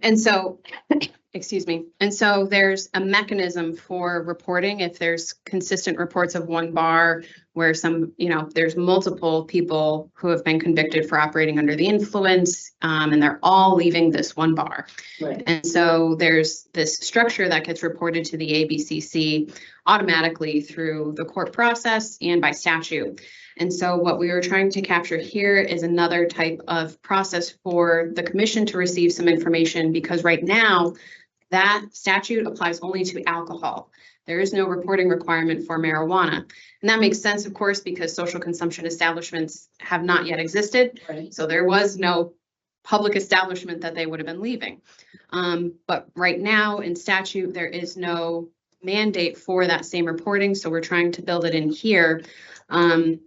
And so, excuse me. And so there's a mechanism for reporting if there's consistent reports of one bar where there's multiple people who have been convicted for operating under the influence, and they're all leaving this one bar. Right. And so there's this structure that gets reported to the ABCC automatically through the court process and by statute. And so what we were trying to capture here is another type of process for the commission to receive some information, because right now that statute applies only to alcohol. There is no reporting requirement for marijuana. And that makes sense, of course, because social consumption establishments have not yet existed. Right. So there was no public establishment that they would have been leaving. But right now in statute, there is no mandate for that same reporting. So we're trying to build it in here. I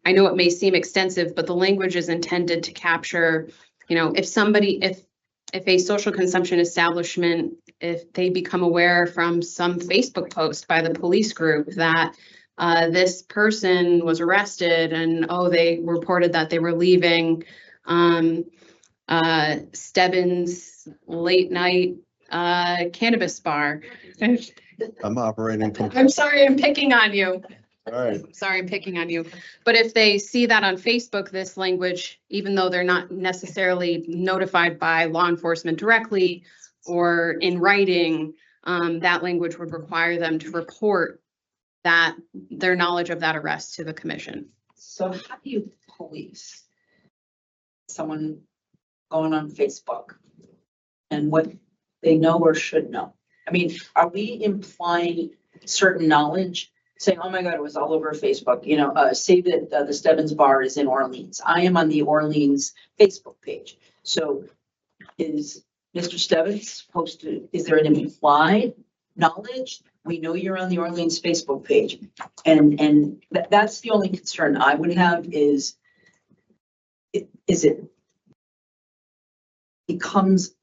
know it may seem extensive, but the language is intended to capture, if a social consumption establishment, if they become aware from some Facebook post by the police group that this person was arrested and, they reported that they were leaving Stebbins late night cannabis bar. I'm operating. I'm sorry, I'm picking on you. All right. Sorry, I'm picking on you. But if they see that on Facebook, this language, even though they're not necessarily notified by law enforcement directly or in writing, that language would require them to report that their knowledge of that arrest to the commission. So how do you police someone going on Facebook and what they know or should know? I mean, are we implying certain knowledge? Saying, oh my God, it was all over Facebook, say that the Stebbins bar is in Orleans. I am on the Orleans Facebook page. So is Mr. Stebbins supposed to, is there an implied knowledge? We know you're on the Orleans Facebook page. And that's the only concern I would have is it becomes,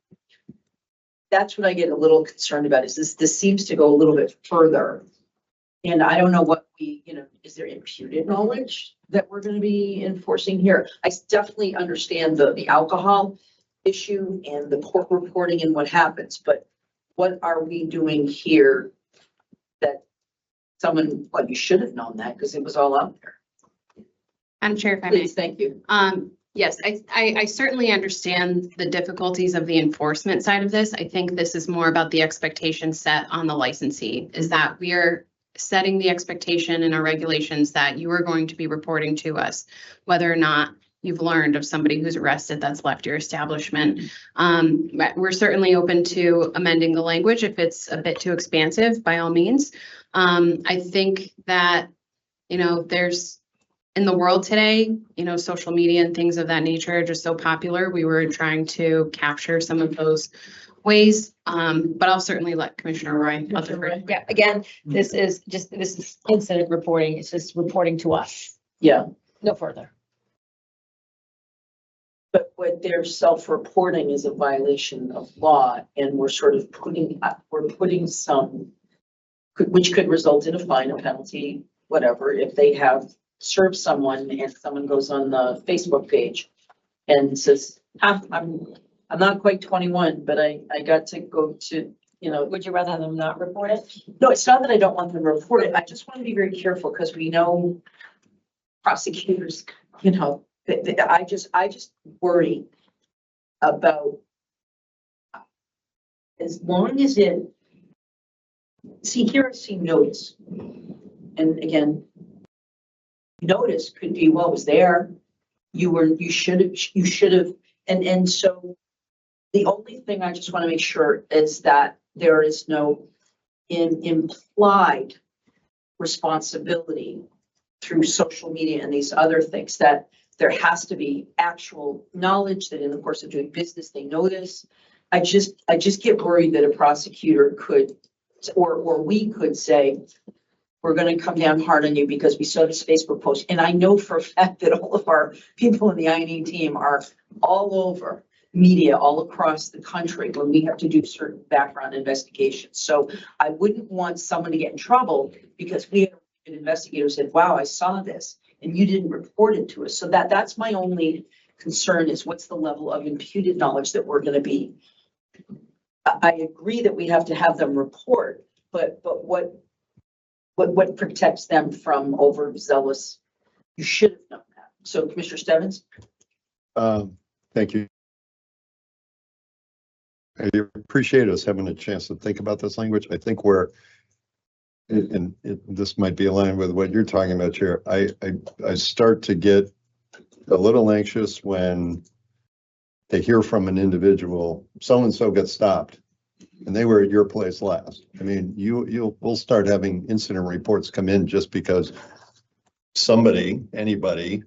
that's what I get a little concerned about is this seems to go a little bit further. And I don't know what is there imputed knowledge that we're going to be enforcing here? I definitely understand the alcohol issue and the court reporting and what happens, but what are we doing here that you should have known that because it was all out there. Madam Chair, if I may. Please, thank you. Yes, I certainly understand the difficulties of the enforcement side of this. I think this is more about the expectation set on the licensee, is that we are setting the expectation in our regulations that you are going to be reporting to us whether or not you've learned of somebody who's arrested that's left your establishment. We're certainly open to amending the language if it's a bit too expansive, by all means. I think that, there's in the world today, social media and things of that nature are just so popular. We were trying to capture some of those ways, but I'll certainly let Commissioner Roy. Yeah, again, this is incident reporting. It's just reporting to us. Yeah. No further. But what they're self-reporting is a violation of law, and we're sort of putting some, which could result in a fine, a penalty, whatever, if they have served someone and someone goes on the Facebook page and says, I'm not quite 21, but I got to go to, Would you rather them not report it? No, it's not that I don't want them to report it. I just want to be very careful because we know prosecutors you know, I just worry about as long as here I see notice. And again, notice could be, well, it was there. You should have, and so the only thing I just want to make sure is that there is no implied responsibility through social media and these other things, that there has to be actual knowledge that in the course of doing business, they know this. I just get worried that a prosecutor could, or we could say, we're going to come down hard on you because we saw this Facebook post. And I know for a fact that all of our people in the I&E team are all over media, all across the country when we have to do certain background investigations. So I wouldn't want someone to get in trouble because we had an investigator who said, wow, I saw this and you didn't report it to us. So that's my only concern, is what's the level of imputed knowledge that we're going to be. I agree that we have to have them report, but what protects them from overzealous? You should have known that. So Commissioner Stebbins? Thank you. I appreciate us having a chance to think about this language. I think this might be aligned with what you're talking about, Chair. I start to get a little anxious when they hear from an individual, so-and-so got stopped and they were at your place last. I mean, we'll start having incident reports come in just because anybody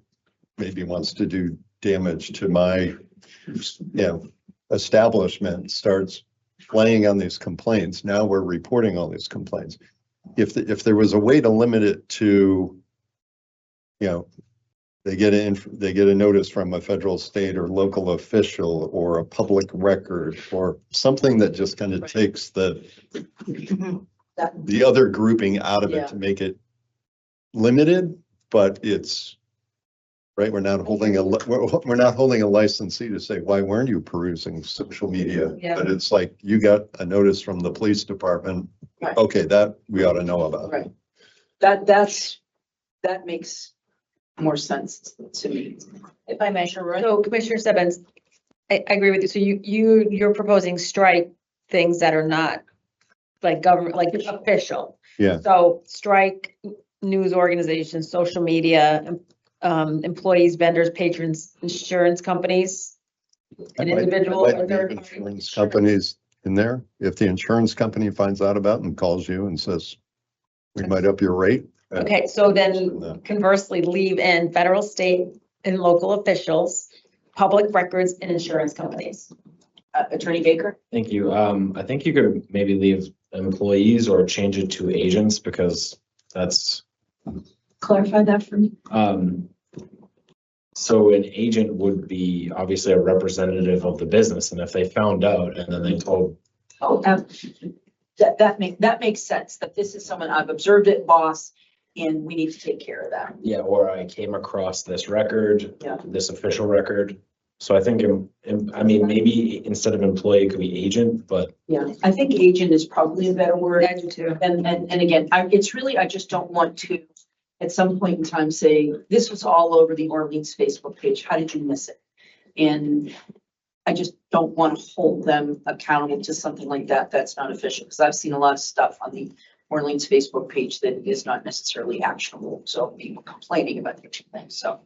maybe wants to do damage to my, establishment, starts laying on these complaints. Now we're reporting all these complaints. If there was a way to limit it to, they get a notice from a federal, state, or local official, or a public record, or something that just kind of takes the other grouping out of it to make it limited, but it's right. We're not holding a licensee to say, why weren't you perusing social media? Yeah. But it's like, you got a notice from the police department. Right. Okay, that we ought to know about. Right. That makes more sense to me. If I may, so Commissioner Stebbins, I agree with you. So you're proposing strike things that are not like government, like official. Yeah. So strike news organizations, social media, employees, vendors, patrons, insurance companies, and individual or third party insurance companies in there. If the insurance company finds out about it and calls you and says, we might up your rate. Okay, so then conversely, leave in federal, state, and local officials, public records, and insurance companies. Attorney Baker? Thank you. I think you could maybe leave employees or change it to agents, because that's. Clarify that for me. So an agent would be obviously a representative of the business, and if they found out and then they told. Oh, that makes sense, that this is someone I've observed it, boss, and we need to take care of that. Yeah, or I came across this record, Yeah. this official record. So I think, I mean, maybe instead of employee, it could be agent, but. Yeah, I think agent is probably a better word. I do too. And again, it's really, I just don't want to, at some point in time, say, this was all over the Orleans Facebook page. How did you miss it? And I just don't want to hold them accountable to something like that. That's not official, because I've seen a lot of stuff on the Orleans Facebook page that is not necessarily actionable. So people complaining about different things. So.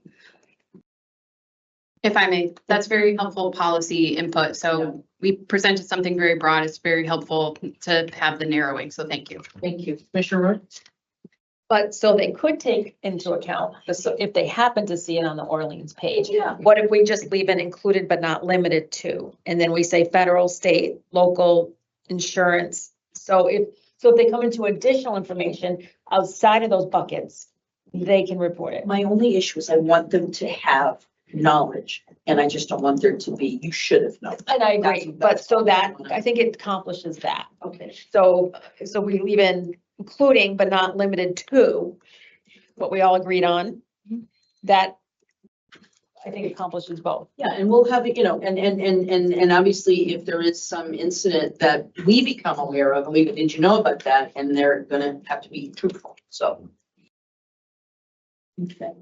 If I may, that's very helpful policy input. So we presented something very broad. It's very helpful to have the narrowing. So thank you. Thank you. Commissioner Roy? But so they could take into account, if they happen to see it on the Orleans page. Yeah. What if we just leave it included but not limited to? And then we say federal, state, local, insurance. So if they come into additional information outside of those buckets, they can report it. My only issue is I want them to have knowledge, and I just don't want there to be, you should have known. And I agree, but so that, I think it accomplishes that. Okay. So we leave in including but not limited to what we all agreed on. That I think accomplishes both. Yeah, and we'll have, and obviously if there is some incident that we become aware of, and we, did you know about that? And they're gonna have to be truthful, so. Okay.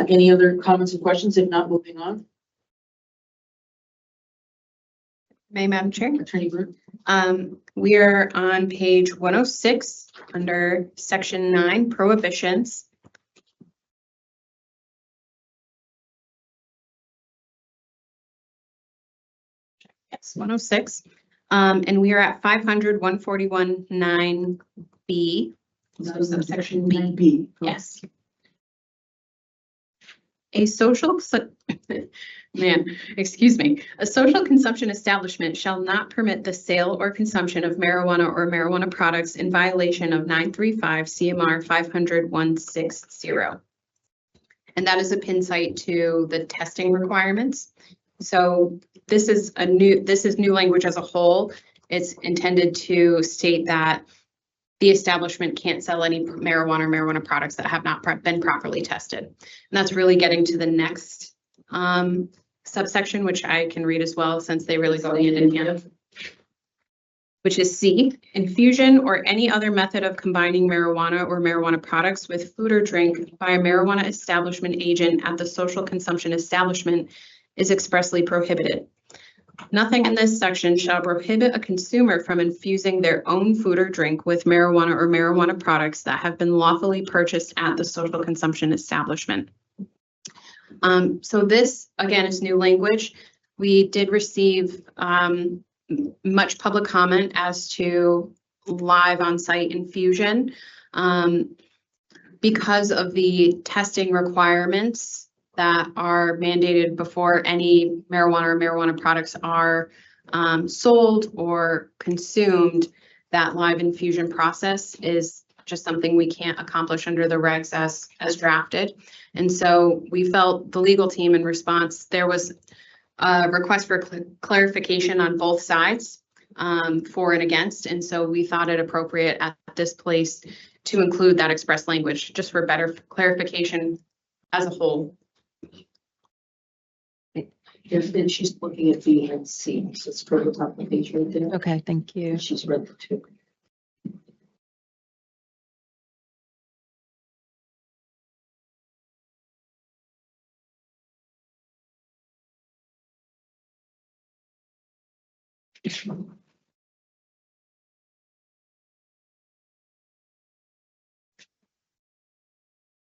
Any other comments or questions? If not, moving on. Madam Chair. Attorney Brew. We are on page 106 under section 9 prohibitions. Yes, 106. And we are at 500, 141.9B. So subsection B. B. Yes. A social, excuse me, a social consumption establishment shall not permit the sale or consumption of marijuana or marijuana products in violation of 935 CMR 500-160. And that is a pin site to the testing requirements. So this is new language as a whole. It's intended to state that the establishment can't sell any marijuana or marijuana products that have not been properly tested. And that's really getting to the next subsection, which I can read as well, since they really go hand in hand, which is C, infusion or any other method of combining marijuana or marijuana products with food or drink by a marijuana establishment agent at the social consumption establishment is expressly prohibited. Nothing in this section shall prohibit a consumer from infusing their own food or drink with marijuana or marijuana products that have been lawfully purchased at the social consumption establishment. So this, again, is new language. We did receive much public comment as to live on-site infusion. Because of the testing requirements that are mandated before any marijuana or marijuana products are sold or consumed, that live infusion process is just something we can't accomplish under the regs as drafted. And so we felt, the legal team, in response, there was a request for clarification on both sides, for and against. And so we thought it appropriate at this place to include that express language, just for better clarification as a whole. Yes, and she's looking at B and C, so it's for the top of the page right there. Okay, thank you. She's read the two.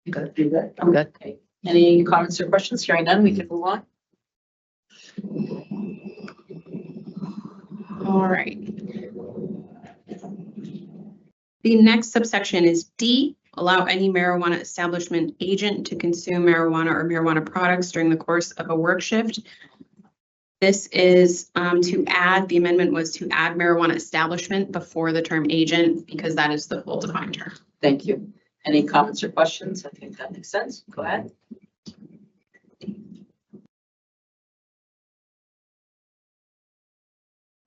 You got to do that. I'm good. Okay. Any comments or questions? Hearing none, we can move on. All right. The next subsection is D, allow any marijuana establishment agent to consume marijuana or marijuana products during the course of a work shift. This is to add, the amendment was to add marijuana establishment before the term agent, because that is the full defined term. Thank you. Any comments or questions? I think that makes sense. Go ahead.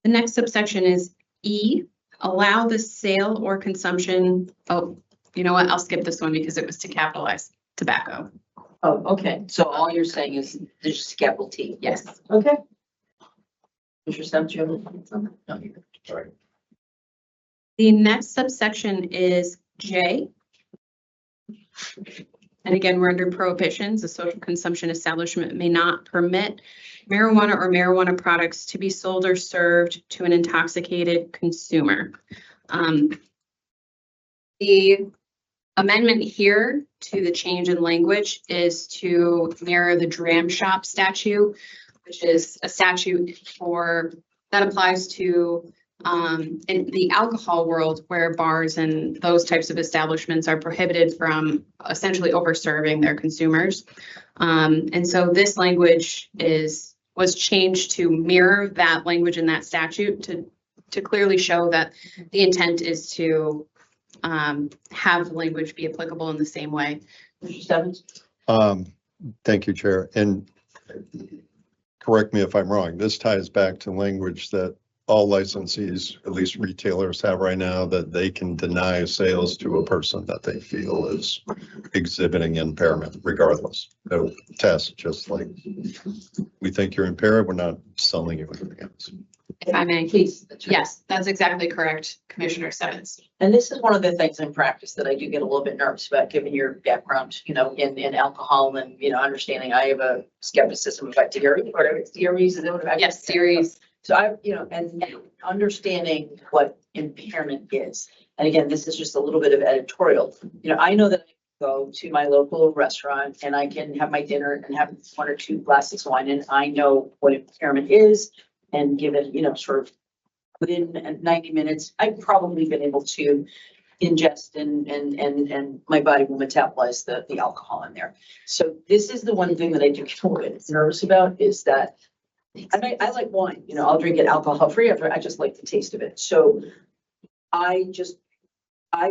The next subsection is E, allow the sale or consumption. Oh, you know what? I'll skip this one because it was to capitalize tobacco. Oh, okay. So all you're saying is there's just capital T. Yes. Okay. Mr. Stem, do you have any comments on that? No, you're good. Sorry. The next subsection is J. And again, we're under prohibitions. A social consumption establishment may not permit marijuana or marijuana products to be sold or served to an intoxicated consumer. The amendment here to the change in language is to mirror the dram shop statute, which is a statute that applies to in the alcohol world, where bars and those types of establishments are prohibited from essentially over-serving their consumers. And so this language was changed to mirror that language in that statute to clearly show that the intent is to have the language be applicable in the same way. Mr. Stebbins? Thank you, Chair. And correct me if I'm wrong, this ties back to language that all licensees, at least retailers, have right now, that they can deny sales to a person that they feel is exhibiting impairment regardless. No test, just like we think you're impaired, we're not selling you anything else. If I may. Please. Yes, that's exactly correct, Commissioner Simmons. And this is one of the things in practice that I do get a little bit nervous about, given your background, in alcohol and, understanding I have a skepticism about theory, or it's theories. Yes, series. So and understanding what impairment is. And again, this is just a little bit of editorial. I know that I can go to my local restaurant and I can have my dinner and have 1 or 2 glasses of wine, and I know what impairment is. And given, sort of within 90 minutes, I've probably been able to ingest and my body will metabolize the alcohol in there. So this is the one thing that I do get a little bit nervous about, is that I like wine, I'll drink it alcohol free. I just like the taste of it. So I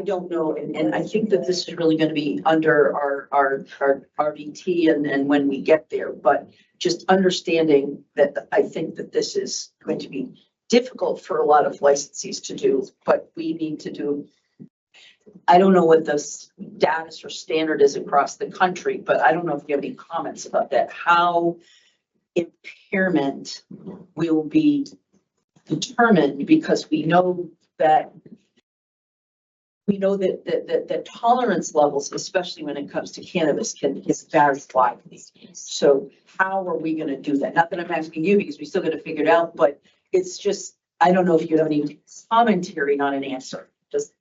don't know. And I think that this is really going to be under our RVT and when we get there, but just understanding that I think that this is going to be difficult for a lot of licensees to do, but we need to do. I don't know what the status or standard is across the country, but I don't know if you have any comments about that, how impairment will be determined, because we know that the tolerance levels, especially when it comes to cannabis, can vary widely. So how are we going to do that? Not that I'm asking you, because we still got to figure it out, but it's just, I don't know if you have any commentary, not an answer. Just.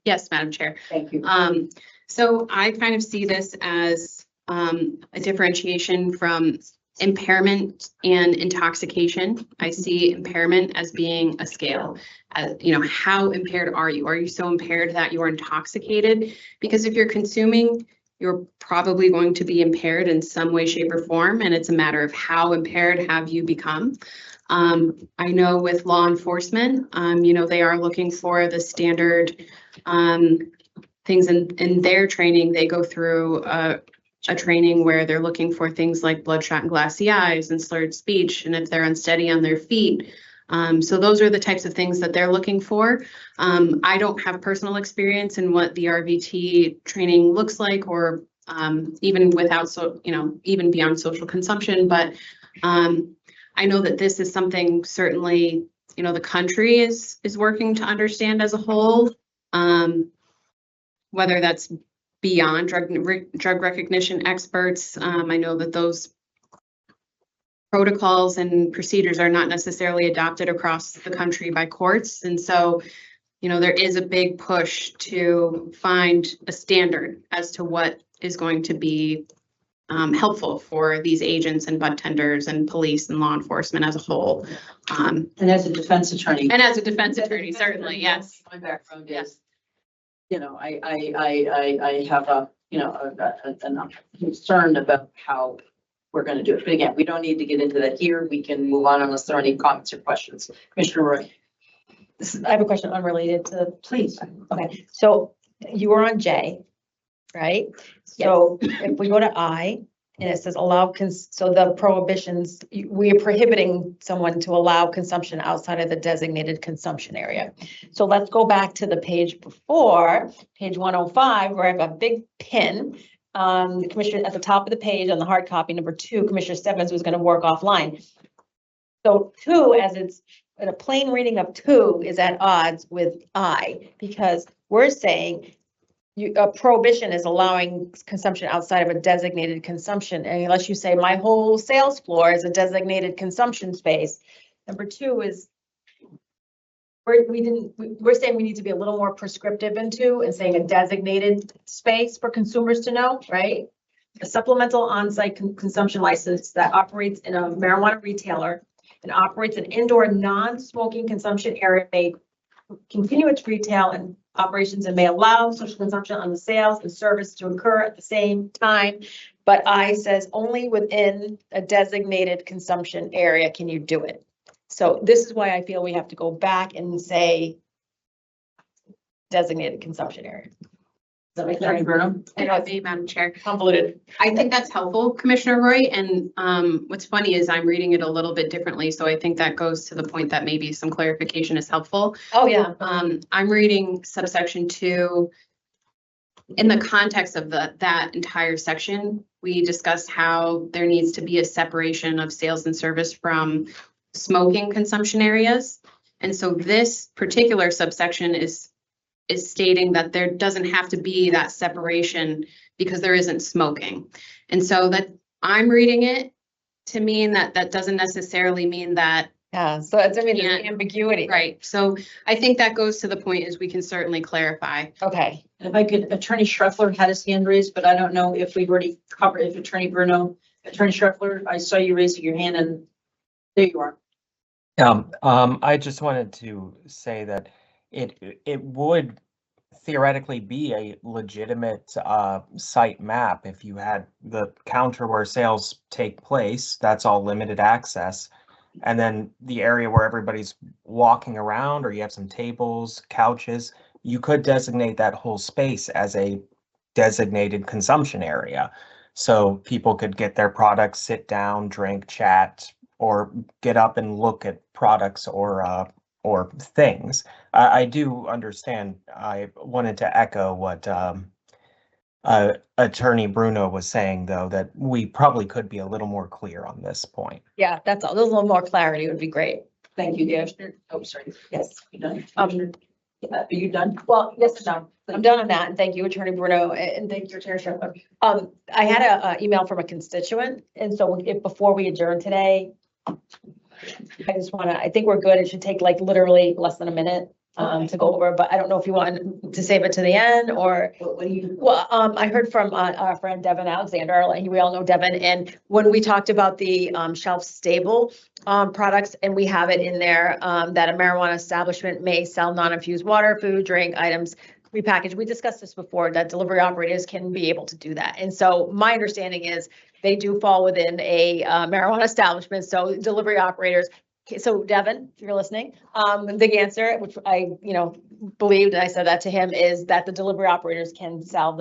Yes, Madam Chair. Thank you. So I kind of see this as a differentiation from impairment and intoxication. I see impairment as being a scale. How impaired are you? Are you so impaired that you're intoxicated? Because if you're consuming, you're probably going to be impaired in some way, shape, or form, and it's a matter of how impaired have you become. I know with law enforcement, they are looking for the standard things in their training. They go through a training where they're looking for things like bloodshot and glassy eyes and slurred speech, and if they're unsteady on their feet. So those are the types of things that they're looking for. I don't have personal experience in what the RVT training looks like, or even without, even beyond social consumption. But I know that this is something certainly, the country is working to understand as a whole, whether that's beyond drug recognition experts. I know that those protocols and procedures are not necessarily adopted across the country by courts. And so, there is a big push to find a standard as to what is going to be helpful for these agents and bud tenders and police and law enforcement as a whole. And as a defense attorney. Certainly, yes. My background is, I have a concern about how we're going to do it. But again, we don't need to get into that here. We can move on unless there are any comments or questions. Commissioner Roy. I have a question unrelated to. Please. Okay, so you were on J, right? So if we go to I, and it says allow, so the prohibitions, we are prohibiting someone to allow consumption outside of the designated consumption area. So let's go back to the page before, page 105, where I have a big pin. The commissioner at the top of the page on the hard copy, number 2, Commissioner Stebbins was going to work offline. So 2, as it's in a plain reading of 2, is at odds with I, because we're saying a prohibition is allowing consumption outside of a designated consumption. And unless you say my whole sales floor is a designated consumption space. Number 2 is we're saying we need to be a little more prescriptive into and saying a designated space for consumers to know, right? A supplemental on-site consumption license that operates in a marijuana retailer and operates an indoor non-smoking consumption area may continue its retail and operations and may allow social consumption on the sales and service to occur at the same time. But I says only within a designated consumption area can you do it. So this is why I feel we have to go back and say designated consumption area. Does that make sense? I know, Madam Chair. Convoluted. I think that's helpful, Commissioner Roy. And what's funny is I'm reading it a little bit differently. So I think that goes to the point that maybe some clarification is helpful. Oh, yeah. I'm reading subsection 2. In the context of that entire section, we discussed how there needs to be a separation of sales and service from smoking consumption areas. And so this particular subsection is stating that there doesn't have to be that separation because there isn't smoking. And so that I'm reading it to mean that that doesn't necessarily mean that. Yeah, so it's, I mean, there's Yeah. ambiguity. Right. So I think that goes to the point is we can certainly clarify. Okay. If I could, Attorney Schreffler had his hand raised, but I don't know if we've already covered, if Attorney Schreffler, I saw you raising your hand and there you are. I just wanted to say that it would theoretically be a legitimate site map if you had the counter where sales take place, that's all limited access. And then the area where everybody's walking around, or you have some tables, couches, you could designate that whole space as a designated consumption area. So people could get their products, sit down, drink, chat, or get up and look at products or things. I do understand. I wanted to echo what Attorney Bruno was saying, though, that we probably could be a little more clear on this point. Yeah, that's all. A little more clarity would be great. Thank you, Dashner. Oh, sorry. Yes. You done? Yeah, Are you done? well, yes, I'm done. I'm done on that. And thank you, Attorney Bruno, and thank you, Attorney Schreffler. I had a email from a constituent, and so before we adjourn today, I just wanna, I think we're good. It should take like literally less than a minute to go over, but I don't know if you want to save it to the end or. What do you? Well, I heard from our friend Devin Alexander, like we all know Devin, and when we talked about the shelf stable products, and we have it in there that a marijuana establishment may sell non-infused water, food, drink items repackaged. We discussed this before, that delivery operators can be able to do that. And so my understanding is they do fall within a marijuana establishment, so delivery operators. So Devin, if you're listening, the answer, which I, believed, and I said that to him, is that the delivery operators can sell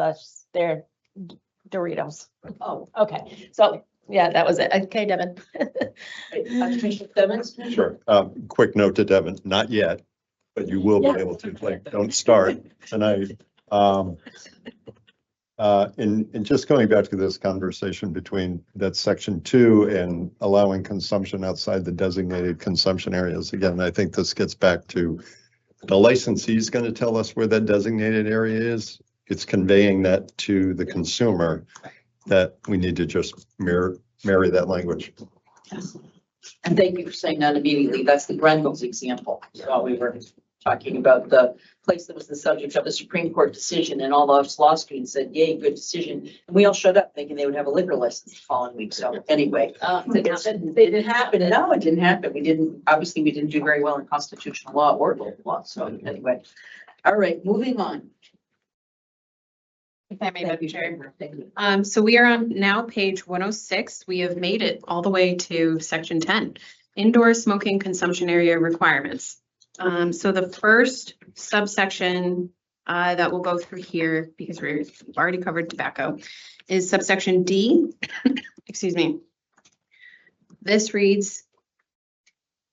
their Doritos. Oh, Okay, so yeah, that was it. Okay, Devin. Commissioner Simmons? Sure. Quick note to Devin, not yet, but you will be able to, like, don't start tonight. And just going back to this conversation between that section 2 and allowing consumption outside the designated consumption areas. Again, I think this gets back to the licensee is going to tell us where that designated area is. It's conveying that to the consumer that we need to just marry that language. Yes. And thank you for saying that immediately. That's the Grenville's example. So we were talking about the place that was the subject of a Supreme Court decision, and all of law students said, yay, good decision. And we all showed up thinking they would have a liquor license the following week. So anyway, it didn't happen. No, it didn't happen. We didn't do very well in constitutional law or local law. So anyway, all right, moving on. If I may, Thank Madam you, Chair. Thank you. So we are on now page 106. We have made it all the way to section 10, indoor smoking consumption area requirements. So the first subsection that we'll go through here, because we've already covered tobacco, is subsection D. Excuse me. This reads,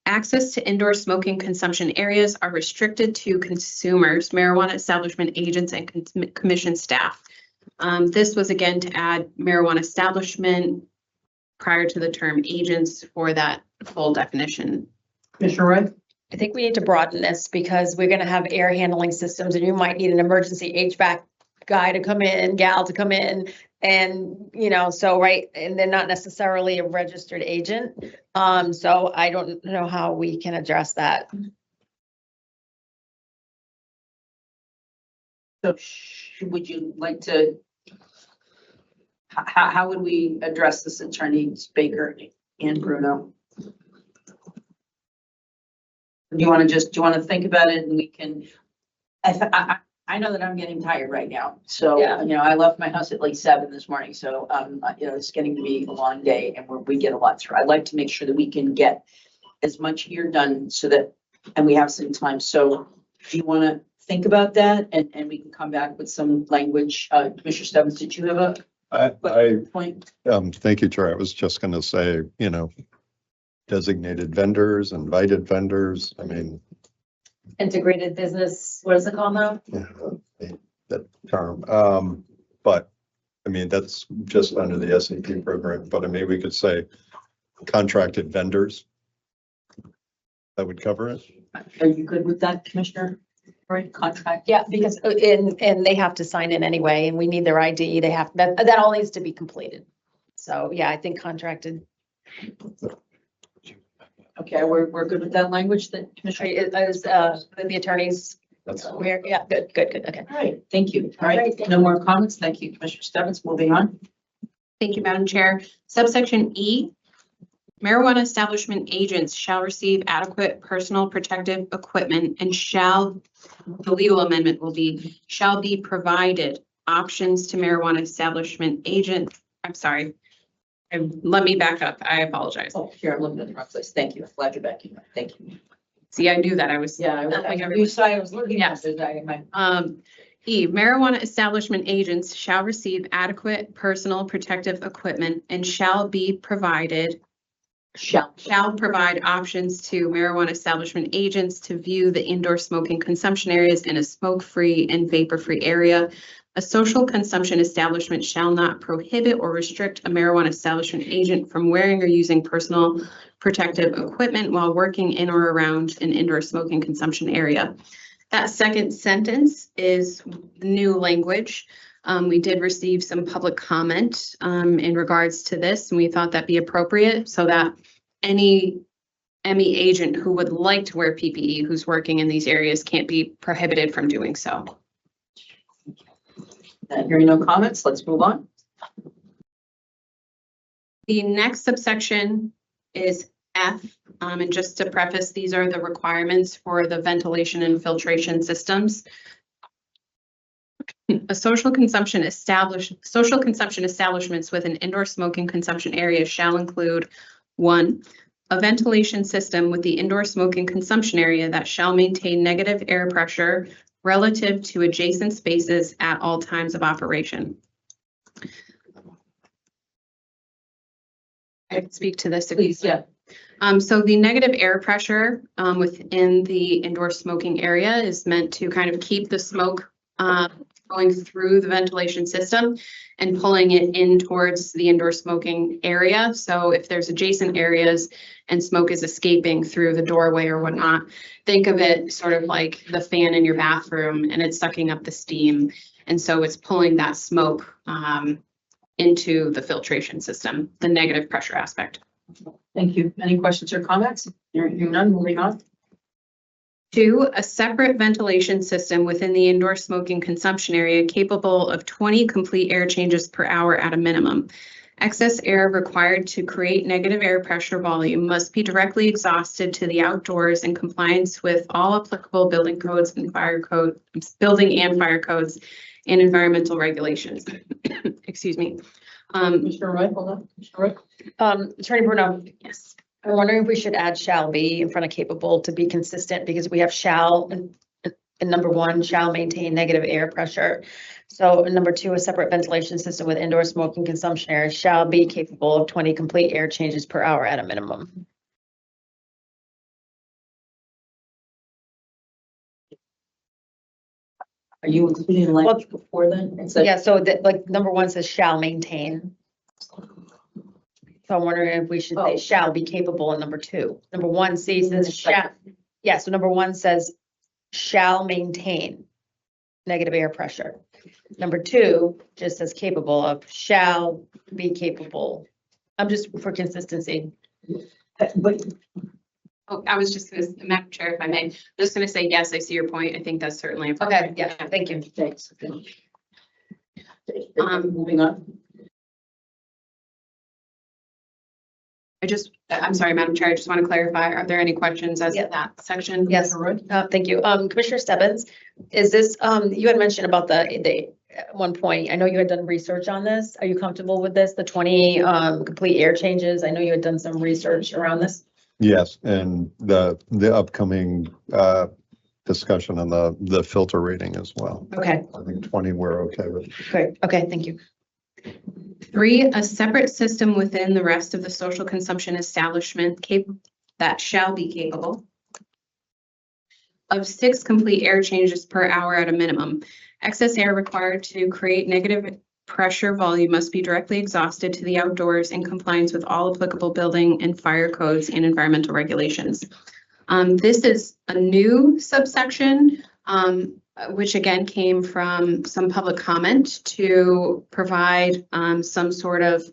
access to indoor smoking consumption areas are restricted to consumers, marijuana establishment agents, and commission staff. This was again to add marijuana establishment prior to the term agents for that full definition. Commissioner Roy? I think we need to broaden this because we're gonna have air handling systems and you might need an emergency HVAC guy to come in, gal to come in. And, so, right, and they're not necessarily a registered agent. So I don't know how we can address that. So would you like to, how would we address this, Attorneys Baker and Bruno? Do you want to think about it and we can, I know that I'm getting tired right now. So, Yeah. I left my house at like 7 this morning. So, it's getting to be a long day and we get a lot through. I'd like to make sure that we can get as much here done so that, and we have some time. So do you want to think about that and we can come back with some language? Commissioner Stebbins, did you have a point? Thank you, Chair. I was just going to say, designated vendors, invited vendors. I mean, Integrated business, what is it called now? that term. But I mean, that's just under the SAP program. But I mean, we could say contracted vendors. That would cover it? Are you good with that, Commissioner? Right, contract? Yeah, because and they have to sign in anyway, and we need their ID. They have, that all needs to be completed. So, yeah, I think contracted. Okay, we're good with that language that Commissioner? Is the attorneys, we're, yeah, good, okay. All right, thank you. All right, no more comments. Thank you, Commissioner Stebbins. Moving on. Thank you, Madam Chair. Subsection E, marijuana establishment agents shall receive adequate personal protective equipment and the legal amendment will be, shall be provided options to marijuana establishment agent. I'm sorry. Let me back up. I apologize. Oh, here, I'm looking at the wrong place. Thank you. Glad you're back. Thank you. See, I knew that I was. Yeah, You saw I was looking at Yes. it. E, marijuana establishment agents shall receive adequate personal protective equipment and shall provide options to marijuana establishment agents to view the indoor smoking consumption areas in a smoke-free and vapor-free area. A social consumption establishment shall not prohibit or restrict a marijuana establishment agent from wearing or using personal protective equipment while working in or around an indoor smoking consumption area. That second sentence is new language. We did receive some public comment in regards to this, and we thought that'd be appropriate so that any ME agent who would like to wear PPE who's working in these areas can't be prohibited from doing so. Hearing no comments, let's move on. The next subsection is F, and just to preface, these are the requirements for the ventilation and filtration systems. Social consumption establishments with an indoor smoking consumption area shall include 1, a ventilation system with the indoor smoking consumption area that shall maintain negative air pressure relative to adjacent spaces at all times of operation. I can speak to this. Please, yeah. So the negative air pressure within the indoor smoking area is meant to kind of keep the smoke going through the ventilation system and pulling it in towards the indoor smoking area. So if there's adjacent areas and smoke is escaping through the doorway or whatnot, think of it sort of like the fan in your bathroom and it's sucking up the steam. And so it's pulling that smoke into the filtration system, the negative pressure aspect. Thank you. Any questions or comments? Hearing none, moving on. 2, a separate ventilation system within the indoor smoking consumption area capable of 20 complete air changes per hour at a minimum. Excess air required to create negative air pressure volume must be directly exhausted to the outdoors in compliance with all applicable building codes and fire codes and environmental regulations. Excuse me. Commissioner Wright, hold on. Commissioner Wright. Attorney Bruno, Yes. I'm wondering if we should add shall be in front of capable to be consistent because we have shall and number 1, shall maintain negative air pressure. So number 2, a separate ventilation system with indoor smoking consumption areas shall be capable of 20 complete air changes per hour at a minimum. Are you including language before then? Yeah, so that like number 1 says shall maintain. So I'm wondering if we should say shall be capable in number 2. Number 1 says shall. Yeah, so number 1 says shall maintain negative air pressure. Number 2 just says capable of, shall be capable. I'm just for consistency. But Oh, I was just going to, Madam Chair, if I may, just going to say, yes, I see your point. I think that's certainly appropriate. Okay, yeah, thank you. thanks. Moving on. I'm sorry, Madam Chair, I just want to clarify, are there any questions as to that section? Yes, thank you. Commissioner Stebbins, is this, you had mentioned about the at one point, I know you had done research on this. Are you comfortable with this? The 20 complete air changes? I know you had done some research around this. Yes, and the upcoming discussion on the filter rating as well. Okay, I think 20 we're okay with. great. Okay, thank you. 3, a separate system within the rest of the social consumption establishment that shall be capable of 6 complete air changes per hour at a minimum. Excess air required to create negative pressure volume must be directly exhausted to the outdoors in compliance with all applicable building and fire codes and environmental regulations. This is a new subsection, which again came from some public comment to provide some sort of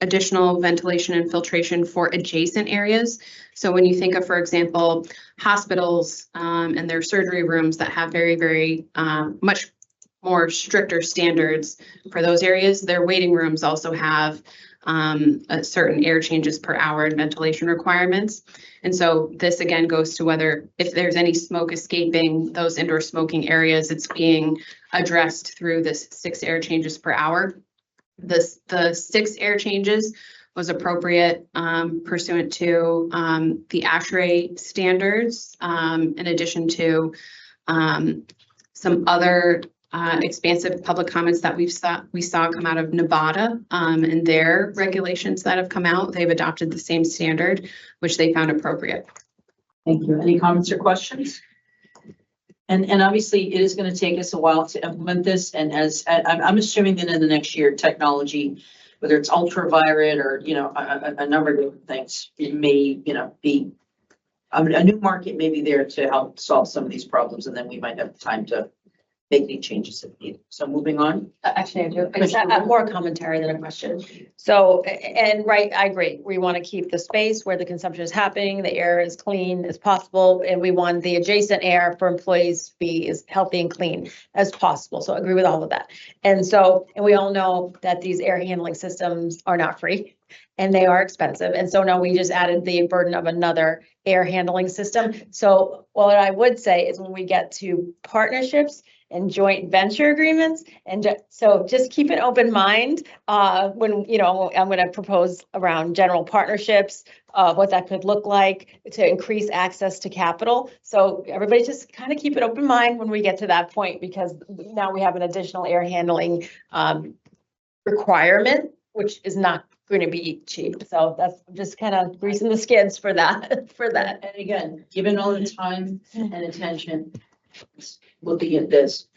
additional ventilation and filtration for adjacent areas. So when you think of, for example, hospitals and their surgery rooms that have very much more stricter standards for those areas, their waiting rooms also have a certain air changes per hour and ventilation requirements. And so this again goes to whether if there's any smoke escaping those indoor smoking areas, it's being addressed through this 6 air changes per hour. The 6 air changes was appropriate pursuant to the ASHRAE standards, in addition to some other expansive public comments that we saw come out of Nevada and their regulations that have come out. They've adopted the same standard, which they found appropriate. Thank you. Any comments or questions? And obviously it is going to take us a while to implement this. And as I'm assuming that in the next year, technology, whether it's ultraviolet or, a number of different things, it may, be a new market may be there to help solve some of these problems. And then we might have time to make any changes if needed. So moving on. Actually, I do. I just have more commentary than a question. So, and right, I agree. We want to keep the space where the consumption is happening, the air is clean as possible, and we want the adjacent air for employees to be as healthy and clean as possible. So I agree with all of that. And we all know that these air handling systems are not free and they are expensive. And so now we just added the burden of another air handling system. So what I would say is when we get to partnerships and joint venture agreements. And so just keep an open mind when, I'm going to propose around general partnerships, what that could look like to increase access to capital. So everybody just kind of keep an open mind when we get to that point, because now we have an additional air handling requirement, which is not going to be cheap. So that's just kind of greasing the skids for that. And again, given all the time and attention looking at this,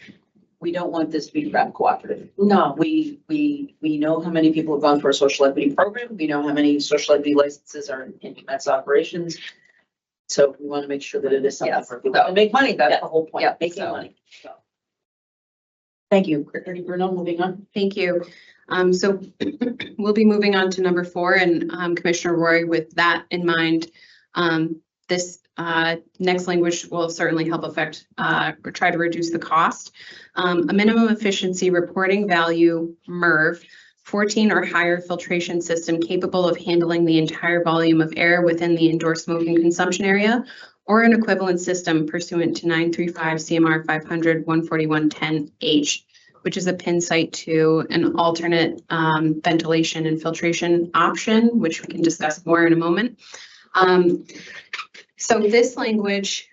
we don't want this to be crap cooperative. No. We know how many people have gone through our social equity program. We know how many social equity licenses are in commence operations. So we want to make sure that it is something for people to make money. That's the whole point, making money. So. Thank you. Attorney Bruno, moving on. Thank you. So we'll be moving on to number 4, and Commissioner Roy, with that in mind, this next language will certainly help affect or try to reduce the cost. A minimum efficiency reporting value, MERV, 14 or higher filtration system capable of handling the entire volume of air within the indoor smoking consumption area, or an equivalent system pursuant to 935 CMR 500 14110H, which is a pin site to an alternate ventilation and filtration option, which we can discuss more in a moment. So this language,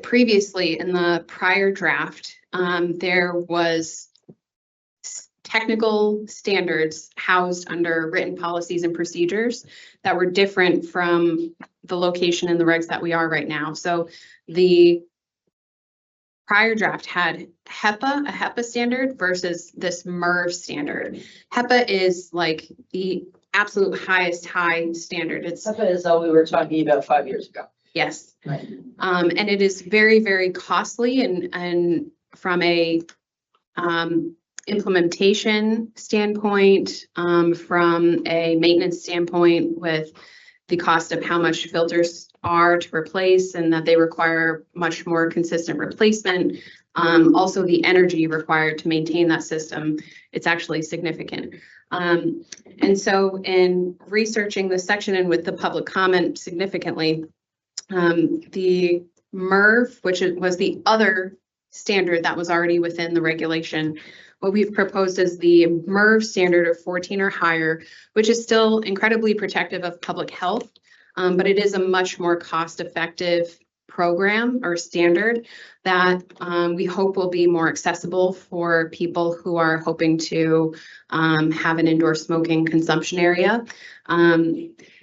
previously in the prior draft, there was technical standards housed under written policies and procedures that were different from the location and the regs that we are right now. So the prior draft had a HEPA standard versus this MERV standard. HEPA is like the absolute highest high standard. HEPA is all we were talking about 5 years ago. Yes. Right. And it is very, very costly and from a implementation standpoint, from a maintenance standpoint, with the cost of how much filters are to replace and that they require much more consistent replacement. Also the energy required to maintain that system, it's actually significant. And so in researching this section and with the public comment significantly, the MERV, which was the other standard that was already within the regulation, what we've proposed is the MERV standard of 14 or higher, which is still incredibly protective of public health, but it is a much more cost-effective program or standard that we hope will be more accessible for people who are hoping to have an indoor smoking consumption area.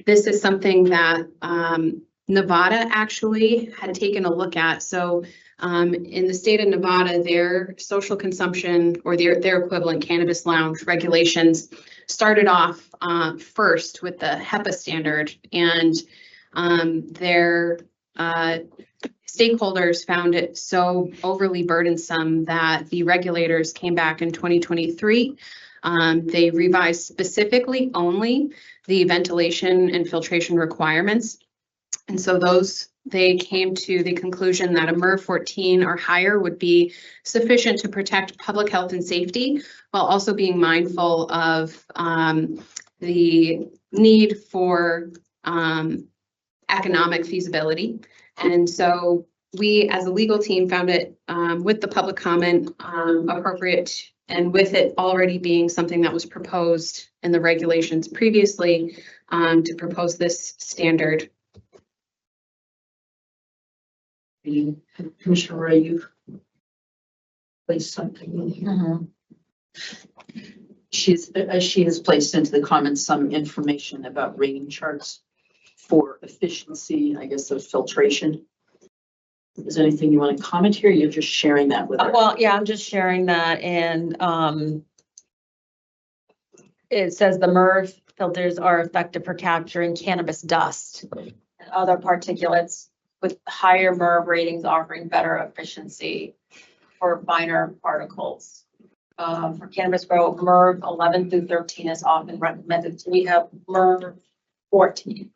This is something that Nevada actually had taken a look at. So in the state of Nevada, their social consumption or their equivalent cannabis lounge regulations started off first with the HEPA standard. And Their stakeholders found it so overly burdensome that the regulators came back in 2023. They revised specifically only the ventilation and filtration requirements. And so they came to the conclusion that a MERV 14 or higher would be sufficient to protect public health and safety, while also being mindful of the need for economic feasibility. And so we, as a legal team, found it with the public comment appropriate, and with it already being something that was proposed in the regulations previously, to propose this standard. Commissioner Ray, you've placed something in here. She has placed into the comments some information about rating charts for efficiency, I guess, of filtration. Is there anything you want to comment here? You're just sharing that with her? Well, yeah, I'm just sharing that, and it says the MERV filters are effective for capturing cannabis dust and other particulates, with higher MERV ratings offering better efficiency for finer particles. For cannabis grow, MERV 11 through 13 is often recommended. We have MERV 14.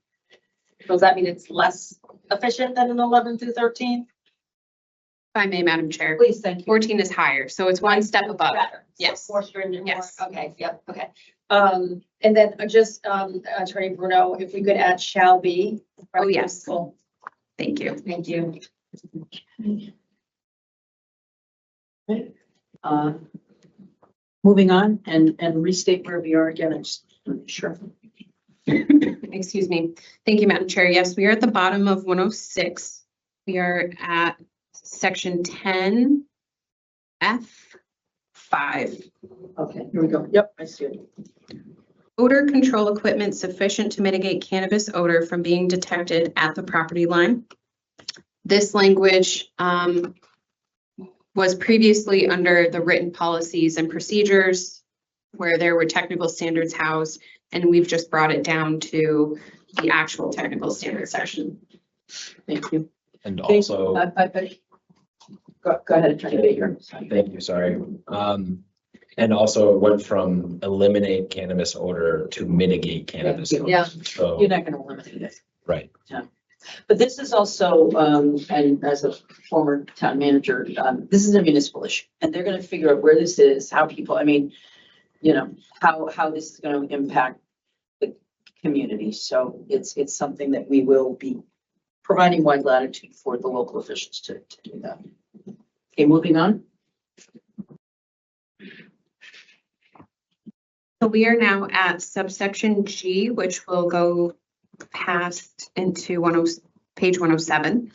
Does that mean it's less efficient than an 11 through 13? If I may, Madam Chair. Please, thank you. 14 is higher, so it's one step above. Better. Yes. More stringent. Yes. More, okay. Yep. Okay. And then just Attorney Bruno, if we could add shall be. Oh, yes. Cool. Thank you. Thank you. Moving on and restate where we are again. I'm just sure. Excuse me. Thank you, Madam Chair. Yes, we are at the bottom of 106. We are at section 10 F5. Okay, here we go. Yep, I see it. Odor control equipment sufficient to mitigate cannabis odor from being detected at the property line. This language was previously under the written policies and procedures where there were technical standards housed, and we've just brought it down to the actual technical standards section. Thank you. And also, Go ahead, Attorney Baker. thank you, sorry. And also it went from eliminate cannabis odor to mitigate cannabis odor. Yeah. So, You're not going to eliminate it. right. But this is also, and as a former town manager, this is a municipal issue, and they're going to figure out where this is, how people, I mean, you know, how this is going to impact the community. So it's something that we will be providing wide latitude for the local officials to do that. Okay, moving on. So we are now at subsection G, which will go past into page 107.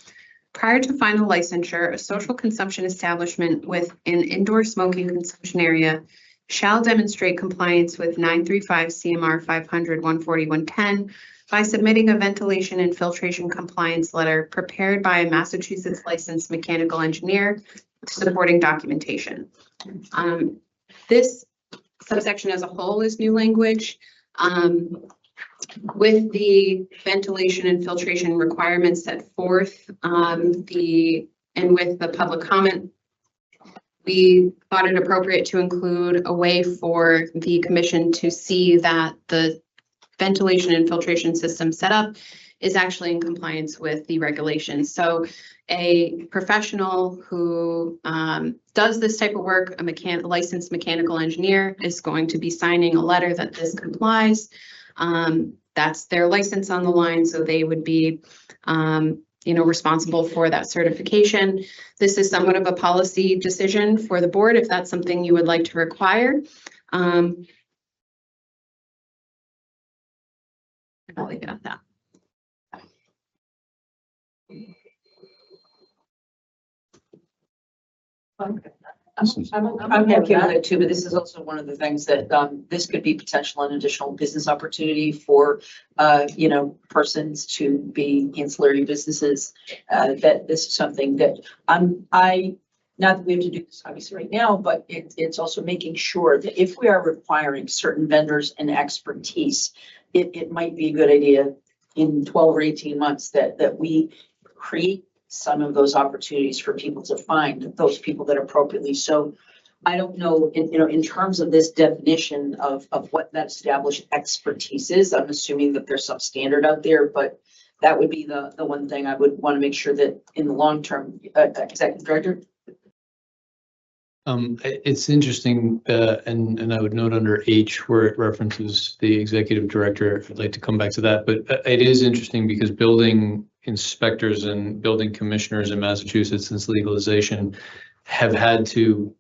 Prior to final licensure, a social consumption establishment with an indoor smoking consumption area shall demonstrate compliance with 935 CMR 500 140 110 by submitting a ventilation and filtration compliance letter prepared by a Massachusetts licensed mechanical engineer with supporting documentation. This subsection as a whole is new language. With the ventilation and filtration requirements set forth and with the public comment, we thought it appropriate to include a way for the commission to see that the ventilation and filtration system setup is actually in compliance with the regulations. So a professional who does this type of work, a licensed mechanical engineer, is going to be signing a letter that this complies. That's their license on the line, so they would be responsible for that certification. This is somewhat of a policy decision for the board if that's something you would like to require. I'll leave it at that. I'm okay with it too, but this is also one of the things that this could be potential and additional business opportunity for persons to be ancillary businesses. That this is something that not that we have to do this obviously right now, but it's also making sure that if we are requiring certain vendors and expertise, it might be a good idea in 12 or 18 months that we create some of those opportunities for people to find those people that appropriately. So I don't know, in terms of this definition of what that established expertise is, I'm assuming that there's some standard out there, but that would be the one thing I would want to make sure that in the long term, Executive Director. It's interesting, and I would note under H where it references the executive director. I'd like to come back to that, but it is interesting because building inspectors and building commissioners in Massachusetts since legalization have had to,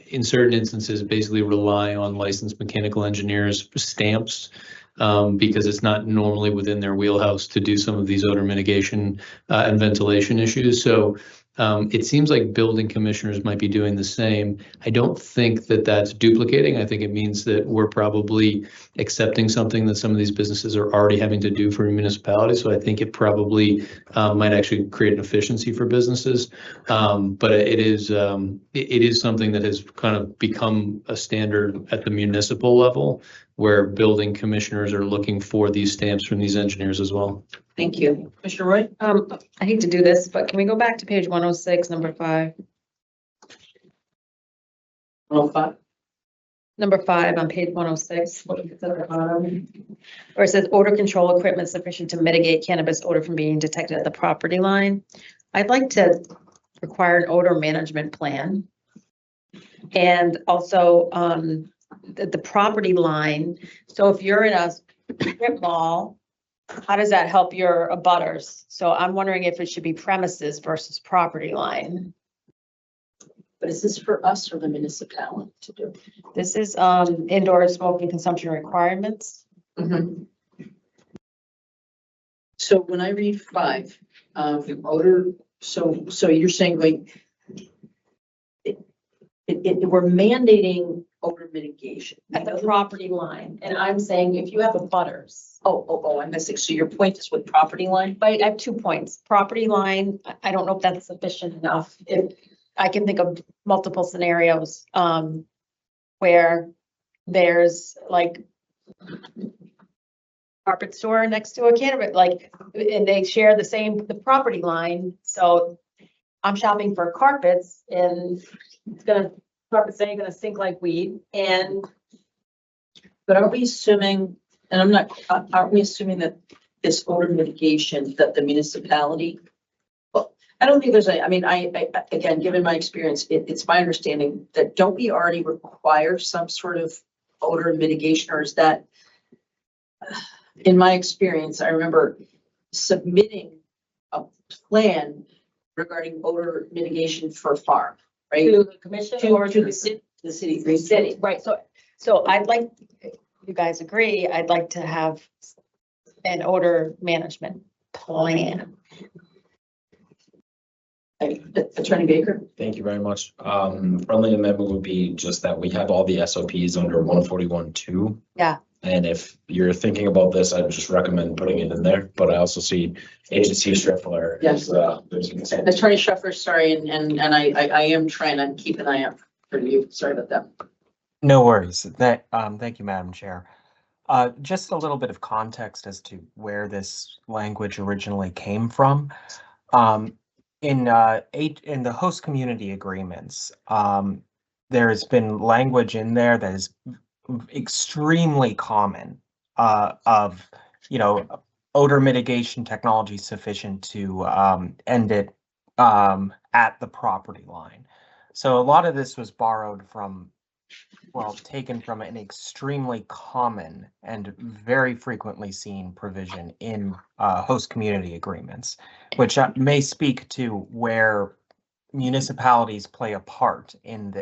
in certain instances, basically rely on licensed mechanical engineers stamps because it's not normally within their wheelhouse to do some of these odor mitigation and ventilation issues. So it seems like building commissioners might be doing the same. I don't think that that's duplicating. I think it means that we're probably accepting something that some of these businesses are already having to do for municipalities. So I think it probably might actually create an efficiency for businesses. But it is something that has kind of become a standard at the municipal level where building commissioners are looking for these stamps from these engineers as well. Thank you. Commissioner Roy? I hate to do this, but can we go back to page 106, number 5? 105. Number 5 on page 106, what is it at the bottom? Where it says odor control equipment sufficient to mitigate cannabis odor from being detected at the property line. I'd like to require an odor management plan. And also the property line. So if you're in a strip mall, how does that help your abutters? So I'm wondering if it should be premises versus property line. But is this for us or the municipality to do? This is indoor smoking consumption requirements. So when I read 5, odor, so you're saying like we're mandating odor mitigation At the property line, and I'm saying if you have abutters. I'm missing. So your point is with property line? I have 2 points. Property line, I don't know if that's sufficient enough. If I can think of multiple scenarios where there's like carpet store next to a cannabis, like, and they share the property line. So I'm shopping for carpets and carpets ain't gonna stink like weed. But are we assuming, and aren't we assuming that this odor mitigation that the municipality? Well, I don't think there's I again, given my experience, it's my understanding that don't we already require some sort of odor mitigation, or is that, in my experience, I remember submitting a plan regarding odor mitigation for farm, right? To the commission or to the city? The city. The city, right. So I'd like, you guys agree, I'd like to have an odor management plan. Attorney Baker? Thank you very much. Friendly amendment would be just that we have all the SOPs under 141.2. Yeah. And if you're thinking about this, I would just recommend putting it in there, but I also see agency Striffler. Yes. There's a consent. Attorney Scheffler, sorry, and I am trying to keep an eye out for you. Sorry about that. No worries. Thank you, Madam Chair. Just a little bit of context as to where this language originally came from. In the host community agreements, there has been language in there that is extremely common of, odor mitigation technology sufficient to end it at the property line. So a lot of this was borrowed from, taken from an extremely common and very frequently seen provision in host community agreements, which may speak to where municipalities play a part in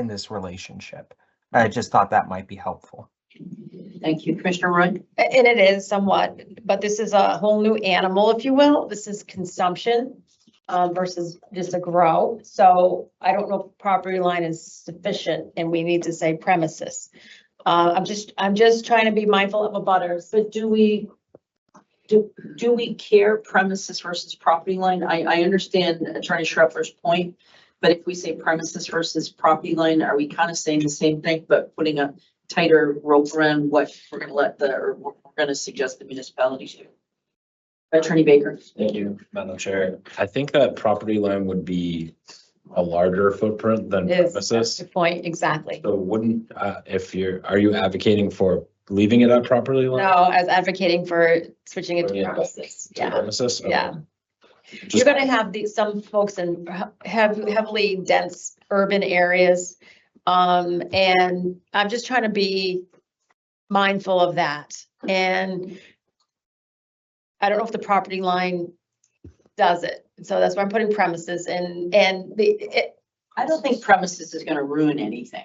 this relationship. I just thought that might be helpful. Thank you, Commissioner Roy. And it is somewhat, but this is a whole new animal, if you will. This is consumption versus just a grow. So I don't know if property line is sufficient and we need to say premises. I'm just trying to be mindful of abutters. But do we care premises versus property line? I understand Attorney Scheffler's point, but if we say premises versus property line, are we kind of saying the same thing, but putting a tighter rope around what we're going to suggest the municipalities do? Attorney Baker. Thank you, Madam Chair. I think that property line would be a larger footprint than Is, premises. good point, exactly. So wouldn't, are you advocating for leaving it at property line? No, as advocating for switching it to Yeah. premises, To yeah, premises? Okay. yeah. Just- You're gonna have some folks in heavily dense urban areas. And I'm just trying to be mindful of that. And I don't know if the property line does it. So that's why I'm putting premises and I don't think premises is gonna ruin anything.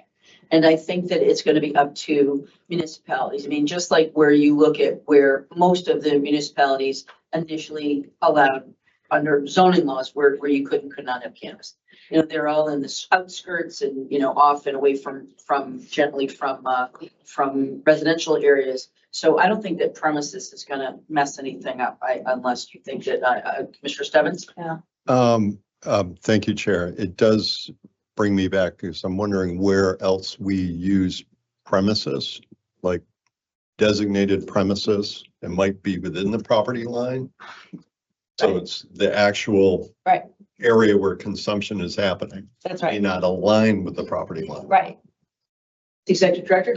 And I think that it's gonna be up to municipalities. I mean, just like where you look at where most of the municipalities initially allowed under zoning laws where you could not have cannabis. You know, they're all in the outskirts and, you know, off and away from generally from residential areas. So I don't think that premises is gonna mess anything up, unless you think that, Commissioner Stebbins? Yeah. Thank you, Chair. It does bring me back because I'm wondering where else we use premises, like designated premises. It might be within the property line. So it's the actual Right. area where consumption is happening. That's May right, not align with the property line. right. Executive Director?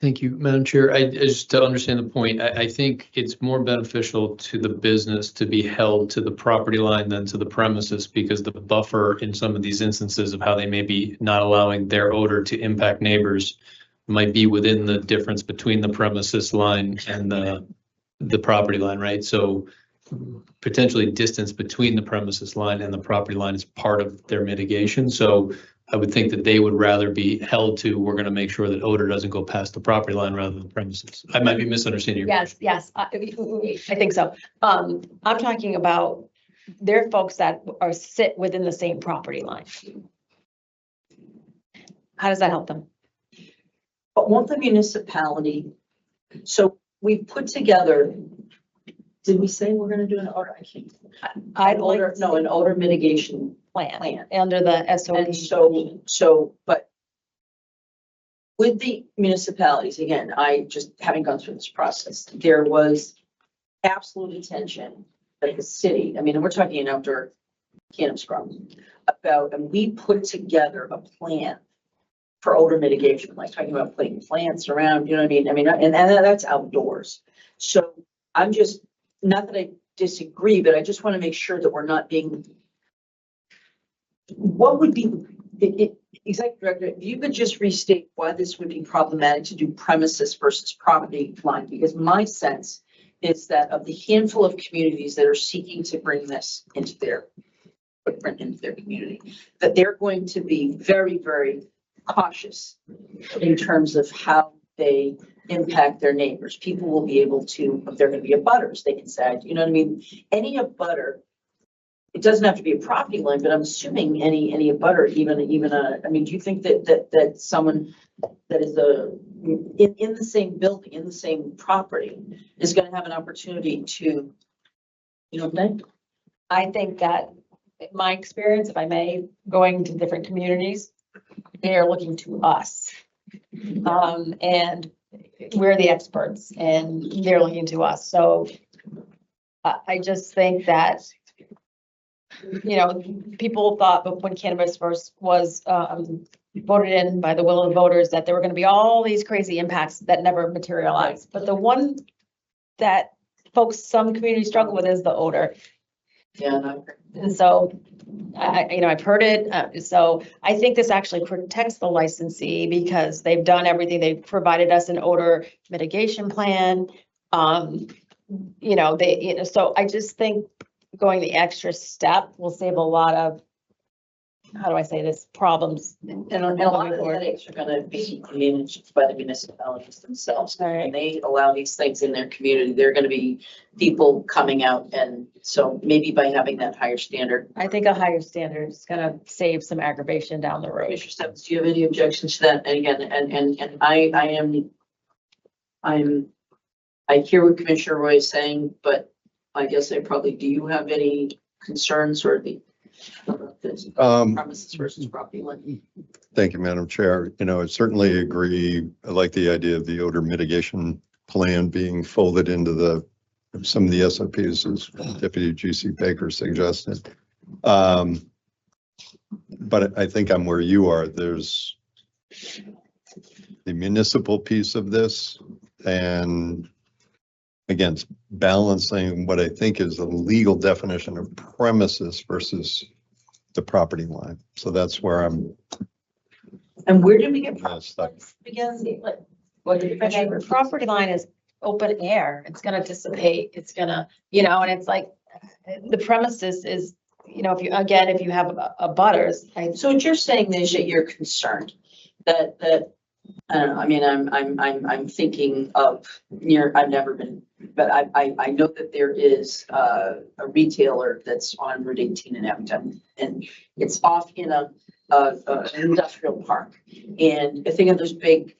Thank you, Madam Chair. Just to understand the point, I think it's more beneficial to the business to be held to the property line than to the premises, because the buffer in some of these instances of how they may be not allowing their odor to impact neighbors might be within the difference between the premises line and the property line, right? So potentially distance between the premises line and the property line is part of their mitigation. So I would think that they would rather be held to, we're going to make sure that odor doesn't go past the property line rather than the premises. I might be misunderstanding your question. Yes, I think so. I'm talking about there are folks that sit within the same property line. How does that help them? But won't the municipality, so we put together, did we say we're gonna do an odor? I can't. I'd like Odor, to no, an odor mitigation plan plan. under the And SOP. but with the municipalities, again, I just haven't gone through this process, there was absolute intention that the city, I mean, we're talking an outdoor cannabis grow about, and we put together a plan for odor mitigation, like talking about putting plants around, you know what I mean? And that's outdoors. So I'm just, not that I disagree, but I just want to make sure that we're not being, what would be, Executive Director, if you could just restate why this would be problematic to do premises versus property line, because my sense is that of the handful of communities that are seeking to bring this into their footprint, into their community, that they're going to be very, very cautious in terms of how they impact their neighbors. People will be able to, if they're going to be abutters, they can say, you know what I mean? Any abutter, it doesn't have to be a property line, but I'm assuming any abutter, even I mean, do you think that someone that is in the same building, in the same property is going to have an opportunity to, you know, I think that my experience, if I may, going to different communities, they are looking to us. And we're the experts and they're looking to us. So I just think that, you know, people thought, but when cannabis first was voted in by the will of the voters, that there were going to be all these crazy impacts that never materialized. But the one that some communities struggle with is the odor. Yeah. And so I've heard it. So I think this actually protects the licensee because they've done everything. They've provided us an odor mitigation plan. So I just think going the extra step will save a lot of, how do I say this, problems. And a lot of the headaches are gonna be managed by the municipalities themselves. All right. And they allow these things in their community, they're gonna be people coming out, and so maybe by having that higher standard. I think a higher standard is gonna save some aggravation down the road. Commissioner Stebbins, do you have any objections to that? And again, and I hear what Commissioner Roy is saying, but I guess do you have any concerns or premises versus property line? Thank you, Madam Chair. You know, I certainly agree. I like the idea of the odor mitigation plan being folded into the some of the SOPs, as Deputy GC Baker suggested. But I think I'm where you are. There's the municipal piece of this, and again, it's balancing what I think is a legal definition of premises versus the property line. So that's where I'm And where did we get stuck. Because the property line is open air, it's gonna dissipate, it's gonna, and it's like, the premises is, if you have a butters, So what you're saying is that you're concerned that, I don't know, I mean, I'm thinking of I've never been, but I know that there is a retailer that's on Route 18 in Abington, and it's off in an industrial park. And I think of those big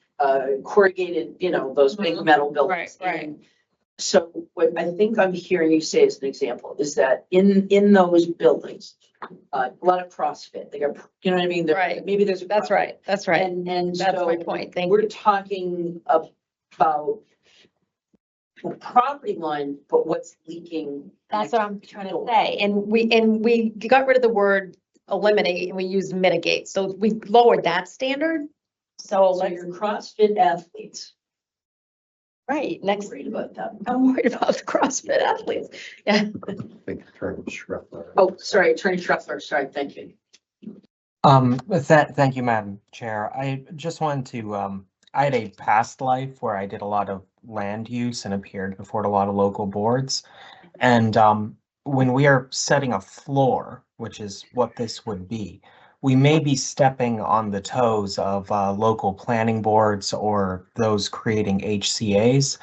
corrugated, those big metal buildings. Right. And so what I think I'm hearing you say as an example is that in those buildings, a lot of CrossFit, they got, you know what I mean? Right. Maybe there's. that's right, And that's my so point, thank we're you. talking about the property line, but what's leaking. That's what I'm trying to say, and we got rid of the word eliminate, and we used mitigate, so we lowered that standard. So So let's, your CrossFit athletes, right, I'm next, worried about that. I'm worried about the CrossFit athletes, yeah. I think Attorney Schroepfer. Oh, sorry, Attorney Schroepfer, sorry, thank you. Thank you, Madam Chair. I just wanted to, I had a past life where I did a lot of land use and appeared before a lot of local boards. And when we are setting a floor, which is what this would be, we may be stepping on the toes of local planning boards or those creating HCAs.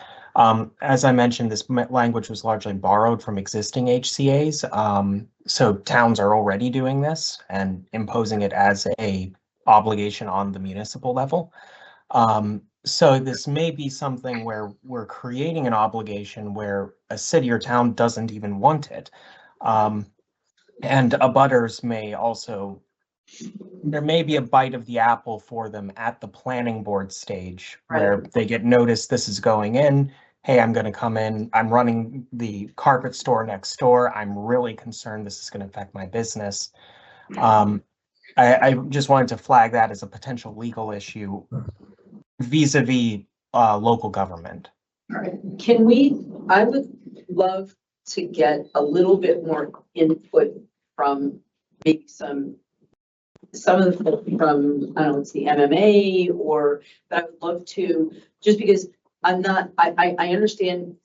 As I mentioned, this language was largely borrowed from existing HCAs. So towns are already doing this and imposing it as a obligation on the municipal level. So this may be something where we're creating an obligation where a city or town doesn't even want it. And abutters may also, there may be a bite of the apple for them at the planning board stage where they get noticed this is going in. Hey, I'm going to come in. I'm running the carpet store next door. I'm really concerned this is going to affect my business. I just wanted to flag that as a potential legal issue vis-a-vis local government. All right, I would love to get a little bit more input from maybe some of the folks from, I don't know, it's the MMA but I would love to, just because I understand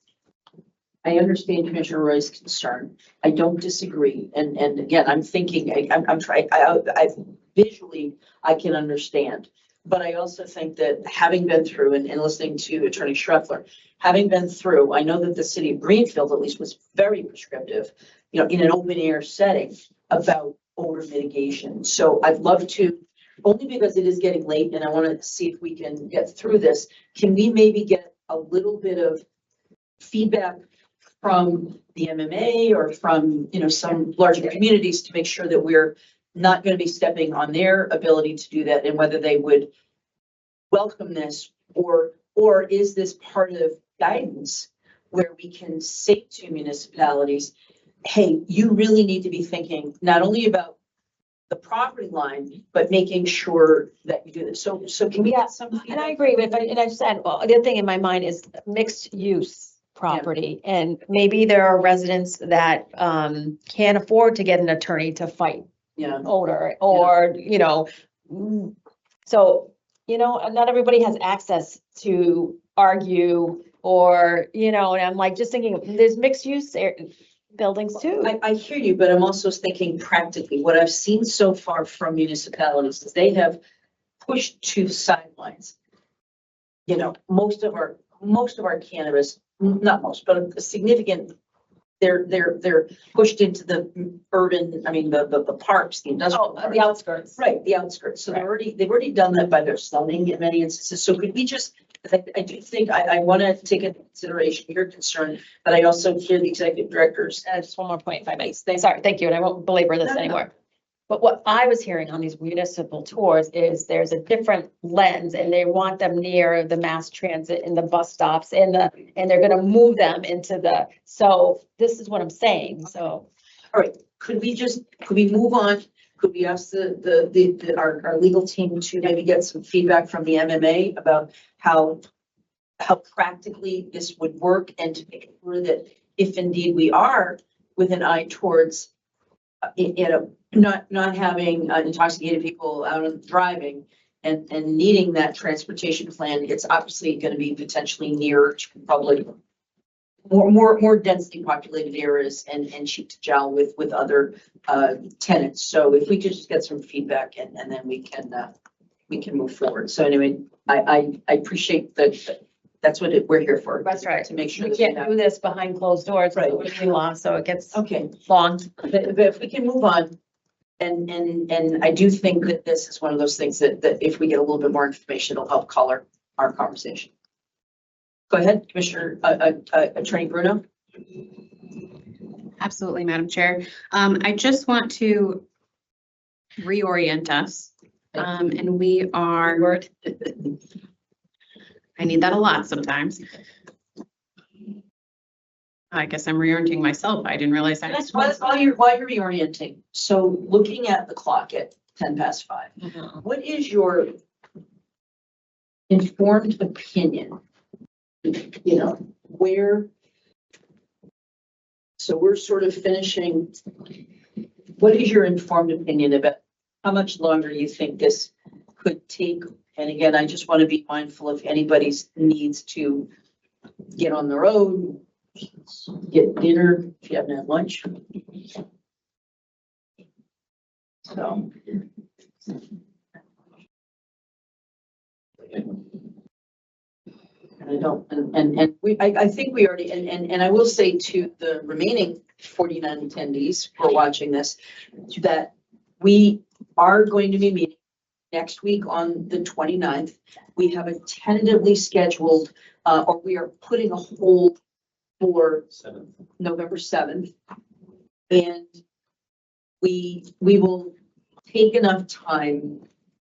Commissioner Roy's concern. I don't disagree. And again, I'm thinking, I'm trying, I visually, I can understand. But I also think that having been through and listening to Attorney Schroepfer, having been through, I know that the city of Greenfield at least was very prescriptive, in an open air setting about odor mitigation. So I'd love to, only because it is getting late and I want to see if we can get through this. Can we maybe get a little bit of feedback from the MMA or from, some larger communities to make sure that we're not going to be stepping on their ability to do that, and whether they would welcome this, or is this part of guidance where we can say to municipalities, hey, you really need to be thinking not only about the property line, but making sure that you do this. So can we get some? And I agree with, and I said, well, the other thing in my mind is mixed use property. And maybe there are residents that can't afford to get an attorney to fight odor, or, so, not everybody has access to argue, or, and I'm like, just thinking, there's mixed use buildings too. I hear you, but I'm also thinking practically, what I've seen so far from municipalities is they have pushed to the sidelines. Most of our cannabis, not most, but a significant, they're pushed into the urban, the parks, the industrial. The outskirts. Right, the outskirts. So they've already done that by their zoning in many instances. So could we just, I do think I want to take into consideration your concern, but I also hear the executive directors. Just one more point, if I may. Sorry, thank you, and I won't belabor this anymore. But what I was hearing on these municipal tours is there's a different lens and they want them near the mass transit and the bus stops and they're gonna move them into so this is what I'm saying, so. All right, could we move on? Could we ask our legal team to maybe get some feedback from the MMA about how practically this would work and to make sure that if indeed we are with an eye towards not having intoxicated people out of driving and needing that transportation plan, it's obviously going to be potentially near to probably more densely populated areas and cheap to gel with other tenants. So if we could just get some feedback and then we can move forward. So anyway, I appreciate that's what we're here for. That's right. To make sure. We can't do this behind closed doors, right? With the law, so it gets Okay. long. But if we can move on, and I do think that this is one of those things that if we get a little bit more information, it'll help color our conversation. Go ahead, Commissioner, Attorney Bruno. Absolutely, Madam Chair. I just want to reorient us. And we are, I need that a lot sometimes. I guess I'm reorienting myself. I didn't realize that. That's while you're reorienting. So looking at the clock at 5:10, what is your informed opinion? You know, so we're sort of finishing. What is your informed opinion about how much longer you think this could take? And again, I just want to be mindful if anybody's needs to get on the road, get dinner, if you haven't had lunch. So. And I don't, I think we already, and I will say to the remaining 49 attendees who are watching this, that we are going to be meeting next week on the 29th. We have a tentatively scheduled, or we are putting a hold for November 7th. And we will take enough time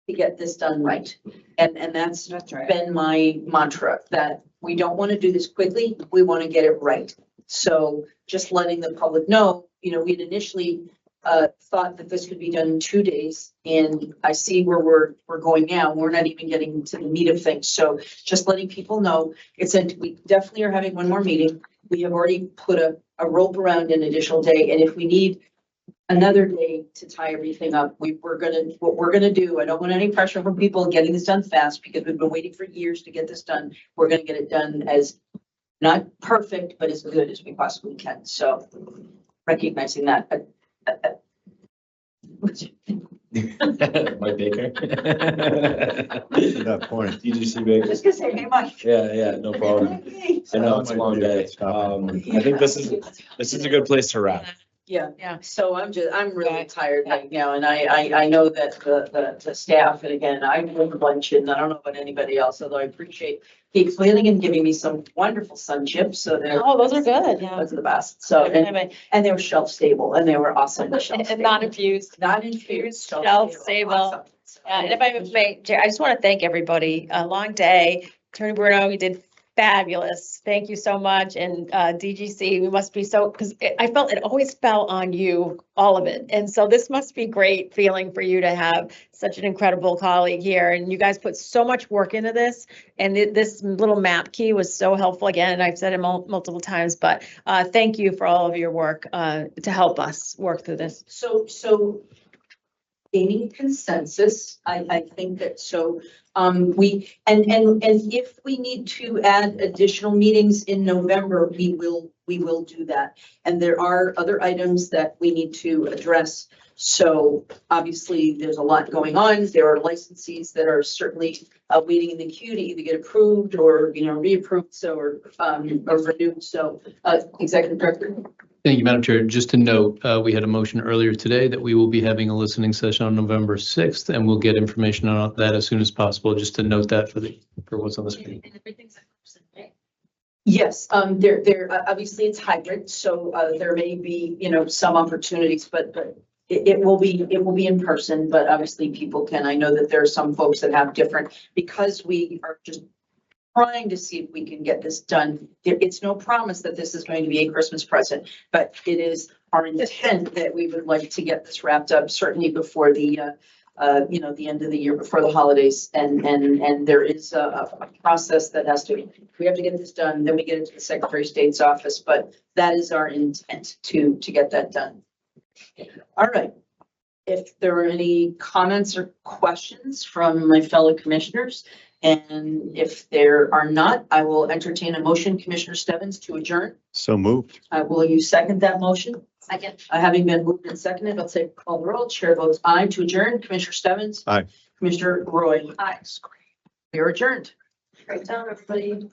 to get this done right. And that's right. Been my mantra, that we don't want to do this quickly. We want to get it right. So just letting the public know, you know, we'd initially thought that this could be done in 2 days, and I see where we're going now. We're not even getting to the meat of things. So just letting people know, we definitely are having one more meeting. We have already put a rope around an additional day, and if we need another day to tie everything up, what we're gonna do. I don't want any pressure from people getting this done fast, because we've been waiting for years to get this done. We're gonna get it done as not perfect, but as good as we possibly can. So recognizing that. Mike Baker. To that point. DGC Baker. Just gonna say, hey, Mike. Yeah, no problem. I know it's a long day. I think this is a good place to wrap. Yeah. So I'm really tired right now, and I know that the staff, and again, I went lunch, and I don't know about anybody else, although I appreciate Kate Flanagan giving me some wonderful sun chips. So Those are good. Yeah. Those are the best. So, and they were shelf stable, and they were awesome. And not infused. Not infused. Shelf stable. Awesome. So, and if I may, I just want to thank everybody. A long day. Attorney Bruno, you did fabulous. Thank you so much. And DGC, we must be because I felt it always fell on you, all of it. And so this must be great feeling for you to have such an incredible colleague here. And you guys put so much work into this. And this little map key was so helpful again. And I've said it multiple times, but thank you for all of your work to help us work through this. So gaining consensus, I think that we if we need to add additional meetings in November, we will do that. And there are other items that we need to address. So obviously there's a lot going on. There are licensees that are certainly waiting in the queue to either get approved or, reapproved, or renewed. So Executive Director. Thank you, Madam Chair. Just to note, we had a motion earlier today that we will be having a listening session on November 6th, and we'll get information on that as soon as possible, just to note that for what's on the screen. And everything's in person, right? Yes, there obviously it's hybrid, so there may be, some opportunities, but it will be in person, but obviously people can, I know that there are some folks that have different, because we are just trying to see if we can get this done. It's no promise that this is going to be a Christmas present, but it is our intent that we would like to get this wrapped up certainly before the, the end of the year, before the holidays. And there is a process that we have to get this done, then we get it to the Secretary of State's office, but that is our intent to get that done. All right. If there are any comments or questions from my fellow commissioners, and if there are not, I will entertain a motion, Commissioner Stebbins, to adjourn. So moved. Will you second that motion? Second. Having been moved and seconded, I'll say call the roll. Chair votes aye to adjourn. Commissioner Stebbins? Aye. Commissioner Roy? Aye. We are adjourned. Great job, everybody.